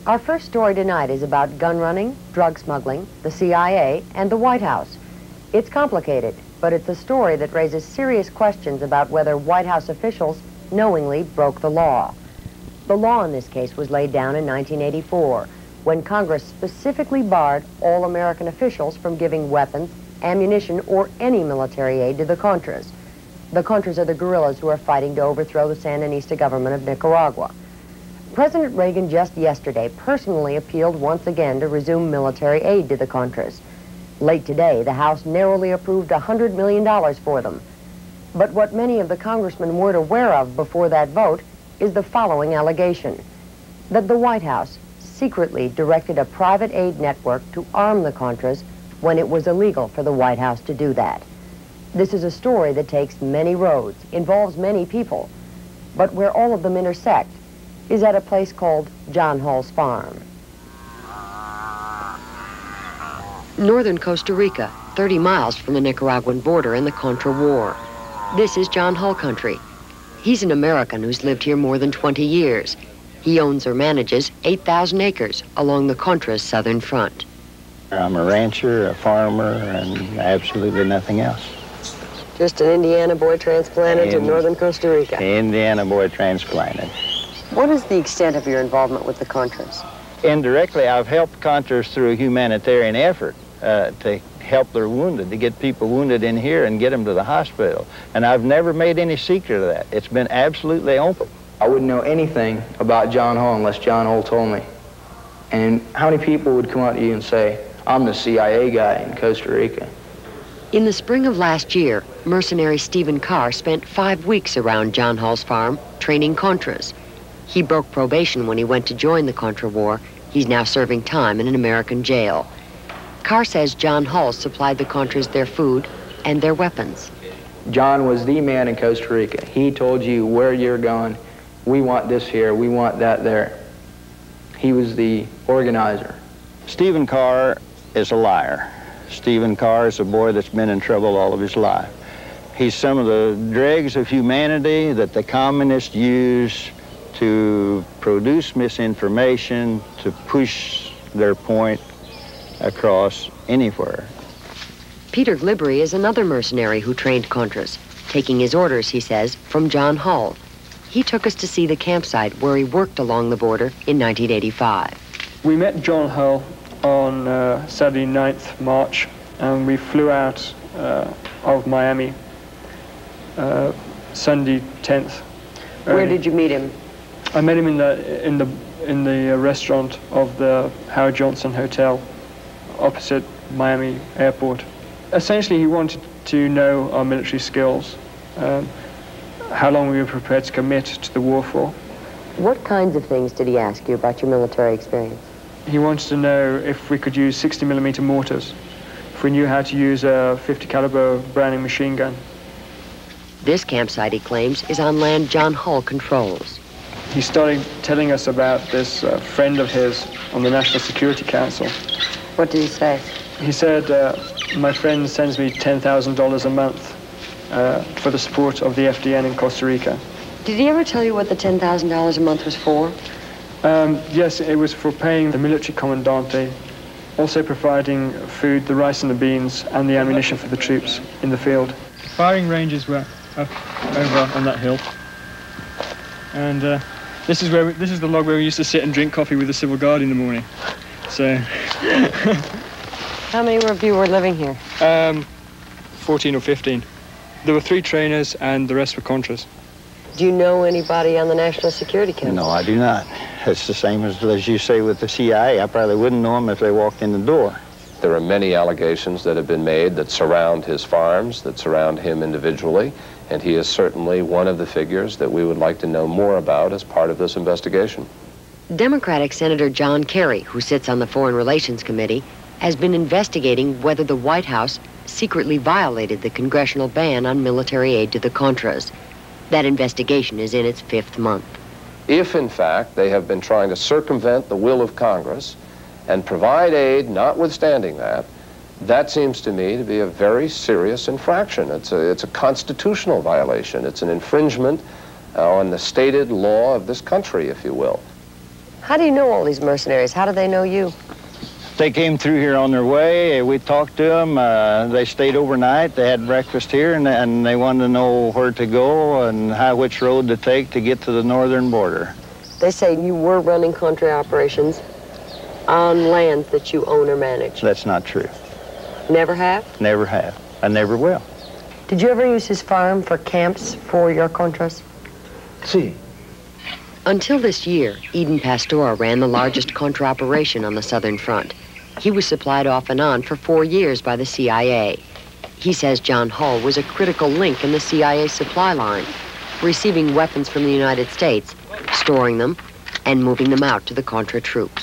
Our first story tonight is about gun running, drug smuggling, the CIA, and the White House. It's complicated, but it's a story that raises serious questions about whether White House officials knowingly broke the law. The law in this case was laid down in 1984, when Congress specifically barred all American officials from giving weapons, ammunition, or any military aid to the Contras. The Contras are the guerrillas who are fighting to overthrow the Sandinista government of Nicaragua. President Reagan just yesterday personally appealed once again to resume military aid to the Contras. Late today, the House narrowly approved $100 million for them. But what many of the congressmen weren't aware of before that vote is the following allegation: that the White House secretly directed a private aid network to arm the Contras when it was illegal for the White House to do that. This is a story that takes many roads, involves many people, but where all of them intersect is at a place called John Hall's Farm. Northern Costa Rica, 30 miles from the Nicaraguan border in the Contra War. This is John Hall country. He's an American who's lived here more than 20 years. He owns or manages 8,000 acres along the Contra's southern front. I'm a rancher, a farmer, and absolutely nothing else. Just an Indiana boy transplanted to northern Costa Rica. Indiana boy transplanted. What is the extent of your involvement with the Contras? Indirectly, I've helped Contras through a humanitarian effort to help their wounded, to get people wounded in here and get them to the hospital. And I've never made any secret of that. It's been absolutely open. I wouldn't know anything about John Hall unless John Hall told me. And how many people would come up to you and say, I'm the CIA guy in Costa Rica? In the spring of last year, mercenary Stephen Carr spent 5 weeks around John Hall's farm training Contras. He broke probation when he went to join the Contra War. He's now serving time in an American jail. Carr says John Hall supplied the Contras their food and their weapons. John was the man in Costa Rica. He told you where you're going. We want this here, we want that there. he was the organizer. Stephen Carr is a liar. Stephen Carr is a boy that's been in trouble all of his life. He's some of the dregs of humanity that the communists use to produce misinformation, to push their point across anywhere. Peter Glibbery is another mercenary who trained Contras, taking his orders, he says, from John Hull. He took us to see the campsite where he worked along the border in 1985. We met John Hull on Saturday 9th March, and we flew out of Miami Sunday 10th. Where did you meet him? I met him in the restaurant of the Howard Johnson Hotel opposite Miami Airport. Essentially, he wanted to know our military skills, how long we were prepared to commit to the war for. What kinds of things did he ask you about your military experience? He wanted to know if we could use 60mm mortars, if we knew how to use a .50 caliber Browning machine gun. This campsite, he claims, is on land John Hull controls. He started telling us about this friend of his on the National Security Council. What did he say? He said, my friend sends me $10,000 a month for the support of the FDN in Costa Rica. Did he ever tell you what the $10,000 a month was for? Yes, it was for paying the military commandante, also providing food, the rice and the beans, and the ammunition for the troops in the field. Firing ranges were up over on that hill. And this is the log where we used to sit and drink coffee with the Civil Guard in the morning. So. How many of you were living here? 14 or 15. There were 3 trainers and the rest were Contras. Do you know anybody on the National Security Council? No, I do not. It's the same as you say with the CIA. I probably wouldn't know them if they walked in the door. There are many allegations that have been made that surround his farms, that surround him individually, and he is certainly one of the figures that we would like to know more about as part of this investigation. Democratic Senator John Kerry, who sits on the Foreign Relations Committee, has been investigating whether the White House secretly violated the congressional ban on military aid to the Contras. That investigation is in its 5th month. If, in fact, they have been trying to circumvent the will of Congress and provide aid notwithstanding that, that seems to me to be a very serious infraction. It's a constitutional violation. It's an infringement on the stated law of this country, if you will. How do you know all these mercenaries? How do they know you? They came through here on their way. We talked to them. They stayed overnight. They had breakfast here, and they wanted to know where to go and which road to take to get to the northern border. They say you were running Contra operations on lands that you own or manage. That's not true. Never have? Never have. I never will. Did you ever use his farm for camps for your Contras? Si. Until this year, Eden Pastor ran the largest Contra operation on the Southern Front. He was supplied off and on for 4 years by the CIA. He says John Hull was a critical link in the CIA supply line, receiving weapons from the United States, storing them, and moving them out to the Contra troops.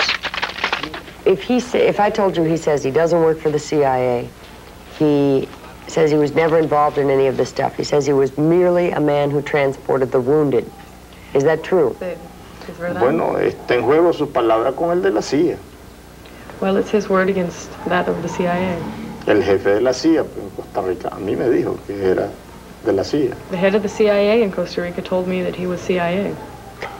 If I told you he says he doesn't work for the CIA, he says he was never involved in any of this stuff. He says he was merely a man who transported the wounded. Is that true? Bueno, está en juego su palabra con el de la CIA. Well, it's his word against that of the CIA. El jefe de la CIA en Costa Rica a mí me dijo que era de la CIA. The head of the CIA in Costa Rica told me that he was CIA.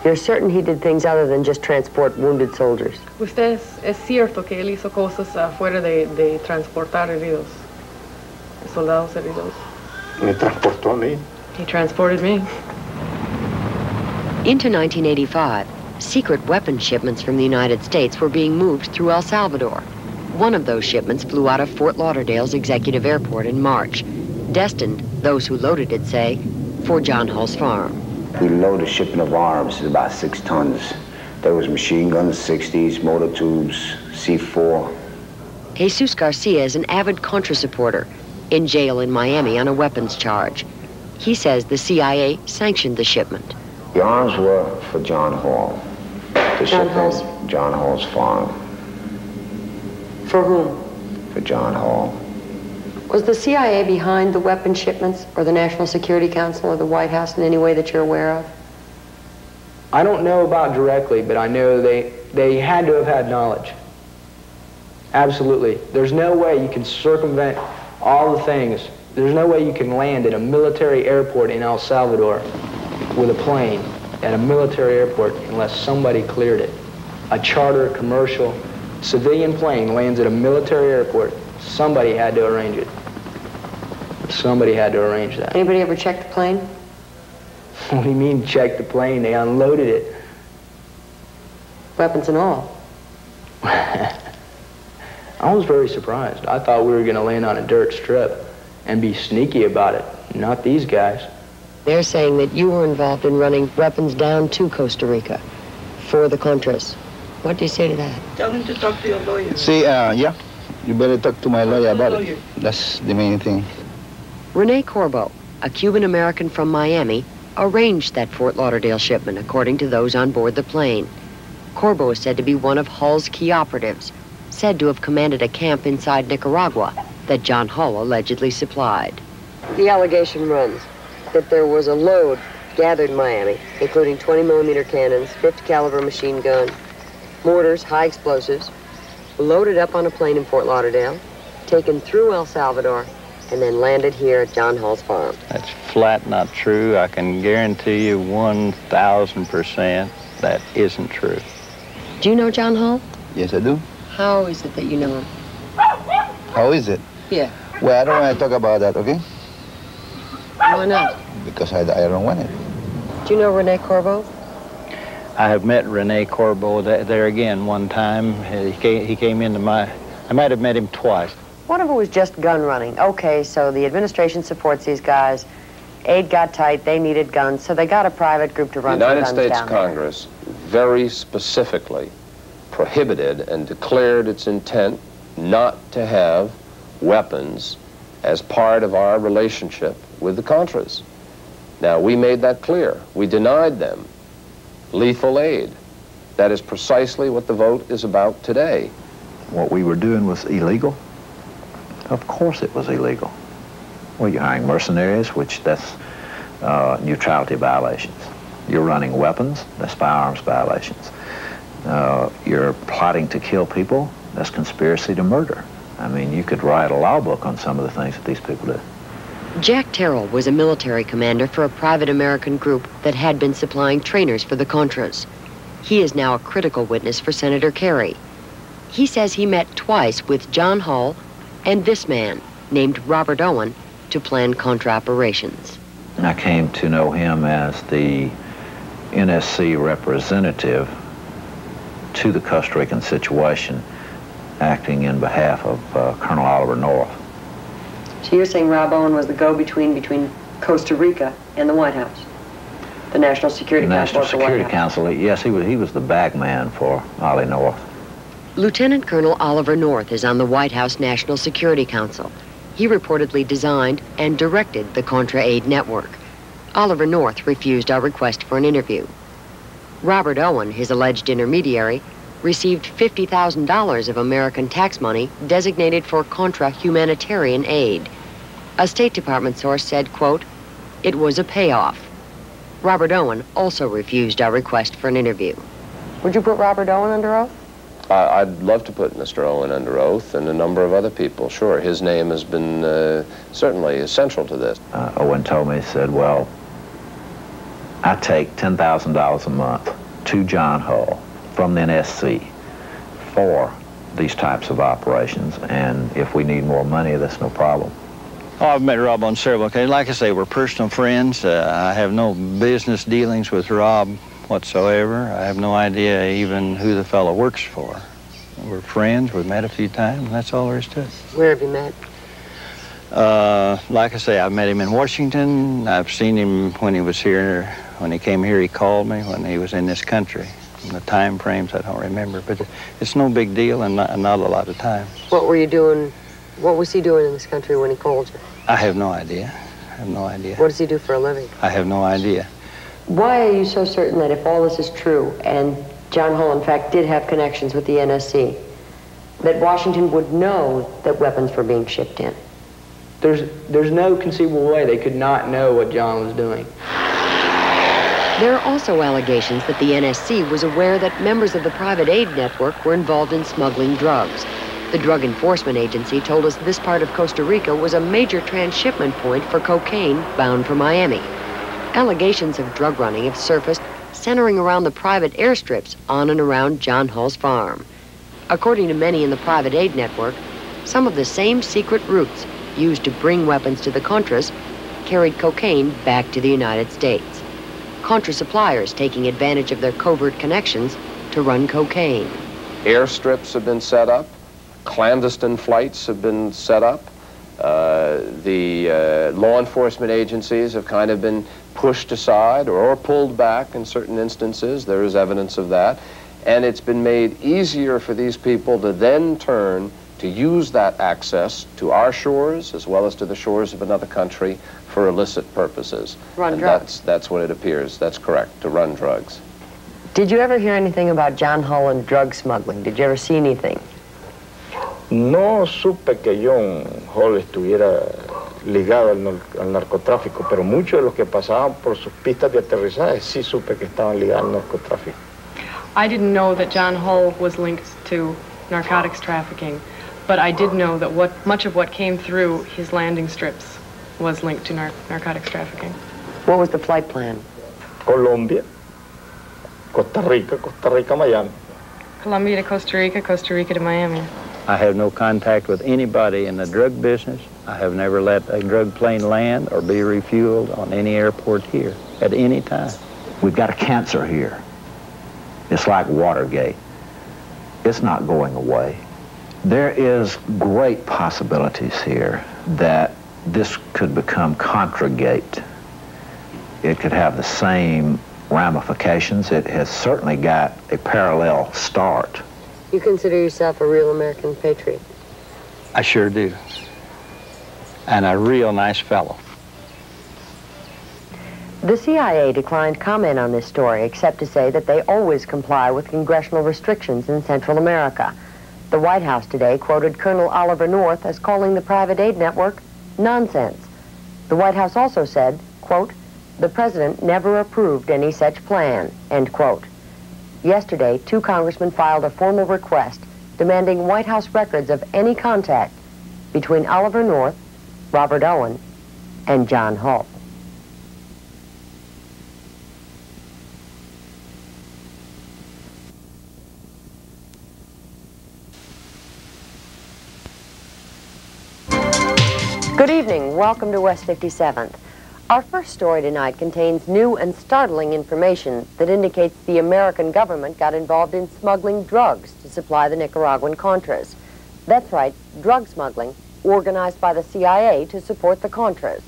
You're certain he did things other than just transport wounded soldiers? Usted es cierto que él hizo cosas afuera de transportar heridos, soldados heridos. Me transportó a mí. He transported me. Into 1985, secret weapons shipments from the United States were being moved through El Salvador. One of those shipments flew out of Fort Lauderdale's executive airport in March, destined, those who loaded it say, for John Hull's farm. We loaded a shipment of arms, about 6 tons. There was machine guns, 60s, motor tubes, C4. Jesus Garcia is an avid Contra supporter, in jail in Miami on a weapons charge. He says the CIA sanctioned the shipment. The arms were for John Hall. John Hall's? John Hall's farm. For whom? For John Hall. Was the CIA behind the weapon shipments, or the National Security Council, or the White House in any way that you're aware of? I don't know about directly, but I know they they had to have had knowledge. Absolutely. There's no way you can circumvent all the things. There's no way you can land at a military airport in El Salvador with a plane at a military airport unless somebody cleared it. A charter, commercial, civilian plane lands at a military airport. Somebody had to arrange it. Somebody had to arrange that. Anybody ever check the plane? What do you mean check the plane? They unloaded it. Weapons and all. I was very surprised. I thought we were going to land on a dirt strip and be sneaky about it. Not these guys. They're saying that you were involved in running weapons down to Costa Rica for the Contras. What do you say to that? Tell him to talk to your lawyer. See, yeah, you better talk to my lawyer about it. That's the main thing. Rene Corbo, a Cuban-American from Miami, arranged that Fort Lauderdale shipment, according to those on board the plane. Corbo is said to be one of Hull's key operatives, said to have commanded a camp inside Nicaragua that John Hull allegedly supplied. The allegation runs that there was a load gathered in Miami, including 20-millimeter cannons, 50-caliber machine gun, mortars, high explosives, loaded up on a plane in Fort Lauderdale, taken through El Salvador, and then landed here at John Hull's farm. That's flat not true. I can guarantee you 1,000% that isn't true. Do you know John Hull? Yes, I do. How is it that you know him? How is it? Yeah. Well, I don't want to talk about that, okay? Why not? Because I don't want it. Do you know Rene Corbo? I have met Rene Corbo there again one time. He came into I might have met him twice. What if it was just gun running? Okay, so the administration supports these guys. Aid got tight, they needed guns, so they got a private group to run the some United guns States down Congress very specifically prohibited and declared its intent not to have weapons as part of our relationship with the Contras. Now, we made that clear. We denied them lethal aid. That is precisely what the vote is about today. What we were doing was illegal? Of course it was illegal. Well, you're hiring mercenaries, which that's neutrality violations. You're running weapons, that's firearms violations. You're plotting to kill people, that's conspiracy to murder. I mean, you could write a law book on some of the things that these people did. Jack Terrell was a military commander for a private American group that had been supplying trainers for the Contras. He is now a critical witness for Senator Kerry. He says he met twice with John Hull and this man, named Robert Owen, to plan Contra operations. I came to know him as the NSC representative to the Costa Rican situation, acting in behalf of Colonel Oliver North. So you're saying Rob Owen was the go-between between Costa Rica and the White House? The National Security Council? The National Security Council, yes, he was the bag man for Ollie North. Lieutenant Colonel Oliver North is on the White House National Security Council. He reportedly designed and directed the Contra Aid Network. Oliver North refused our request for an interview. Robert Owen, his alleged intermediary, received $50,000 of American tax money designated for Contra humanitarian aid. A State Department source said, quote, "It was a payoff." Robert Owen also refused our request for an interview. Would you put Robert Owen under oath? I'd love to put Mr. Owen under oath and a number of other people. Sure, his name has been certainly essential to this. Owen told me, he said, well, I take $10,000 a month to John Hull from the NSC for these types of operations, and if we need more money, that's no problem. Oh, I've met Rob on several occasions. Like I say, we're personal friends. I have no business dealings with Rob whatsoever. I have no idea even who the fellow works for. We're friends. We've met a few times, and that's all there is to it. Where have you met? Like I say, I've met him in Washington. I've seen him when he was here. When he came here, he called me when he was in this country. And the time frames, I don't remember, but it's no big deal and not a lot of time. What were you doing? What was he doing in this country when he called you? I have no idea. I have no idea. What does he do for a living? I have no idea. Why are you so certain that if all this is true, and John Hull, in fact, did have connections with the NSC, that Washington would know that weapons were being shipped in? There's no conceivable way they could not know what John was doing. There are also allegations that the NSC was aware that members of the private aid network were involved in smuggling drugs. The Drug Enforcement Agency told us this part of Costa Rica was a major transshipment point for cocaine bound for Miami. Allegations of drug running have surfaced centering around the private airstrips on and around John Hull's farm. According to many in the private aid network, some of the same secret routes used to bring weapons to the Contras carried cocaine back to the United States. Contra suppliers taking advantage of their covert connections to run cocaine. Airstrips have been set up. Clandestine flights have been set up. The law enforcement agencies have kind of been pushed aside or pulled back in certain instances. There is evidence of that. And it's been made easier for these people to then turn to use that access to our shores as well as to the shores of another country for illicit purposes. Run drugs. That's what it appears. That's correct, to run drugs. Did you ever hear anything about John Hull and drug smuggling? Did you ever see anything? No supe que John Hull estuviera ligado al narcotráfico, pero muchos de los que pasaban por sus pistas de aterrizaje sí supe que estaban ligados al narcotráfico. I didn't know that John Hull was linked to narcotics trafficking, but I did know that much of what came through his landing strips was linked to narcotics trafficking. What was the flight plan? Colombia, Costa Rica, Miami. Colombia to Costa Rica to Miami. I have no contact with anybody in the drug business. I have never let a drug plane land or be refueled on any airport here at any time. We've got a cancer here. It's like Watergate. It's not going away. There is great possibilities here that this could become Contragate. It could have the same ramifications. It has certainly got a parallel start. You consider yourself a real American patriot? I sure do. And a real nice fellow. The CIA declined comment on this story, except to say that they always comply with congressional restrictions in Central America. The White House today quoted Colonel Oliver North as calling the private aid network nonsense. The White House also said, quote, "The president never approved any such plan," end quote. Yesterday, 2 congressmen filed a formal request demanding White House records of any contact between Oliver North, Robert Owen, and John Hull. Good evening. Welcome to West 57th. Our first story tonight contains new and startling information that indicates the American government got involved in smuggling drugs to supply the Nicaraguan Contras. That's right, drug smuggling organized by the CIA to support the Contras.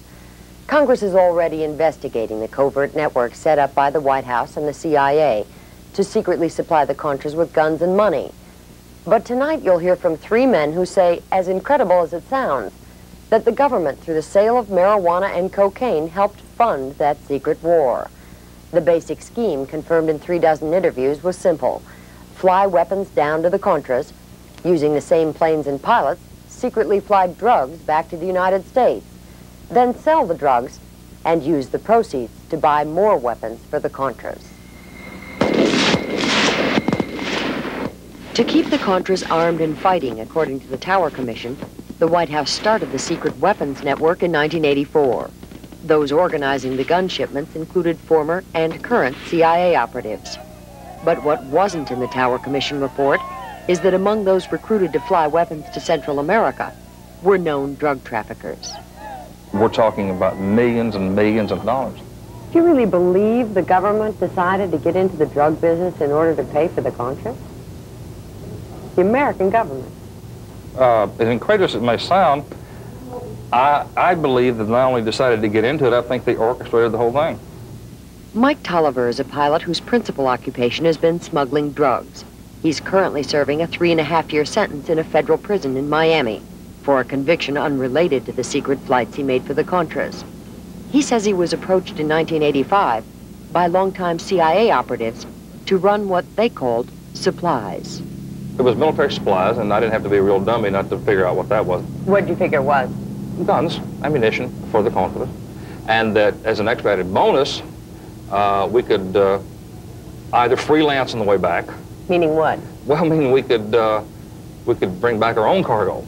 Congress is already investigating the covert network set up by the White House and the CIA to secretly supply the Contras with guns and money. But tonight you'll hear from 3 men who say, as incredible as it sounds, that the government, through the sale of marijuana and cocaine, helped fund that secret war. The basic scheme, confirmed in 36 interviews, was simple. Fly weapons down to the Contras, using the same planes and pilots, secretly fly drugs back to the United States, then sell the drugs and use the proceeds to buy more weapons for the Contras. To keep the Contras armed and fighting, according to the Tower Commission, the White House started the secret weapons network in 1984. Those organizing the gun shipments included former and current CIA operatives. But what wasn't in the Tower Commission report is that among those recruited to fly weapons to Central America were known drug traffickers. We're talking about millions and millions of dollars. Do you really believe the government decided to get into the drug business in order to pay for the Contras? The American government. As incredulous as it may sound, I believe that not only decided to get into it, I think they orchestrated the whole thing. Mike Tolliver is a pilot whose principal occupation has been smuggling drugs. He's currently serving a 3.5-year sentence in a federal prison in Miami for a conviction unrelated to the secret flights he made for the Contras. He says he was approached in 1985 by longtime CIA operatives to run what they called supplies. It was military supplies, and I didn't have to be a real dummy not to figure out what that was. What did you figure it was? Guns, ammunition for the Contras. And that as an extra added bonus, we could either freelance on the way back. Meaning what? Well, meaning we could bring back our own cargo,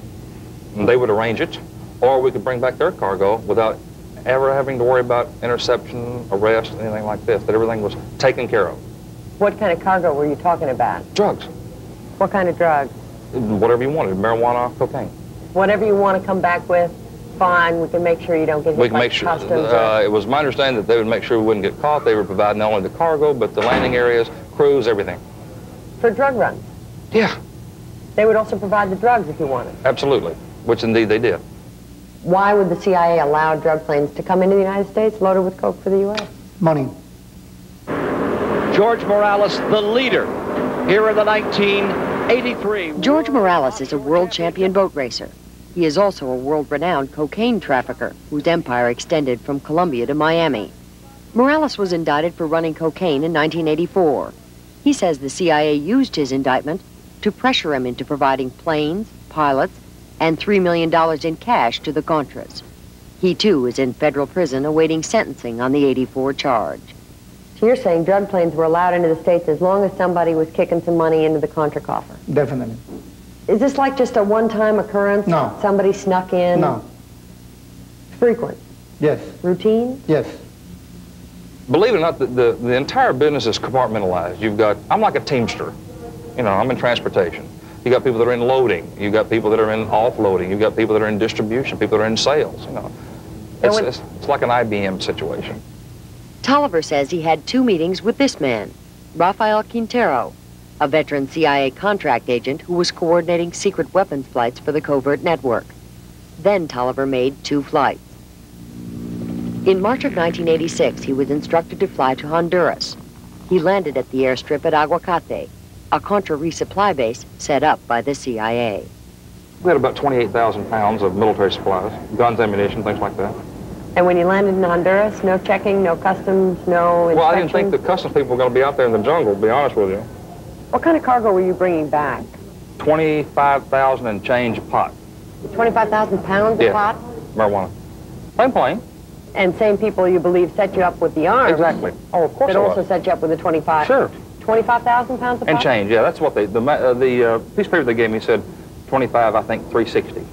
and they would arrange it, or we could bring back their cargo without ever having to worry about interception, arrest, anything like this, that everything was taken care of. What kind of cargo were you talking about? Drugs. What kind of drugs? Whatever you wanted, marijuana, cocaine. Whatever you want to come back with, fine, we can make sure you don't get hit We can by make sure. customs. It was my understanding that they would make sure we wouldn't get caught. They would provide not only the cargo, but the landing areas, crews, everything. For drug runs? Yeah. They would also provide the drugs if you wanted. Absolutely, which indeed they did. Why would the CIA allow drug planes to come into the United States loaded with coke for the U.S.? Money. George Morales, the leader, here in the 1983. George Morales is a world champion boat racer. He is also a world-renowned cocaine trafficker whose empire extended from Colombia to Miami. Morales was indicted for running cocaine in 1984. He says the CIA used his indictment to pressure him into providing planes, pilots, and $3 million in cash to the Contras. He, too, is in federal prison awaiting sentencing on the 84 charge. So you're saying drug planes were allowed into the States as long as somebody was kicking some money into the Contra coffer? Definitely. Is this like just a one-time occurrence? No. Somebody snuck in? No. Frequent? Yes. Routine? Yes. Believe it or not, the entire business is compartmentalized. I'm like a teamster. You know, I'm in transportation. You got people that are in loading. You got people that are in offloading. You got people that are in distribution. People that are in sales. You know, it's like an IBM situation. Tolliver says he had 2 meetings with this man, Rafael Quintero, a veteran CIA contract agent who was coordinating secret weapons flights for the covert network. Then Tolliver made 2 flights. In March of 1986, he was instructed to fly to Honduras. He landed at the airstrip at Aguacate, a Contra resupply base set up by the CIA. We had about 28,000 pounds of military supplies, guns, ammunition, things like that. And when you landed in Honduras, no checking, no customs, no inspection? Well, I didn't think the customs people were going to be out there in the jungle, to be honest with you. What kind of cargo were you bringing back? 25,000 and change pot. 25,000 pounds of pot? Marijuana. Same plane. And same people you believe set you up with the arms? Exactly. Oh, of course That it also was. set you up with the 25? Sure. 25,000 pounds of pot? And change, yeah, that's what the piece of paper they gave me said 25, I think 360.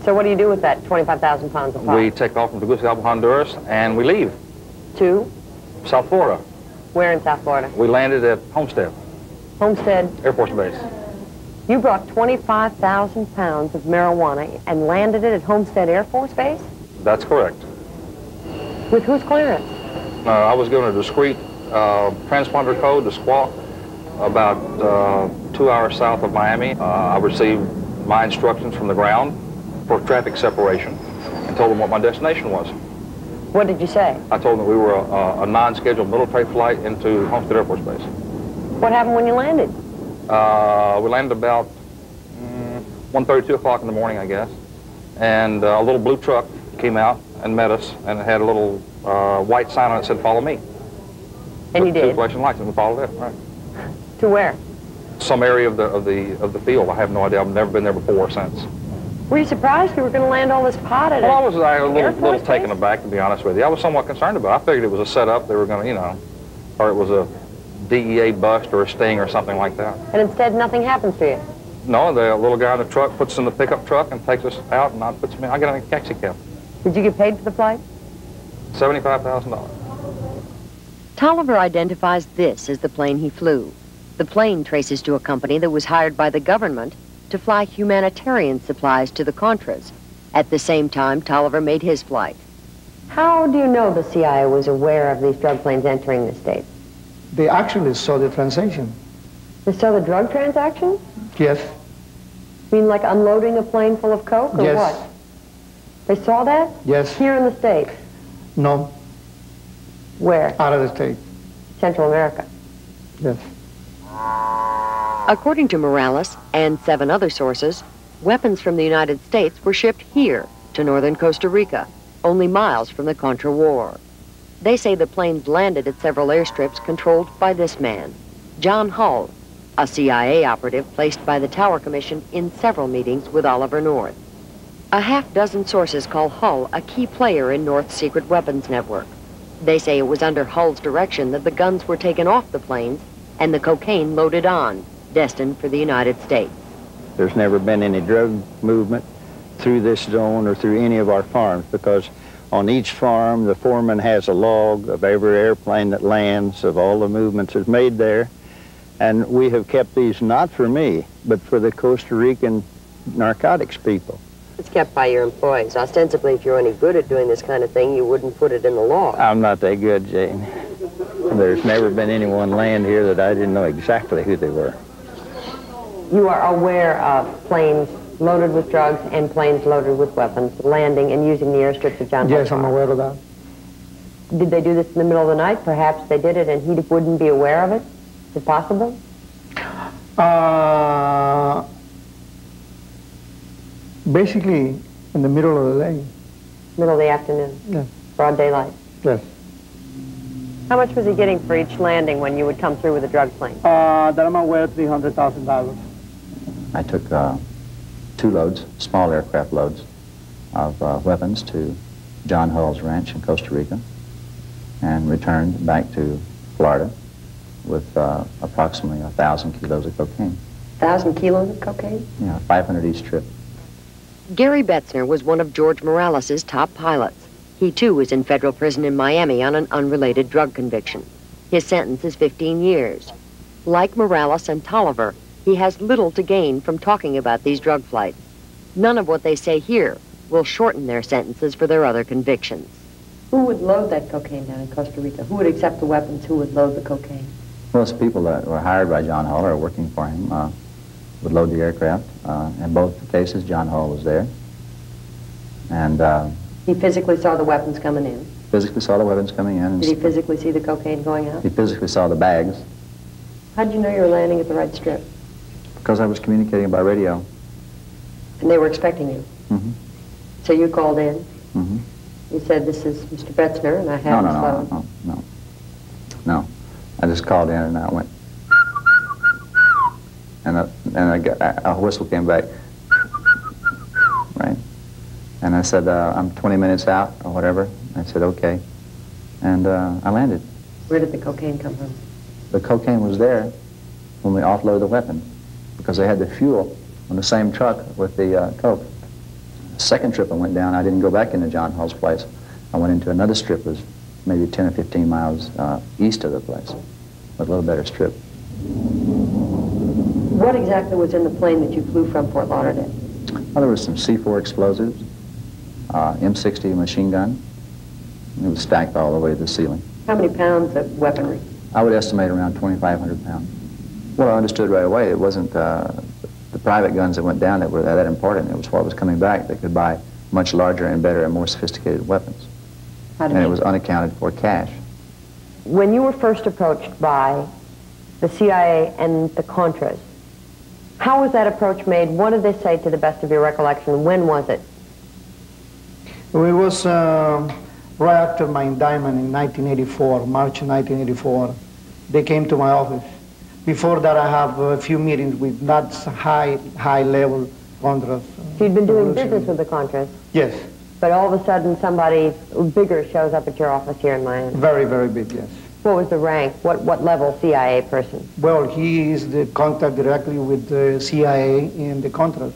So what do you do with that 25,000 pounds of pot? We take off from Tegucigalpa, Honduras, and we leave. To? South Florida. Where in South Florida? We landed at Homestead. Homestead? Air Force Base. You brought 25,000 pounds of marijuana and landed it at Homestead Air Force Base? That's correct. With whose clearance? I was given a discreet transponder code to Squawk about 2 hours south of Miami. I received my instructions from the ground for traffic separation and told them what my destination was. What did you say? I told them that we were a non-scheduled military flight into Homestead Air Force Base. What happened when you landed? We landed about 1:30, 2 o'clock in the morning, I guess. And a little blue truck came out and met us, and it had a little white sign on it that said, "Follow me." And you did? Two flashing lights, and we followed it, right. To where? Some area of the field. I have no idea. I've never been there before or since. Were you surprised you were going to land all this pot at Well, I was a Air little Force taken base? aback, to be honest with you. I was somewhat concerned about it. I figured it was a setup. They were going to, you know, or it was a DEA bust or a sting or something like that. And instead, nothing happens to you? No, the little guy in the truck puts us in the pickup truck and takes us out, and I get in a taxi cab. Did you get paid for the flight? $75,000. Tolliver identifies this as the plane he flew. The plane traces to a company that was hired by the government to fly humanitarian supplies to the Contras. At the same time, Tolliver made his flight. How do you know the CIA was aware of these drug planes entering the States? They actually saw the transaction. They saw the drug transaction? Yes. You mean like unloading a plane full of coke, or Yes. what? They saw that? Yes. Here in the States? No. Where? Out of the state. Central America. Yes. According to Morales and 7 other sources, weapons from the United States were shipped here to northern Costa Rica, only miles from the Contra War. They say the planes landed at several airstrips controlled by this man, John Hull, a CIA operative placed by the Tower Commission in several meetings with Oliver North. A half-dozen sources call Hull a key player in North's secret weapons network. They say it was under Hull's direction that the guns were taken off the planes and the cocaine loaded on, destined for the United States. There's never been any drug movement through this zone or through any of our farms, because on each farm the foreman has a log of every airplane that lands, of all the movements that's made there. And we have kept these not for me, but for the Costa Rican narcotics people. It's kept by your employees. Ostensibly, if you're any good at doing this kind of thing, you wouldn't put it in the law. I'm not that good, Jane. There's never been anyone land here that I didn't know exactly who they were. You are aware of planes loaded with drugs and planes loaded with weapons landing and using the airstrips of John Hull? Yes, I'm aware of that. Did they do this in the middle of the night? Perhaps they did it and he wouldn't be aware of it? Is it possible? Basically, in the middle of the day. Middle of the afternoon? Yes. Broad daylight? Yes. How much was he getting for each landing when you would come through with a drug plane? That I'm aware, $300,000. I took 2 loads, small aircraft loads, of weapons to John Hull's ranch in Costa Rica and returned back to Florida with approximately 1,000 kilos of cocaine. 1,000 kilos of cocaine? Yeah, 500 each trip. Gary Betzner was one of George Morales' top pilots. He too was in federal prison in Miami on an unrelated drug conviction. His sentence is 15 years. Like Morales and Tolliver, he has little to gain from talking about these drug flights. None of what they say here will shorten their sentences for their other convictions. Who would load that cocaine down in Costa Rica? Who would accept the weapons? Who would load the cocaine? Most people that were hired by John Hull or working for him would load the aircraft. In both cases, John Hull was there. And he physically saw the weapons coming in? Physically saw the weapons coming in. Did he physically see the cocaine going out? He physically saw the bags. How did you know you were landing at the right strip? Because I was communicating by radio. And they were expecting you? Mm-hmm. So you called in? Mm-hmm. You said, this is Mr. Betzner, and I have No. I just called in and I went, and a whistle came back, right? And I said, I'm 20 minutes out or whatever. I said, okay. And I landed. Where did the cocaine come from? The cocaine was there when we offloaded the weapon because they had the fuel on the same truck with the coke. The second trip I went down, I didn't go back into John Hull's place. I went into another strip that was maybe 10 or 15 miles east of the place, with a little better strip. What exactly was in the plane that you flew from Fort Lauderdale? Well, there was some C4 explosives, M60 machine gun. It was stacked all the way to the ceiling. How many pounds of weaponry? I would estimate around 2,500 pounds. Well, I understood right away it wasn't the private guns that went down that were that important. It was what was coming back that could buy much larger and better and more sophisticated weapons. And it was unaccounted for cash. When you were first approached by the CIA and the Contras, how was that approach made? What did they say to the best of your recollection? When was it? It was right after my indictment in 1984, March 1984. They came to my office. Before that, I have a few meetings with not high-level Contras. So you'd been doing business with the Contras? Yes. But all of a sudden, somebody bigger shows up at your office here in Miami? Very, very big, yes. What was the rank? What level CIA person? Well, he is the contact directly with the CIA and the Contras.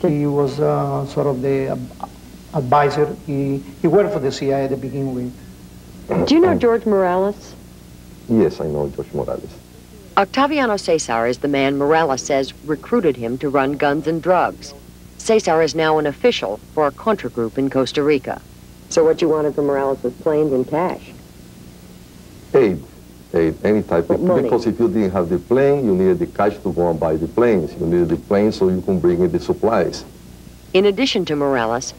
He was sort of the advisor. He worked for the CIA to begin with. Do you know George Morales? Yes, I know George Morales. Octaviano Cesar is the man Morales says recruited him to run guns and drugs. Cesar is now an official for a Contra group in Costa Rica. So what you wanted from Morales was planes and cash? Aid, any type of, because if you didn't have the plane, you needed the cash to go and buy the planes. You needed the planes so you can bring in the supplies. In addition to Morales,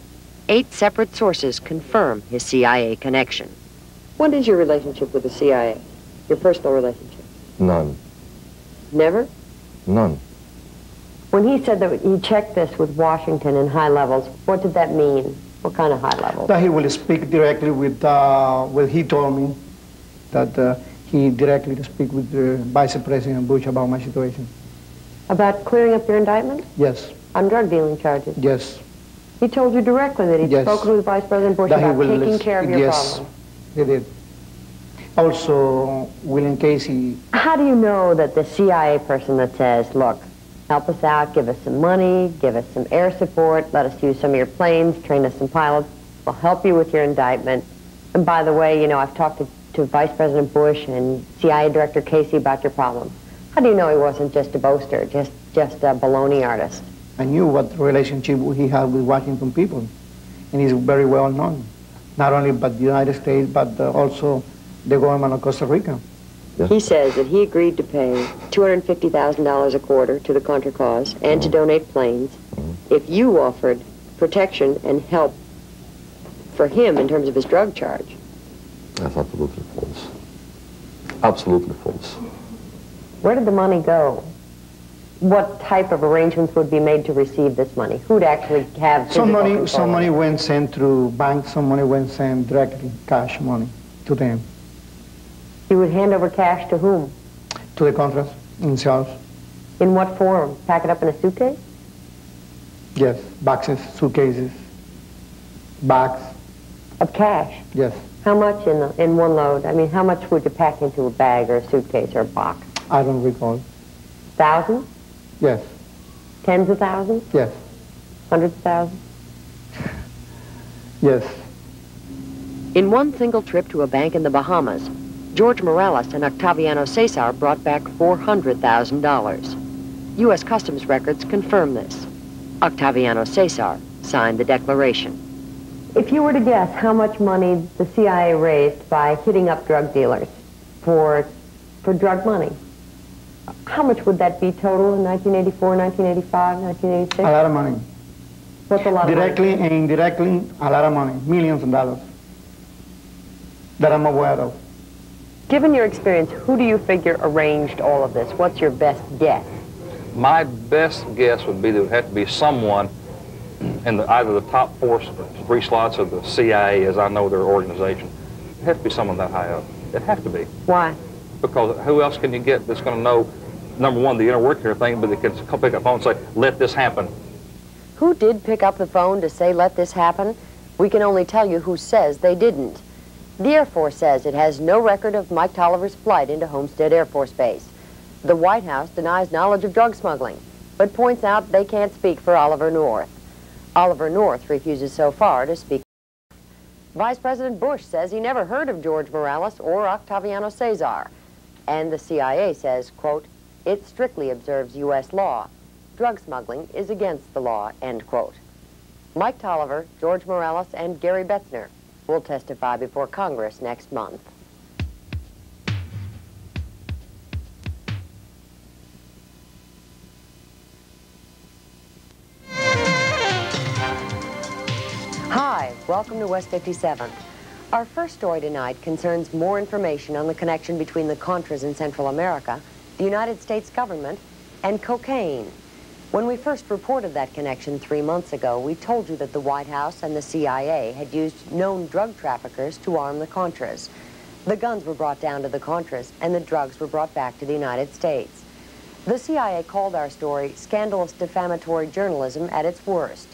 8 separate sources confirm his CIA connection. What is your relationship with the CIA? Your personal relationship? None. Never? None. When he said that he checked this with Washington in high levels, what did that mean? What kind of high levels? That he will speak directly with, he told me that he directly speak with Vice President Bush about my situation. About clearing up your indictment? Yes. On drug dealing charges? Yes. He told you directly that he'd spoken with Vice President Bush about taking care of your problem? They did. Also, William Casey. How do you know that the CIA person that says, look, help us out, give us some money, give us some air support, let us use some of your planes, train us some pilots, we'll help you with your indictment. And by the way, you know, I've talked to Vice President Bush and CIA Director Casey about your problem. How do you know he wasn't just a boaster, just a baloney artist? I knew what relationship he had with Washington people, and he's very well known, not only by the United States, but also the government of Costa Rica. Yeah. He says that he agreed to pay $250,000 a quarter to the Contra cause and to donate planes if you offered protection and help for him in terms of his drug charge. That's absolutely false. Absolutely false. Where did the money go? What type of arrangements would be made to receive this money? Who'd actually have some money went sent through banks, some money went sent directly, cash money, to them. You would hand over cash to whom? To the Contras themselves. In what form? Pack it up in a suitcase? Yes, boxes, suitcases, bags. Of cash? Yes. How much in one load? I mean, how much would you pack into a bag or a suitcase or a box? I don't recall. Thousands? Yes. Tens of thousands? Yes. Hundreds of thousands? Yes. In one single trip to a bank in the Bahamas, George Morales and Octaviano Cesar brought back $400,000. U.S. Customs records confirm this. Octaviano Cesar signed the declaration. If you were to guess how much money the CIA raised by hitting up drug dealers for drug money, how much would that be total in 1984, 1985, 1986? A lot of money. What's a lot of money? Directly and indirectly, a lot of money. Millions of dollars that I'm aware of. Given your experience, who do you figure arranged all of this? What's your best guess? My best guess would be that it would have to be someone in either the top three slots of the CIA, as I know their organization. It has to be someone that high up. It has to be. Why? Because who else can you get that's going to know, number one, the inner working of thing, but they can pick up the phone and say, let this happen. Who did pick up the phone to say, let this happen? We can only tell you who says they didn't. The Air Force says it has no record of Mike Tolliver's flight into Homestead Air Force Base. The White House denies knowledge of drug smuggling, but points out they can't speak for Oliver North. Oliver North refuses so far to speak. Vice President Bush says he never heard of George Morales or Octaviano Cesar. And the CIA says, quote, it strictly observes U.S. law. Drug smuggling is against the law, end quote. Mike Tolliver, George Morales, and Gary Betzner will testify before Congress next month. Hi, welcome to West 57th. Our first story tonight concerns more information on the connection between the Contras in Central America, the United States government, and cocaine. When we first reported that connection 3 months ago, we told you that the White House and the CIA had used known drug traffickers to arm the Contras. The guns were brought down to the Contras, and the drugs were brought back to the United States. The CIA called our story scandalous defamatory journalism at its worst.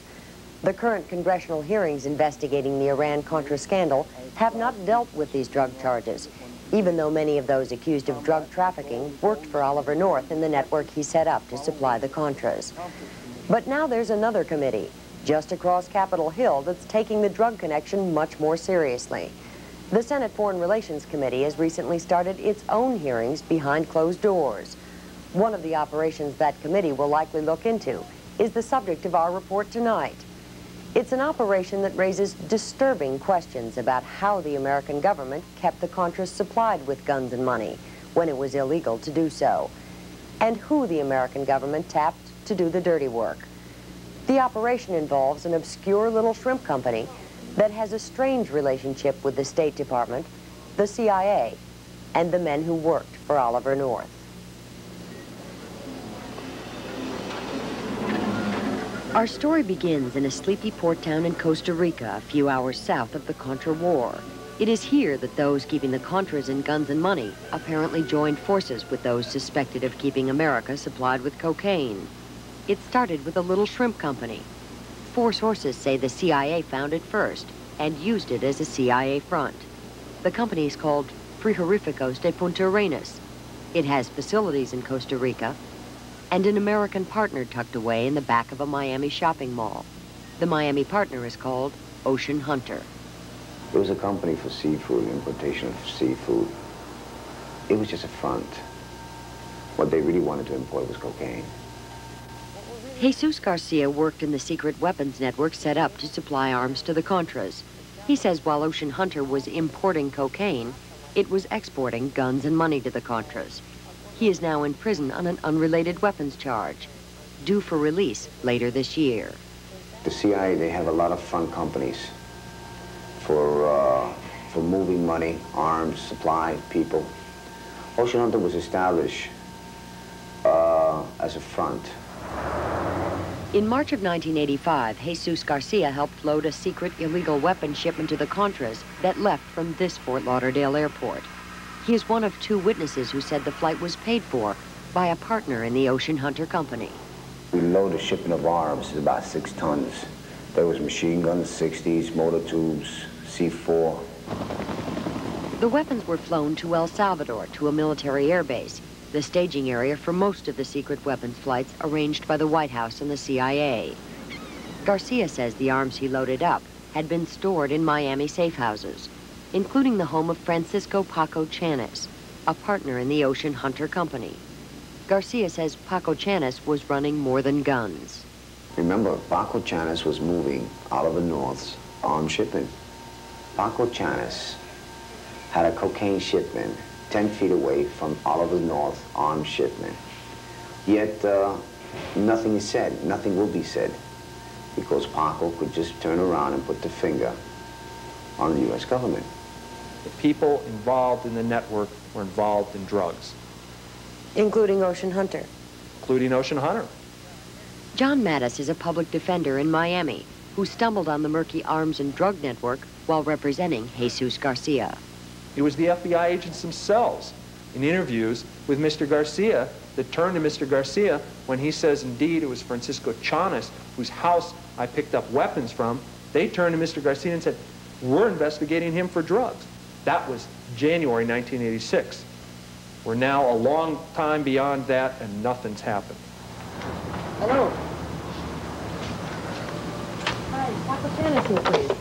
The current congressional hearings investigating the Iran-Contra scandal have not dealt with these drug charges, even though many of those accused of drug trafficking worked for Oliver North in the network he set up to supply the Contras. But now there's another committee, just across Capitol Hill, that's taking the drug connection much more seriously. The Senate Foreign Relations Committee has recently started its own hearings behind closed doors. One of the operations that committee will likely look into is the subject of our report tonight. It's an operation that raises disturbing questions about how the American government kept the Contras supplied with guns and money when it was illegal to do so, and who the American government tapped to do the dirty work. The operation involves an obscure little shrimp company that has a strange relationship with the State Department, the CIA, and the men who worked for Oliver North. Our story begins in a sleepy port town in Costa Rica, a few hours south of the Contra War. It is here that those keeping the Contras in guns and money apparently joined forces with those suspected of keeping America supplied with cocaine. It started with a little shrimp company. 4 sources say the CIA found it first and used it as a CIA front. The company is called Frigoríficos de Punta Arenas. It has facilities in Costa Rica and an American partner tucked away in the back of a Miami shopping mall. The Miami partner is called Ocean Hunter. It was a company for seafood, importation of seafood. It was just a front. What they really wanted to import was cocaine. Jesus Garcia worked in the secret weapons network set up to supply arms to the Contras. He says while Ocean Hunter was importing cocaine, it was exporting guns and money to the Contras. He is now in prison on an unrelated weapons charge, due for release later this year. The CIA, they have a lot of front companies for moving money, arms, supply, people. Ocean Hunter was established as a front. In March of 1985, Jesus Garcia helped load a secret illegal weapon shipment to the Contras that left from this Fort Lauderdale airport. He is one of 2 witnesses who said the flight was paid for by a partner in the Ocean Hunter company. We loaded a shipment of arms, about 6 tons. There was machine guns, 60s, motor tubes, C4. The weapons were flown to El Salvador to a military air base, the staging area for most of the secret weapons flights arranged by the White House and the CIA. Garcia says the arms he loaded up had been stored in Miami safe houses, including the home of Francisco Paco Chanis, a partner in the Ocean Hunter company. Garcia says Paco Chanis was running more than guns. Remember, Paco Chanis was moving Oliver North's arms shipment. Paco Chanis had a cocaine shipment 10 feet away from Oliver North's arms shipment. Yet, nothing is said, nothing will be said, because Paco could just turn around and put the finger on the U.S. government. The people involved in the network were involved in drugs. Including Ocean Hunter. Including Ocean Hunter. John Mattis is a public defender in Miami who stumbled on the murky arms and drug network while representing Jesus Garcia. It was the FBI agents themselves in interviews with Mr. Garcia that turned to Mr. Garcia when he says, indeed, it was Francisco Chanis, whose house I picked up weapons from. They turned to Mr. Garcia and said, we're investigating him for drugs. That was January 1986. We're now a long time beyond that, and nothing's happened. Hello. Hi, Paco Chanis here, please.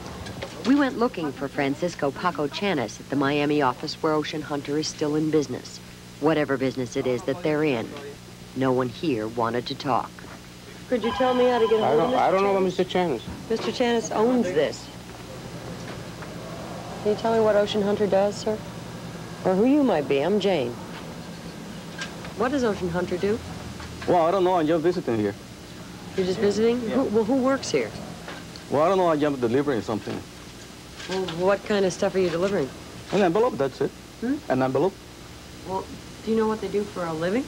We went looking for Francisco Paco Chanis at the Miami office where Ocean Hunter is still in business, whatever business it is that they're in. No one here wanted to talk. Could you tell me how to get hold of Mr. I don't know Mr. Chanis. Mr. Chanis owns this. Can you tell me what Ocean Hunter does, sir? Or who you might be? I'm Jane. What does Ocean Hunter do? Well, I don't know. I'm just visiting here. You're just visiting? Yeah. Who works here? Well, I don't know. I'm just delivering something. Well, what kind of stuff are you delivering? An envelope, that's it. An envelope. Well, do you know what they do for a living?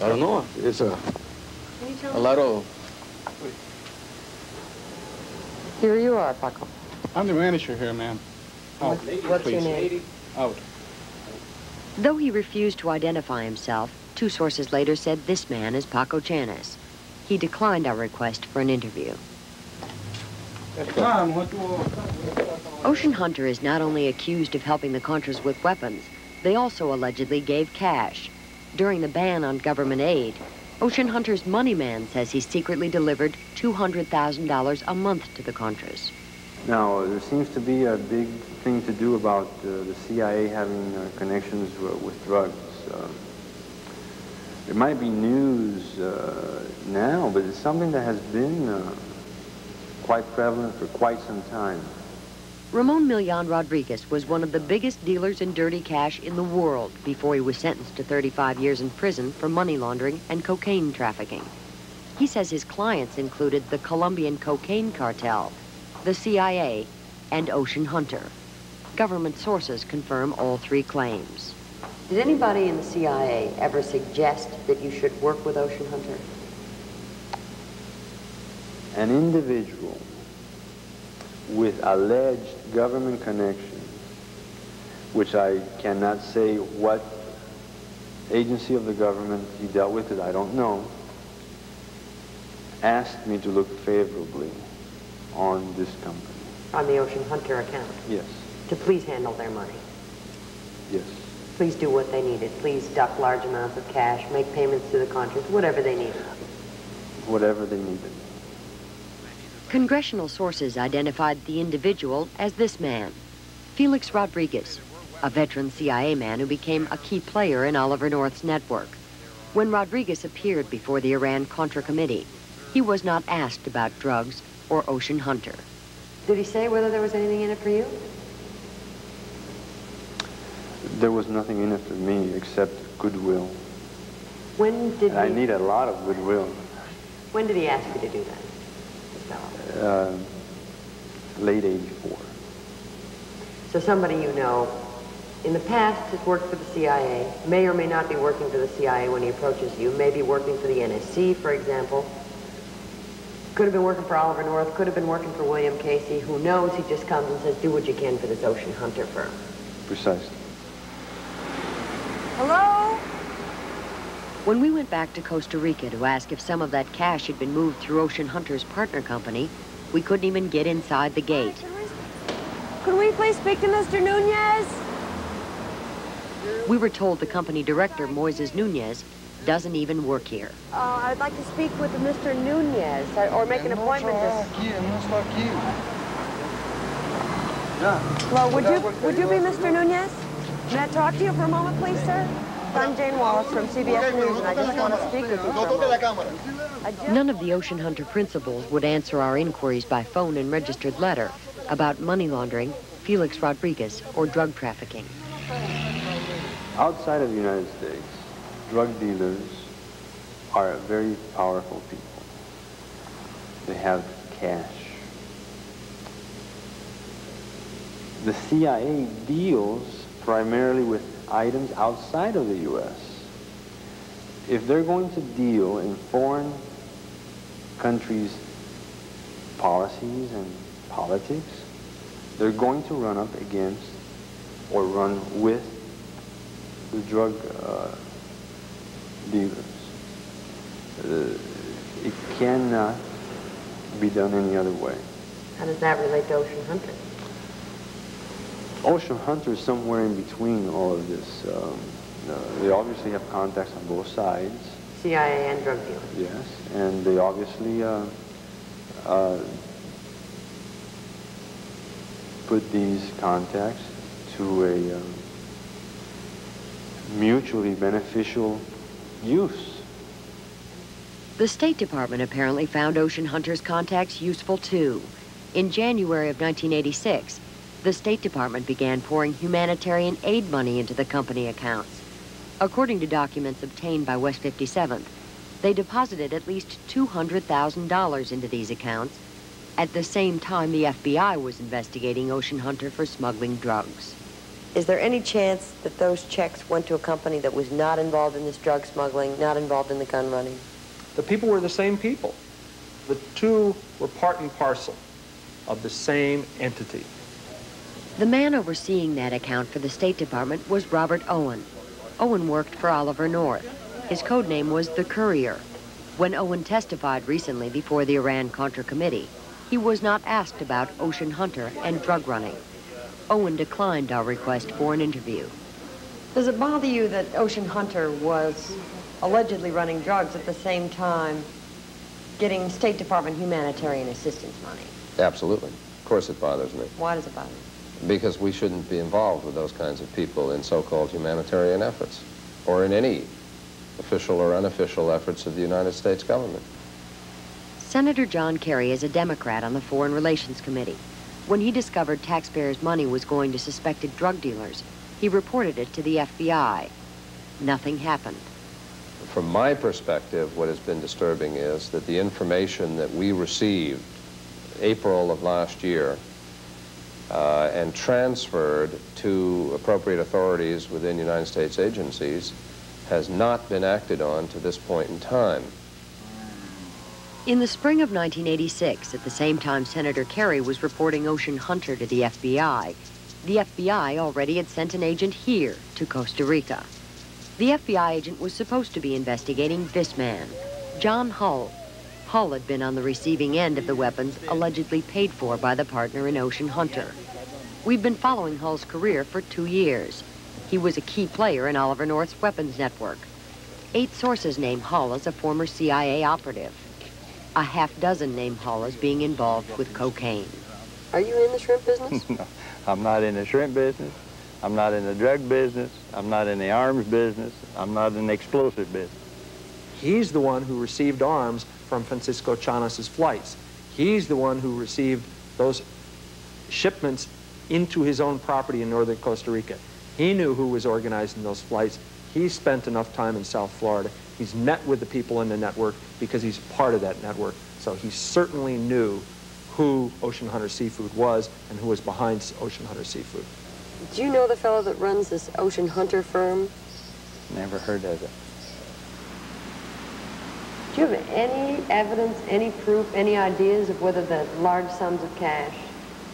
I don't know. It's Can you tell me? lot of... Here you are, Paco. I'm the manager here, ma'am. What's your name? Out. Though he refused to identify himself, 2 sources later said this man is Paco Chanis. He declined our request for an interview. Ocean Hunter is not only accused of helping the Contras with weapons, they also allegedly gave cash. During the ban on government aid, Ocean Hunter's money man says he secretly delivered $200,000 a month to the Contras. Now, there seems to be a big thing to do about the CIA having connections with drugs. It might be news now, but it's something that has been quite prevalent for quite some time. Ramon Millan Rodriguez was one of the biggest dealers in dirty cash in the world before he was sentenced to 35 years in prison for money laundering and cocaine trafficking. He says his clients included the Colombian cocaine cartel, the CIA, and Ocean Hunter. Government sources confirm all 3 claims. Did anybody in the CIA ever suggest that you should work with Ocean Hunter? An individual with alleged government connections, which I cannot say what agency of the government he dealt with it, I don't know, asked me to look favorably on this company. On the Ocean Hunter account? Yes. To please handle their money? Yes. Please do what they needed. Please duck large amounts of cash, make payments to the Contras, whatever they needed. Whatever they needed. Congressional sources identified the individual as this man, Felix Rodriguez, a veteran CIA man who became a key player in Oliver North's network. When Rodriguez appeared before the Iran-Contra Committee, he was not asked about drugs or Ocean Hunter. Did he say whether there was anything in it for you? There was nothing in it for me except goodwill. When did I need a lot of goodwill. When did he ask you to do that? Late 84. So somebody you know, in the past has worked for the CIA, may or may not be working for the CIA when he approaches you, may be working for the NSC, for example. Could have been working for Oliver North, could have been working for William Casey. Who knows? He just comes and says, do what you can for this Ocean Hunter firm. Precisely. Hello? When we went back to Costa Rica to ask if some of that cash had been moved through Ocean Hunter's partner company, we couldn't even get inside the gate. Could we please speak to Mr. Nunez? We were told the company director, Moises Nunez, doesn't even work here. I'd like to speak with Mr. Nunez, or make an appointment. Well, would you be Mr. Nunez? May I talk to you for a moment, please, sir? I'm Jane Wallace from CBS News, and I just want to speak with you for a moment. None of the Ocean Hunter principals would answer our inquiries by phone and registered letter about money laundering, Felix Rodriguez, or drug trafficking. Outside of the United States, drug dealers are very powerful people. They have cash. The CIA deals primarily with items outside of the U.S. If they're going to deal in foreign countries' policies and politics, they're going to run up against or run with the drug dealers. It cannot be done any other way. How does that relate to Ocean Hunter? Ocean Hunter is somewhere in between all of this. They obviously have contacts on both sides. CIA and drug dealers. Yes, and they obviously put these contacts to a mutually beneficial use. The State Department apparently found Ocean Hunter's contacts useful too. In January of 1986, the State Department began pouring humanitarian aid money into the company accounts. According to documents obtained by West 57th, they deposited at least $200,000 into these accounts. At the same time, the FBI was investigating Ocean Hunter for smuggling drugs. Is there any chance that those checks went to a company that was not involved in this drug smuggling, not involved in the gun running? The people were the same people. The two were part and parcel of the same entity. The man overseeing that account for the State Department was Robert Owen. Owen worked for Oliver North. His code name was the Courier. When Owen testified recently before the Iran-Contra Committee, he was not asked about Ocean Hunter and drug running. Owen declined our request for an interview. Does it bother you that Ocean Hunter was allegedly running drugs at the same time getting State Department humanitarian assistance money? Absolutely. Of course it bothers me. Why does it bother you? Because we shouldn't be involved with those kinds of people in so-called humanitarian efforts, or in any official or unofficial efforts of the United States government. Senator John Kerry is a Democrat on the Foreign Relations Committee. When he discovered taxpayers' money was going to suspected drug dealers, he reported it to the FBI. Nothing happened. From my perspective, what has been disturbing is that the information that we received April of last year and transferred to appropriate authorities within United States agencies has not been acted on to this point in time. In the spring of 1986, at the same time Senator Kerry was reporting Ocean Hunter to the FBI already had sent an agent here to Costa Rica. The FBI agent was supposed to be investigating this man, John Hull. Hull had been on the receiving end of the weapons allegedly paid for by the partner in Ocean Hunter. We've been following Hull's career for 2 years. He was a key player in Oliver North's weapons network. 8 sources name Hull as a former CIA operative. A half-dozen name Hull as being involved with cocaine. Are you in the shrimp business? No, I'm not in the shrimp business. I'm not in the drug business. I'm not in the arms business. I'm not in the explosive business. He's the one who received arms from Francisco Chanos's flights. He's the one who received those shipments into his own property in northern Costa Rica. He knew who was organizing those flights. He spent enough time in South Florida. He's met with the people in the network because he's part of that network. So he certainly knew who Ocean Hunter Seafood was and who was behind Ocean Hunter Seafood. Do you know the fellow that runs this Ocean Hunter firm? Never heard of it. Do you have any evidence, any proof, any ideas of whether the large sums of cash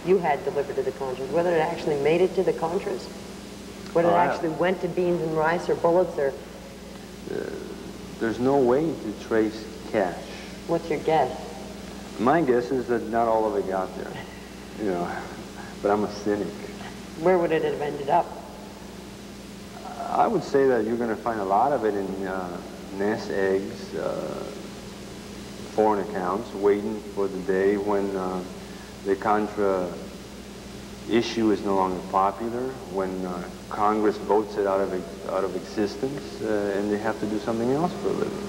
you had delivered to the Contras, whether it actually made it to the Contras? Whether it actually went to beans and rice or bullets or... There's no way to trace cash. What's your guess? My guess is that not all of it got there, you know, but I'm a cynic. Where would it have ended up? I would say that you're going to find a lot of it in nest eggs, foreign accounts, waiting for the day when the Contra issue is no longer popular, when Congress votes it out of existence, and they have to do something else for a living.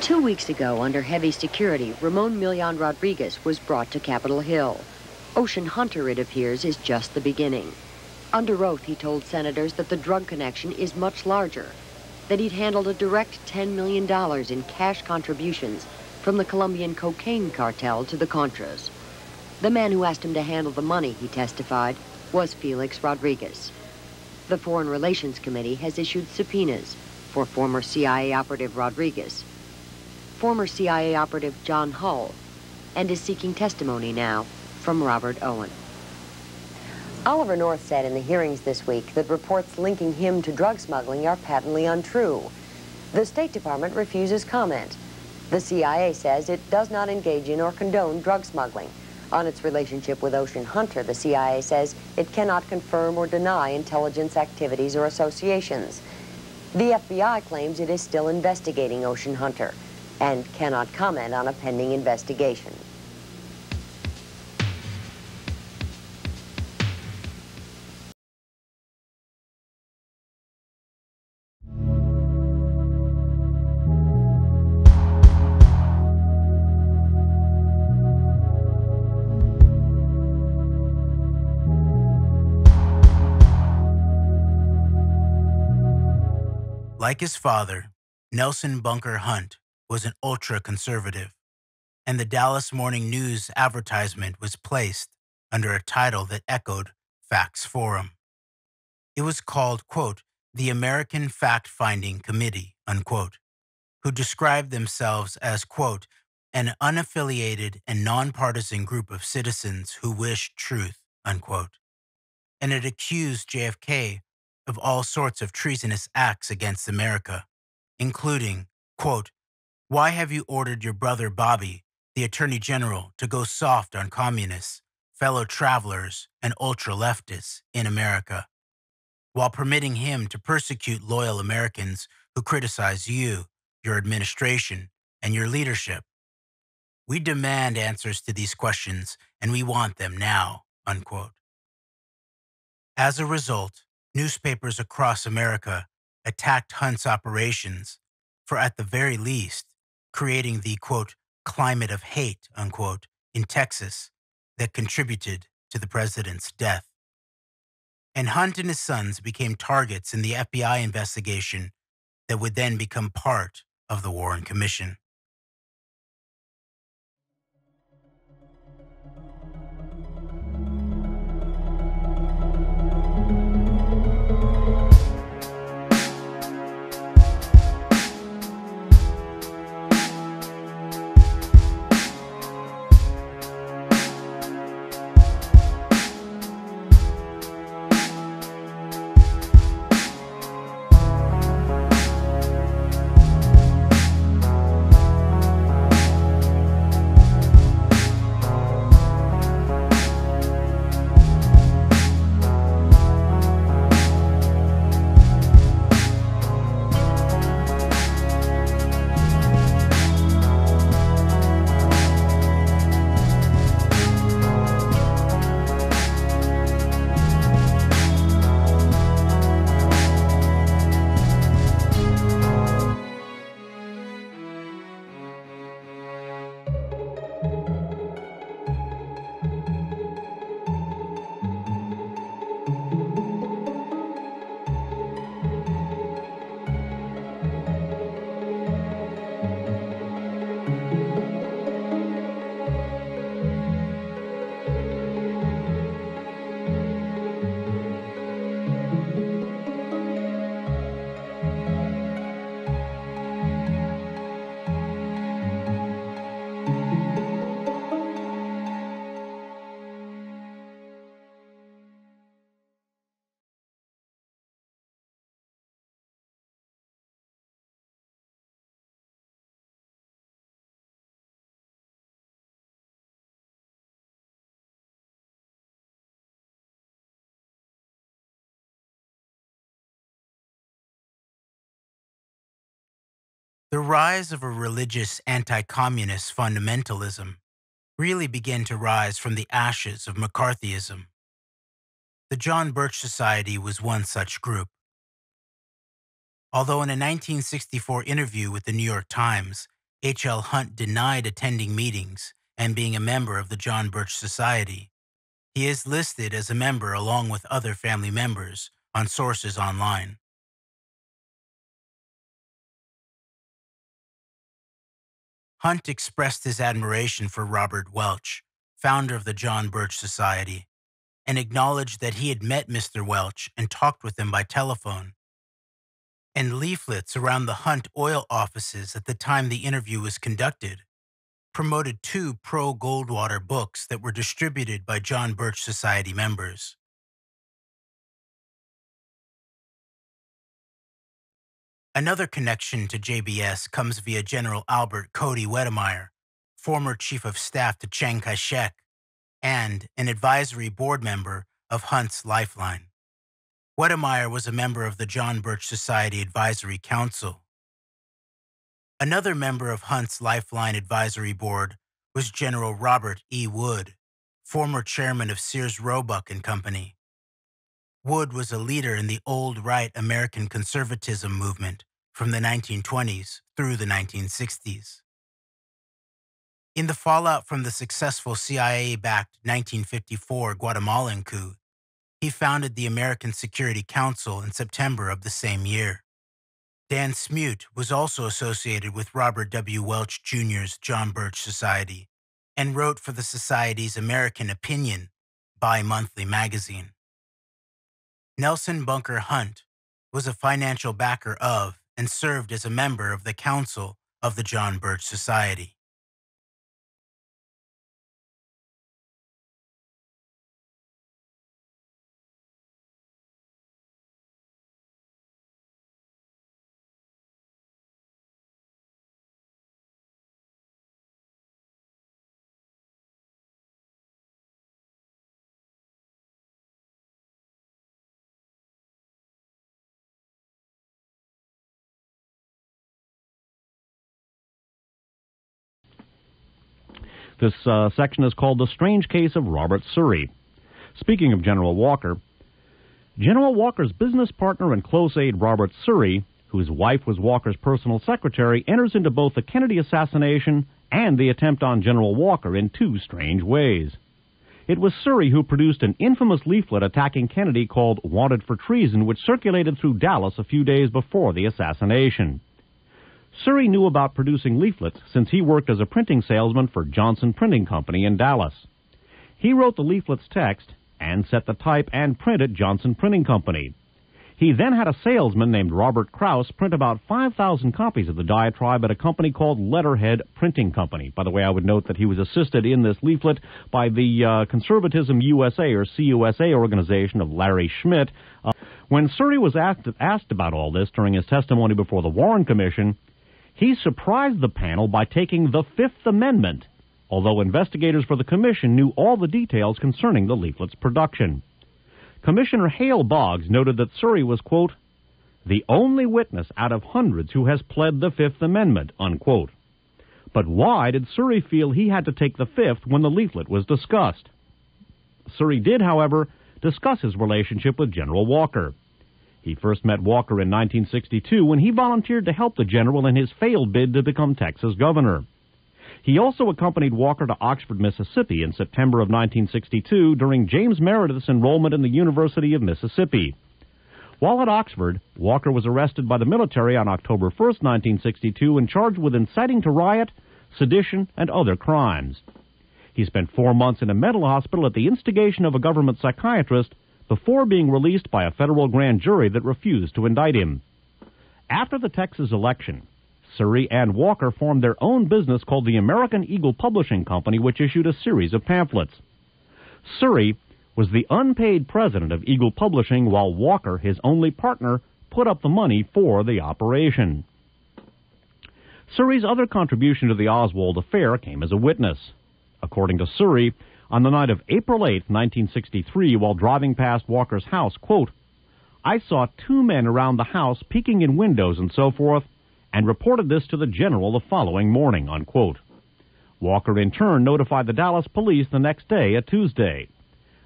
2 weeks ago, under heavy security, Ramon Milian Rodriguez was brought to Capitol Hill. Ocean Hunter, it appears, is just the beginning. Under oath, he told senators that the drug connection is much larger, that he'd handled a direct $10 million in cash contributions from the Colombian cocaine cartel to the Contras. The man who asked him to handle the money, he testified, was Felix Rodriguez. The Foreign Relations Committee has issued subpoenas for former CIA operative Rodriguez, former CIA operative John Hull, and is seeking testimony now from Robert Owen. Oliver North said in the hearings this week that reports linking him to drug smuggling are patently untrue. The State Department refuses comment. The CIA says it does not engage in or condone drug smuggling. On its relationship with Ocean Hunter, the CIA says it cannot confirm or deny intelligence activities or associations. The FBI claims it is still investigating Ocean Hunter and cannot comment on a pending investigation. Like his father, Nelson Bunker Hunt was an ultra-conservative, and the Dallas Morning News advertisement was placed under a title that echoed Facts Forum. It was called, quote, the American Fact-Finding Committee, unquote, who described themselves as, quote, an unaffiliated and nonpartisan group of citizens who wish truth, unquote. And it accused JFK of all sorts of treasonous acts against America, including, quote, why have you ordered your brother Bobby, the Attorney General, to go soft on communists, fellow travelers, and ultra-leftists in America, while permitting him to persecute loyal Americans who criticize you, your administration, and your leadership? We demand answers to these questions, and we want them now, unquote. As a result, newspapers across America attacked Hunt's operations for, at the very least, creating the, quote, climate of hate, unquote, in Texas that contributed to the president's death. And Hunt and his sons became targets in the FBI investigation that would then become part of the Warren Commission. The rise of a religious anti-communist fundamentalism really began to rise from the ashes of McCarthyism. The John Birch Society was one such group. Although in a 1964 interview with the New York Times, H.L. Hunt denied attending meetings and being a member of the John Birch Society, he is listed as a member along with other family members on sources online. Hunt expressed his admiration for Robert Welch, founder of the John Birch Society, and acknowledged that he had met Mr. Welch and talked with him by telephone. And leaflets around the Hunt oil offices at the time the interview was conducted promoted 2 pro-Goldwater books that were distributed by John Birch Society members. Another connection to JBS comes via General Albert Cody Wedemeyer, former Chief of Staff to Chiang Kai-shek, and an advisory board member of Hunt's Lifeline. Wedemeyer was a member of the John Birch Society Advisory Council. Another member of Hunt's Lifeline Advisory Board was General Robert E. Wood, former chairman of Sears Roebuck and Company. Wood was a leader in the old right American conservatism movement from the 1920s through the 1960s. In the fallout from the successful CIA-backed 1954 Guatemalan coup, he founded the American Security Council in September of the same year. Dan Smoot was also associated with Robert W. Welch Jr.'s John Birch Society and wrote for the Society's American Opinion bi-monthly magazine. Nelson Bunker Hunt was a financial backer of and served as a member of the Council of the John Birch Society. This section is called The Strange Case of Robert Surrey. Speaking of General Walker, General Walker's business partner and close aide Robert Surrey, whose wife was Walker's personal secretary, enters into both the Kennedy assassination and the attempt on General Walker in 2 strange ways. It was Surrey who produced an infamous leaflet attacking Kennedy called Wanted for Treason, which circulated through Dallas a few days before the assassination. Surrey knew about producing leaflets since he worked as a printing salesman for Johnson Printing Company in Dallas. He wrote the leaflet's text and set the type and print at Johnson Printing Company. He then had a salesman named Robert Krause print about 5,000 copies of the diatribe at a company called Letterhead Printing Company. By the way, I would note that he was assisted in this leaflet by the Conservatism USA or CUSA organization of Larry Schmidt. When Surrey was asked about all this during his testimony before the Warren Commission, he surprised the panel by taking the Fifth Amendment, although investigators for the commission knew all the details concerning the leaflet's production. Commissioner Hale Boggs noted that Surrey was, quote, the only witness out of hundreds who has pled the Fifth Amendment, unquote. But why did Surrey feel he had to take the Fifth when the leaflet was discussed? Surrey did, however, discuss his relationship with General Walker. He first met Walker in 1962 when he volunteered to help the general in his failed bid to become Texas governor. He also accompanied Walker to Oxford, Mississippi in September of 1962 during James Meredith's enrollment in the University of Mississippi. While at Oxford, Walker was arrested by the military on October 1, 1962 and charged with inciting to riot, sedition, and other crimes. He spent 4 months in a mental hospital at the instigation of a government psychiatrist before being released by a federal grand jury that refused to indict him. After the Texas election, Surrey and Walker formed their own business called the American Eagle Publishing Company, which issued a series of pamphlets. Surrey was the unpaid president of Eagle Publishing, while Walker, his only partner, put up the money for the operation. Surrey's other contribution to the Oswald affair came as a witness. According to Surrey, on the night of April 8, 1963, while driving past Walker's house, quote, I saw 2 men around the house peeking in windows and so forth, and reported this to the general the following morning, unquote. Walker in turn notified the Dallas police the next day, a Tuesday.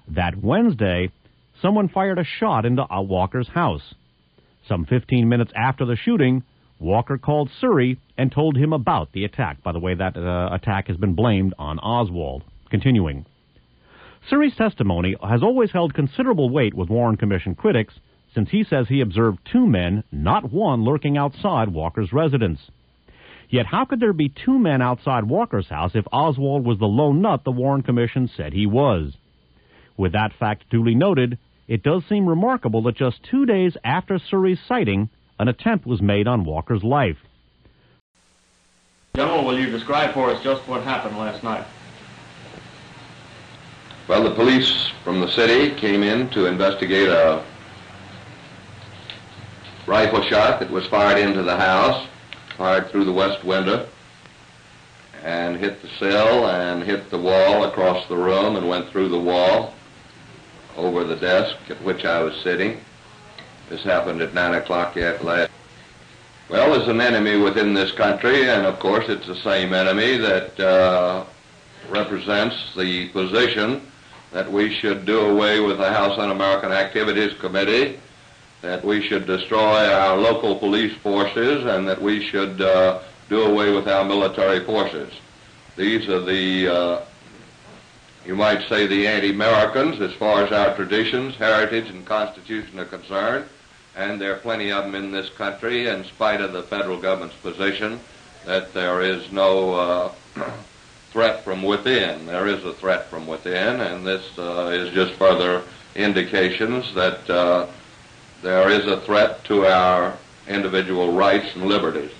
That Wednesday, someone fired a shot into Walker's house. Some 15 minutes after the shooting, Walker called Surrey and told him about the attack. By the way, that attack has been blamed on Oswald. Continuing. Surrey's testimony has always held considerable weight with Warren Commission critics, since he says he observed two men, not one, lurking outside Walker's residence. Yet how could there be two men outside Walker's house if Oswald was the lone nut the Warren Commission said he was? With that fact duly noted, it does seem remarkable that just 2 days after Surrey's sighting, an attempt was made on Walker's life. General, will you describe for us just what happened last night? Well, the police from the city came in to investigate a rifle shot that was fired into the house, fired through the west window, and hit the sill and hit the wall across the room and went through the wall over the desk at which I was sitting. This happened at 9 o'clock last. Well, there's an enemy within this country, and of course it's the same enemy that represents the position that we should do away with the House Un-American Activities Committee, that we should destroy our local police forces, and that we should do away with our military forces. These are the, you might say, the anti-Americans as far as our traditions, heritage, and Constitution are concerned, and there are plenty of them in this country, in spite of the federal government's position that there is no threat from within. There is a threat from within, and this is just further indications that there is a threat to our individual rights and liberties.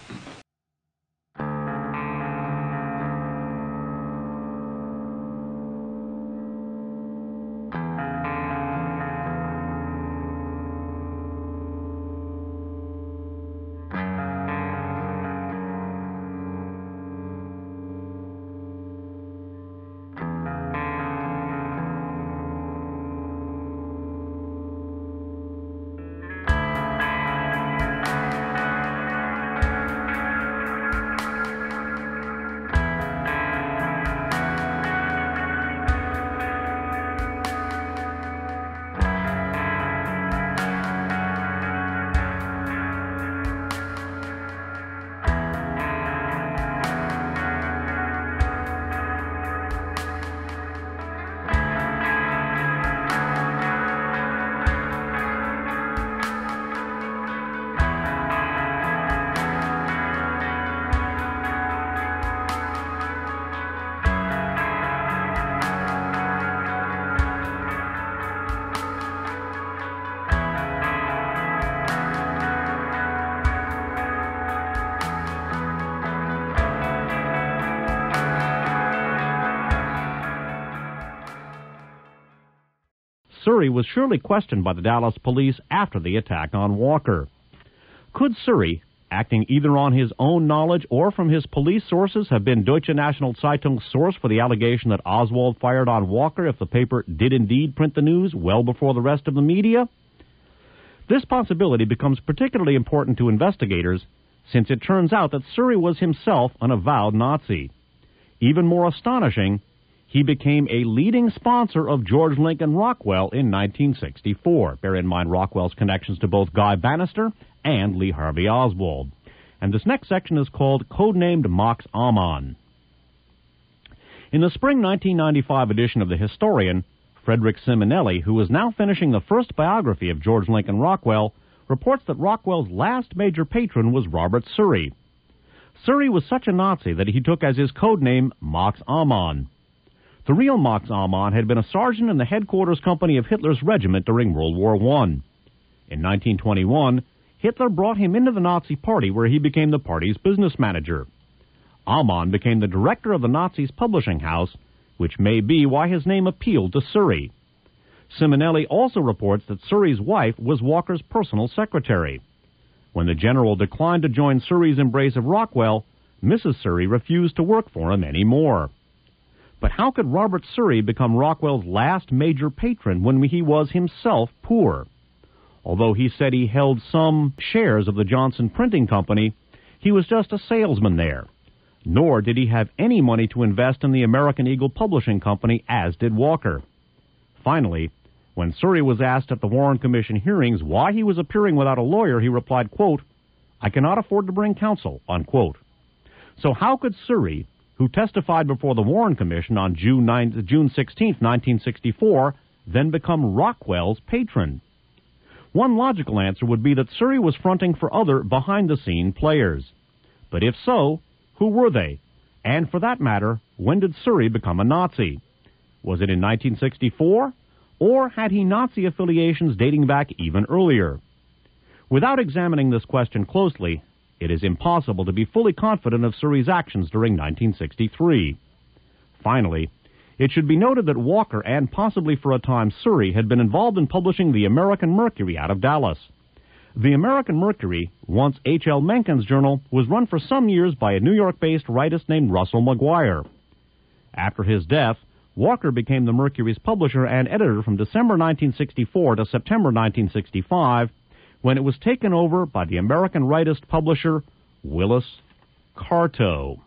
Surrey was surely questioned by the Dallas police after the attack on Walker. Could Surrey, acting either on his own knowledge or from his police sources, have been Deutsche National Zeitung's source for the allegation that Oswald fired on Walker if the paper did indeed print the news well before the rest of the media? This possibility becomes particularly important to investigators since it turns out that Surrey was himself an avowed Nazi. Even more astonishing, he became a leading sponsor of George Lincoln Rockwell in 1964. Bear in mind Rockwell's connections to both Guy Bannister and Lee Harvey Oswald. And this next section is called Codenamed Max Amann. In the spring 1995 edition of The Historian, Frederick Simonelli, who is now finishing the first biography of George Lincoln Rockwell, reports that Rockwell's last major patron was Robert Surrey. Surrey was such a Nazi that he took as his code name Max Amann. The real Max Amann had been a sergeant in the headquarters company of Hitler's regiment during World War I. In 1921, Hitler brought him into the Nazi Party, where he became the party's business manager. Amann became the director of the Nazis' publishing house, which may be why his name appealed to Surrey. Simonelli also reports that Surrey's wife was Walker's personal secretary. When the general declined to join Surrey's embrace of Rockwell, Mrs. Surrey refused to work for him anymore. But how could Robert Surrey become Rockwell's last major patron when he was himself poor? Although he said he held some shares of the Johnson Printing Company, He was just a salesman there. Nor did he have any money to invest in the American Eagle Publishing Company, as did Walker. Finally, when Surrey was asked at the Warren Commission hearings why he was appearing without a lawyer, he replied, quote, "I cannot afford to bring counsel," unquote. So how could Surrey, who testified before the Warren Commission on June 16, 1964, then become Rockwell's patron? One logical answer would be that Surrey was fronting for other behind-the-scene players. But if so, who were they? And for that matter, when did Surrey become a Nazi? Was it in 1964? Or had he Nazi affiliations dating back even earlier? Without examining this question closely, it is impossible to be fully confident of Surrey's actions during 1963. Finally, it should be noted that Walker and possibly for a time Surrey had been involved in publishing the American Mercury out of Dallas. The American Mercury, once H.L. Mencken's journal, was run for some years by a New York-based writer named Russell McGuire. After his death, Walker became the Mercury's publisher and editor from December 1964 to September 1965, when it was taken over by the American rightist publisher Willis Carto.